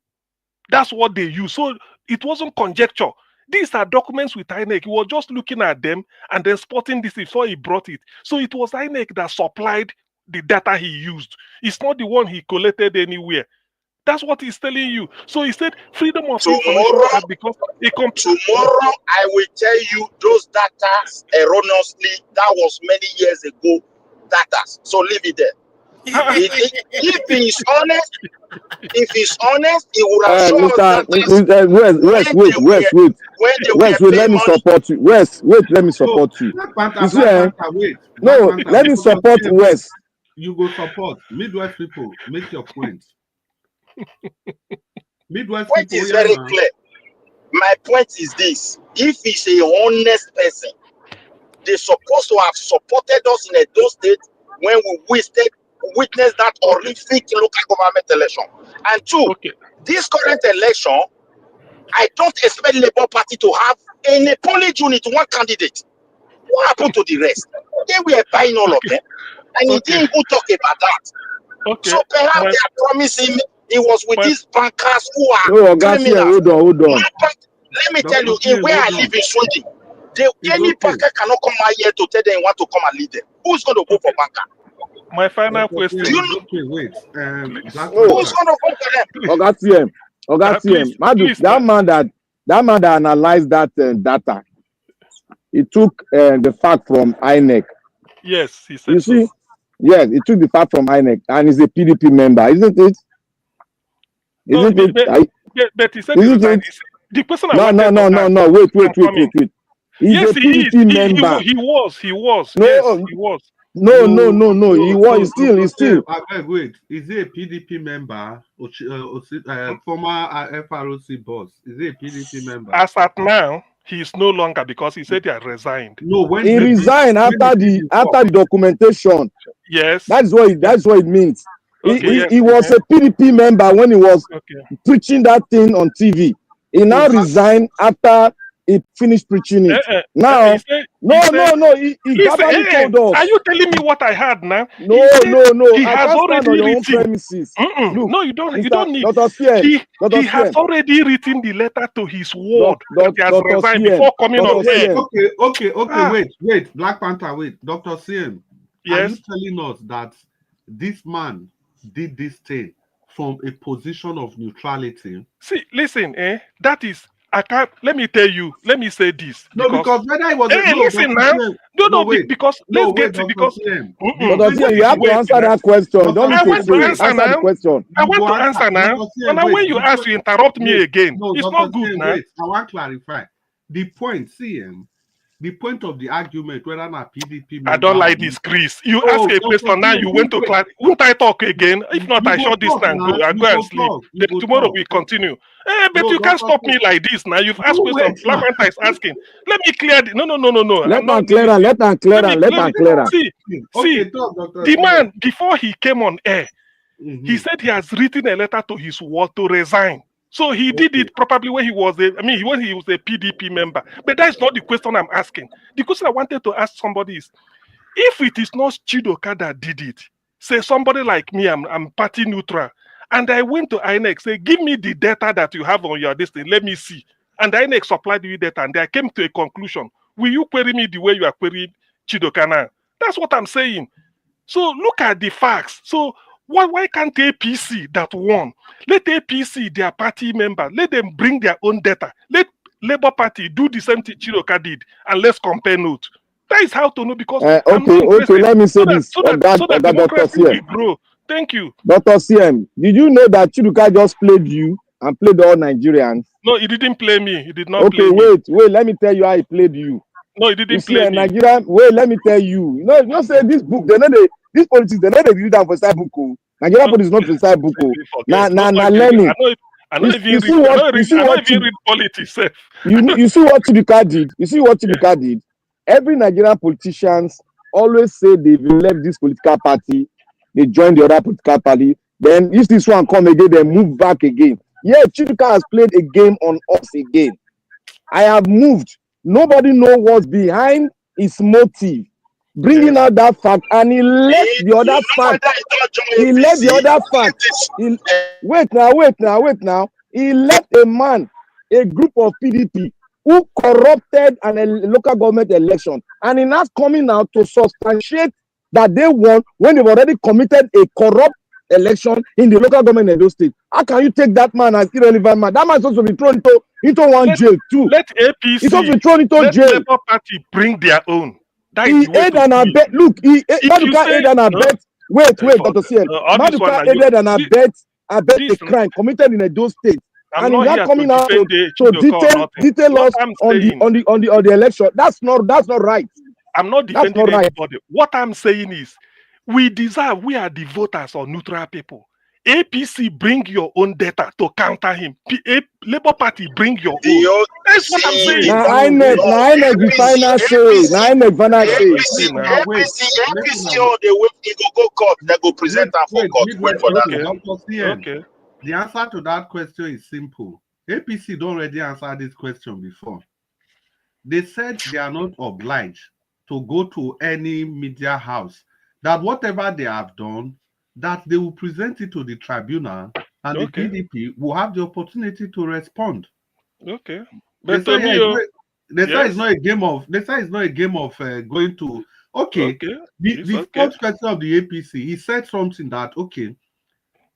That's what they use. So it wasn't conjecture. These are documents with INEC. He was just looking at them and then spotting this before he brought it. So it was INEC that supplied the data he used. It's not the one he collected anywhere. That's what he's telling you. So he said freedom of information because tomorrow I will tell you those data erroneously. That was many years ago. Data. So leave it there. If he is honest, he would have shown us West, let me support you. West, let me support you. No, let me support West. You go support Midwest people. Make your point. Midwest point people is very clear. My point is this: if he's a honest person, they're supposed to have supported us in Edo State when we witnessed that horrific local government election. And two, this current election, I don't expect Labour Party to have in a polling unit one candidate. What happened to the rest? They were buying all of them, and he didn't even talk about that. So perhaps they are promising he was with these bankers who are criminals. Hold on. Let me tell you, in where I live in Sweden, any banker cannot come out here to tell them want to come and lead them. Who's going to vote for banker? My final question. Do you know? Wait. Who's going to vote for them? Madu, that man that analyzed that data, he took the fact from INEC. Yes, he said. You see, yes, he took the fact from INEC, and he's a PDP member, isn't it? But he said The person I No, wanted no, to no, ask. no, no. Wait. Confirming. He's Yes, a he is. PDP member. He was. No, Yes, he was. no. He was. He's still. Wait. Is he a PDP member? Former FROC boss. Is he a PDP member? As at now, he is no longer because he said he had resigned. No, when He resigned after the documentation. Yes. That's what it means. Okay, He was a PDP member when he was preaching that thing on TV. He now resigned after he finished preaching it. Now, no. He verbally told us. Are you telling me what I heard now? No. He I has can't already stand on your own written. premises. Look, No, you don't. You Mr. don't need. Dr. Sien, He has already written the letter to his ward that he has Dr. resigned Sien, before coming on air. Okay. Wait. Black Panther, wait. Dr. CM, Yes. are you telling us that this man did this thing from a position of neutrality? See, listen, that is. I can't. Let me tell you. Let me say this. No, because whether I was. Listen now. Because let's get it. Because Dr. Sien, you have to answer that question. You don't need to say. Answer the question. I want to answer now. And now when you ask, you interrupt me again. It's not good now. Wait, I want to clarify. The point, CM, the point of the argument, whether not PDP member. I don't like this, Chris. You ask a question now, you went to class. Won't I talk again? If not, I shut this down. I go and sleep. Then tomorrow we continue. But you can't stop me like this now. You've asked questions. Black Panther is asking. Let me clear it. No. Let them clear. See, the man, before he came on air, he said he has written a letter to his ward to resign. So he did it probably when he was a PDP member. But that is not the question I'm asking. The question I wanted to ask somebody is, if it is not Chidoka that did it, say somebody like me, I'm party neutral, and I went to INEC, say, give me the data that you have on your listing, let me see. And INEC supplied you data, and I came to a conclusion. Will you query me the way you are querying Chidoka now? That's what I'm saying. So look at the facts. So why can't APC that won? Let APC, their party member, let them bring their own data. Let Labour Party do the same thing Chidoka did, and let's compare notes. That is how to know, because okay, let me say this. So that democracy will grow. Thank you. Dr. CM, did you know that Chidoka just played you and played all Nigerians? No, he didn't play me. He did not play me. Okay, wait, let me tell you how he played you. No, he didn't play me. Nigerian, wait, let me tell you. You know, say this book, this politics, they know they read down for side book. Nigerian politics is not for side book. Now learning. I don't even read politics. You see what Chidoka did? You see what Chidoka did? Every Nigerian politicians always say they've left this political party, they join the other political party. Then if this one come again, they move back again. Yeah, Chidoka has played a game on us again. I have moved. Nobody knows what's behind his motive. Bringing out that fact, and he left the other fact. He left the other fact. Wait now. He left a group of PDP who corrupted a local government election, and he now coming out to substantiate that they won when they've already committed a corrupt election in the local government in those states. How can you take that man as irrelevant man? That man is supposed to be thrown into one jail too. Let APC, he's supposed to be thrown into jail. Let Labour Party bring their own. That he aid and abet. Look, Maduka aid and abet. Wait, Dr. CL. Maduka aided and abet a crime committed in those states. And he's not coming out to detail us on the election. That's not right. I'm not defending anybody. What I'm saying is, we are the voters or neutral people. APC, bring your own data to counter him. Labour Party, bring your own. That's what I'm saying. INEC the final say. INEC final say. APC on the way, they go court. They go present and for court. Wait for that. Okay. The answer to that question is simple. APC don't already answer this question before. They said they are not obliged to go to any media house. That whatever they have done, that they will present it to the tribunal, and the PDP will have the opportunity to respond. Okay. They say it's not a game of. They say it's not a game of going to. Okay. The first question of the APC, he said something that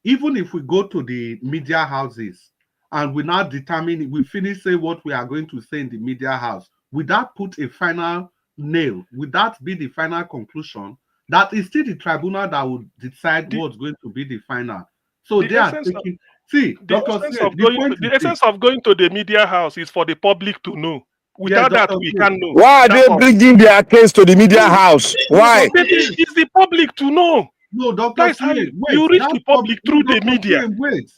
even if we go to the media houses and we now determine, we finish say what we are going to say in the media house, would that put a final nail? Would that be the final conclusion? That is still the tribunal that would decide what's going to be the final. So they are taking See, The Dr. essence Seth, of going to, the essence of going to the media house is for the public to know. Without that, we can't know. Why are That's they all. bringing their case to the media house? Why? But it's the public to know. No, Dr. That's how Seth, you reach the public through the media. Wait,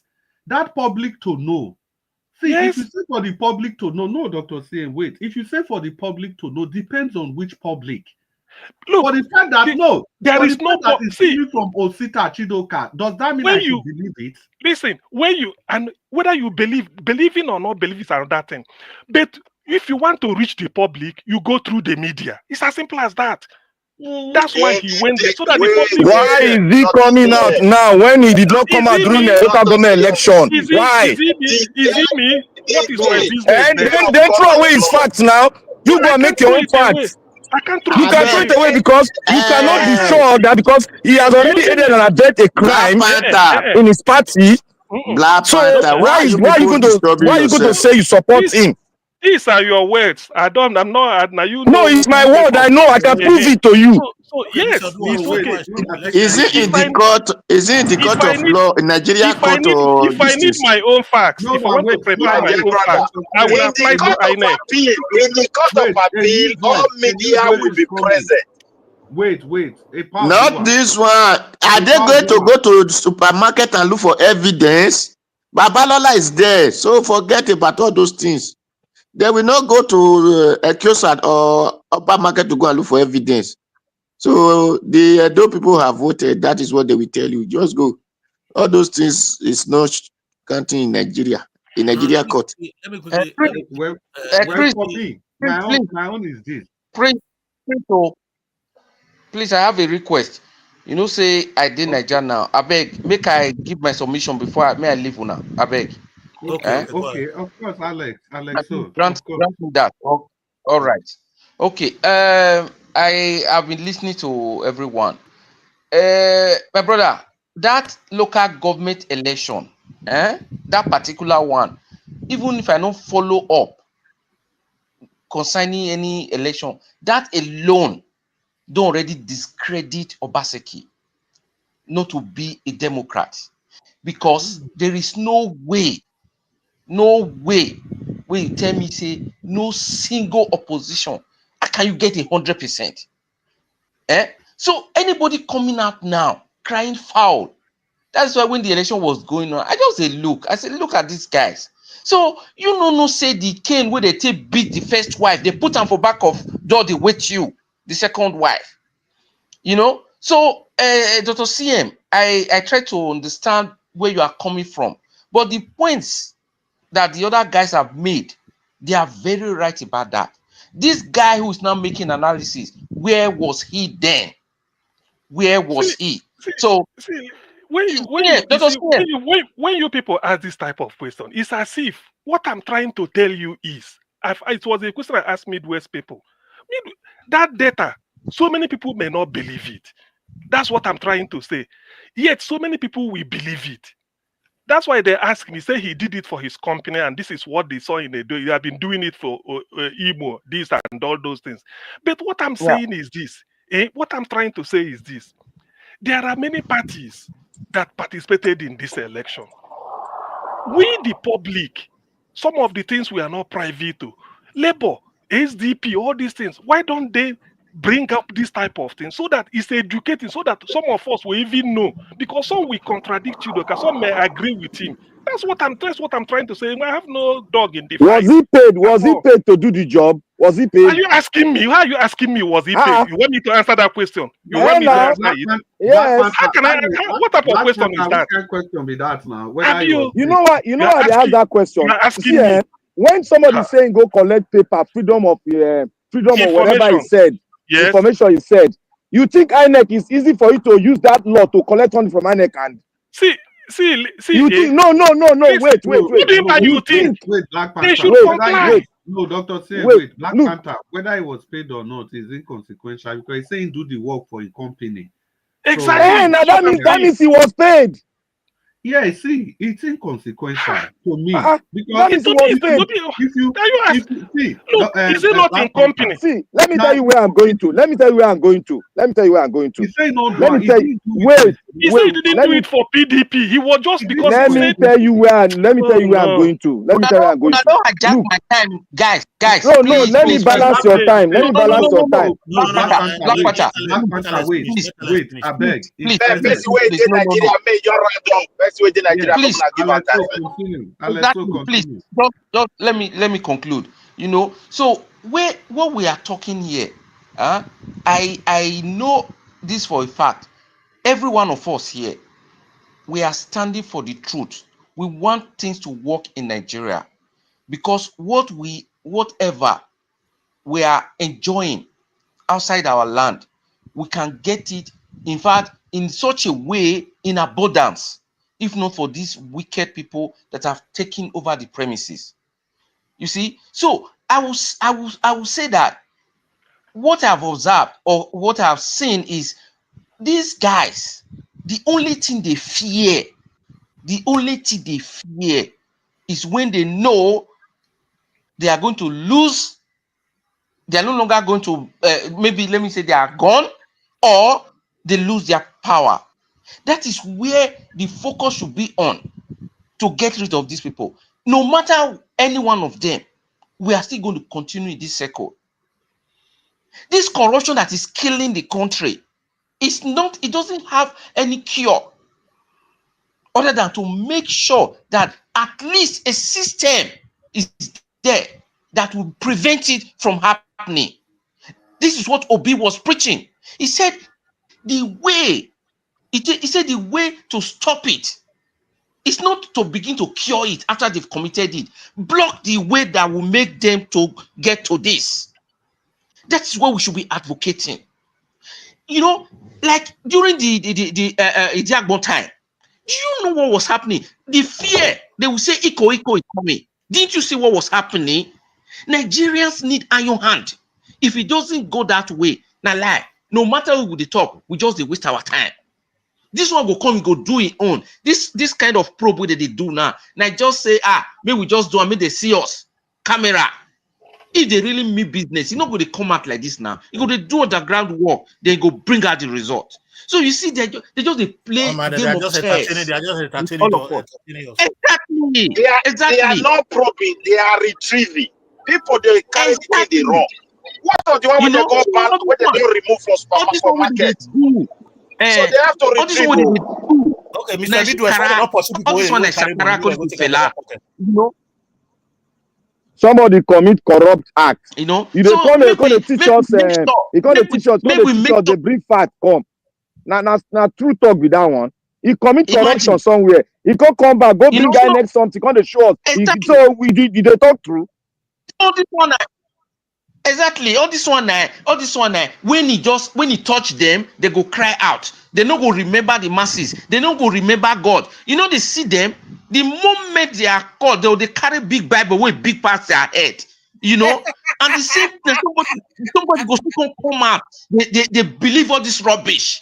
that public to know. See, Yes. if you say for the public to know, no, Dr. Seth, wait. If you say for the public to know, depends on which public. Look, for the fact that there is no see from Osita Chidoka, does that mean I should believe it? Listen, and whether you believing or not believe is another thing. But if you want to reach the public, you go through the media. It's as simple as that. That's why he went there, so that the public. Why is he coming out now when he did not come out during the local government election? Why? Is he me? What is my business? And then throw away his facts now. You go and make your own facts. I can't You can throw it away because you cannot be sure that because he has already aided and abetted a crime in his party. So why are you going to say you support him? These are your words. I'm not. Now you know. No, it's my word. I know. I can prove it to you. So yes, it's okay. Is it in the court? Is it in the court of law in Nigeria court or if I need my own facts, if I want to prepare my own facts, I will apply to INEC. In the court of appeal, all media will be present. Wait. Not this one. Are they going to go to the supermarket and look for evidence? Babalola is there, so forget about all those things. They will not go to a Kyosat or upper market to go and look for evidence. So the Edo people have voted. That is what they will tell you. Just go. All those things is not counting in Nigeria. In Nigeria court. My own is this. Please, I have a request. You know, say I did Nigeria now. I beg, make I give my submission before I leave now. I beg. Okay, of course, Alex. So grant me that. All right. Okay. I have been listening to everyone. My brother, that local government election, that particular one, even if I don't follow up concerning any election, that alone don't already discredit Obaseki not to be a Democrat, because there is no way when you tell me say no single opposition, how can you get 100%? So anybody coming out now crying foul, that's why when the election was going on, I just say look at these guys. So you know say the cane where they take beat the first wife, they put them for back of door, they wait you the second wife, you know. So Dr. CM, I try to understand where you are coming from, but the points that the other guys have made, they are very right about that. This guy who is now making analysis, where was he then? Where was he? So when you people ask this type of question, it's as if what I'm trying to tell you is, it was a question I asked Midwest people. That data, so many people may not believe it. That's what I'm trying to say. Yet so many people will believe it. That's why they ask me, say he did it for his company, and this is what they saw in the day. He have been doing it for Imo, this and all those things. But what I'm saying is this. What I'm trying to say is this. There are many parties that participated in this election. We, the public, some of the things we are not privy to. Labour, SDP, all these things. Why don't they bring up this type of thing so that it's educating, so that some of us will even know? Because some will contradict you, because some may agree with him. That's what I'm trying to say. I have no dog in the fight. Was he paid to do the job? Was he paid? Are you asking me? How are you asking me? Was he paid? You want me to answer that question? You want me to answer it? Yes. How can I? What type of question is that? What question be that now? You know what? You know why they ask that question? You're asking me. When somebody is saying go collect paper, freedom or whatever he said, information he said, you think INEC is easy for you to use that law to collect money from INEC and see. You think no. Wait. You think they should comply? No, Dr. Say, wait. Black Panther, whether he was paid or not, is inconsequential because he's saying do the work for a company. Exactly. So, that means he was paid. Yeah, see, it's inconsequential to me That because is what I'm saying. see, Look, is it not incompetence? See, let me tell you where I'm going to. Let me tell you where I'm going to. Let me tell you where I'm going to. He said no, Let me tell you. Wait, He said he didn't do it for PDP. He was just because let he me said. tell you where. Let me tell you where I'm no. going to. Let me tell you where I'm going to. Don't hijack my time, guys. No, Please, let me please, balance your time. Let me balance your time. Black Panther, wait, I beg. Please, Best way in Nigeria, may you round up. Best way in Nigeria, please, come and give our time. exactly. Please, just let me conclude. You know, so what we are talking here, I know this for a fact. Every one of us here, we are standing for the truth. We want things to work in Nigeria because whatever we are enjoying outside our land, we can get it, in fact, in such a way, in abundance, if not for these wicked people that have taken over the premises. You see, so I will say that what I've observed or what I've seen is these guys, the only thing they fear is when they know they are going to lose, they are no longer going to, maybe let me say they are gone, or they lose their power. That is where the focus should be on, to get rid of these people. No matter any one of them, we are still going to continue in this circle. This corruption that is killing the country, it doesn't have any cure other than to make sure that at least a system is there that will prevent it from happening. This is what Obi was preaching. He said the way to stop it is not to begin to cure it after they've committed it. Block the way that will make them to get to this. That is what we should be advocating. You know, like during the Idiagbon time, do you know what was happening? The fear, they will say Iko is coming. Didn't you see what was happening? Nigerians need iron hand. If it doesn't go that way, now lie. No matter who they talk, we just waste our time. This one will come, go do it on. This kind of probe that they do now. Now just say, maybe we just do and make they see us. Camera. If they really mean business, you're not going to come out like this now. You're going to do underground work, then go bring out the result. So you see, they just play game of chess. They are just entertaining us. Exactly. They are not probing, they are retrieving. People, they carry the thing they wrong. What of the one when they go back, when they don't remove from market? So they have to retrieve. Okay, Mr. Midwest, what not possible people will carry money, we go take another pocket. Somebody commit corrupt act. You know, you so they teach us. They teach us. They bring fat come. Now true talk with that one. He commit corruption somewhere. He can't come back. Go bring guy next something. Can't show us. So we did they talk through? All this one, exactly. All this one. When he touch them, they go cry out. They no go remember the masses. They no go remember God. You know, they see them. The moment they are called, they carry big Bible with big parts their head. You know, and the same thing, somebody goes to come out. They believe all this rubbish.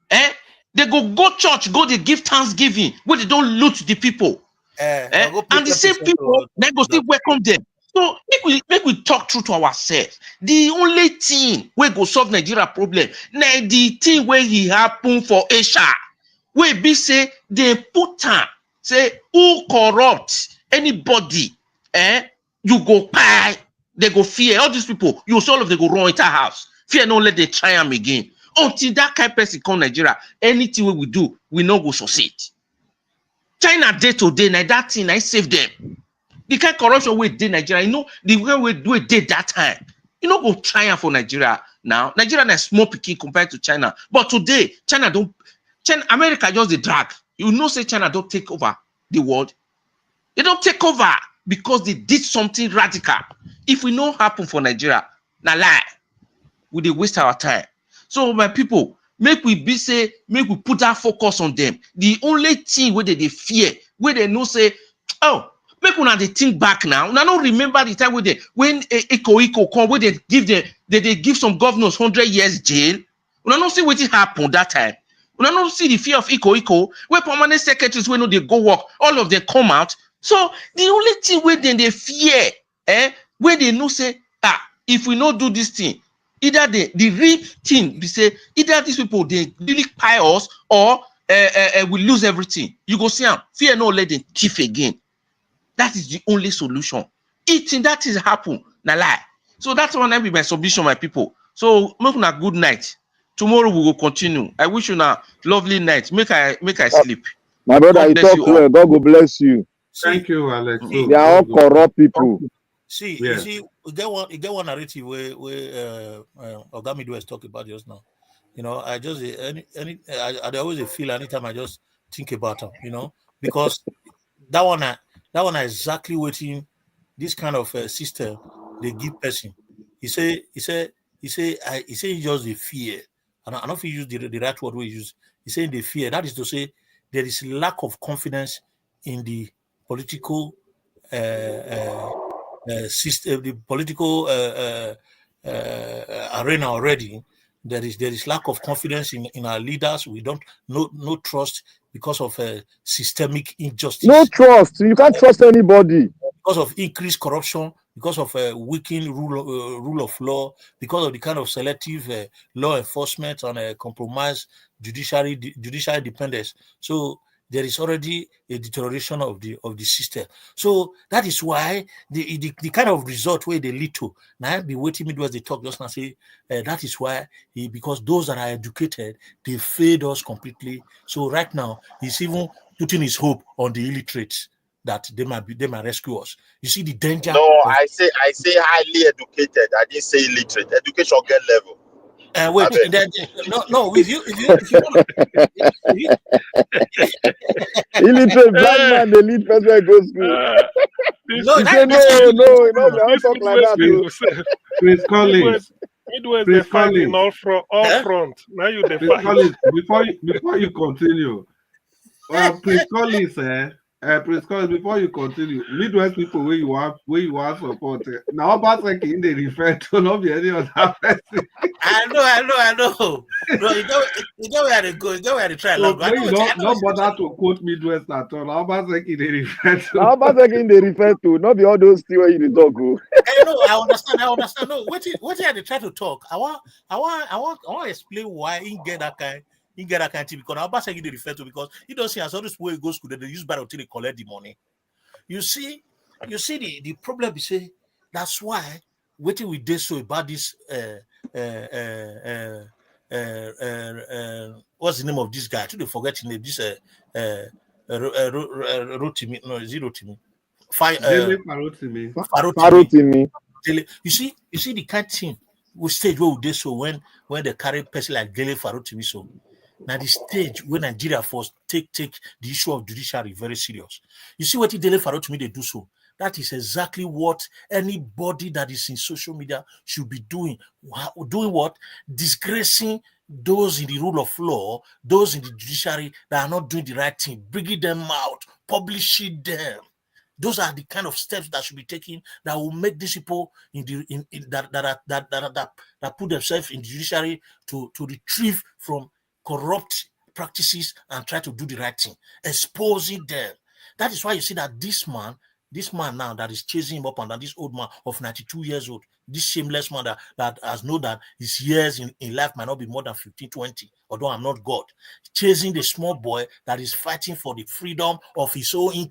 They go church, they give thanksgiving, where they don't loot the people. And the same people, they go still welcome them. So make we talk true to ourselves. The only thing we go solve Nigeria problem, now the thing where he happen for Asia, where be say they put time, say who corrupt anybody, you go buy, they go fear all these people. You all of them go run into house. Fear not let they try them again. Until that kind of person come Nigeria, anything we do, we no go succeed. China day to day, now that thing I save them. The kind of corruption we did Nigeria, you know, the way we do it did that time. You know, go try for Nigeria now. Nigeria is small picking compared to China. But today, America just the drag. You know, say China don't take over the world. They don't take over because they did something radical. If we know happen for Nigeria, now lie, we dey waste our time. So my people, make we put that focus on them. The only thing where they fear, where they know say, oh, make una dey think back now. Una don't remember the time when Iko come, where they give some governors 100 years jail. Una don't see what happened that time. We don't see the fear of Iko, where permanent secretaries when they go work, all of them come out. So the only thing where they fear, where they know say, if we not do this thing, either the real thing be say, either these people they really pay us or we lose everything. You go see them, fear no let them thief again. That is the only solution. Eating that is happen, na lie. So that's one will be my submission, my people. So make una good night. Tomorrow we will continue. I wish you a lovely night. Make I sleep. My brother, God you bless talk you well. all. God will bless you. Thank you, Alex. They are all corrupt people. See, Yeah. you see, we get one narrative where Ogami was talking about just now. You know, I just I always feel anytime I just think about them, you know, because that one is exactly waiting this kind of system they give person. He say he just the fear. And I don't know if he use the right word we use. He saying the fear. That is to say there is lack of confidence in the political system, the political arena already. There is lack of confidence in our leaders. We don't no trust because of systemic injustice. No trust. You can't trust anybody. Because of increased corruption, because of weakened rule of law, because of the kind of selective law enforcement and compromised judiciary dependence. So there is already a deterioration of the system. So that is why the kind of result where they lead to. Now I be waiting midway they talk just now say that is why because those that are educated they failed us completely. So right now he's even putting his hope on the illiterates that they might rescue us. You see the danger. No, I say highly educated. I didn't say illiterate. Education get level. Wait, no. If you Illiterate blind man, they lead person go school. No, he say no, I don't talk like that. Prince Collins. Midwest they fighting all front. Now you the fight. Collins, before you continue, Prince Collins, Prince Collins, before you continue, Midwest people where you are support. Now about second they refer to not be any other person. I know. No, you know where they go. You know where they try. So when you don't bother to quote Midwest at all. Now about second they refer to. Now about second they refer to. Not be all those things where you talk. I understand. No, what they try to talk. I want to explain why he get that kind. He get that kind of thing because now Obaseki they refer to because he don't see as all this way it goes to they use battle till they collect the money. You see the problem is say that's why waiting we did so about this what's the name of this guy? I think forget his name. This Rotimi, no, is it Rotimi? Dele Farotimi. Farotimi. You see the kind of thing we stage where we did so when they carry person like Dele Farotimi so. Now the stage where Nigeria first take the issue of judiciary very serious. You see what Dele Farotimi they do so. That is exactly what anybody that is in social media should be doing. Doing what? Disgracing those in the rule of law, those in the judiciary that are not doing the right thing, bringing them out, publishing them. Those are the kind of steps that should be taken that will make these people that put themselves in the judiciary to retrieve from corrupt practices and try to do the right thing, exposing them. That is why you see that this man now that is chasing him up and down, this old man of 92 years old, this shameless man that has known that his years in life might not be more than 15, 20, although I'm not God, chasing the small boy that is fighting for the freedom of his own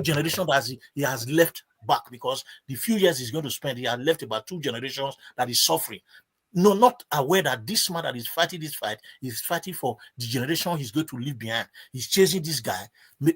generation that he has left back, because the few years he's going to spend, he has left about 2 generations that is suffering. No, not aware that this man that is fighting this fight is fighting for the generation he's going to leave behind. He's chasing this guy,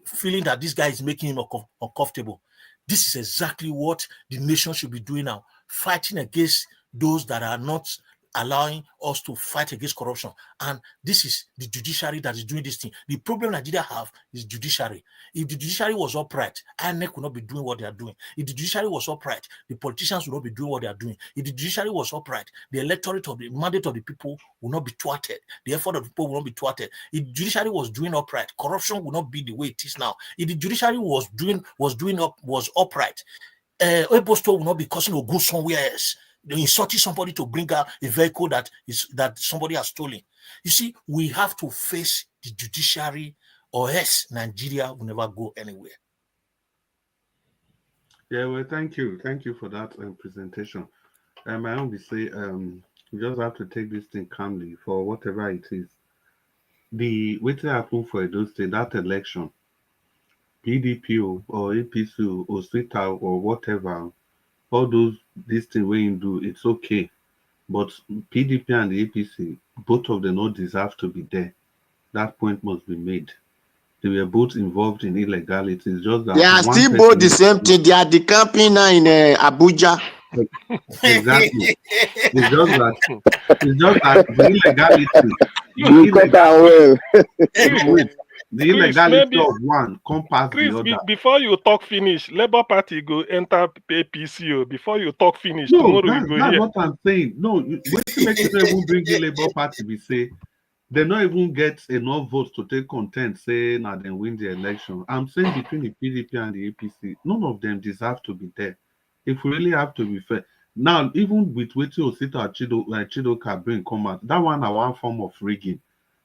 feeling that this guy is making him uncomfortable. This is exactly what the nation should be doing now, fighting against those that are not allowing us to fight against corruption. And this is the judiciary that is doing this thing. The problem Nigeria have is judiciary. If the judiciary was upright, INEC would not be doing what they are doing. If the judiciary was upright, the politicians would not be doing what they are doing. If the judiciary was upright, the electorate of the mandate of the people will not be thwarted. The effort of the people will not be thwarted. If the judiciary was doing upright, corruption will not be the way it is now. If the judiciary was upright, Ebosto will not be causing a go somewhere else. Insulting somebody to bring out a vehicle that somebody has stolen. You see, we have to face the judiciary, or else Nigeria will never go anywhere. Yeah, well, thank you for that presentation. I only say, we just have to take this thing calmly for whatever it is. The waiting happen for those State, that election, PDP or APC or SITA or whatever, all those this thing when you do, it's okay. But PDP and the APC, both of them don't deserve to be there. That point must be made. They were both involved in illegality. It's just that They are still both the same thing. They are the camping now in Abuja. Exactly. It's just that the illegality. The illegality maybe, of one compass Chris, the other. before you talk finish, Labour Party go enter APC. Before you talk finish, No, tomorrow that's we go here. what I'm saying. No, wait to make sure even bring the Labour Party. We say they not even get enough votes to take content. Say now they win the election. I'm saying between the PDP and the APC, none of them deserve to be there. If we really have to be fair, now even with Wetin Osita Chidoka bring come out, that one are one form of rigging.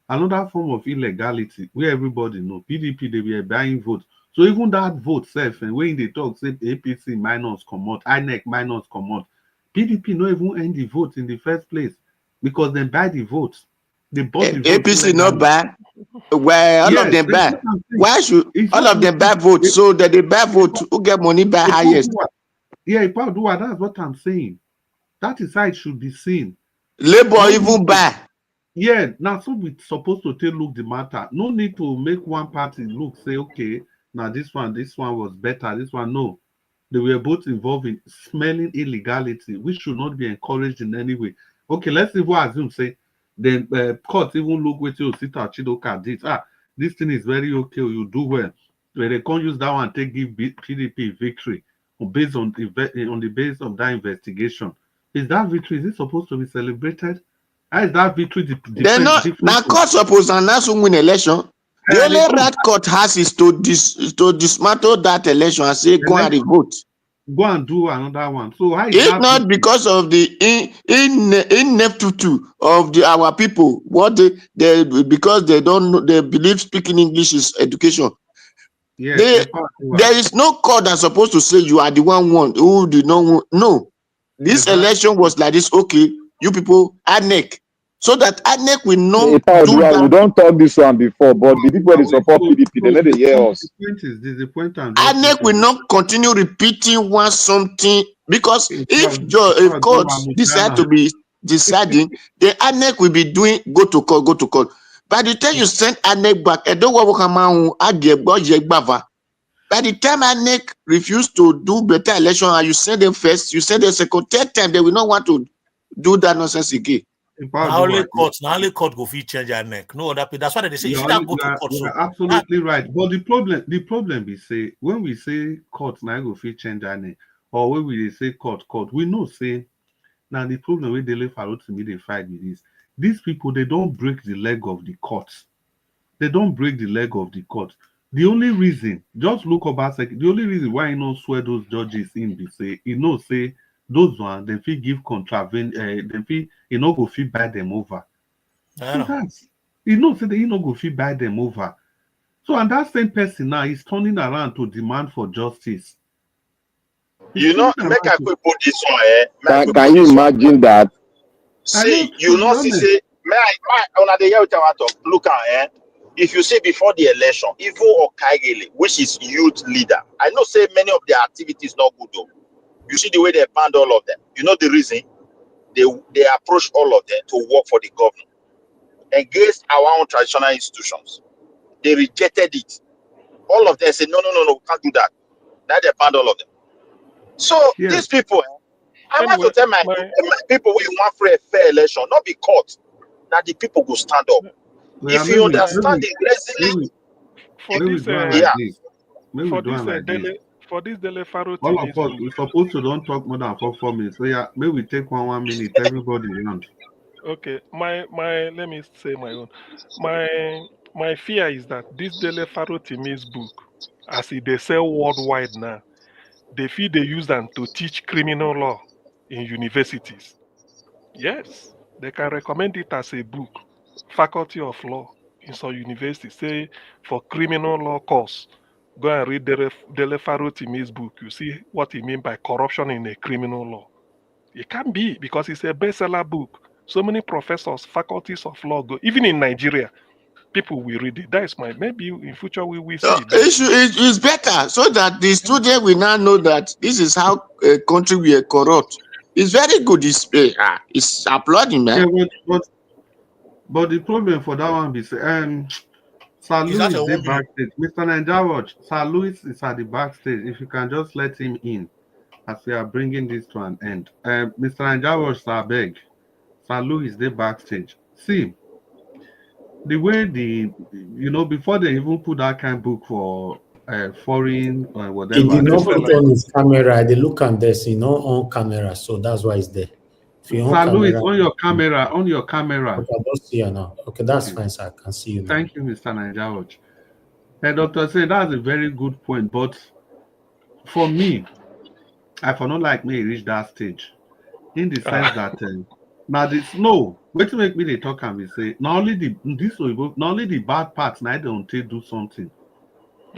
Another form of illegality where everybody know PDP they were buying votes. So even that vote self and when they talk say APC minus come out, INEC minus come out, PDP no even end the vote in the first place because they buy the votes. They bought the votes. APC not buy. Well, all of them buy. Why should all of them buy votes? So that they buy vote, who get money buy highest? Yeah, that's what I'm saying. That is how it should be seen. Labor even buy. Yeah, now so we supposed to take look the matter. No need to make one party look, say, okay, now this one was better, this one no. They were both involved in smelling illegality, which should not be encouraged in any way. Okay, let's even assume, say, the court even look with you, Sita Chidoka did. This thing is very okay, you do well. Where they can't use that one to give PDP victory based on the base of that investigation. Is that victory, is it supposed to be celebrated? How is that victory They're not now court suppose announce who win election. The only right court has is to dismantle that election and say go and vote. Go and do another one. So how is if that not because of the ineptitude of our people, what they because they don't know, they believe speaking English is education. Yeah, there is no court that's supposed to say you are the one who did not want. No, this election was like this. Okay, you people INEC, so that INEC will not do that. We don't talk this one before, but the people that support PDP, they know they hear us. The point INEC will not continue repeating one something because if courts decide to be deciding, the INEC will be doing go to court. By the time you send INEC back, by the time INEC refuse to do better election and you send them first, you send them second, third time, they will not want to do that nonsense again. Now only court go fit change their neck. No other. That's why they say you should go to court. You're absolutely right. But the problem is say when we say court now go fit change their neck, or when we say court, we know say now the problem with Dele Farotimi they fight with this. These people they don't break the leg of the court. They don't break the leg of the court. The only reason, just look about the only reason why you know swear those judges in be say say those one they feel give contravene they feel go fit buy them over. So that's say they go fit buy them over. So and that same person now is turning around to demand for justice. Make I quick put this one. Can you imagine that? See, you know, say, look at if you see before the election, Ivo Okaigele, which is youth leader, I know say many of their activities not good though. You see the way they banned all of them. You know the reason? They approached all of them to work for the government against our own traditional institutions. They rejected it. All of them said, no, we can't do that. Now they banned all of them. So these people, I want to tell my people we want for a fair election, not be caught. That the people go stand up. If you understand the resilience for this Dele Farotimi, all of us we're supposed to don't talk more than 4 minutes. So yeah, maybe we take 1 minute. Everybody around. Okay, my let me say my own. My fear is that this Dele Farotimi's book, as they sell worldwide now, they feel they use them to teach criminal law in universities. Yes, they can recommend it as a book. faculty of law in some university, say for criminal law course, go and read Dele Farotimi's book. You see what he mean by corruption in a criminal law. It can be because it's a bestseller book. So many professors, faculties of law go, even in Nigeria, people will read it. That is my, maybe in future we will see. It's better so that the student will now know that this is how a country will corrupt. It's very good. It's applauding, man. Yeah, but the problem for that one is Sir Is that Louis a is the woman? backstage. Mr. Ninja Watch, Sir Louis is at the backstage. If you can just let him in as we are bringing this to an end. Mr. Ninja Watch, Sir Beg, Sir Louis is the backstage. See, the way before they even put that kind of book for foreign or whatever. He did not put Bestseller. on his camera. They look at this, on camera, so that's why it's there. If you Sir Louis, camera, on your camera. Okay, I don't see you now. Okay, that's fine, sir. I can see you now. Thank you, Mr. Ninja Watch. Doctor said that's a very good point, but for me, I for not like me reach that stage, in the sense that now this wait to make me they talk and we say not only the bad parts now they don't do something.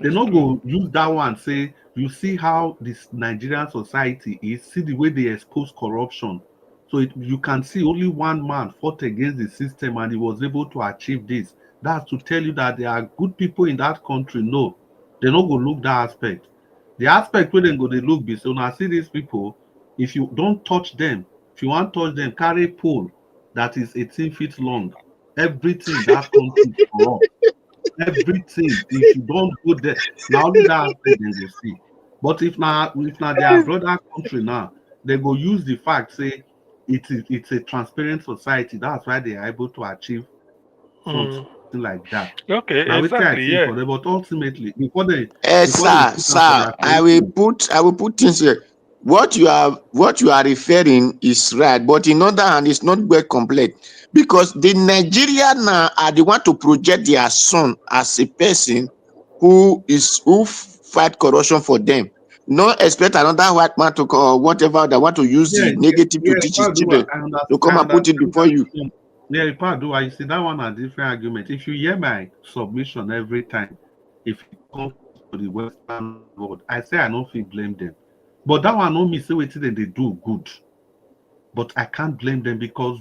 They not go use that one say you see how this Nigerian society is, see the way they expose corruption. So you can see only one man fought against the system and he was able to achieve this. That's to tell you that there are good people in that country. No, they not go look that aspect. The aspect where they go they look be so now see these people, if you don't touch them, if you want to touch them, carry pole that is 18 feet long. Everything that country is corrupt. Everything. If you don't go there, now only that aspect they go see. But if now their brother country now, they go use the fact say it's a transparent society. That's why they are able to achieve something like that. Okay, Now exactly. Yeah. for them, but ultimately before they Sir, I will put things here. What you are referring is right, but in other hand, it's not well complete because the Nigerian now are the one to project their son as a person who fight corruption for them. Not expect another white man to whatever they want to use the negative to teach his children to come and put it before you. Yeah, part do I see that one a different argument. If you hear my submission every time, if it comes to the Western world, I say I don't feel blame them. But that one no me say what they do good. But I can't blame them because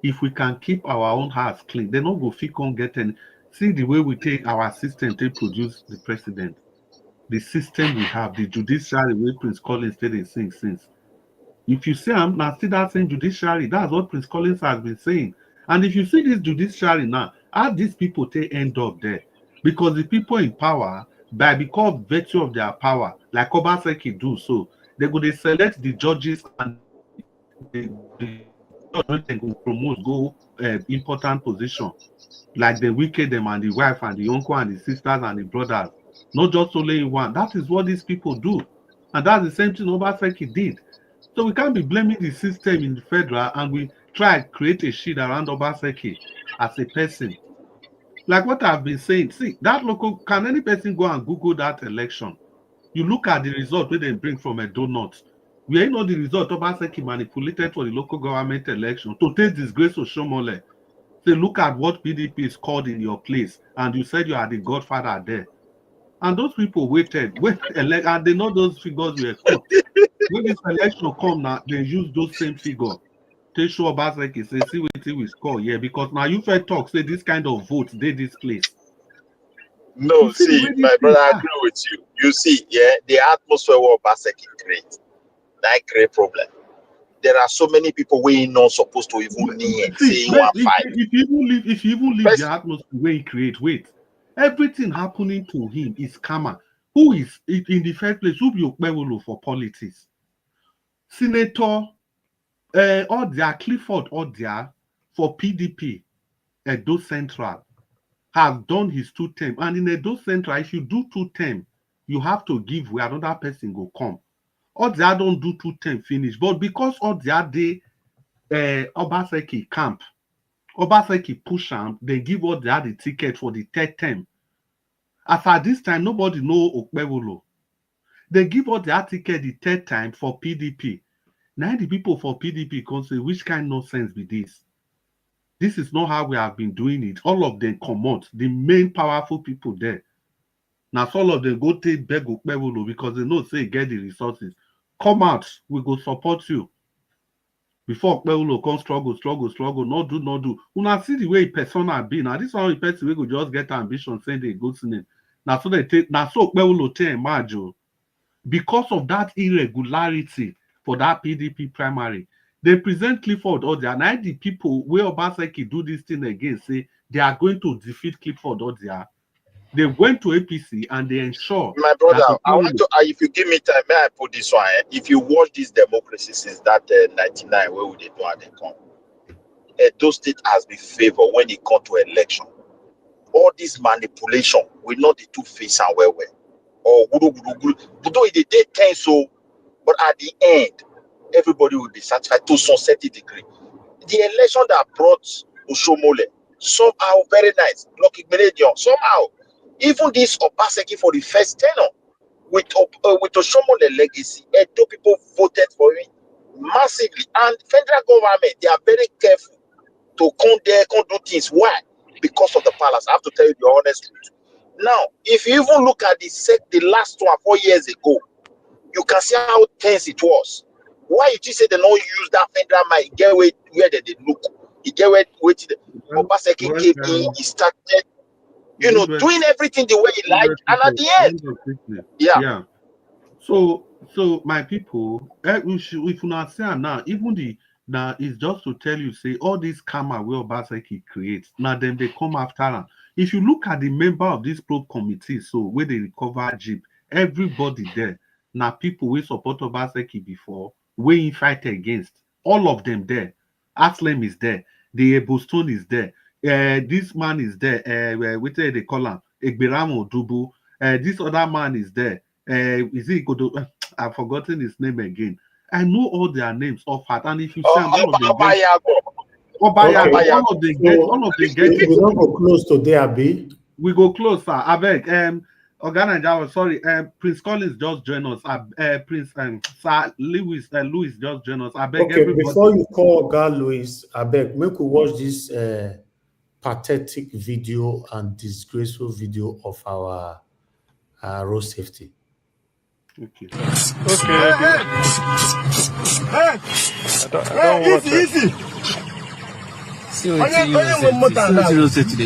if we can keep our own hearts clean, they not go fit on getting. See the way we take our system to produce the president. The system we have, the judiciary way Prince Collins said they sing since. If you see I'm now see that same judiciary, that's what Prince Collins has been saying. And if you see this judiciary now, how these people end up there? Because the people in power, because virtue of their power, like Obaseki do so, they go they select the judges and the judges go promote, go important position. Like the wicked them and the wife and the uncle and the sisters and the brothers. Not just only one. That is what these people do. And that's the same thing Obaseki did. So we can't be blaming the system in the federal and we try to create a shield around Obaseki as a person. Like what I've been saying, see, that can any person go and Google that election? You look at the result where they bring from a donut. We know the result Obaseki manipulated for the local government election to take disgrace of Shomole. Say, look at what PDP is called in your place, and you said you are the godfather there. And those people waited, and they know those figures were cooked. When this election come now, they use those same figures. They show Obaseki say, see what we score here, because now you first talk, say this kind of vote, they this place. No, see, my brother, I agree with you. You see, the atmosphere where Obaseki create, that create problem. There are so many people we not supposed to even need saying 1-5. If you even leave the atmosphere where he create, wait, everything happening to him is karma. Who is in the first place? Who be Okpewolo for politics? Senator Odia Clifford Odia for PDP, Edo Central, has done his 2 terms. And in Edo Central, if you do 2 terms, you have to give where another person go come. Odia don't do 2 terms finish, but because Odia they Obaseki camp, Obaseki push am, they give Odia the ticket for the 3rd term. As at this time, nobody know Okpewolo. They give Odia ticket the 3rd time for PDP. Now the people for PDP can say, which kind of nonsense be this? This is not how we have been doing it. All of them come out, the main powerful people there. Now, all of them go take beg Okpebolo because they know say get the resources. Come out, we go support you. Before Okpebolo come struggle, not do. Una see the way persona be. Now, this one person we go just get ambition, saying they go name. Now, so they take, now so Okpebolo take emerge. Because of that irregularity for that PDP primary, they present Clifford Odia. And the people where Obaseki do this thing again say they are going to defeat Clifford Odia. They went to APC and they ensure. My brother, I want to. If you give me time, may I put this one? If you watch this democracy since that 99, where would they do and they come? Edo State has been favored when it comes to election. All this manipulation will not the two face and well. Or though it did 10 so, but at the end, everybody will be satisfied to some certain degree. The election that brought Oshomole, somehow very nice, Lucky Benedion, somehow, even this Obaseki for the first tenor, with Oshomole legacy, Edo people voted for him massively. And federal government, they are very careful to come there, come do things. Why? Because of the palace. I have to tell you the honest truth. Now, if you even look at the last 4 years ago, you can see how tense it was. Why you say they don't use that federal mic? Get where they look. You get where Obaseki came in, he started, doing everything the way he liked, and at the end, yeah. So my people, if you not say now, even now it's just to tell you, say all this karma where Obaseki creates, now then they come after him. If you look at the member of this probe committee, so where they recover Jeep, everybody there, now people we support Obaseki before, we fight against, all of them there. Aslem is there, the Boston is there, this man is there, what they call him, Egberamo Dubu, this other man is there, is he go to, I've forgotten his name again. I know all their names off heart, and if you see all of them get, all of them get. We don't go close to DRB. We go close, sir. I beg. Organa, sorry. Prince Collins just join us. Prince Sir Louis just join us. I beg everybody. Before you call God Louis, I beg make we watch this pathetic video and disgraceful video of our road safety. Okay. I don't watch easy. See what they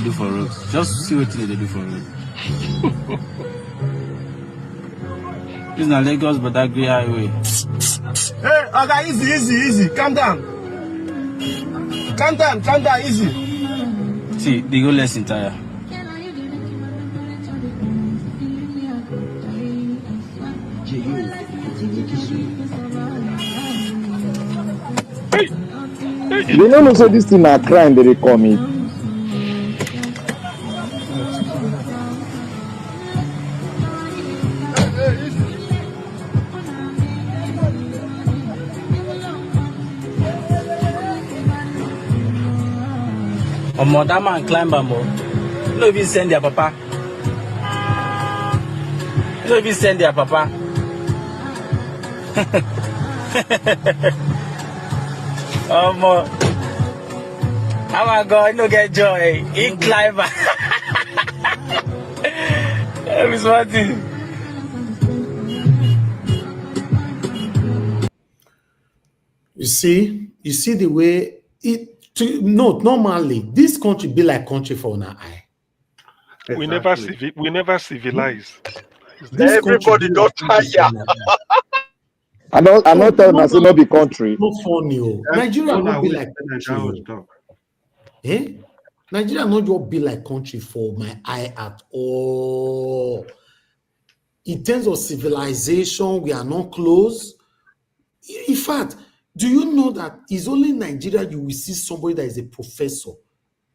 do for road. Just see what they do for road. This is not Lagos, but that great highway. Hey, okay, easy. Calm down, easy. See, they go less in tire. They don't know say this thing are crime they call me. That man climb more. No even send their papa. Oh my God, no get joy. He climb. Every smarty. You see the way normally this country be like country for an eye. We never civilize. Everybody don't tire. I not tell you, say not be country. No funny. Nigeria not be like country. Nigeria not just be like country for my eye at all. In terms of civilization, we are not close. In fact, do you know that it's only in Nigeria you will see somebody that is a professor,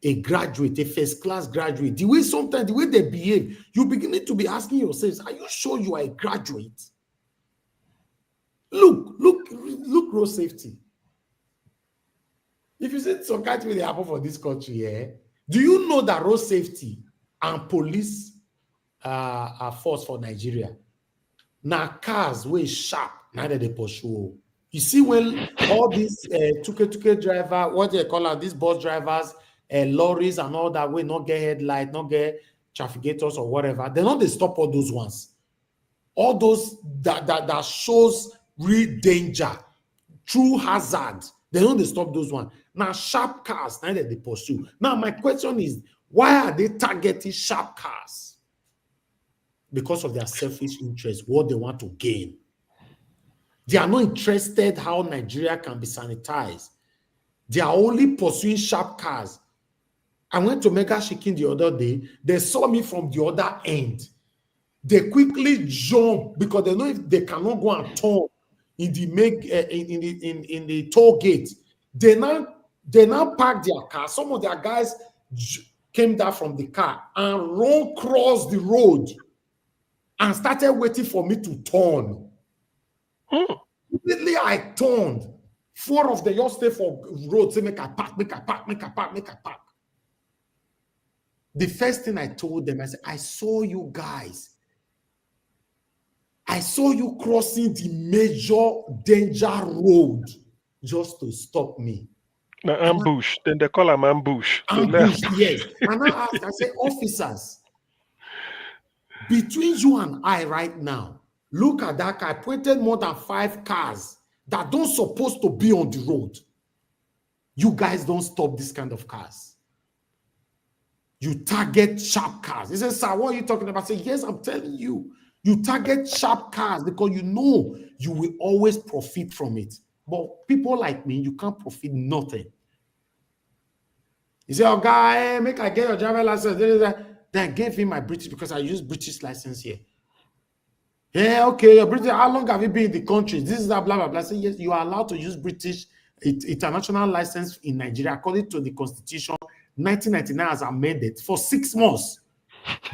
a graduate, a first-class graduate. The way they behave, you're beginning to be asking yourselves, are you sure you are a graduate? Look, road safety. If you see some kind of way they happen for this country, do you know that road safety and police are force for Nigeria? Now cars way sharp, neither they pursue. You see when all these tuke driver, what they call them, these bus drivers, lorries and all that, we not get headlight, not get trafficators or whatever. They don't they stop all those ones. All those that shows real danger, true hazard. They don't they stop those ones. Now sharp cars, now that they pursue. Now my question is, why are they targeting sharp cars? Because of their selfish interest, what they want to gain. They are not interested how Nigeria can be sanitized. They are only pursuing sharp cars. I went to Mega Chicken the other day. They saw me from the other end. They quickly jump because they know if they cannot go and turn in the toll gate. They now park their car. Some of their guys came down from the car and run across the road and started waiting for me to turn. Immediately I turned. 4 of them just stay for road, say make I park. The first thing I told them, I said, I saw you guys. I saw you crossing the major danger road just to stop me. Now ambush. Then they call them ambush. Ambush, yes. And I asked, I said, officers, between you and I right now, look at that car. I pointed more than 5 cars that don't supposed to be on the road. You guys don't stop this kind of cars. You target sharp cars. He says, sir, what are you talking about? I say, yes, I'm telling you. You target sharp cars because you know you will always profit from it. But people like me, you can't profit nothing. He said, oh, guy, make I get your driver license. Then I gave him my British because I use British license here. Yeah, okay, you're British. How long have you been in the country? This is that blah, blah, blah. I said, yes, you are allowed to use British international license in Nigeria according to the Constitution 1999 as amended for 6 months.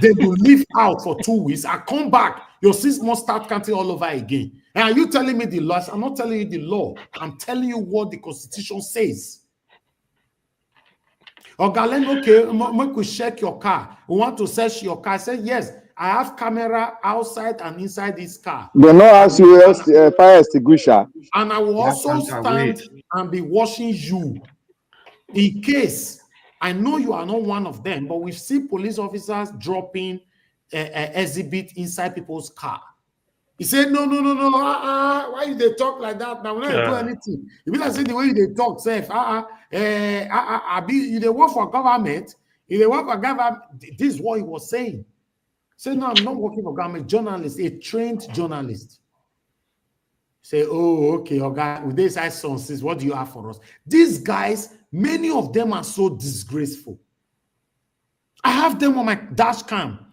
Then you leave out for 2 weeks. I come back. Your 6 months start counting all over again. And are you telling me the laws? I'm not telling you the law. I'm telling you what the Constitution says. Oh, Galen, okay, make we check your car. We want to search your car. I said, yes, I have camera outside and inside this car. They no ask you fire extinguisher. And I will also stand and be watching you in case I know you are not one of them, but we've seen police officers dropping exhibit inside people's car. He said, no. Why you they talk like that? Now, we're not do anything. If you don't see the way they talk, say, you they work for government, if they work for government, this is what he was saying. Say, no, I'm not working for government. Journalist, a trained journalist. Say, oh, okay, okay, with this high sources, what do you have for us? These guys, many of them are so disgraceful. I have them on my dash cam.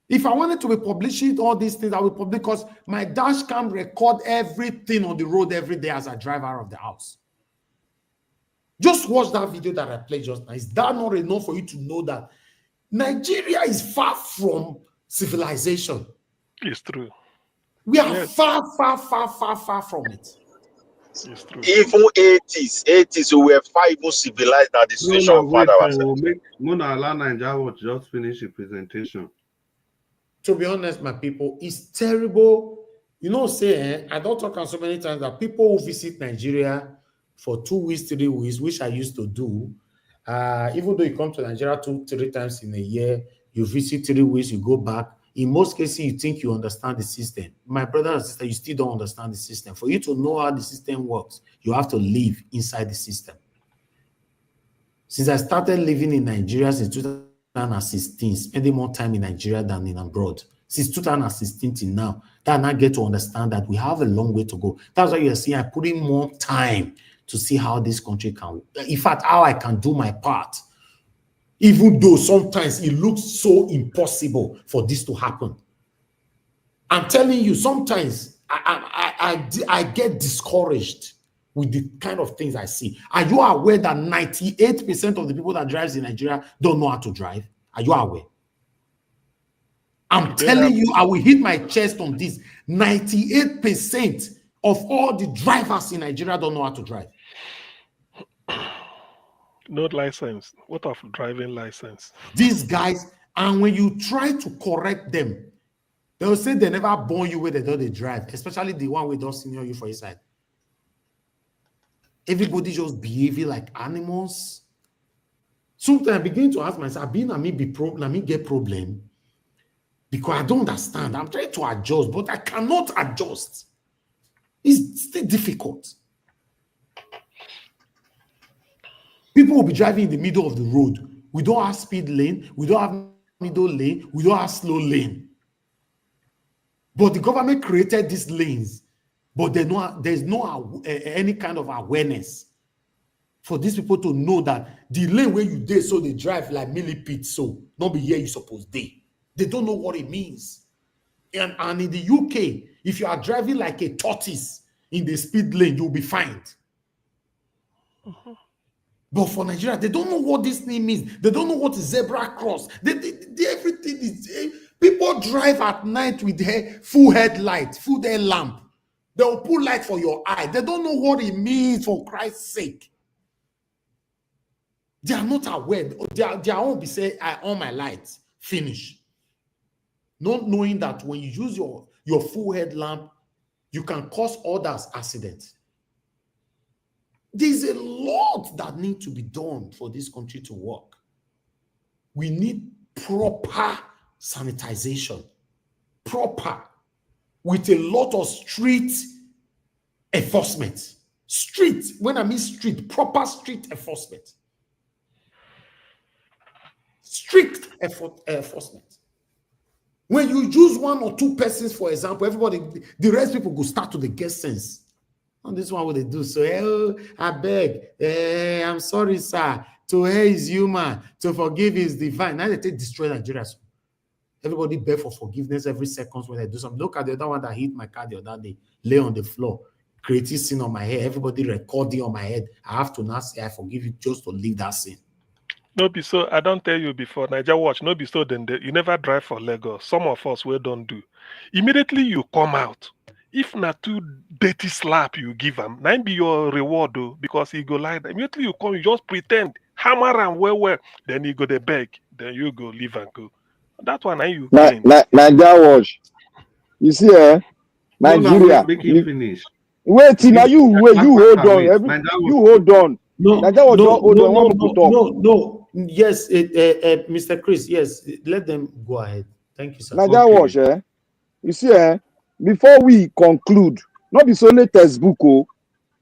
If I wanted to be publishing all these things, I will publish because my dash cam record everything on the road every day as a driver of the house. Just watch that video that I played just now. Is that not enough for you to know that Nigeria is far from civilization? It's true. We are far from it. It's true. Even 80s, we were far even civilized than the situation of father ourselves. Mona allow Nigeria just finish the presentation. To be honest, my people, it's terrible. You know, I don't talk on so many times that people who visit Nigeria for 2 weeks, 3 weeks, which I used to do, even though you come to Nigeria 2-3 times in a year, you visit 3 weeks, you go back. In most cases, you think you understand the system. My brother and sister, you still don't understand the system. For you to know how the system works, you have to live inside the system. Since I started living in Nigeria since 2016, spending more time in Nigeria than in abroad, since 2016 till now, that I get to understand that we have a long way to go. That's why you're seeing I put in more time to see how this country can, in fact, how I can do my part. Even though sometimes it looks so impossible for this to happen. I'm telling you, sometimes I get discouraged with the kind of things I see. Are you aware that 98% of the people that drive in Nigeria don't know how to drive? Are you aware? I'm telling you, I will hit my chest on this. 98% of all the drivers in Nigeria don't know how to drive. No license. What of driving license? These guys, and when you try to correct them, they'll say they never born you where they don't drive, especially the one with those senior you for his side. Everybody just behaving like animals. Sometimes I begin to ask myself, being a me get problem because I don't understand. I'm trying to adjust, but I cannot adjust. It's still difficult. People will be driving in the middle of the road. We don't have speed lane. We don't have middle lane. We don't have slow lane. But the government created these lanes, but there's no any kind of awareness for these people to know that the lane where you did, so they drive like millipede, so not be here you supposed they. They don't know what it means. And in the UK, if you are driving like a tortoise in the speed lane, you'll be fined. But for Nigeria, they don't know what this thing means. They don't know what is zebra cross. Everything is. People drive at night with full headlight, full head lamp. They'll put light for your eye. They don't know what it means, for Christ's sake. They are not aware. They are all be say, I on my lights. Finish. Not knowing that when you use your full head lamp, you can cause others accidents. There's a lot that needs to be done for this country to work. We need proper sanitization, proper, with a lot of street enforcement. Street, when I mean street, proper street enforcement. Strict enforcement. When you use one or two persons, for example, everybody, the rest people go start to the get sense. And this one what they do. So, I beg, I'm sorry, sir. To err is human, to forgive is divine. Now they take destroy Nigeria. Everybody beg for forgiveness every second when they do something. Look at the other one that hit my car the other day, lay on the floor, creating sin on my head. Everybody recording on my head. I have to now say I forgive you just to leave that sin. No be so. I don't tell you before. Niger watch. No be so. Then you never drive for Lagos. Some of us we don't do. Immediately you come out. If not too dirty slap you give him, now be your reward though, because he go like that. Immediately you come, you just pretend, hammer and well. Then you go the beg. Then you go leave and go. That one and you clean. Niger watch. You see, Nigeria. Make him finish. Wait, now you hold on. You hold on. No. Yes, Mr. Chris. Yes, let them go ahead. Thank you, sir. Niger watch, you see, before we conclude, not be solely textbook.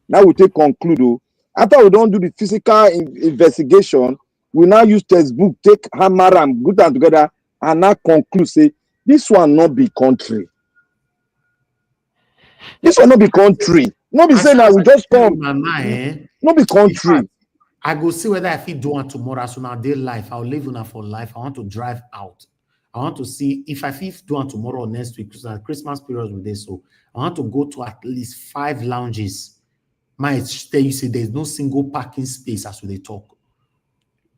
Now we take conclude. After we don't do the physical investigation, we now use textbook, take hammer and put them together, and now conclude. Say this one not be country. This will not be country. Not be saying that we just come. Not be country. I go see whether I fit do one tomorrow. As soon as day life, I'll live on for life. I want to drive out. I want to see if I fit do one tomorrow or next week. Because Christmas period with this, so I want to go to at least 5 lounges. Might tell you say there's no single parking space as they talk.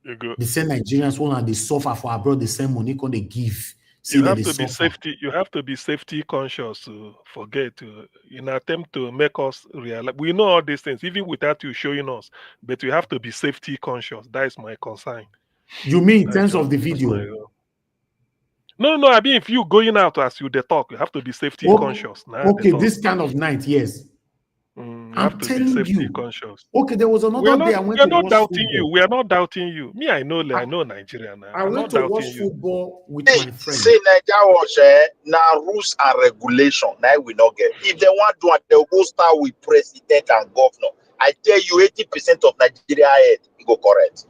The same Nigerians want they suffer for abroad. The same money can they give. You have to be safety. You have to be safety conscious to forget in attempt to make us realize. We know all these things, even without you showing us. But we have to be safety conscious. That is my concern. You mean in terms of the video? No. I mean, if you going out as you talk, you have to be safety conscious. Okay, this kind of night, yes. You have to be safety conscious. Okay, there was another day I went to watch football. We are not doubting you. Me, I know Nigeria now. I went to watch football with my friend. Say Nigeria was now rules and regulation. Now we not get. If they want to, they'll go start with president and governor. I tell you, 80% of Nigeria head go correct.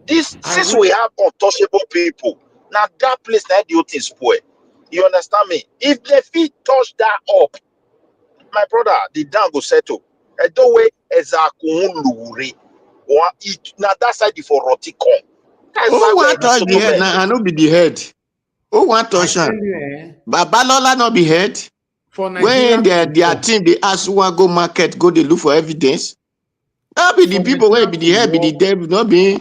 Since we have untouchable people, now that place that the thing spoil. You understand me? If the feet touch that up, my brother, the dam go settle. I don't wait as a kunluri. Or it now that side for roticon. Who want touch the head? I know be the head. Who want touch him? Babalola not be head. For when their team they ask who want go market, go they look for evidence. That be the people where be the head, be the devil, not be.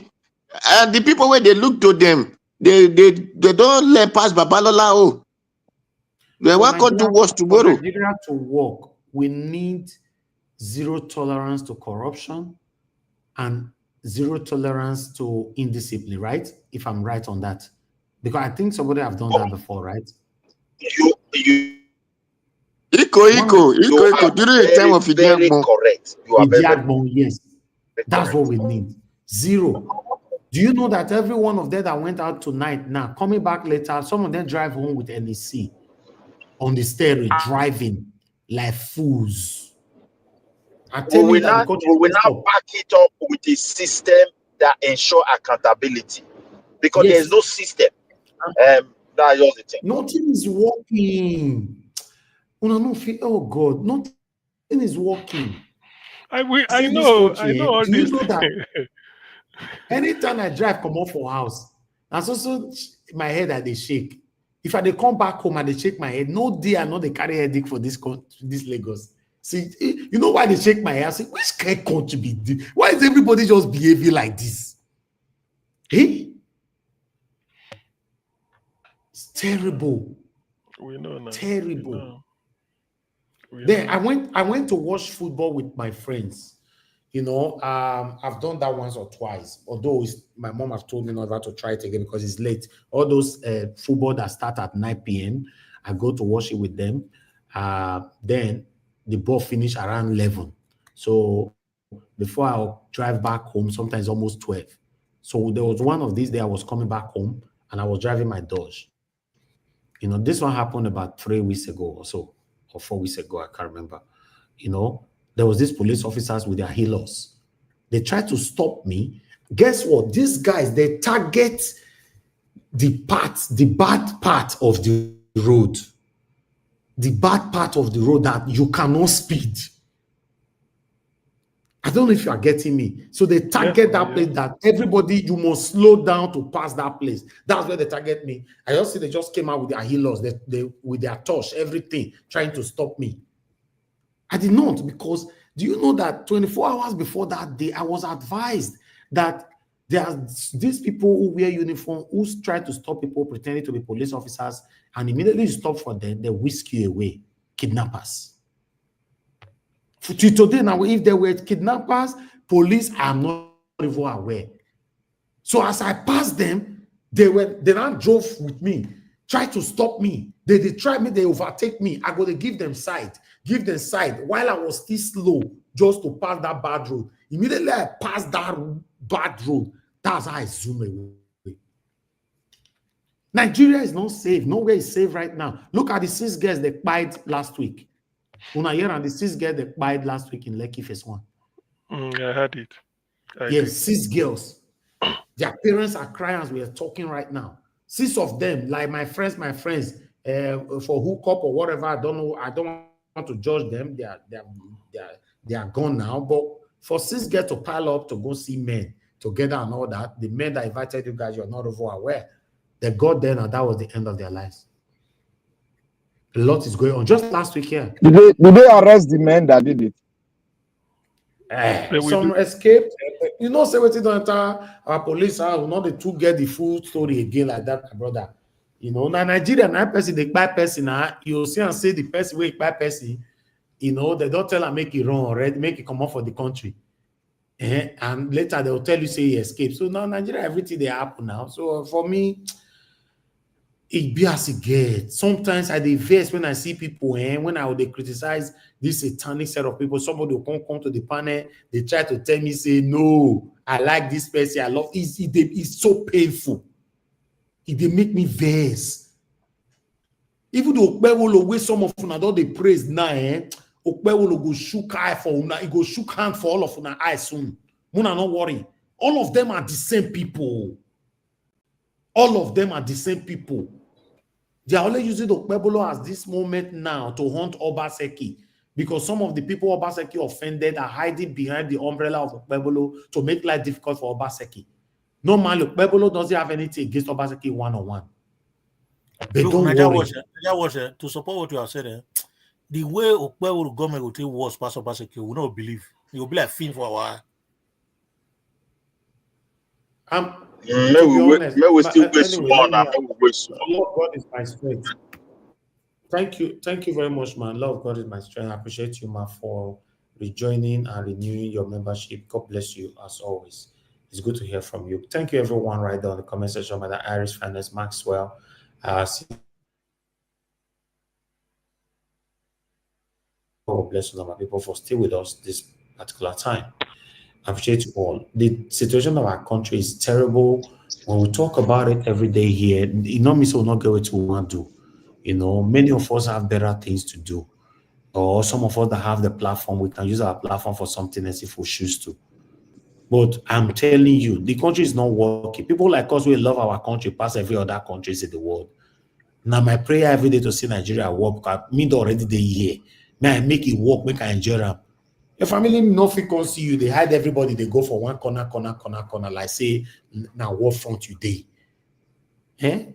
And the people where they look to them, they don't let pass Babalola. Oh, they want to do what's tomorrow. For Nigeria to work, we need zero tolerance to corruption and zero tolerance to indiscipline, right? If I'm right on that. Because I think somebody have done that before, right? Eco. During the time of very correct. You are very yes. That's what we need. Zero. Do you know that every one of them that went out tonight now, coming back later, some of them drive home with NEC on the steering, driving like fools. I tell you that the country we will is now back it up with a system that ensure accountability, because there is no system. That's just the thing. Nothing is working. Oh God, nothing is working. I know all Do you this. know that anytime I drive come off for house, that's also my head that they shake. If I they come back home and they shake my head, no day I know they carry headache for this Lagos. See, you know why they shake my head? I say, which kind of country be this? Why is everybody just behaving like this? Hey, it's terrible. We know now. Terrible. Then I went to watch football with my friends. You know, I've done that once or twice. Although my mom has told me never to try it again because it's late. All those football that start at 9 p.m., I go to watch it with them. Then the ball finish around 11. So before I'll drive back home, sometimes almost 12. So there was one of these days I was coming back home and I was driving my Dodge. You know, this one happened about 3 weeks ago or so, or 4 weeks ago, I can't remember. You know, there was these police officers with their healers. They tried to stop me. Guess what? These guys, they target the bad part of the road. The bad part of the road that you cannot speed. I don't know if you are getting me. So they target that place that everybody, you must slow down to pass that place. That's where they target me. I just see they just came out with their healers, they with their torch, everything, trying to stop me. I did not, because do you know that 24 hours before that day, I was advised that there are these people who wear uniform, who try to stop people pretending to be police officers, and immediately you stop for them, they whisk you away, kidnappers. Today, now, if there were kidnappers, police, I'm not even aware. So as I passed them, they now drove with me, tried to stop me. They tried me, they overtake me. I got to give them side while I was still slow just to pass that bad road. Immediately I passed that bad road. That's how I zoom away. Nigeria is not safe. Nowhere is safe right now. Look at the 6 girls they spied last week. Una year and the 6 girls they spied last week in Lekki Phase 1. I had it. Yes, 6 girls. Their parents are crying as we are talking right now. 6 of them, like my friends, for hookup or whatever. I don't know. I don't want to judge them. They are gone now. But for 6 girls to pile up to go see men together and all that, the men that invited you guys, you're not over aware. They got there and that was the end of their lives. A lot is going on. Just last week here. Did they arrest the men that did it? Some escaped. You know, say what don't enter our police will not the two get the full story again like that, my brother. You know, now Nigeria, now person they buy person, you see and say the person way buy person, you know, they don't tell her make it wrong already, make it come off for the country. And later they'll tell you say he escaped. So now Nigeria, everything they happen now. So for me, it be as it gets. Sometimes I vex when I see people, when I would criticize this satanic set of people, somebody will come to the panel, they try to tell me, say, no, I like this person, I love it. It's so painful. It they make me vex. Even though Okpe will some of una don't they praise now, Okpe will go shook eye for una, it go shook hand for all of una eye soon. Muna not worry. All of them are the same people. All of them are the same people. They are only using the Okpebolo as this moment now to hunt Obaseki, because some of the people Obaseki offended are hiding behind the umbrella of Okpebolo to make life difficult for Obaseki. Normally, Okpebolo doesn't have anything against Obaseki one-on-one. They don't worry. To support what you have said, the way Okpebolo government will take wars past Obaseki, we not believe. It will be like film for a while. May we still wait small now. Lord God is my strength. Thank you very much, man. Lord God is my strength. I appreciate you, man, for rejoining and renewing your membership. God bless you as always. It's good to hear from you. Thank you, everyone, right there on the comment section. By the Irish Finance Maxwell. God bless you, my people, for staying with us this particular time. I appreciate you all. The situation of our country is terrible. When we talk about it every day here, it not means we'll not get what we want to do. You know, many of us have better things to do. Or some of us that have the platform, we can use our platform for something else if we choose to. But I'm telling you, the country is not working. People like us, we love our country past every other countries in the world. Now, my prayer every day to see Nigeria work, because me already they here. May I make it work, make I enjoy them. Your family nothing can see you, they hide everybody, they go for one corner, like say, now what front you day. Eh?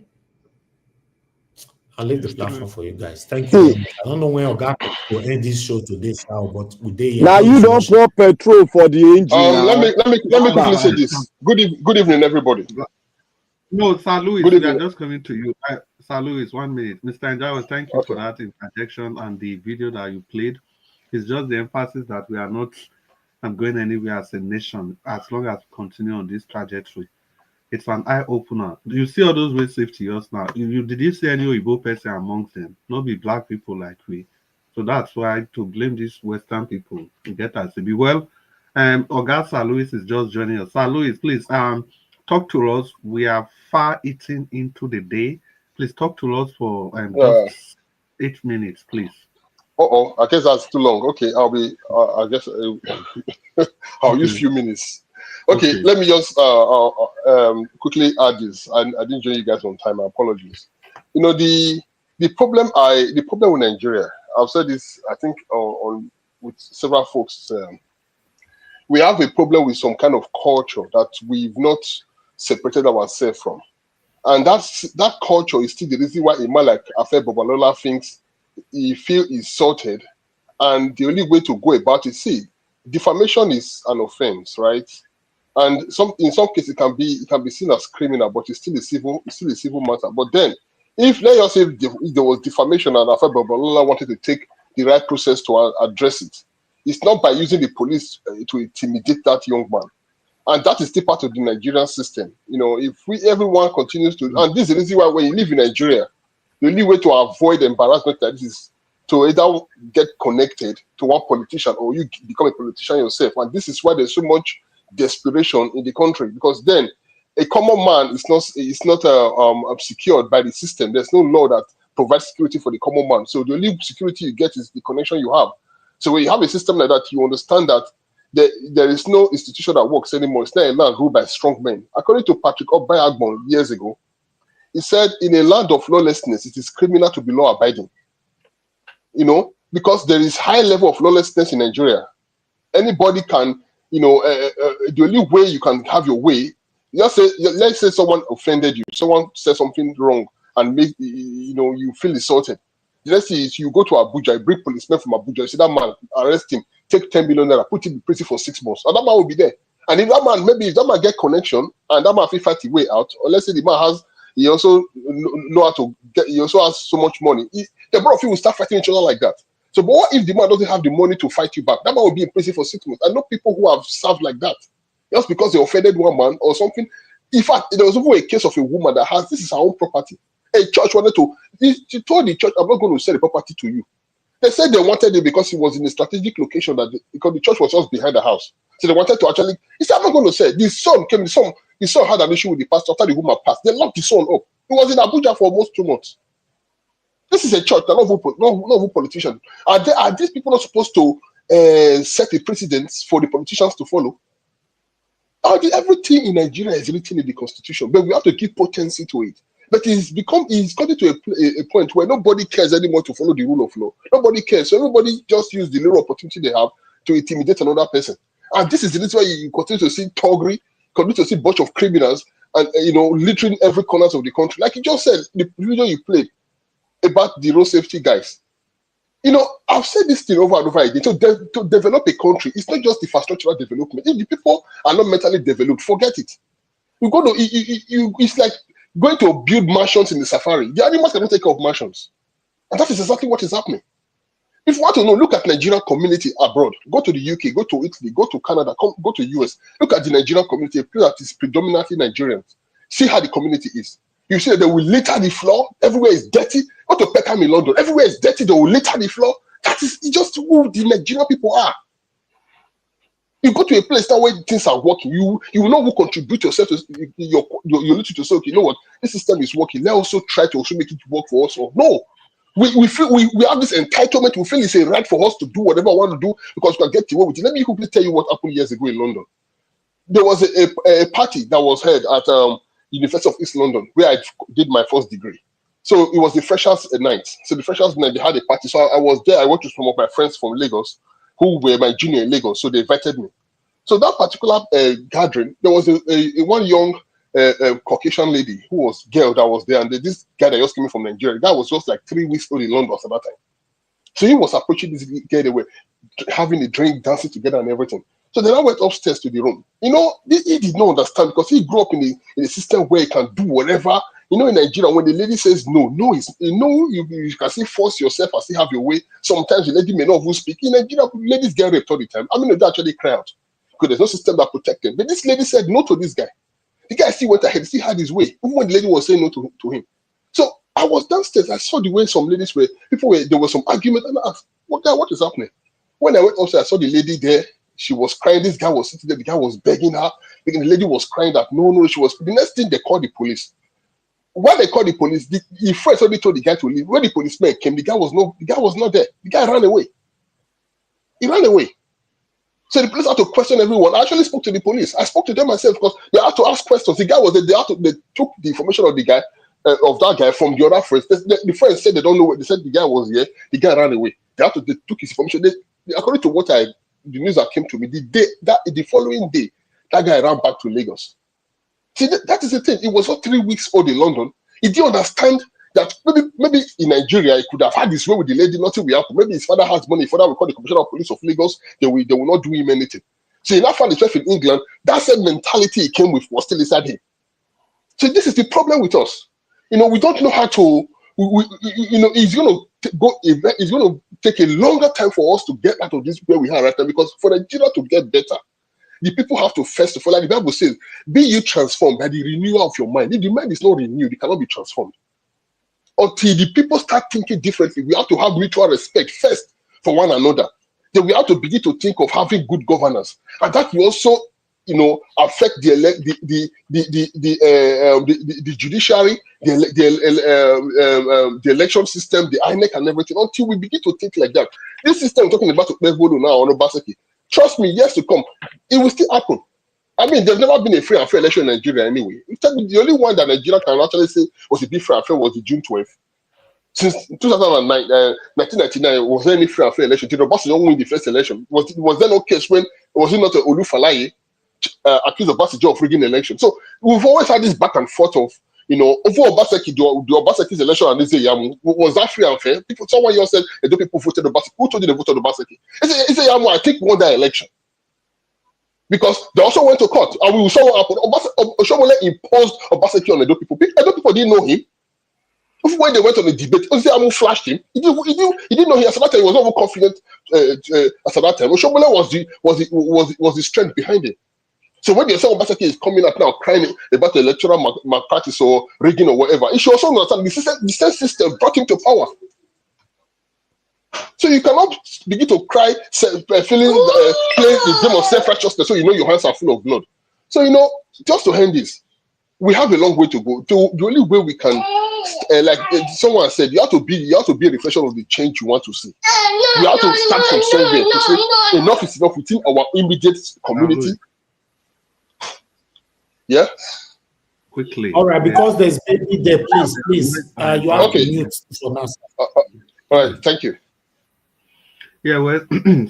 I'll leave the platform for you guys. Thank you very much. I don't know when Oga will end this show today, but we day here. Now you don't pour petrol for the engine. Let me quickly say this. Good evening, everybody. No, Sir Louis, we are just coming to you. Sir Louis, 1 minute. Mr. Njawa, thank you for that interjection and the video that you played. It's just the emphasis that we are not going anywhere as a nation as long as we continue on this trajectory. It's an eye opener. You see all those ways safety us now. Did you see any Igbo person amongst them? Not be black people like we. So that's why to blame these Western people to get us to be well. Oga Sir Louis is just joining us. Sir Louis, please talk to us. We are far eating into the day. Please talk to us for just 8 minutes, please. I guess that's too long. Okay, I'll be. I guess I'll use few minutes. Okay, let me just quickly add this. I didn't join you guys on time. My apologies. You know the problem with Nigeria. I've said this. I think on with several folks. We have a problem with some kind of culture that we've not separated ourselves from, and that culture is still the reason why a man like Afe Babalola thinks he feels insulted, and the only way to go about it. See, defamation is an offense, right? And in some cases it can be seen as criminal, but it's still a civil matter. But then, if let's just say there was defamation and Afe Babalola wanted to take the right process to address it, it's not by using the police to intimidate that young man, and that is still part of the Nigerian system. You know, if everyone continues to, and this is the reason why when you live in Nigeria, the only way to avoid embarrassment like this is to either get connected to one politician or you become a politician yourself, and this is why there's so much desperation in the country, because then a common man is not secured by the system. There's no law that provides security for the common man. So the only security you get is the connection you have. So when you have a system like that, you understand that there is no institution that works anymore. It's not a land ruled by strong men. According to Patrick Obayagbon years ago, he said, in a land of lawlessness, it is criminal to be law-abiding. You know, because there is high level of lawlessness in Nigeria. Anybody can, you know, the only way you can have your way, let's say someone offended you, someone said something wrong and make, you know, you feel insulted. The next thing is you go to Abuja, you bring policemen from Abuja, you say that man, arrest him, take 10 million naira, put him in prison for 6 months, and that man will be there. And if that man get connection and that man will fight the way out, or let's say the man has, he also know how to get, he also has so much money, the both of you will start fighting each other like that. So, but what if the man doesn't have the money to fight you back? That man will be in prison for 6 months. I know people who have served like that, just because they offended one man or something. In fact, there was even a case of a woman that has, this is her own property. A church wanted to, she told the church, I'm not going to sell the property to you. They said they wanted it because it was in a strategic location, because the church was just behind the house. So they wanted to actually, he said, I'm not going to sell. The son had an issue with the pastor after the woman passed. They locked the son up. He was in Abuja for almost 2 months. This is a church, they're not even politicians. Are these people not supposed to set a precedent for the politicians to follow? Everything in Nigeria is written in the constitution, but we have to give potency to it. But it's gotten to a point where nobody cares anymore to follow the rule of law. Nobody cares. So everybody just use the little opportunity they have to intimidate another person. And this is the reason why you continue to see thuggery, continue to see a bunch of criminals, and you know, littering every corner of the country. Like you just said, the video you played about the road safety guys. You know, I've said this thing over and over again. To develop a country, it's not just infrastructural development. If the people are not mentally developed, forget it. You go to it's like going to build mansions in the safari. The animals cannot take care of mansions. And that is exactly what is happening. If you want to know, look at Nigerian community abroad. Go to the UK, go to Italy, go to Canada, go to US. Look at the Nigerian community, a place that is predominantly Nigerians. See how the community is. You see that they will litter the floor. Everywhere is dirty. Go to Peckham in London. Everywhere is dirty. They will litter the floor. That is just who the Nigerian people are. You go to a place now where things are working. You will not contribute yourself to your little to say, okay, you know what, this system is working. Let's also try to also make it work for us. Or no, we feel we have this entitlement. We feel it's a right for us to do whatever I want to do because we can get away with it. Let me quickly tell you what happened years ago in London. There was a party that was held at University of East London where I did my first degree. So it was the freshers night. So the freshers night, they had a party. So I was there. I went to some of my friends from Lagos who were my junior in Lagos. So they invited me. So that particular gathering, there was a one young Caucasian lady who was girl that was there. And this guy that just came from Nigeria, that was just like 3 weeks old in London at that time. So he was approaching this girl. They were having a drink, dancing together and everything. So then I went upstairs to the room. You know, he did not understand because he grew up in a system where he can do whatever. You know, in Nigeria, when the lady says no, no is no, you can still force yourself and still have your way. Sometimes the lady may not even speak. In Nigeria, ladies get raped all the time. I mean, they actually cry out because there's no system that protects them. But this lady said no to this guy. The guy still went ahead, still had his way, even when the lady was saying no to him. So I was downstairs. I saw the way some ladies were, there was some argument, and I asked, what is happening? When I went upstairs, I saw the lady there. She was crying. This guy was sitting there. The guy was begging her. The lady was crying that no, she was. The next thing they called the police. When they called the police, the friends already told the guy to leave. When the policeman came, the guy was not there. The guy ran away. He ran away. So the police had to question everyone. I actually spoke to the police. I spoke to them myself because they had to ask questions. The guy was there. They took the information of the guy, of that guy from the other friends. The friends said they don't know what they said. The guy was here. The guy ran away. They took his information. According to the news that came to me, the following day, that guy ran back to Lagos. See, that is the thing. It was not 3 weeks old in London. He didn't understand that maybe in Nigeria, he could have had his way with the lady, nothing will happen. Maybe his father has money. His father will call the Commissioner of Police of Lagos. They will not do him anything. So he now found himself in England. That same mentality he came with was still inside him. So this is the problem with us. You know, we don't know how to. It's going to take a longer time for us to get out of this where we are right now, because for Nigeria to get better, the people have to first of all, like the Bible says, be you transformed by the renewal of your mind. If the mind is not renewed, it cannot be transformed. Until the people start thinking differently, we have to have mutual respect first for one another. Then we have to begin to think of having good governance, and that will also, affect the judiciary, the election system, the INEC, and everything. Until we begin to think like that, this system we're talking about now on Obaseki, trust me, years to come, it will still happen. I mean, there's never been a free and fair election in Nigeria anyway. The only one that Nigeria can actually say was a bit free and fair was the June 12th. Since 2009, 1999, was there any free and fair election? Did Obasanjo win the first election? Was there no case when, was it not Olufalaye accused Obasanjo of rigging the election? So we've always had this back and forth of, over Obaseki, the Obaseki's election and this Yamu, was that free and fair? Someone else said, the people voted Obaseki. Who told you they voted Obaseki? It's a Yamu, I think, won that election. Because they also went to court, and we saw what happened. Oshomole imposed Obaseki on Edo people. Edo people didn't know him. When they went on the debate, Oziamu flashed him. He didn't know him. At that time, he was not confident. At that time, Oshomole was the strength behind it. So when they say Obaseki is coming up now crying about the electoral malpractice or rigging or whatever, it should also understand the same system brought him to power. So you cannot begin to cry, playing the game of self-righteousness, so your hands are full of blood. So, just to end this, we have a long way to go. The only way we can, like someone said, you have to be a reflection of the change you want to see. You have to start from somewhere to say enough is enough within our immediate community. Yeah. Quickly. All right, because there's baby there, please. You have to mute for now. All right, thank you. Yeah, well,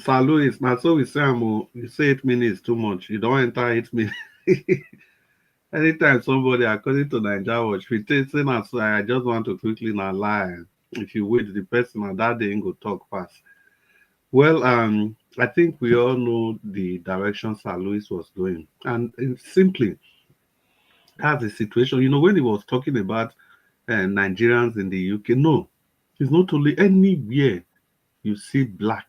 Sir Louis, now so we say, you say 8 minutes too much. You don't enter 8 minutes. Anytime somebody, according to Nigeria Watch, we say, I just want to quickly not lie. If you wait, the person on that day ain't go talk fast. Well, I think we all know the direction Sir Louis was going. And simply, that's the situation. When he was talking about Nigerians in the UK, no, it's not only anywhere you see black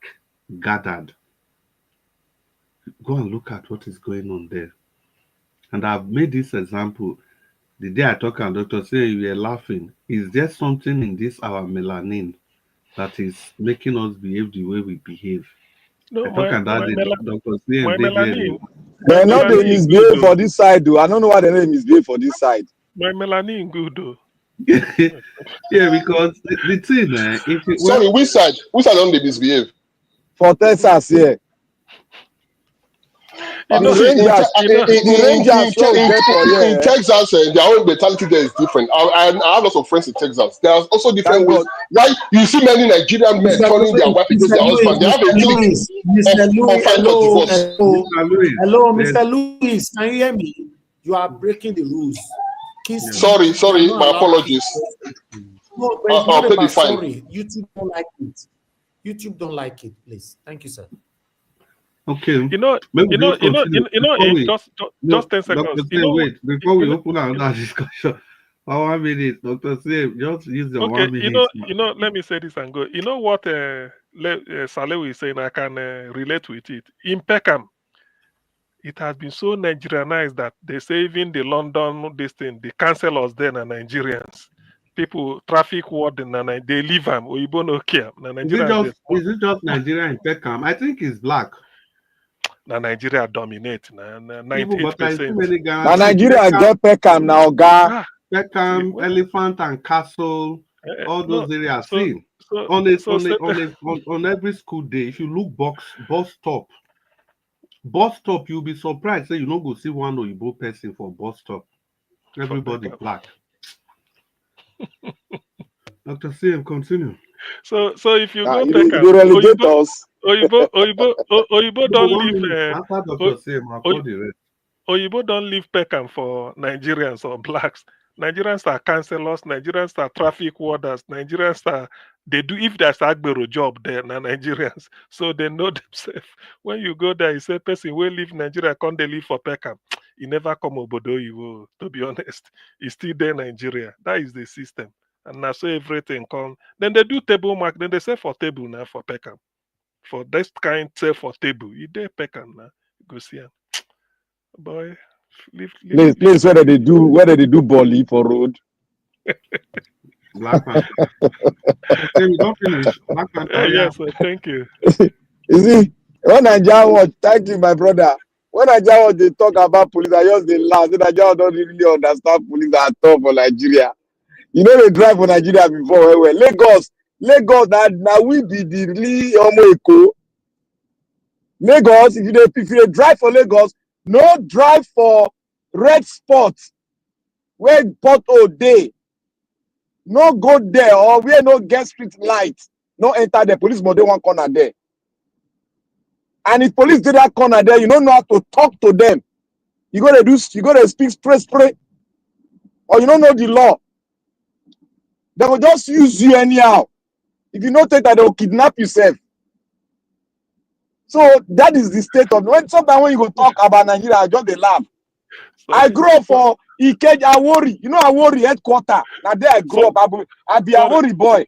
gathered. Go and look at what is going on there. And I've made this example. The day I talk and doctor say you were laughing. Is there something in this our melanin that is making us behave the way we behave? No, I talk about the Dr. CM, they melanin. They're not the Melanin misbehave good, for this side, though. I don't know why they misbehave for this side. my melanin good though. Yeah, because the thing, if it, Sorry, which side don't they misbehave? For Texas, yeah. You know, The Rangers, the Rangers show get for in Texas, their own mentality there is different. I have lots of friends in Texas. There are also different ways. Why you see many Nigerian men turning their wife against their husband? They have a clique of fighters divorce. Hello, Mr. Louis, can you hear me? You are breaking the rules. Sorry, my apologies. No, but it's not I'll pay the about fine. sorry. YouTube don't like it. YouTube don't like it, please. Thank you, sir. Okay. Just 10 seconds. Wait, before we open another discussion, 1 minute, Dr. Save, just use your 1 minute. Let me say this and go. You know what Saleh is saying? I can relate with it. In Peckham, it has been so Nigerianized that they say even the London, the councillors there are Nigerians. People, traffic warden, they leave them. Oyibo no care. Is it just Nigeria in Peckham? I think it's black. Nigeria dominate. 98%. Now Nigeria get Peckham now, Oga. Peckham, Elephant and Castle, all those areas. On every school day, if you look bus stop, you'll be surprised. Say you don't go see one Oyibo person for bus stop. Everybody black. Dr. CM, continue. So if you go Peckham, you relegate us. Oyibo don't leave. After Dr. CM, I'll call the rest. Oyibo don't leave Peckham for Nigerians or blacks. Nigerians are councillors. Nigerians are traffic warders. Nigerians are if there's Agbero job there, na Nigerians, so they know themselves. When you go there, you say person will leave Nigeria, can't they leave for Peckham? He never come Obodo Iwo, to be honest. He's still there, Nigeria. That is the system. And now so everything come. Then they do table mark. Then they say for table now for Peckham. For this kind say for table. You there Peckham now. Go see him. Boy, Place where they do volley for road. Black Panther. Okay, we don't finish. Black Panther. Yes, sir, thank you. You see, when Nigeria watch, thank you, my brother. When Nigeria watch, they talk about police, I just they laugh. Nigeria don't really understand police at all for Nigeria. You know they drive for Nigeria before. Well, Lagos, now we be the really Eko. Lagos, if you drive for Lagos, no drive for red spot where pothole day. No go there or where no get street light. No enter the police more than one corner there. And if police do that corner there, you don't know how to talk to them. You gotta speak spray. Or you don't know the law. They will just use you anyhow. If you don't take that, they will kidnap yourself. So that is the state of sometimes when you go talk about Nigeria, I just they laugh. I grew up for Ikeja Awori. You know Awori headquarter. Now there I grew up. I be Awori boy.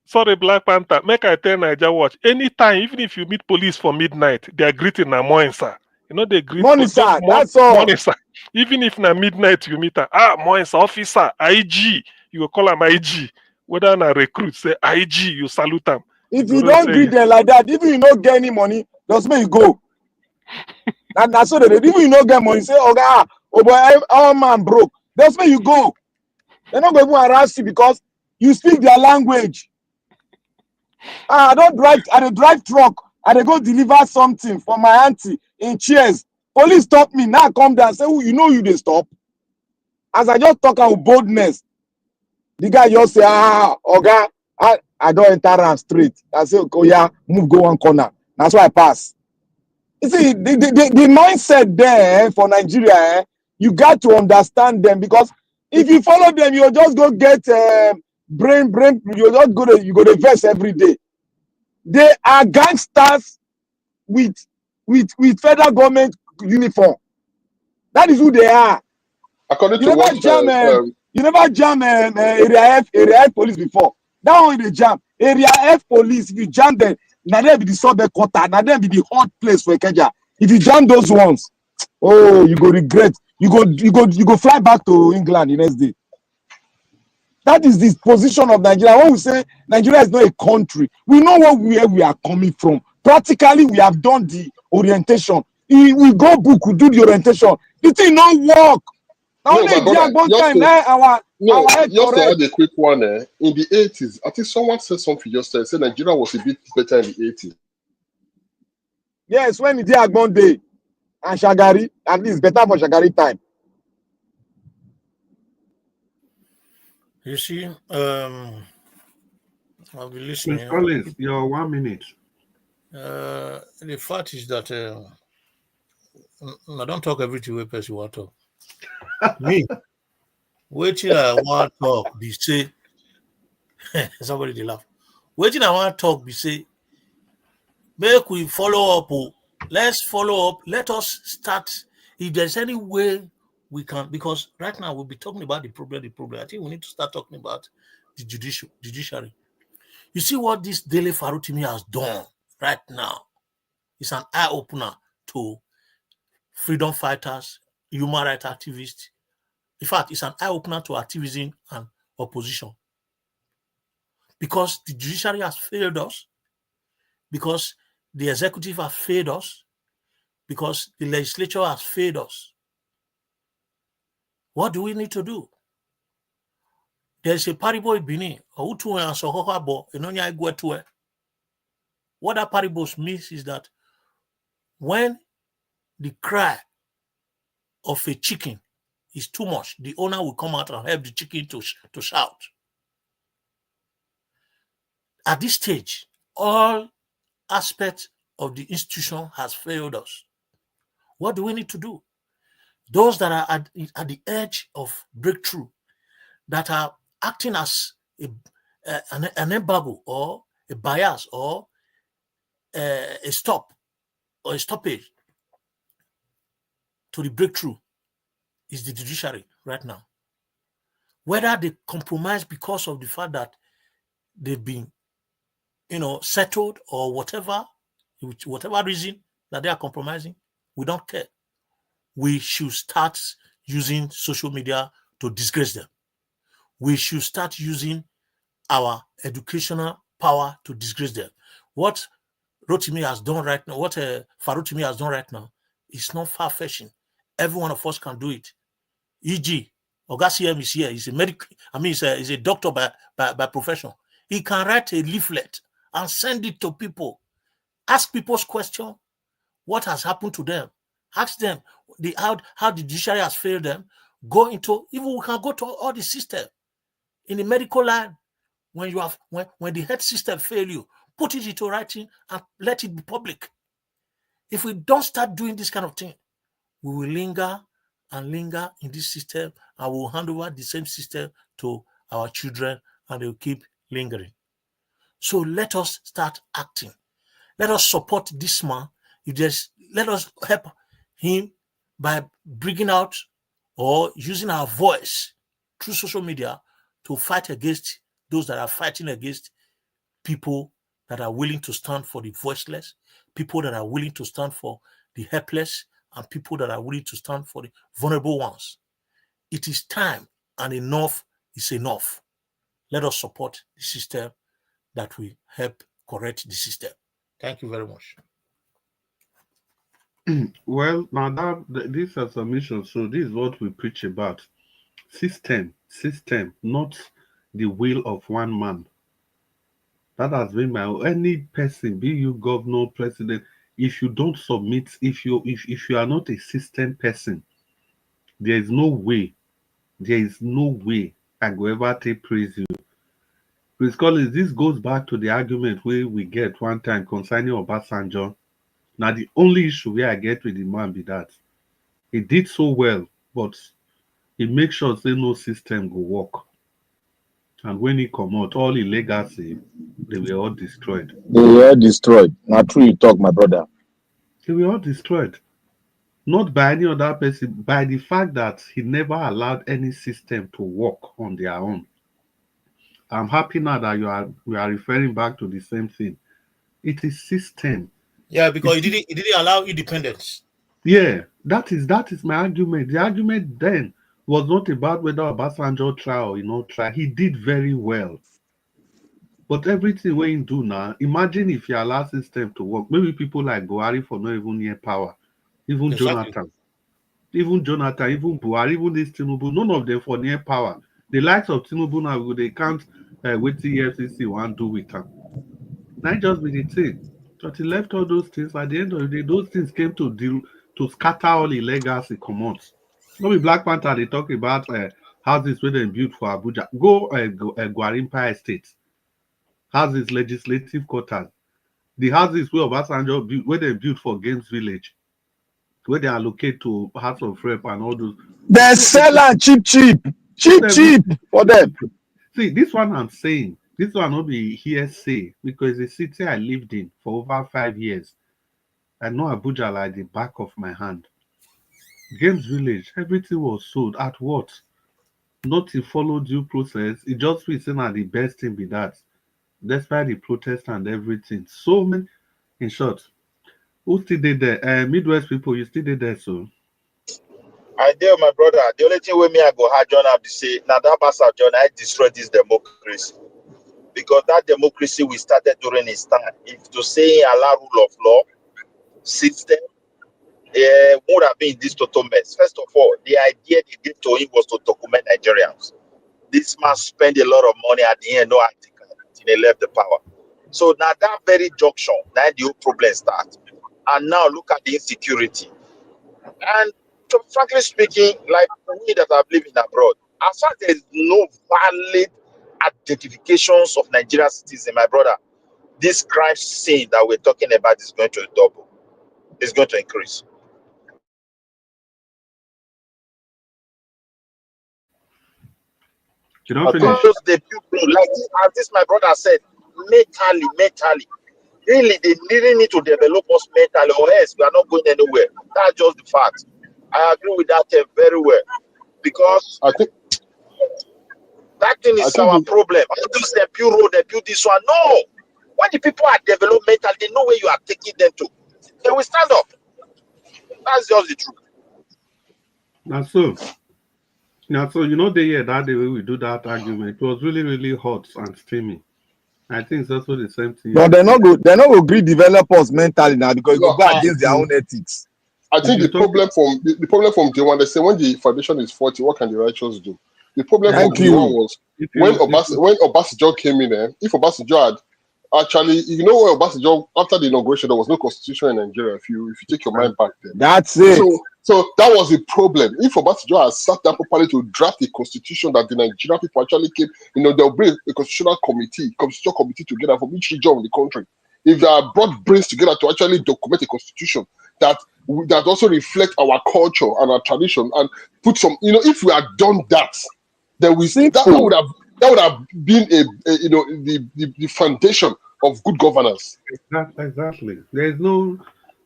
Sorry, Black Panther. Make I tell Nigeria watch. Anytime, even if you meet police for midnight, they are greeting na morning, sir. You know they greet morning, sir. That's all. Morning, sir. Even if na midnight you meet her, morning, sir, officer, IG. You will call him IG. Whether na recruit, say IG, you salute them. If you don't greet them like that, even you don't get any money, just make you go. And that's what they do. Even you don't get money, say, oh boy, our man broke. That's where you go. They're not going to harass you because you speak their language. I don't drive truck. I go deliver something for my auntie in Cheers. Police stop me. Now come down and say, you know you they stop. As I just talk about boldness, the guy just say, Oga, I don't enter around straight. I say, oh yeah, move, go one corner. That's why I pass. You see, the mindset there for Nigeria, you got to understand them because if you follow them, you'll just go get brain. You just go to verse every day. They are gangsters with federal government uniform. That is who they are. According you never jam area F police before. That one they jam area F police. If you jam them, now they be the suburb quarter. Now they be the hot place for Ikeja. If you jam those ones, oh, you go regret. You go fly back to England the next day. That is the position of Nigeria. When we say Nigeria is not a country, we know where we are coming from. Practically, we have done the orientation. We go book, we do the orientation. The thing not work. Now No, my only brother, one just time, to our head just to correct. add a quick one. In the 80s, I think someone said something just said Nigeria was a bit better in the 80s. Yes, when it Agbon Day and Shagari, at least better for Shagari time. You see, I'll be Prince listening. Collins, your 1 minute. The fact is that I don't talk everything way person want to talk. Me, waiting I want to talk, they say, somebody they laugh. Waiting I want to talk, they say, make we follow up. Let's follow up. Let us start. If there's any way we can, because right now we'll be talking about the problem. I think we need to start talking about the judiciary. You see what this Dele Farotimi has done right now? It's an eye opener to freedom fighters, human rights activists. In fact, it's an eye opener to activism and opposition. Because the judiciary has failed us, because the executive has failed us, because the legislature has failed us. What do we need to do? There's a parable in Benin. What that parable means is that when the cry of a chicken is too much, the owner will come out and help the chicken to shout. At this stage, all aspects of the institution has failed us. What do we need to do? Those that are at the edge of breakthrough, that are acting as an embargo or a bias or a stop or a stoppage to the breakthrough, is the judiciary right now. Whether they compromise because of the fact that they've been, settled or whatever reason that they are compromising, we don't care. We should start using social media to disgrace them. We should start using our educational power to disgrace them. What Rotimi has done right now, what Farotimi has done right now, is not far-fetching. Every one of us can do it. E.g., Ogasiem is here. He's a medical. He's a doctor by profession. He can write a leaflet and send it to people. Ask people's question. What has happened to them? Ask them how the judiciary has failed them. Go into, even we can go to all the system in the medical line. When the health system fail you, put it into writing and let it be public. If we don't start doing this kind of thing, we will linger and linger in this system, and we'll hand over the same system to our children, and they'll keep lingering. So let us start acting. Let us support this man. Let us help him by bringing out or using our voice through social media to fight against those that are fighting against people that are willing to stand for the voiceless, people that are willing to stand for the helpless, and people that are willing to stand for the vulnerable ones. It is time, and enough is enough. Let us support the system that will help correct the system. Thank you very much. Well, now these are submissions, so this is what we preach about. System, not the will of one man. That has been any person, be you governor, president, if you don't submit, if you are not a system person, there is no way I go ever take praise you. Prince Collins, this goes back to the argument where we get one time concerning Obasanjo. Now the only issue where I get with the man be that he did so well, but he makes sure say no system go work. And when he come out, all the legacy, they were all destroyed. They were destroyed. Not true you talk, my brother. They were all destroyed. Not by any other person, by the fact that he never allowed any system to work on their own. I'm happy now that we are referring back to the same thing. It is system. Yeah, because he didn't allow independence. Yeah, that is my argument. The argument then was not about whether Obasanjo try or try. He did very well. But everything we do now, imagine if you allow system to work. Maybe people like Buhari for not even near power, even Exactly. Jonathan, even Buhari, even this Tinubu, none of them for near power. The likes of Tinubu now, they can't wait till EFCC want do with them. That just be the thing. But he left all those things. At the end of the day, those things came to deal to scatter all the legacy commons. No be Black Panther, they talk about houses where they built for Abuja. Go Gwarimpa Estate. Houses, legislative quarters. The houses where Obasanjo built, where they built for Games Village, where they allocate to House of Rep and all those. They sell and cheap for them. See, this one I'm saying, this one will be hearsay because the city I lived in for over 5 years. I know Abuja like the back of my hand. Games Village, everything was sold at what? Not to follow due process. It just be seen as the best thing be that. Despite the protest and everything. So many, in short, who still did there? Midwest people, you still did there, so. I dare my brother. The only thing with me I go hard John have to say, now that Pastor John, I destroyed this democracy. Because that democracy we started during his time. If to say allow rule of law, system, would have been this total mess. First of all, the idea they gave to him was to document Nigerians. This man spent a lot of money at the end, no article, until he left the power. So now that very junction, now the whole problem starts. And now look at the insecurity. And frankly speaking, like we that are living abroad, as far as there is no valid identifications of Nigerian citizens, my brother, this crime scene that we're talking about is going to double. It's going to increase. You don't finish. Because the people, like as this my brother said, mentally. Really, they really need to develop us mentally, or else we are not going anywhere. That's just the fact. I agree with that very well. Because I think that thing is our problem. I do the pure road, they build this one. No. When the people are developed mentally, they know where you are taking them to. They will stand up. That's just the truth. Now so. Now so you know that day we do that argument. It was really, really hot and steamy. I think it's also the same thing. But they're not go agree develop us mentally now because go against their own ethics. I think the problem from day one, they say when the foundation is 40, what can the righteous do? The problem from day one was when Obasanjo came in, if Obasanjo had actually, you know where Obasanjo, after the inauguration, there was no constitution in Nigeria, if you take your mind back then. That's it. So that was the problem. If Obasanjo had sat down properly to draft a constitution that the Nigerian people actually came, they'll bring a constitutional committee together from each region of the country. If they had brought brains together to actually document a constitution that also reflect our culture and our tradition and put some, if we had done that, then that would have been the foundation of good governance. Exactly. There's no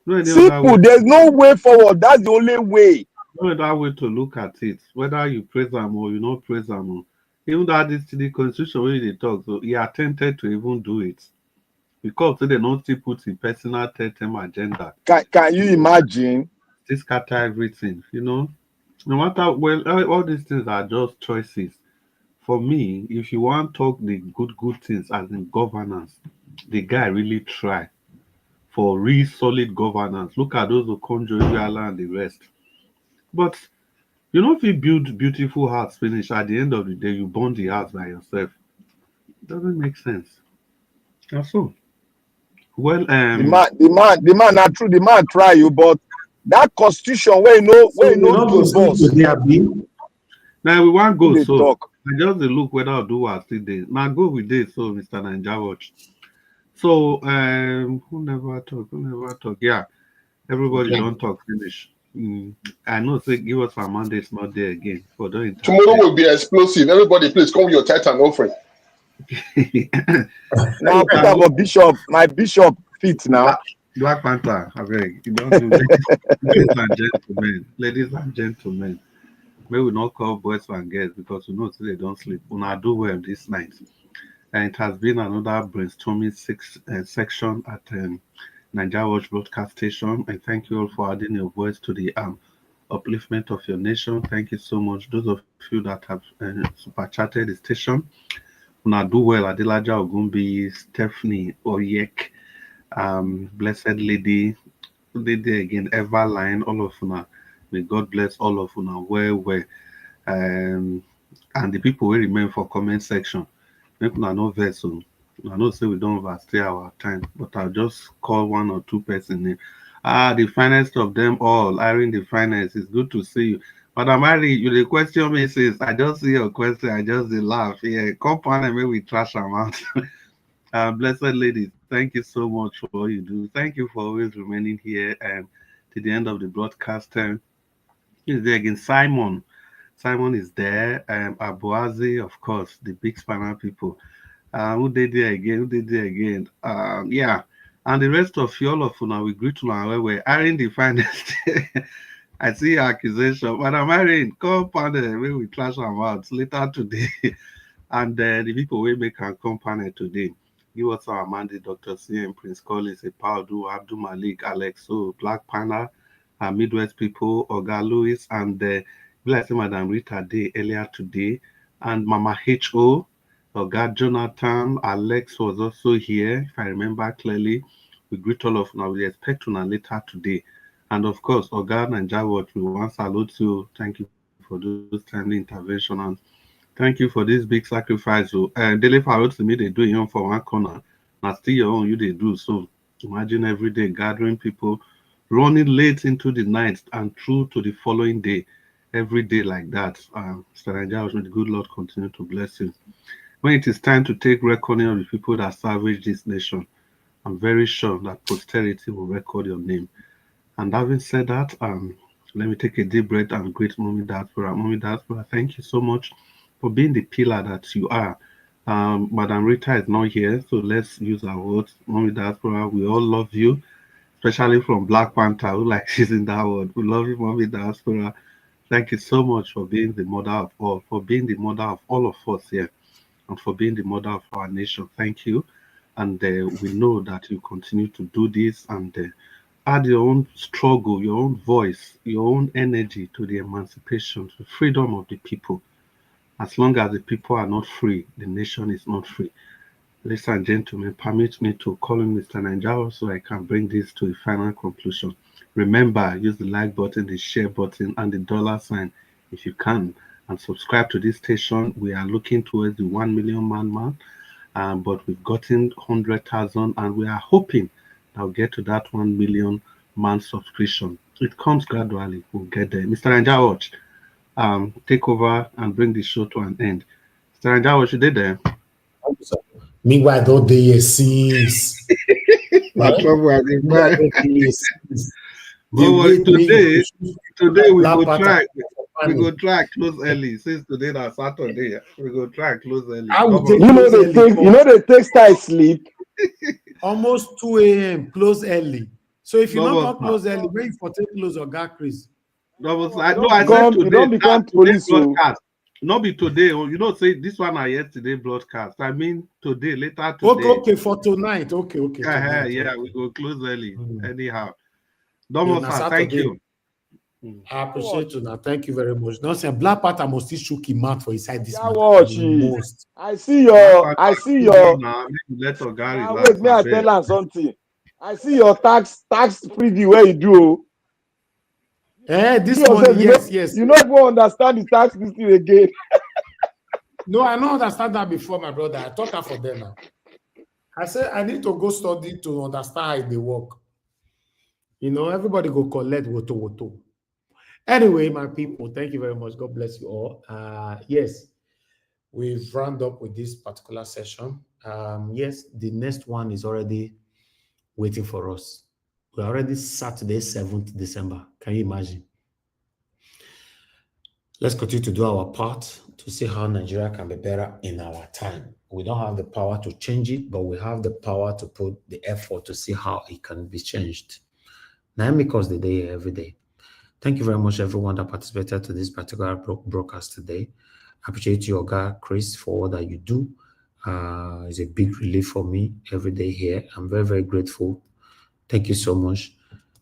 simple. There's no way forward. That's the only way. No other way to look at it. Whether you praise them or you not praise them, even that is the constitution where they talk. So he attempted to even do it because they don't still put in personal term agenda. Can you imagine? They scatter everything. No matter all these things are just choices. For me, if you want to talk the good things as in governance, the guy really try for real solid governance. Look at those Okonjo Iweala and the rest. But if you build beautiful house finish, at the end of the day, you burn the house by yourself. It doesn't make sense. That's all. Well, the man not true. The man try you, but that constitution where give us. Now we want go so. I just look whether I'll do what still there. Now go with this, so Mr. Ninja Watch. So who never talk? Yeah, everybody don't talk finish. I know say give us our Mondays not there again. For tomorrow will be explosive. Everybody please come with your title offering. Now put up a bishop, my bishop feet now. Black Panther, I beg. You don't do ladies and gentlemen. May we not call boys and girls because we know they don't sleep. We not do well this night. And it has been another brainstorming section at Nigeria Watch Broadcast Station. And thank you all for adding your voice to the upliftment of your nation. Thank you so much. Those of you that have super chatted the station, Una do well, Adelaja Ogumbi, Stephanie Oyek, Blessed Lady, Lady again, Everline, all of una. May God bless all of una well. And the people will remain for comment section. Make una no vessel. I know say we don't overstay our time, but I'll just call one or two person name. The finest of them all, Irene the finest. It's good to see you. Madam Mary, you the question me says, I just see your question, I just laugh. Yeah, come on and maybe we trash them out. Blessed ladies, thank you so much for all you do. Thank you for always remaining here and to the end of the broadcast time. Is there again Simon. Simon is there. Abuazi, of course, the big spanner people. Who did there again? Yeah. And the rest of you, all of you now, we greet you now where we're Irene the finest. I see your accusation. Madam Irene, come panel where we clash our mouths later today. And the people will make a company today. Give us our mandate, Dr. CM, Prince Collins, Paudu, Abdul Malik, Alex, so Black Panel, Midwest people, Oga Lewis, and like Madam Rita Day earlier today, and Mama H.O., Oga Jonathan, Alex was also here, if I remember clearly. We greet all of now. We expect to later today. And of course, Oga Nanjawat, we want to salute you. Thank you for those timely intervention. And thank you for this big sacrifice. So, Dele Farotimi, they do it for one corner. Now, still your own, you they do. So, imagine every day gathering people, running late into the night and through to the following day, every day like that. Mr. Nanjawat, may the good Lord continue to bless you. When it is time to take reckoning of the people that savage this nation, I'm very sure that posterity will record your name. And having said that, let me take a deep breath and greet Mommy Diaspora. Mommy Diaspora, thank you so much for being the pillar that you are. Madam Rita is not here, so let's use our words. Mommy Diaspora, we all love you, especially from Black Panther, who likes using that word. We love you, Mommy Diaspora. Thank you so much for being the mother of all, for being the mother of all of us here, and for being the mother of our nation. Thank you. And we know that you continue to do this and add your own struggle, your own voice, your own energy to the emancipation, to the freedom of the people. As long as the people are not free, the nation is not free. Ladies and gentlemen, permit me to call on Mr. Nanjao so I can bring this to a final conclusion. Remember, use the like button, the share button, and the dollar sign if you can. And subscribe to this station. We are looking towards the 1 million man mark, but we've gotten 100,000, and we are hoping that we'll get to that 1 million man subscription. It comes gradually. We'll get there. Mr. Nanjao, take over and bring the show to an end. Mr. Nanjao, you did there. Meanwhile, don't they since? Today we go try. We go try close early. Since today that's Saturday, we go try close early. You know they take style sleep. Almost 2 a.m. close early. So if you not close early, when you for take close or got Chris. I said today. Don't become police. Broadcast. Not be today. You know, say this one are yesterday broadcast. I mean today, later today. Okay, for tonight. Okay. Tonight, yeah, we go close early. Anyhow. Domosa, thank you. I appreciate you now. Thank you very much. Now, say Black Panther must still shook him out for his side this month. I see your. Wait, may I tell her something? I see your tax preview where you do. This morning, yes. You not go understand the tax this thing again. No, I don't understand that before, my brother. I taught that for them now. I said I need to go study to understand how they work. You know, everybody go collect woto. Anyway, my people, thank you very much. God bless you all. Yes, we've rounded up with this particular session. Yes, the next one is already waiting for us. We're already Saturday, 7th December. Can you imagine? Let's continue to do our part to see how Nigeria can be better in our time. We don't have the power to change it, but we have the power to put the effort to see how it can be changed. Now, because the day every day. Thank you very much, everyone that participated to this particular broadcast today. I appreciate you, Oga Chris, for all that you do. It's a big relief for me every day here. I'm very, very grateful. Thank you so much.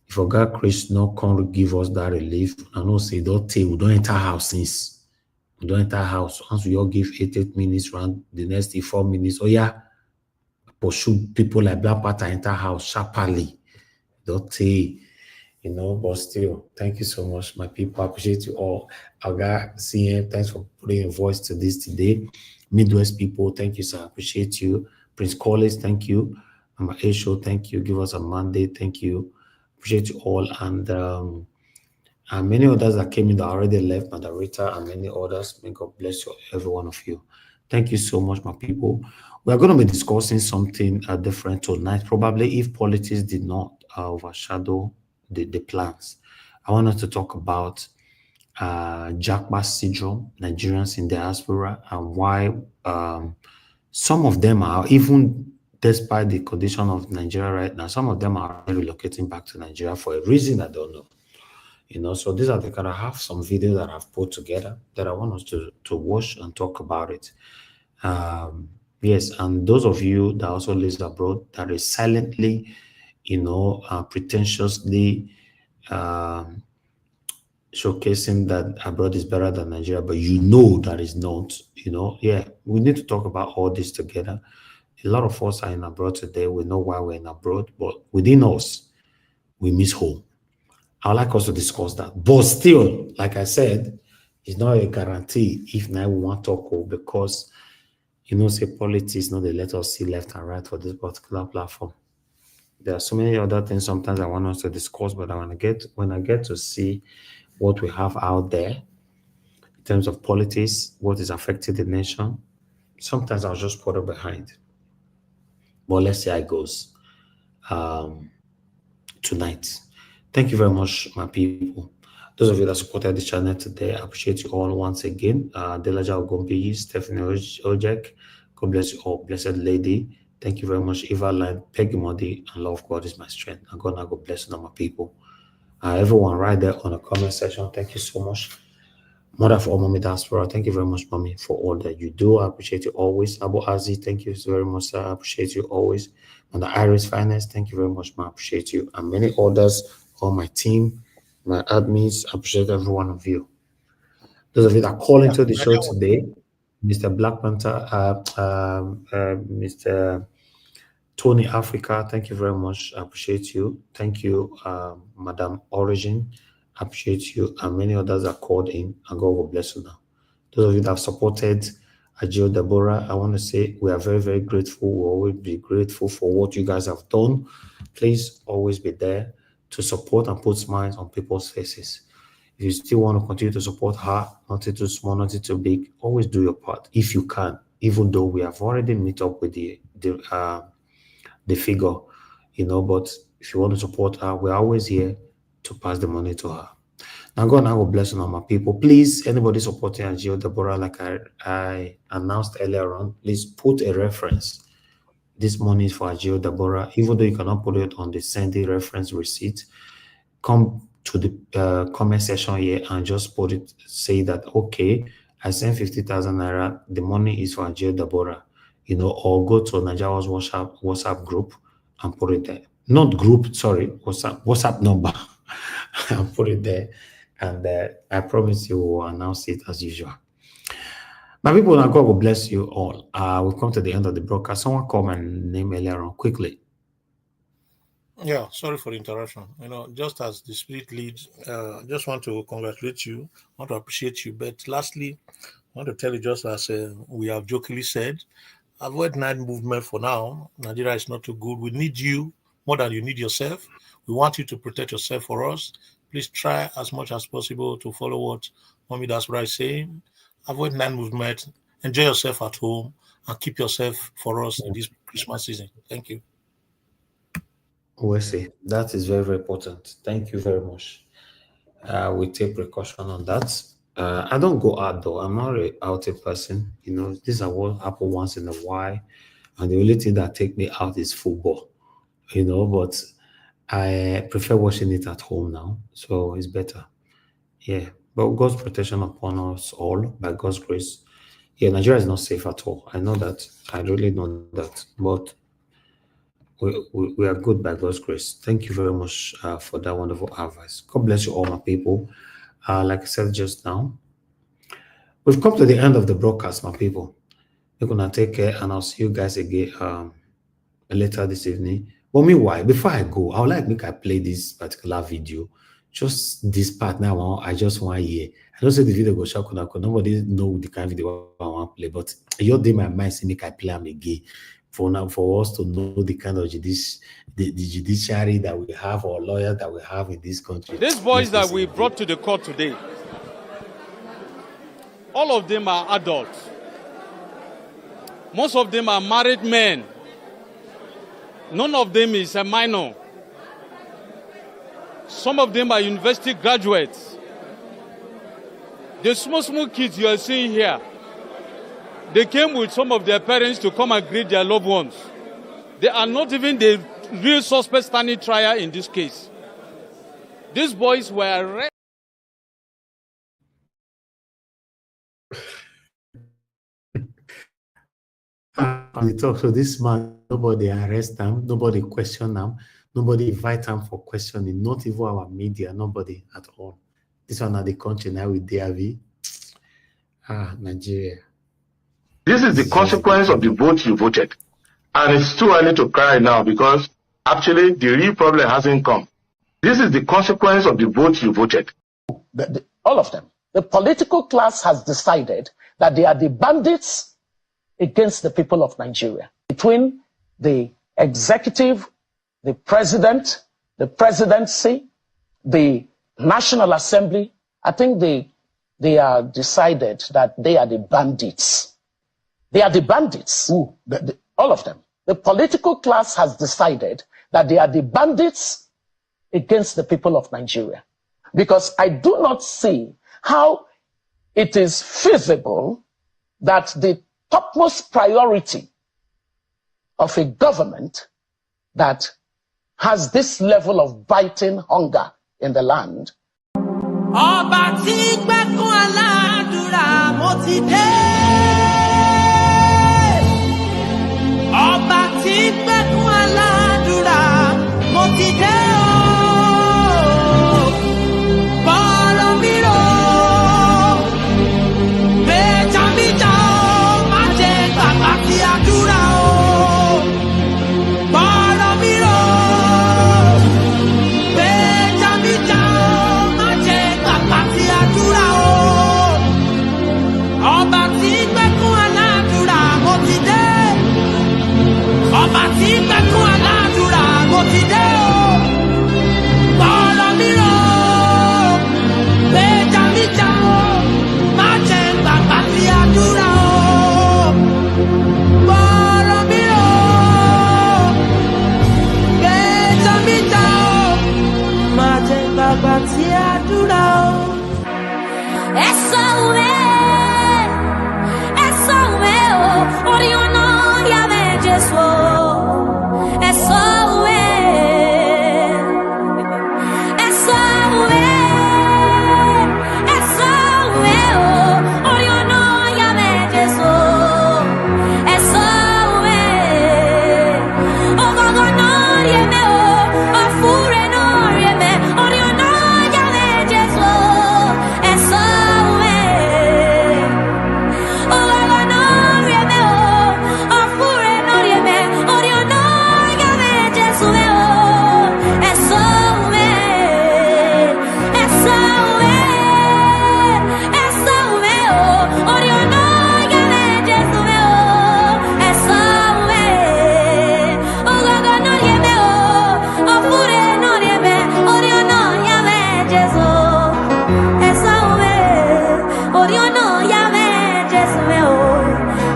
If Oga Chris not come give us that relief, I know say don't tell we don't enter house since. We don't enter house. Once we all give 8 minutes round, the next 4 minutes. Oh yeah, pursue people like Black Panther enter house sharply. Don't say, but still, thank you so much, my people. I appreciate you all. Aga, CM, thanks for putting a voice to this today. Midwest people, thank you, sir. I appreciate you. Prince Collins, thank you. Mama Show, thank you. Give us a Monday, thank you. Appreciate you all. And many others that came in that already left, moderator, and many others. May God bless you, every one of you. Thank you so much, my people. We are going to be discussing something different tonight, probably if politics did not overshadow the plans. I want us to talk about Japa syndrome, Nigerians in diaspora, and why some of them are, even despite the condition of Nigeria right now, some of them are relocating back to Nigeria for a reason I don't know. So these are the kind of have some videos that I've put together that I want us to watch and talk about it. Yes, and those of you that also live abroad that is silently, pretentiously showcasing that abroad is better than Nigeria, but that is not, we need to talk about all this together. A lot of us are in abroad today. We know why we're in abroad, but within us, we miss home. I'd like us to discuss that. But still, like I said, it's not a guarantee if now we want to talk, because, say politics, they let us see left and right for this particular platform. There are so many other things sometimes I want us to discuss, but when I get to see what we have out there in terms of politics, what is affecting the nation, sometimes I'll just put it behind. But let's see how it goes tonight. Thank you very much, my people. Those of you that supported the channel today, I appreciate you all once again. Delaja Ogombi, Stephanie Ojek, God bless you all. Blessed lady, thank you very much. Eva Line, Peggy Modi, and love God is my strength. And God bless you, my people. Everyone right there on the comment section, thank you so much. Mother for all Mommy Diaspora, thank you very much, Mommy, for all that you do. I appreciate you always. Abu Azi, thank you very much, sir. I appreciate you always. On the Iris Finance, thank you very much, I appreciate you. And many others, all my team, my admins, I appreciate every one of you. Those of you that call into the show today, Mr. Black Panther, Mr. Tony Africa, thank you very much. I appreciate you. Thank you, Madam Origin. I appreciate you. And many others are called in, and God will bless you now. Those of you that have supported Ajio Deborah, I want to say we are very, very grateful. We'll always be grateful for what you guys have done. Please always be there to support and put smiles on people's faces. If you still want to continue to support her, nothing too small, nothing too big, always do your part if you can, even though we have already met up with the figure, but if you want to support her, we're always here to pass the money to her. Now, God, will bless you, my people. Please, anybody supporting Ajio Deborah, like I announced earlier on, please put a reference. This money is for Ajio Deborah, even though you cannot put it on the sending reference receipt. Come to the comment section here and just put it, say that, okay, I sent 50,000 naira, the money is for Ajio Deborah, or go to Nigeria's WhatsApp group and put it there. Not group, sorry, WhatsApp number. and put it there. And I promise you will announce it as usual. My people, now God will bless you all. We've come to the end of the broadcast. Someone called my name earlier on quickly. Yeah, sorry for the interruption. Just as the spirit leads, just want to congratulate you, want to appreciate you. But lastly, I want to tell you, just as we have jokingly said, avoid night movement for now. Nigeria is not too good. We need you more than you need yourself. We want you to protect yourself for us. Please try as much as possible to follow what Mommy Diaspora is saying. Avoid night movement. Enjoy yourself at home and keep yourself for us in this Christmas season. Thank you. We'll see. That is very, very important. Thank you very much. We take precaution on that. I don't go out though. I'm not an outed person. These are what happen once in a while. And the only thing that take me out is football. But I prefer watching it at home now. So it's better. Yeah. But God's protection upon us all, by God's grace. Yeah, Nigeria is not safe at all. I know that. I really know that. But we are good by God's grace. Thank you very much for that wonderful advice. God bless you all, my people. Like I said just now, We've come to the end of the broadcast, my people. You're gonna take care, and I'll see you guys again later this evening. But meanwhile, before I go, I would like make I play this particular video. Just this part now, I just want to hear. I don't say the video go shock. Nobody know the kind of video I want to play, but your day my mind say make I play them again for now, for us to know the kind of the judiciary that we have, or lawyers that we have in this country. These boys that we brought to the court today, all of them are adults. Most of them are married men. None of them is a minor. Some of them are university graduates. The small kids you are seeing here, they came with some of their parents to come and greet their loved ones. They are not even the real suspect standing trial in this case. These boys were arrested. On the talk, so this man, nobody arrest him, nobody question him, nobody invite him for questioning, not even our media, nobody at all. This one are the country now with DRV. Nigeria. This is the consequence of the vote you voted. And it's too early to cry now because actually the real problem hasn't come. This is the consequence of the vote you voted. All of them. The political class has decided that they are the bandits against the people of Nigeria. Between the executive, the president, the presidency, the National Assembly, I think they are decided that they are the bandits. They are the bandits. All of them. The political class has decided that they are the bandits against the people of Nigeria. Because I do not see how it is feasible that the topmost priority of a government that has this level of biting hunger in the land. Ọba tí gbẹ́kún aládùúrà mo ti dé. Ọba tí gbẹ́kún aládùúrà mo ti dé o. Bọ́ọ̀lù mi rò. Bẹ́ẹ̀jàmíjà o, má jẹ́ gbàgbà tí àdúrà o. Bọ́ọ̀lù mi rò. Bẹ́ẹ̀jàmíjà o, má jẹ́ gbàgbà tí àdúrà o. Ọba tí gbẹ́kún aládùúrà mo ti dé. Ọba tí gbẹ́kún aládùúrà mo ti dé o. Bọ́ọ̀lù mi rò. Bẹ́ẹ̀jàmíjà o, má jẹ́ gbàgbà tí àdúrà o. Bọ́ọ̀lù mi rò. Bẹ́ẹ̀jàmíjà o, má jẹ́ gbàgbà tí àdúrà o. É só o meu, Oriona e a Médico. É só o meu, é só o meu, Oriona e a Médico. É só o meu, o Gogonori é meu, o Furenori é meu, Oriona e a Médico. É só o meu, o Gogonori é meu, o Furenori é meu, Oriona e a Médico. É só o meu, é só o meu, é só o meu, Oriona e a Médico. É só o meu, o Gogonori é meu, o Furenori é meu, Oriona e a Médico. É só o meu, Oriona e a Médico.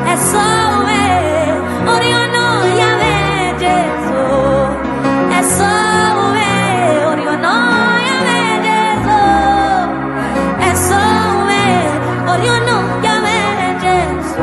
É só o meu, Oriona e a Médico. É só o meu, Oriona e a Médico. É só o meu, Oriona e a Médico.